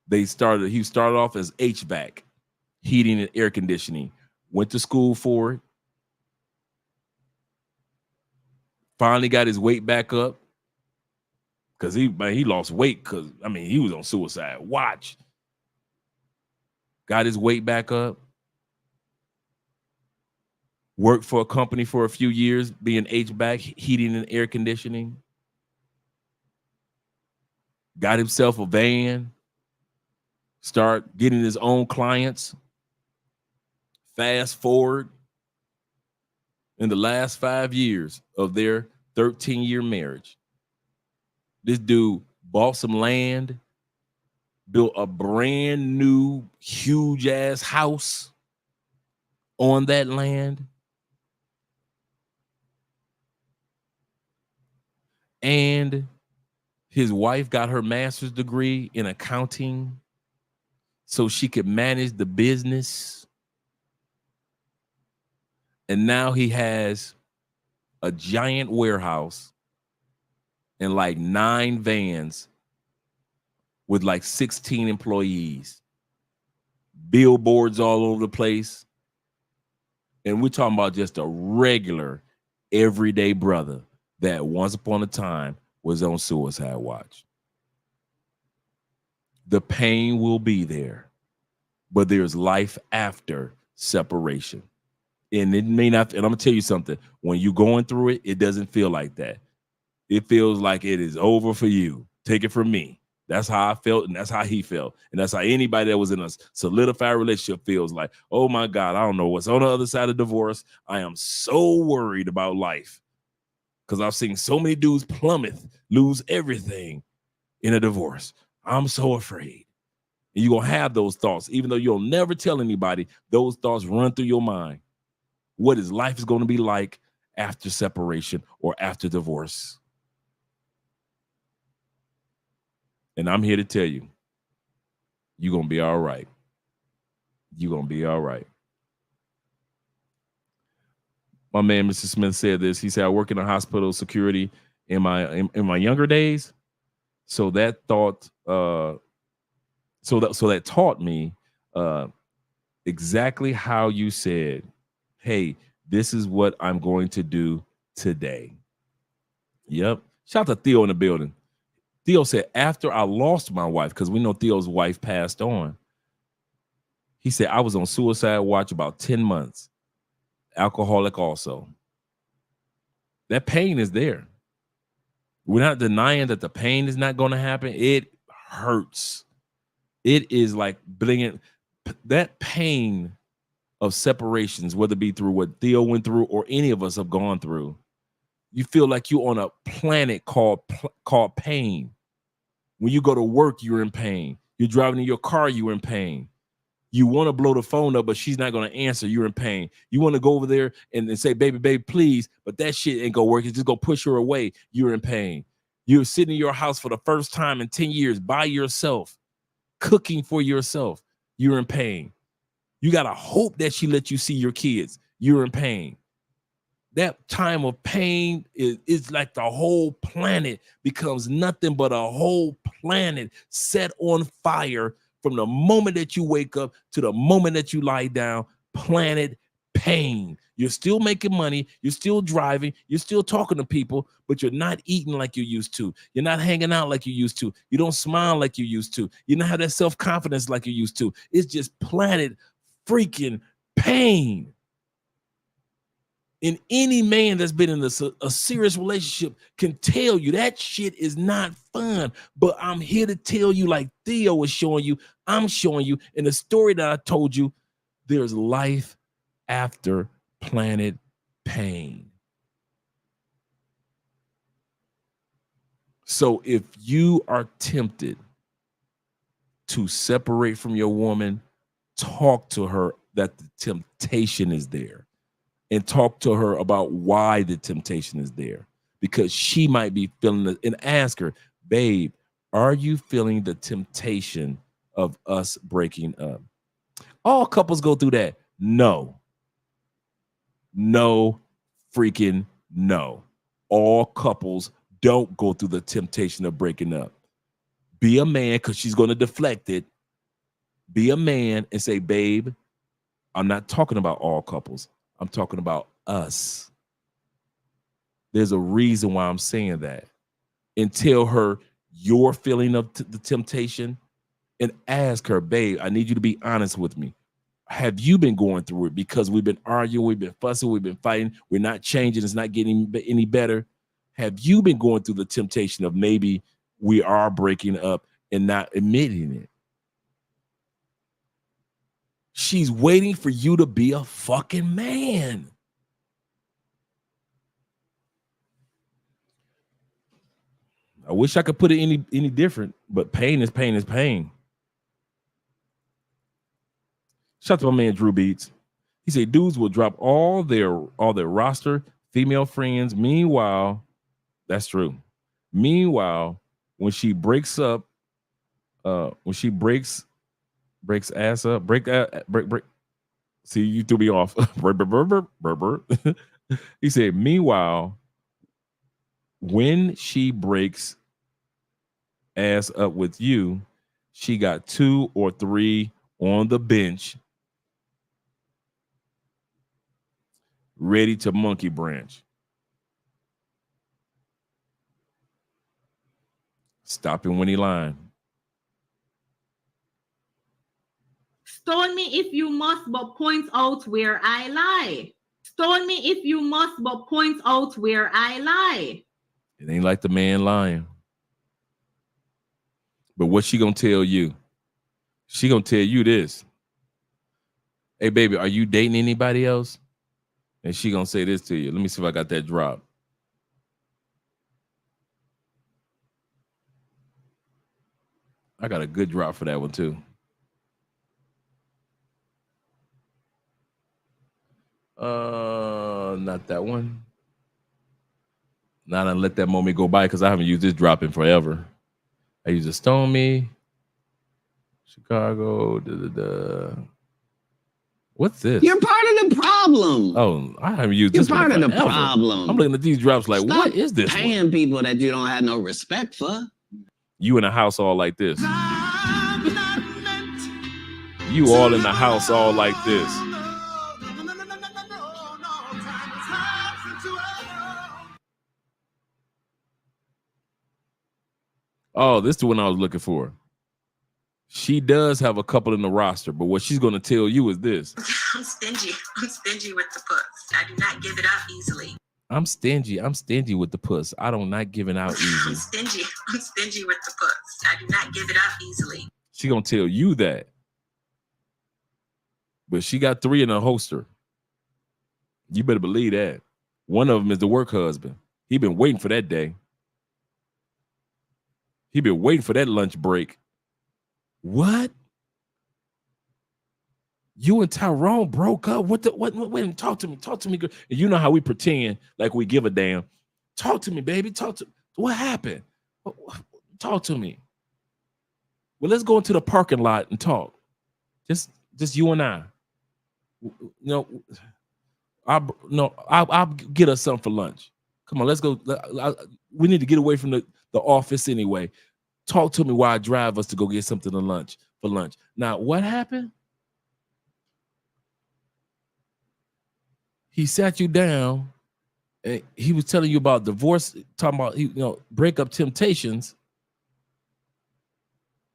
He started off as HVAC, heating and air conditioning. Went to school for it. Finally got his weight back up. Because he lost weight because, he was on suicide watch. Got his weight back up. Worked for a company for a few years, being HVAC, heating and air conditioning. Got himself a van. Start getting his own clients. Fast forward. In the last 5 years of their 13-year marriage, this dude bought some land, built a brand new, huge ass house on that land. And his wife got her master's degree in accounting so she could manage the business. And now he has a giant warehouse and like 9 vans with like 16 employees, billboards all over the place. And we're talking about just a regular, everyday brother that once upon a time was on suicide watch. The pain will be there, but there's life after separation. And it may not, and I'm gonna tell you something, when you're going through it, it doesn't feel like that. It feels like it is over for you. Take it from me. That's how I felt, and that's how he felt. And that's how anybody that was in a solidified relationship feels like, oh my God, I don't know what's on the other side of divorce. I am so worried about life because I've seen so many dudes plummet, lose everything in a divorce. I'm so afraid. And you're going to have those thoughts, even though you'll never tell anybody, those thoughts run through your mind. What is life is going to be like after separation or after divorce? And I'm here to tell you, you're going to be all right. You're going to be all right. My man, Mr. Smith, said this. He said, I work in a hospital security in my younger days. So that thought, so that taught me exactly how you said, hey, this is what I'm going to do today. Yep. Shout out to Theo in the building. Theo said, after I lost my wife, because we know Theo's wife passed on, he said, I was on suicide watch about 10 months. Alcoholic also. That pain is there. We're not denying that the pain is not going to happen. It hurts. It is like bringing that pain of separations, whether it be through what Theo went through or any of us have gone through. You feel like you're on a planet called pain. When you go to work, you're in pain. You're driving in your car, you're in pain. You want to blow the phone up, but she's not going to answer. You're in pain. You want to go over there and say, baby, please, but that shit ain't going to work. It's just going to push her away. You're in pain. You're sitting in your house for the first time in 10 years by yourself, cooking for yourself. You're in pain. You got to hope that she lets you see your kids. You're in pain. That time of pain is like the whole planet becomes nothing but a whole planet set on fire from the moment that you wake up to the moment that you lie down. Planet pain. You're still making money. You're still driving. You're still talking to people, but you're not eating like you used to. You're not hanging out like you used to. You don't smile like you used to. You don't have that self-confidence like you used to. It's just planet freaking pain. And any man that's been in a serious relationship can tell you that shit is not fun. But I'm here to tell you, like Theo is showing you, I'm showing you in the story that I told you, there's life after planet pain. So if you are tempted to separate from your woman, talk to her that the temptation is there. And talk to her about why the temptation is there, because she might be feeling it. And ask her, babe, are you feeling the temptation of us breaking up? All couples go through that. No. No freaking no. All couples don't go through the temptation of breaking up. Be a man, because she's going to deflect it. Be a man and say, babe, I'm not talking about all couples. I'm talking about us. There's a reason why I'm saying that. And tell her your feeling of the temptation and ask her, babe, I need you to be honest with me. Have you been going through it? Because we've been arguing, we've been fussing, we've been fighting. We're not changing. It's not getting any better. Have you been going through the temptation of maybe we are breaking up and not admitting it? She's waiting for you to be a fucking man. I wish I could put it any different, but pain is pain is pain. Shout out to my man Drew Beats. He said dudes will drop all their roster female friends. Meanwhile, that's true. Meanwhile, when she breaks up, when she breaks ass up, break. See, you threw me off. He said, meanwhile, when she breaks ass up with you, she got 2 or 3 on the bench ready to monkey branch. Stop him when he lying. Stone me if you must, but point out where I lie. Stone me if you must, but point out where I lie. It ain't like the man lying. But what she gonna tell you? She gonna tell you this. Hey, baby, are you dating anybody else? And she gonna say this to you. Let me see if I got that drop. I got a good drop for that one too. Not that one. Not gonna let that moment go by because I haven't used this drop in forever. I used to Stone Me, Chicago, What's this? You're part of the problem. Oh, I haven't used this. You're part of the problem. I'm looking at these drops like, Stop what is this? Paying people that you don't have no respect for. You in a house all like this. You all in the house all like this. Oh, this is the one I was looking for. She does have a couple in the roster, but what she's going to tell you is this. I'm stingy. I'm stingy with the puss. I do not give it up easily. I'm stingy. I'm stingy with the puss. I don't not giving out easy. I'm stingy. I'm stingy with the puss. I do not give it up easily. She going to tell you that. But she got 3 in her holster. You better believe that. One of them is the work husband. He been waiting for that day. He been waiting for that lunch break. What? You and Tyrone broke up? What? Wait, talk to me, girl. And you know how we pretend like we give a damn. Talk to me, baby. What happened? Talk to me. Well, let's go into the parking lot and talk. Just you and I. I'll get us something for lunch. Come on, let's go. We need to get away from the office anyway. Talk to me while I drive us to go get something for lunch. Now, what happened? he sat you down and he was telling you about divorce, talking about breakup temptations,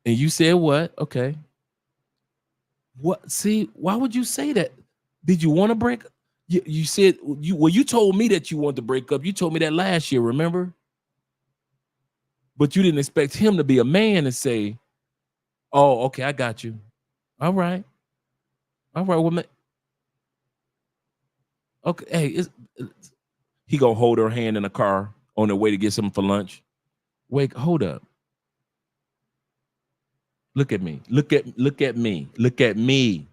and you said what? Okay. What? See, why would you say that? Did you want to break? You said you told me that you wanted to break up. You told me that last year, remember? But you didn't expect him to be a man and say, "Oh, okay, I got you. All right, well, man. Okay, hey, he gonna hold her hand in the car on the way to get something for lunch. Wait, hold up. Look at me. Look at me. Look at me.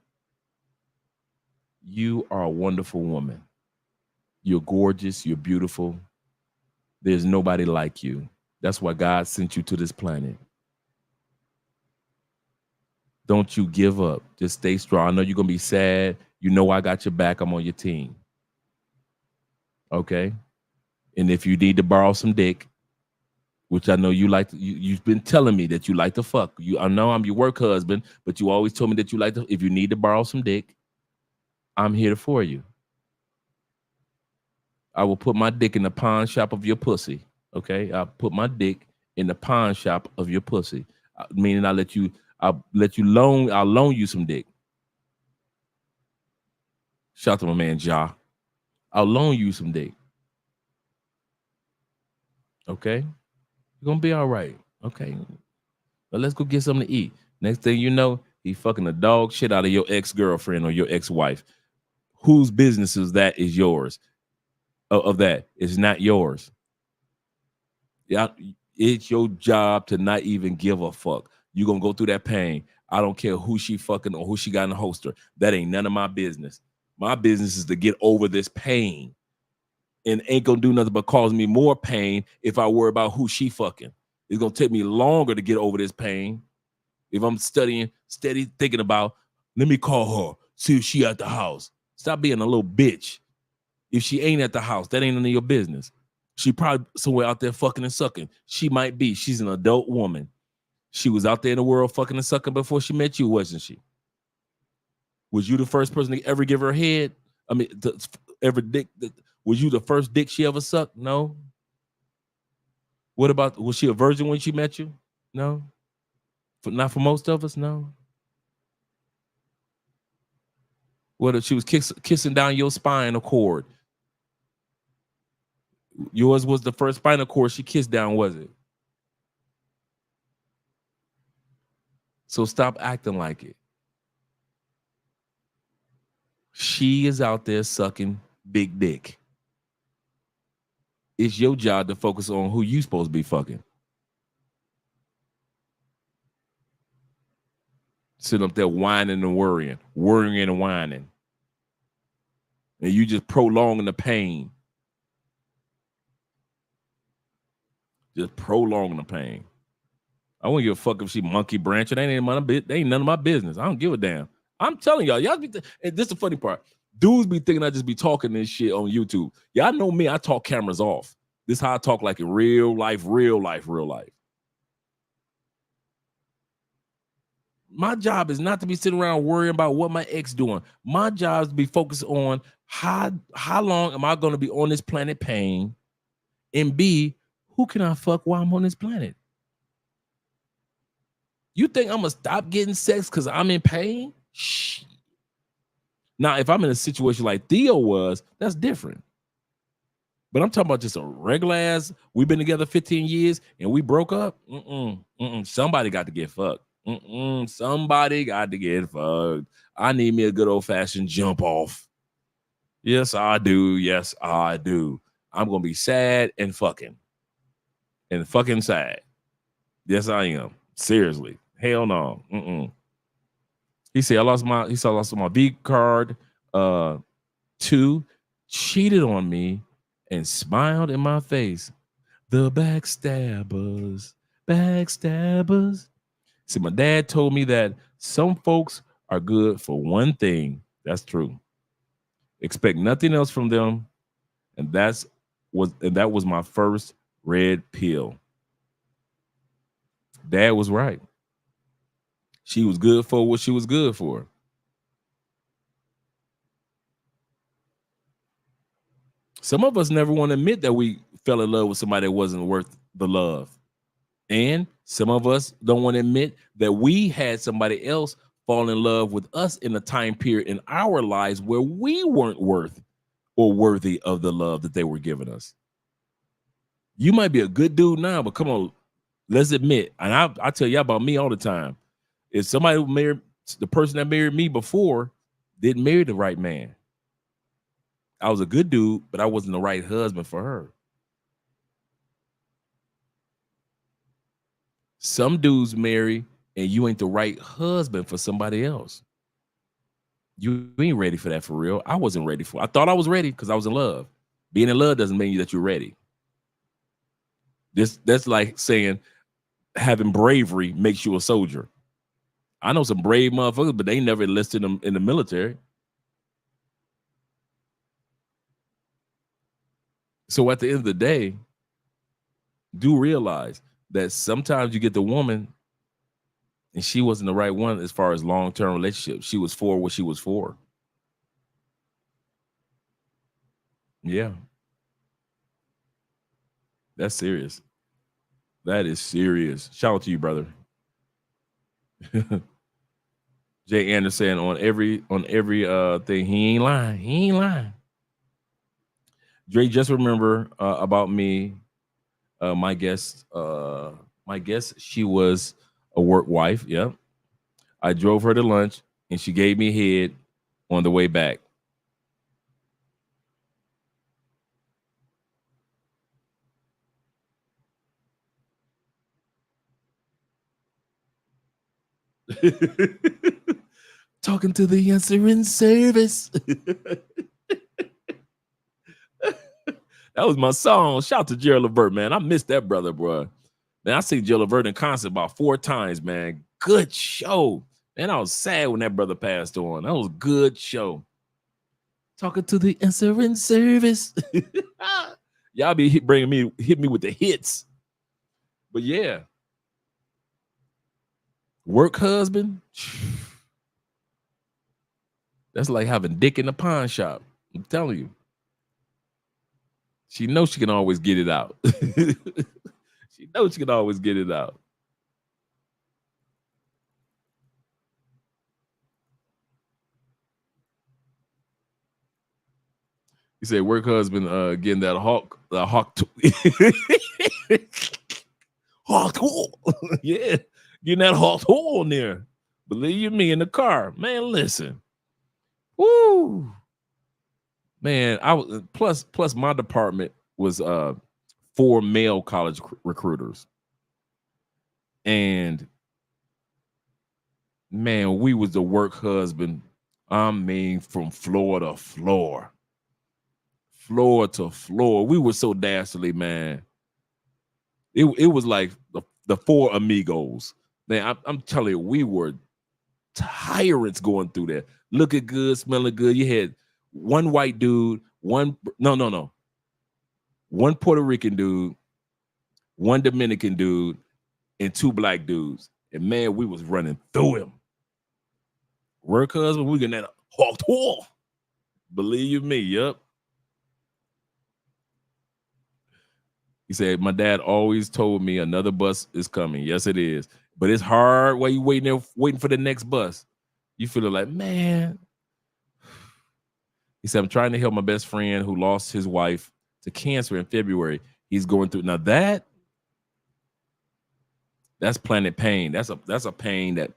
You are a wonderful woman. You're gorgeous. You're beautiful. There's nobody like you. That's why God sent you to this planet. Don't you give up. Just stay strong. I know you're going to be sad. You know I got your back. I'm on your team. Okay? And if you need to borrow some dick, which I know you like, you've been telling me that you like to fuck. I know I'm your work husband, but you always told me that you like to, if you need to borrow some dick, I'm here for you. I will put my dick in the pawn shop of your pussy. Okay? I'll put my dick in the pawn shop of your pussy. Meaning I'll loan you some dick. Shout out to my man Ja. I'll loan you some dick. Okay? You're gonna be all right. Okay. But let's go get something to eat. Next thing you know, he fucking the dog shit out of your ex-girlfriend or your ex-wife. Whose business is that is yours? Of that. It's not yours. Yeah, it's your job to not even give a fuck. You're gonna go through that pain. I don't care who she fucking or who she got in the holster. That ain't none of my business. My business is to get over this pain. And ain't gonna do nothing but cause me more pain if I worry about who she fucking. It's gonna take me longer to get over this pain if I'm steady thinking about, let me call her, see if she at the house. Stop being a little bitch. If she ain't at the house, that ain't none of your business. She probably somewhere out there fucking and sucking. She might be. She's an adult woman. She was out there in the world fucking and sucking before she met you, wasn't she? Was you the first person to ever give her head? I mean, was you the first dick she ever sucked? No. What about, was she a virgin when she met you? No. Not for most of us, no. What if she was kissing down your spinal cord? Yours was the first spinal cord she kissed down, was it? So stop acting like it. She is out there sucking big dick. It's your job to focus on who you supposed to be fucking. Sitting up there whining and worrying and whining. And you just prolonging the pain. Just prolonging the pain. I wouldn't give a fuck if she monkey branching. They ain't none of my business. I don't give a damn. I'm telling y'all be and this is the funny part. Dudes be thinking I just be talking this shit on YouTube. Y'all know me, I talk cameras off. This is how I talk like in real life. My job is not to be sitting around worrying about what my ex doing. My job is to be focused on how long am I going to be on this planet paying, and B, who can I fuck while I'm on this planet? You think I'm gonna stop getting sex because I'm in pain? Shh. Now, if I'm in a situation like Theo was, that's different. But I'm talking about just a regular ass, we've been together 15 years and we broke up. Somebody got to get fucked. Somebody got to get fucked. I need me a good old fashioned jump off. Yes, I do. Yes, I do. I'm going to be sad and fucking sad. Yes, I am. Seriously. Hell no. He said, I lost my V card. 2, cheated on me and smiled in my face. The backstabbers. See, my dad told me that some folks are good for one thing. That's true. Expect nothing else from them. And that was my first red pill. Dad was right. She was good for what she was good for. Some of us never want to admit that we fell in love with somebody that wasn't worth the love. And some of us don't want to admit that we had somebody else fall in love with us in a time period in our lives where we weren't worth or worthy of the love that they were giving us. You might be a good dude now, but come on, let's admit, and I tell you about me all the time. If somebody who married the person that married me before didn't marry the right man, I was a good dude, but I wasn't the right husband for her. Some dudes marry and you ain't the right husband for somebody else. You ain't ready for that for real. I wasn't ready for it. I thought I was ready because I was in love. Being in love doesn't mean that you're ready. That's like saying having bravery makes you a soldier. I know some brave motherfuckers, but they never enlisted them in the military. So at the end of the day, do realize that sometimes you get the woman and she wasn't the right one as far as long-term relationships. She was for what she was for. Yeah. That's serious. That is serious. Shout out to you, brother. Jay Anderson on every thing. He ain't lying. He ain't lying. Dre, just remember about me. My guest, she was a work wife. Yeah. I drove her to lunch and she gave me head on the way back. Talking to the answering service. That was my song. Shout out to Gerald Levert, man. I missed that brother, bro. Man, I seen Gerald Levert in concert about 4 times, man. Good show. Man, I was sad when that brother passed on. That was a good show. Talking to the answering service. Y'all be hit me with the hits. But yeah. Work husband. That's like having dick in a pawn shop. I'm telling you. She knows she can always get it out. She knows she can always get it out. You say work husband getting that hawk hawk tool. Yeah, getting that hawk tool on there. Believe me, in the car. Man, listen. Woo. Man, I was plus my department was 4 male college recruiters. And man, we was the work husband. I mean, from floor to floor. Floor to floor. We were so dastardly, man. It was like the 4 amigos. Man, I'm telling you, we were tyrants going through there. Looking good, smelling good. You had one white dude, one Puerto Rican dude, one Dominican dude, and 2 black dudes. And man, we was running through him. Work husband, we getting that hawk tool. Believe me, yep. He said, my dad always told me another bus is coming. Yes, it is. But it's hard while you waiting for the next bus. You feel like, man. He said, I'm trying to help my best friend who lost his wife to cancer in February. He's going through. Now that's planet pain. That's a pain that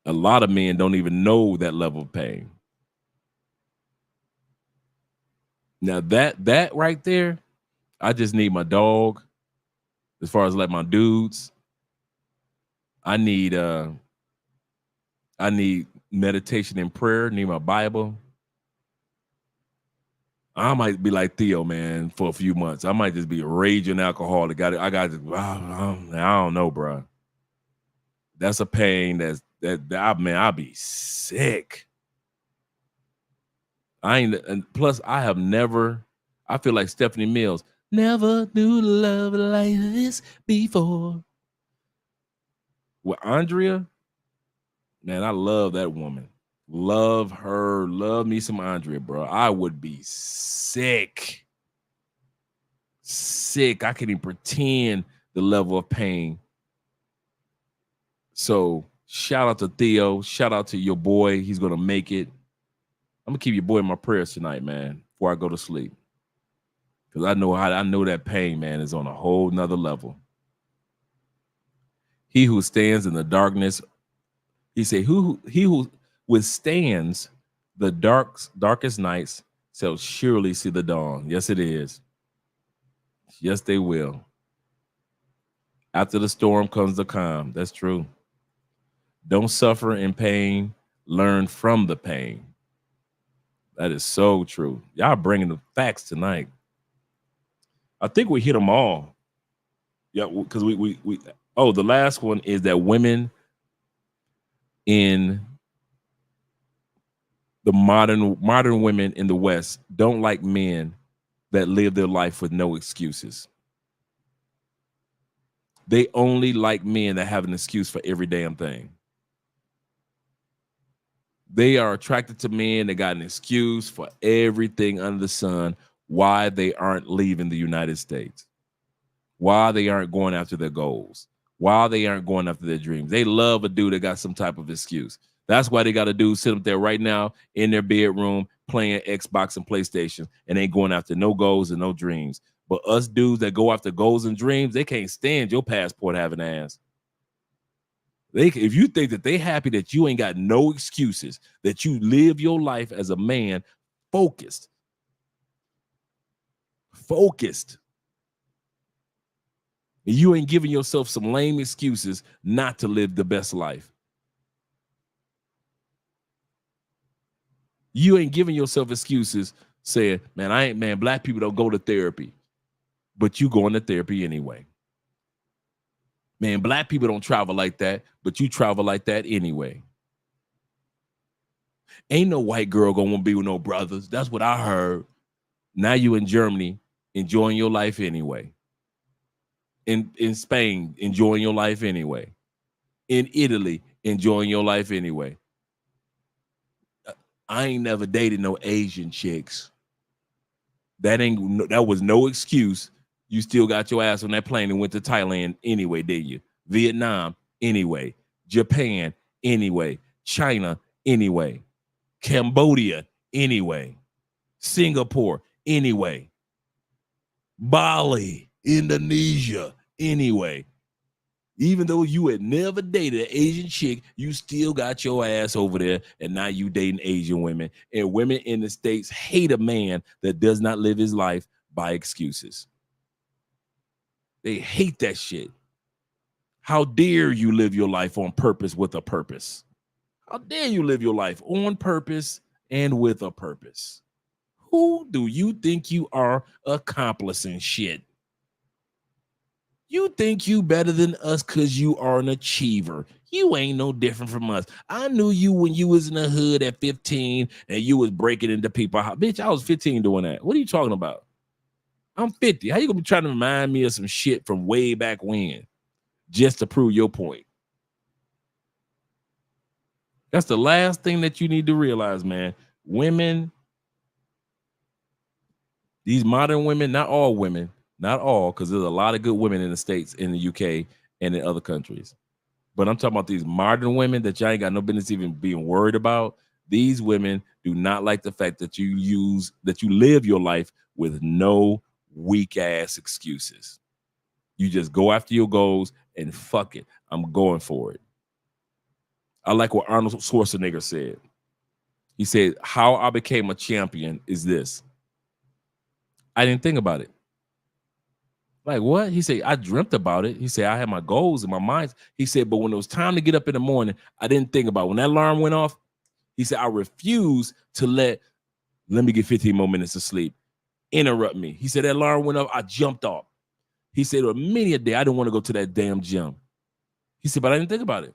a lot of men don't even know that level of pain. Now that right there, I just need my dog. As far as like my dudes, I need meditation and prayer. Need my Bible. I might be like Theo, man, for a few months. I might just be a raging alcoholic. I don't know, bro. That's a pain I'll be sick. And plus I feel like Stephanie Mills. Never knew love like this before. With Andrea, man, I love that woman. Love her. Love me some Andrea, bro. I would be sick. sick. I can't even pretend the level of pain. So shout out to Theo. Shout out to your boy. He's gonna make it. I'm gonna keep your boy in my prayers tonight, man, before I go to sleep. Because I know that pain, man, is on a whole nother level. He who stands in the darkness, he said, he who withstands the darkest nights shall surely see the dawn. Yes, it is. Yes, they will. After the storm comes the calm. That's true. Don't suffer in pain. Learn from the pain. That is so true. Y'all bringing the facts tonight. I think we hit them all. Yeah, because we oh, the last one is that women in the modern women in the West don't like men that live their life with no excuses. They only like men that have an excuse for every damn thing. They are attracted to men that got an excuse for everything under the sun, why they aren't leaving the United States, why they aren't going after their goals, why they aren't going after their dreams. They love a dude that got some type of excuse. That's why they got a dude sit up there right now in their bedroom playing Xbox and PlayStation and ain't going after no goals and no dreams. But us dudes that go after goals and dreams, they can't stand your passport having ass. If you think that they happy that you ain't got no excuses, that you live your life as a man focused, and you ain't giving yourself some lame excuses not to live the best life. You ain't giving yourself excuses saying, man, black people don't go to therapy, but you going to therapy anyway. Man, black people don't travel like that, but you travel like that anyway. Ain't no white girl gonna want to be with no brothers. That's what I heard. Now you in Germany enjoying your life anyway. In Spain, enjoying your life anyway. In Italy, enjoying your life anyway. I ain't never dated no Asian chicks. That was no excuse. You still got your ass on that plane and went to Thailand anyway, did you? Vietnam anyway. Japan anyway. China anyway. Cambodia anyway. Singapore anyway. Bali, Indonesia anyway. Even though you had never dated an Asian chick, you still got your ass over there, and now you dating Asian women. And women in the States hate a man that does not live his life by excuses. They hate that shit. How dare you live your life on purpose with a purpose? How dare you live your life on purpose and with a purpose? Who do you think you are accomplishing shit? You think you better than us because you are an achiever. You ain't no different from us. I knew you when you was in the hood at 15 and you was breaking into people. Bitch, I was 15 doing that. What are you talking about? I'm 50. How you gonna be trying to remind me of some shit from way back when just to prove your point? That's the last thing that you need to realize, man. Women, these modern women, not all women, not all, because there's a lot of good women in the States, in the UK, and in other countries. But I'm talking about these modern women that y'all ain't got no business even being worried about. These women do not like the fact that you live your life with no weak ass excuses. You just go after your goals and fuck it. I'm going for it. I like what Arnold Schwarzenegger said. He said, how I became a champion is this. I didn't think about it. Like what? He said, I dreamt about it. He said, I had my goals in my mind. He said, but when it was time to get up in the morning, I didn't think about it. When that alarm went off, he said, I refused to let me get 15 more minutes of sleep interrupt me. He said, that alarm went off. I jumped off. He said, many a day, I didn't want to go to that damn gym. He said, but I didn't think about it.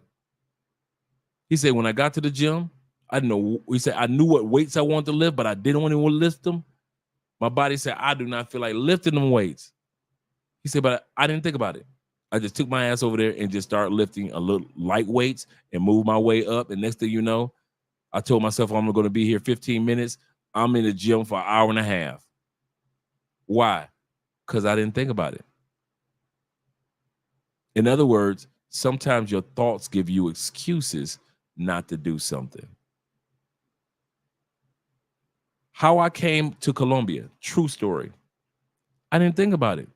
He said, when I got to the gym, I didn't know. He said, I knew what weights I wanted to lift, but I didn't want to lift them. My body said, I do not feel like lifting them weights. He said, but I didn't think about it. I just took my ass over there and just started lifting a little light weights and moved my way up. And next thing you know, I told myself I'm going to be here 15 minutes. I'm in the gym for an hour and a half. Why? Because I didn't think about it. In other words, sometimes your thoughts give you excuses not to do something. How I came to Colombia, true story. I didn't think about it.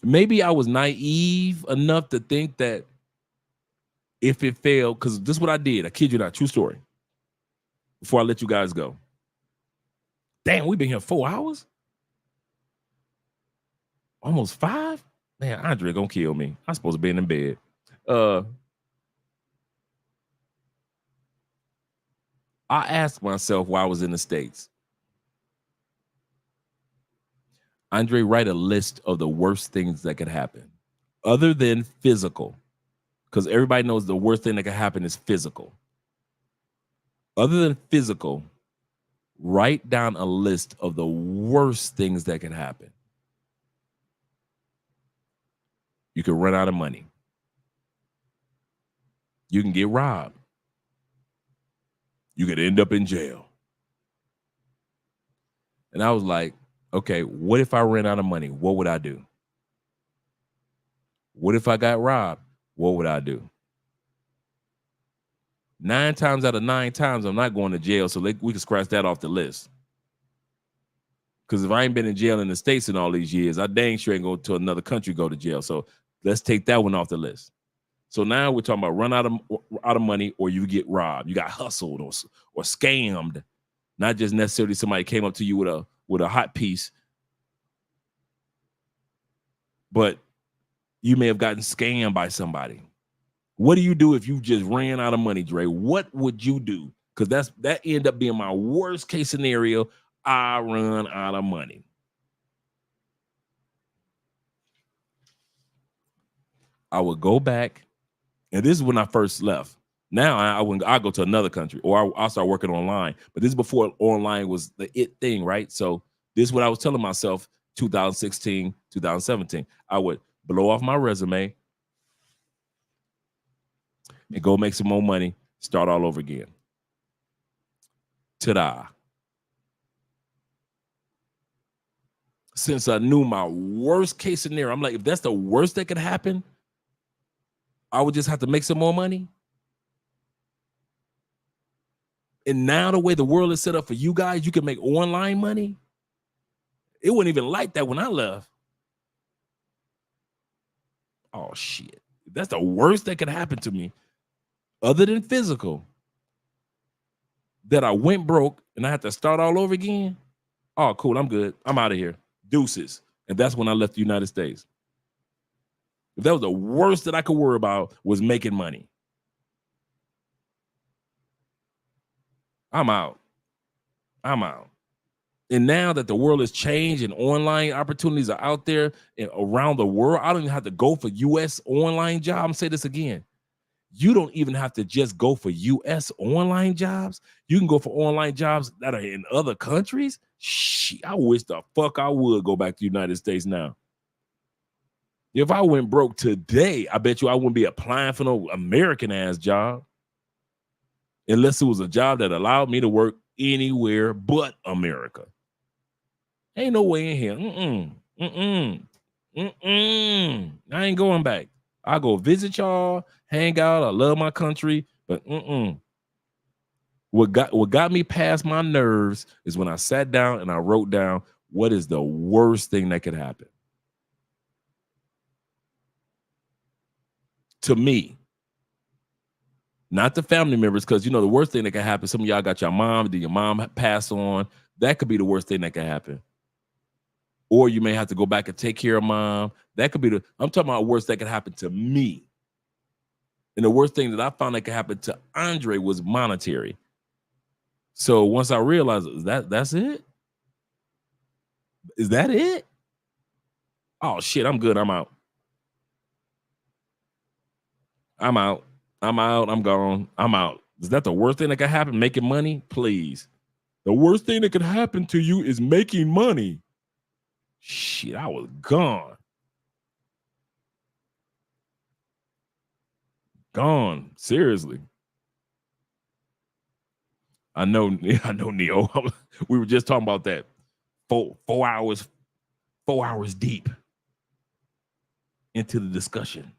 Maybe I was naive enough to think that if it failed, because this is what I did. I kid you not, true story. Before I let you guys go. Damn, we've been here 4 hours? Almost 5? Man, Andrea gonna kill me. I'm supposed to be in bed. I asked myself while I was in the States, Andre, write a list of the worst things that could happen, other than physical, because everybody knows the worst thing that could happen is physical. Other than physical, write down a list of the worst things that could happen. You could run out of money. You can get robbed. You could end up in jail. And I was like, okay, what if I ran out of money? What would I do? What if I got robbed? What would I do? 9 times out of 9 times, I'm not going to jail, so we can scratch that off the list. Because if I ain't been in jail in the States in all these years, I dang sure ain't going to another country go to jail. So let's take that one off the list. So now we're talking about run out of money, or you get robbed. You got hustled or scammed. Not just necessarily somebody came up to you with a hot piece, but you may have gotten scammed by somebody. What do you do if you just ran out of money, Dre? What would you do? Because that ended up being my worst case scenario. I run out of money. I would go back, and this is when I first left. Now I go to another country, or I'll start working online. But this is before online was the it thing, right? So this is what I was telling myself 2016, 2017. I would blow off my resume and go make some more money, start all over again. Ta-da. Since I knew my worst case scenario, I'm like, if that's the worst that could happen, I would just have to make some more money. And now the way the world is set up for you guys, you can make online money. It wasn't even like that when I left. Oh, shit. That's the worst that could happen to me, other than physical, that I went broke and I had to start all over again. Oh, cool. I'm good. I'm out of here. Deuces. And that's when I left the United States. If that was the worst that I could worry about was making money, I'm out. I'm out. And now that the world has changed and online opportunities are out there and around the world, I don't even have to go for U.S. online jobs. I'm gonna say this again. You don't even have to just go for U.S. online jobs. You can go for online jobs that are in other countries. Shit, I wish the fuck I would go back to the United States now. If I went broke today, I bet you I wouldn't be applying for no American-ass job. Unless it was a job that allowed me to work anywhere but America. Ain't no way in here. I ain't going back. I go visit y'all, hang out. I love my country, but What got me past my nerves is when I sat down and I wrote down what is the worst thing that could happen to me. Not the family members, because you know the worst thing that can happen. Some of y'all got your mom, did your mom pass on? That could be the worst thing that can happen. Or you may have to go back and take care of mom. That could be I'm talking about worst that could happen to me. And the worst thing that I found that could happen to Andre was monetary. So once I realized that's it. Is that it? Oh shit, I'm good. I'm out. I'm out. I'm gone. I'm out. Is that the worst thing that could happen? Making money? Please. The worst thing that could happen to you is making money. Shit, I was gone. Gone. Seriously. I know, Neo. We were just talking about that. 4 hours 4 hours deep into the discussion.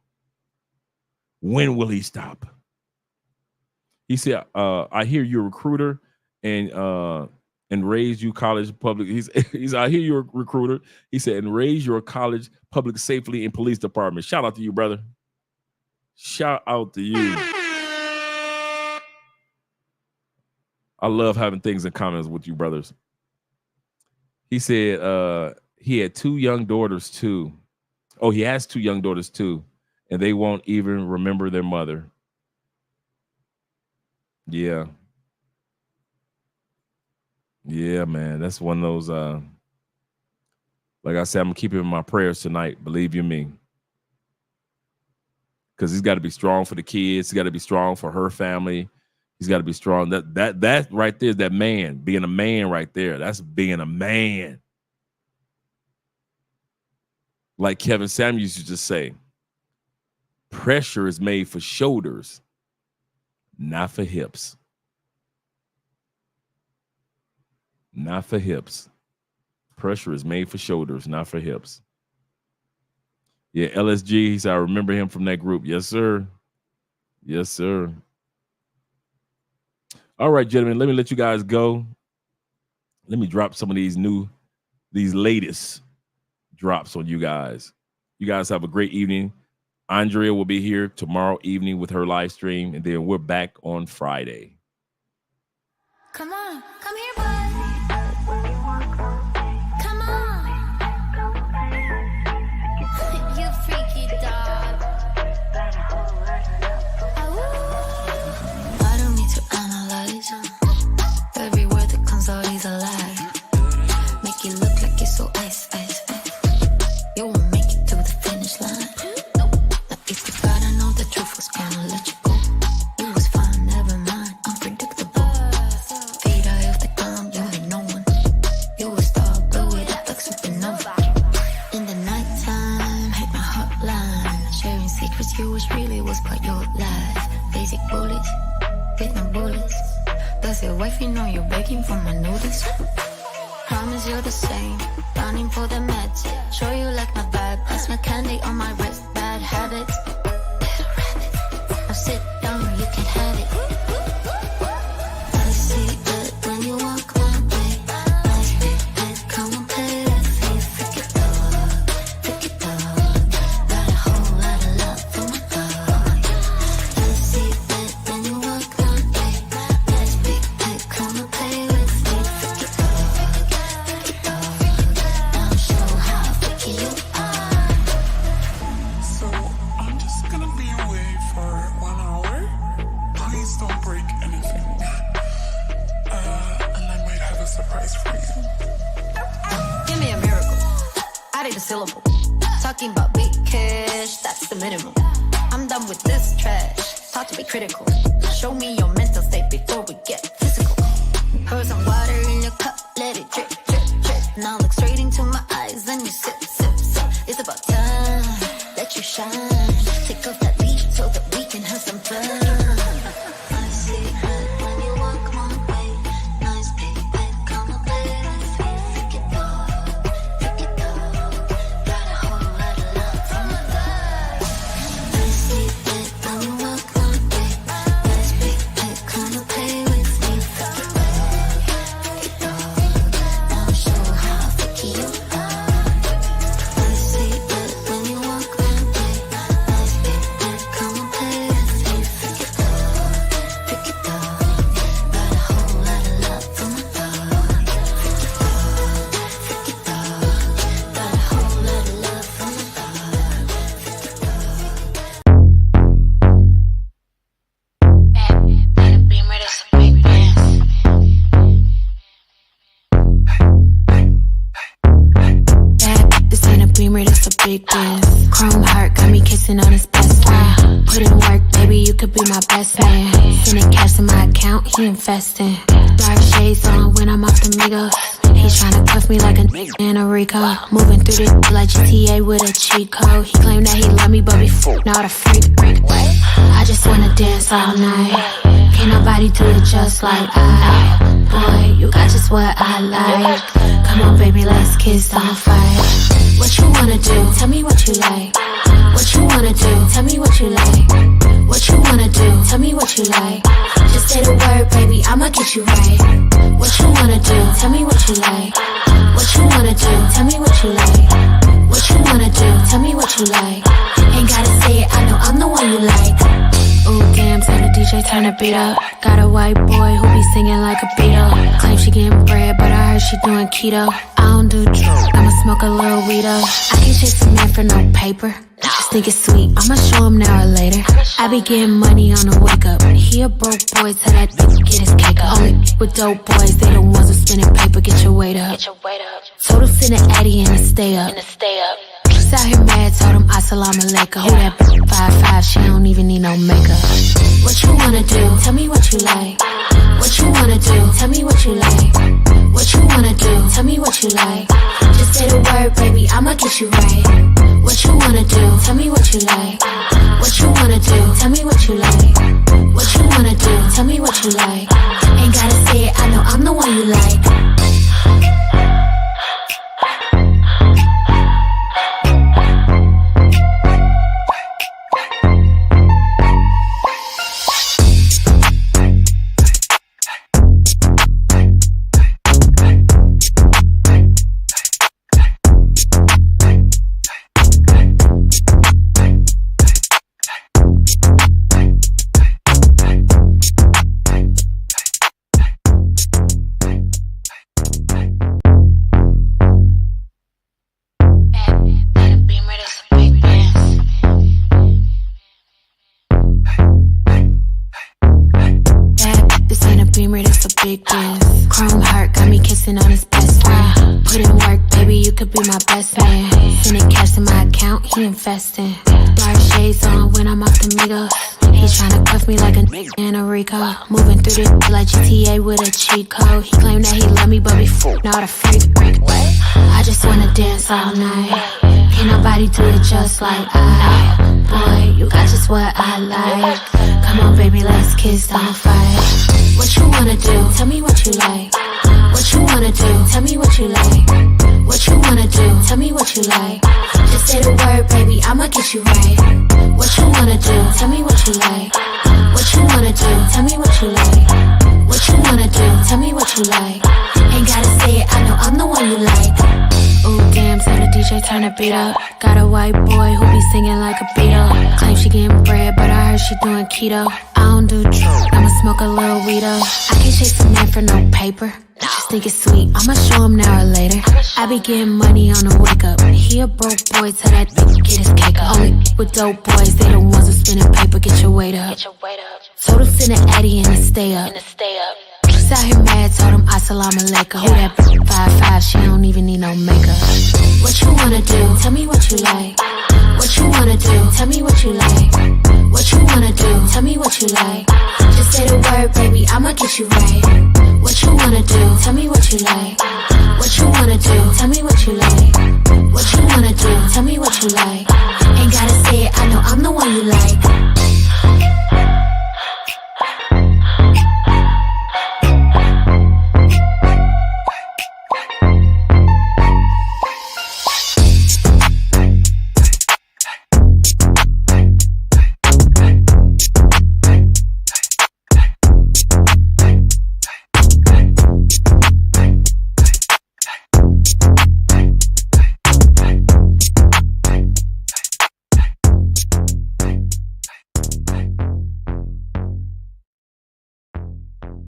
When will he stop? He said, I hear you're a recruiter and raised you college public. He's I hear you're a recruiter. He said, and raised your college public safety and police department. Shout out to you, brother. Shout out to you. I love having things in common with you, brothers. He said he had 2 young daughters too. Oh, he has 2 young daughters too, and they won't even remember their mother. Yeah. Yeah, man. That's one of those, like I said, I'm gonna keep it in my prayers tonight, believe you me. Because he's got to be strong for the kids, he's got to be strong for her family. He's got to be strong. That right there is that man, being a man right there. That's being a man. Like Kevin Samuels used to say, pressure is made for shoulders, not for hips. Not for hips. Pressure is made for shoulders, not for hips. Yeah, LSG, he said, I remember him from that group. Yes, sir. Yes, sir. All right, gentlemen, let me let you guys go. Let me drop some of these latest drops on you guys. You guys have a great evening. Andrea will be here tomorrow evening with her live stream, and then we're back on Friday. Come on, come here, boy. Come on. You freaky dog. I don't need to analyze. Every word that comes out is a lie. Make it look like it's so ice. You won't make it to the finish line. Now if you gotta know the truth was gonna let you go. It was fine, never mind, unpredictable. Fade out of the ground, you ain't no one. You a star, blow it up like supernova. In the nighttime, hit my hotline. Sharing secrets, you wish really was part your life. Basic bullets, Vietnam bullets. Does your wifey know you're begging for my notice? Promise you're the same, running for the meds. Show you like my vibe, pass my candy on my wrist. Bad habits, little rabbit. Now sit down, you can have it. I see it when you walk my way. Nice big bed, come and play with me. Freaky dog, got a whole lot of love for my dog. I see it when you walk my way. Nice big bed, come and play with me. Freaky dog, now show how freaky you are. So I'm just gonna be away for 1 hour. Please don't break anything. And I might have a surprise for you. Give me a miracle. I need a syllable. Talking about big cash, that's the minimum. I'm done with this trash. Talk to be critical. Show me your mental state before we get physical. Pour some water in your cup, let it drip, drip, drip. Now look straight into my eyes, then you sip, sip, sip. It's about time, let you shine. Take off that leash so that we can have some fun. I see it when you walk my way. Nice big bed, come and play with me. Freaky dog, got a whole lot of love for my dog. I see it when you walk my way. Nice big bed, come and play with me. Freaky dog, now show how freaky you are. I see it when you walk my way. Nice big bed, come and play with me. Freaky dog, got a whole lot of love for my dog. Freaky dog, got a whole lot of love for my This ain't a beamer, that's a big dance. Chrome heart got me kissing on his best friend. Put in work, baby, you could be my best man. Sending cash to my account, he investing. Dark shades on when I'm off the Migos. He tryna cuff me like a in a Rico. Moving through this like GTA with a cheat code. He claimed that he love me, but before not a freak. I just wanna dance all night. Can't nobody do it just like I. Boy, you got just what I like. Come on, baby, let's kiss, don't fight. What you wanna do? Tell me what you like. What you wanna do? Tell me what you like. What you wanna do? Tell me what you like. Just say the word, baby, I'ma get you right. What you wanna do? Tell me what you like. What you wanna do? Tell me what you like. What you wanna do? Tell me what you like. Ain't gotta say it, I know I'm the one you like. Ooh, damn, tell the DJ turn the beat up. Got a white boy who be singing like a Beatle. Claim she getting bread, but I heard she doing keto. I don't do drugs, I'ma smoke a little weed up. I can't chase a man for no paper. Just think it's sweet, I'ma show him now or later. I be getting money on the wake up. He a broke boy, tell that bitch get his cake up. Only with dope boys, they the ones who spinning paper, get your weight up. Total send an Addy and a stay up. She's out here mad, told him assalamu alaikum. Who that bitch 5'5", she don't even need no makeup. What you wanna do? Tell me what you like. What you wanna do? Tell me what you like. What you wanna do? Tell me what you like. Just say the word, baby, I'ma get you right. What you wanna do? Tell me what you like. What you wanna do? Tell me what you like. What you wanna do? Tell me what you like. Ain't gotta say it, I know I'm the one you like. Big dance. Chrome heart got me kissing on his best friend. Put in work, baby, you could be my best man. Sending cash to my account, he investing. Dark shades on when I'm off the Migos. He tryna cuff me like a in a Rico. Moving through this like GTA with a cheat code. He claimed that he love me, but before not a freak break. I just wanna dance all night. Can't nobody do it just like I. Boy, you got just what I like. Come on, baby, let's kiss, don't fight. What you wanna do? Tell me what you like. What you wanna do? Tell me what you like. What you wanna do? Tell me what you like. Just say the word, baby, I'ma get you right. What you wanna do? Tell me what you like. What you wanna do? Tell me what you like. What you wanna do? Tell me what you like. Ain't gotta say it, I know I'm the one you like. Ooh, damn, tell the DJ turn the beat up. Got a white boy who be singing like a Beatle. Claim she getting bread, but I heard she doing keto. I don't do drugs, I'ma smoke a little weed up. I can't chase a man for no paper. Just think it's sweet, I'ma show him now or later. I be getting money on the wake up. He a broke boy, tell that bitch get his cake up. Only with dope boys, they the ones who spinning paper, get your weight up. Total send an Addy and a stay up. She's out here mad, told him assalamu alaikum. Who that bitch 5'5", she don't even need no makeup. What you wanna do? Tell me what you like. What you wanna do? Tell me what you like. What you wanna do? Tell me what you like. Just say the word, baby, I'ma get you right. What you wanna do? Tell me what you like. What you wanna do? Tell me what you like. What you wanna do? Tell me what you like. Ain't gotta say it, I know I'm the one you like.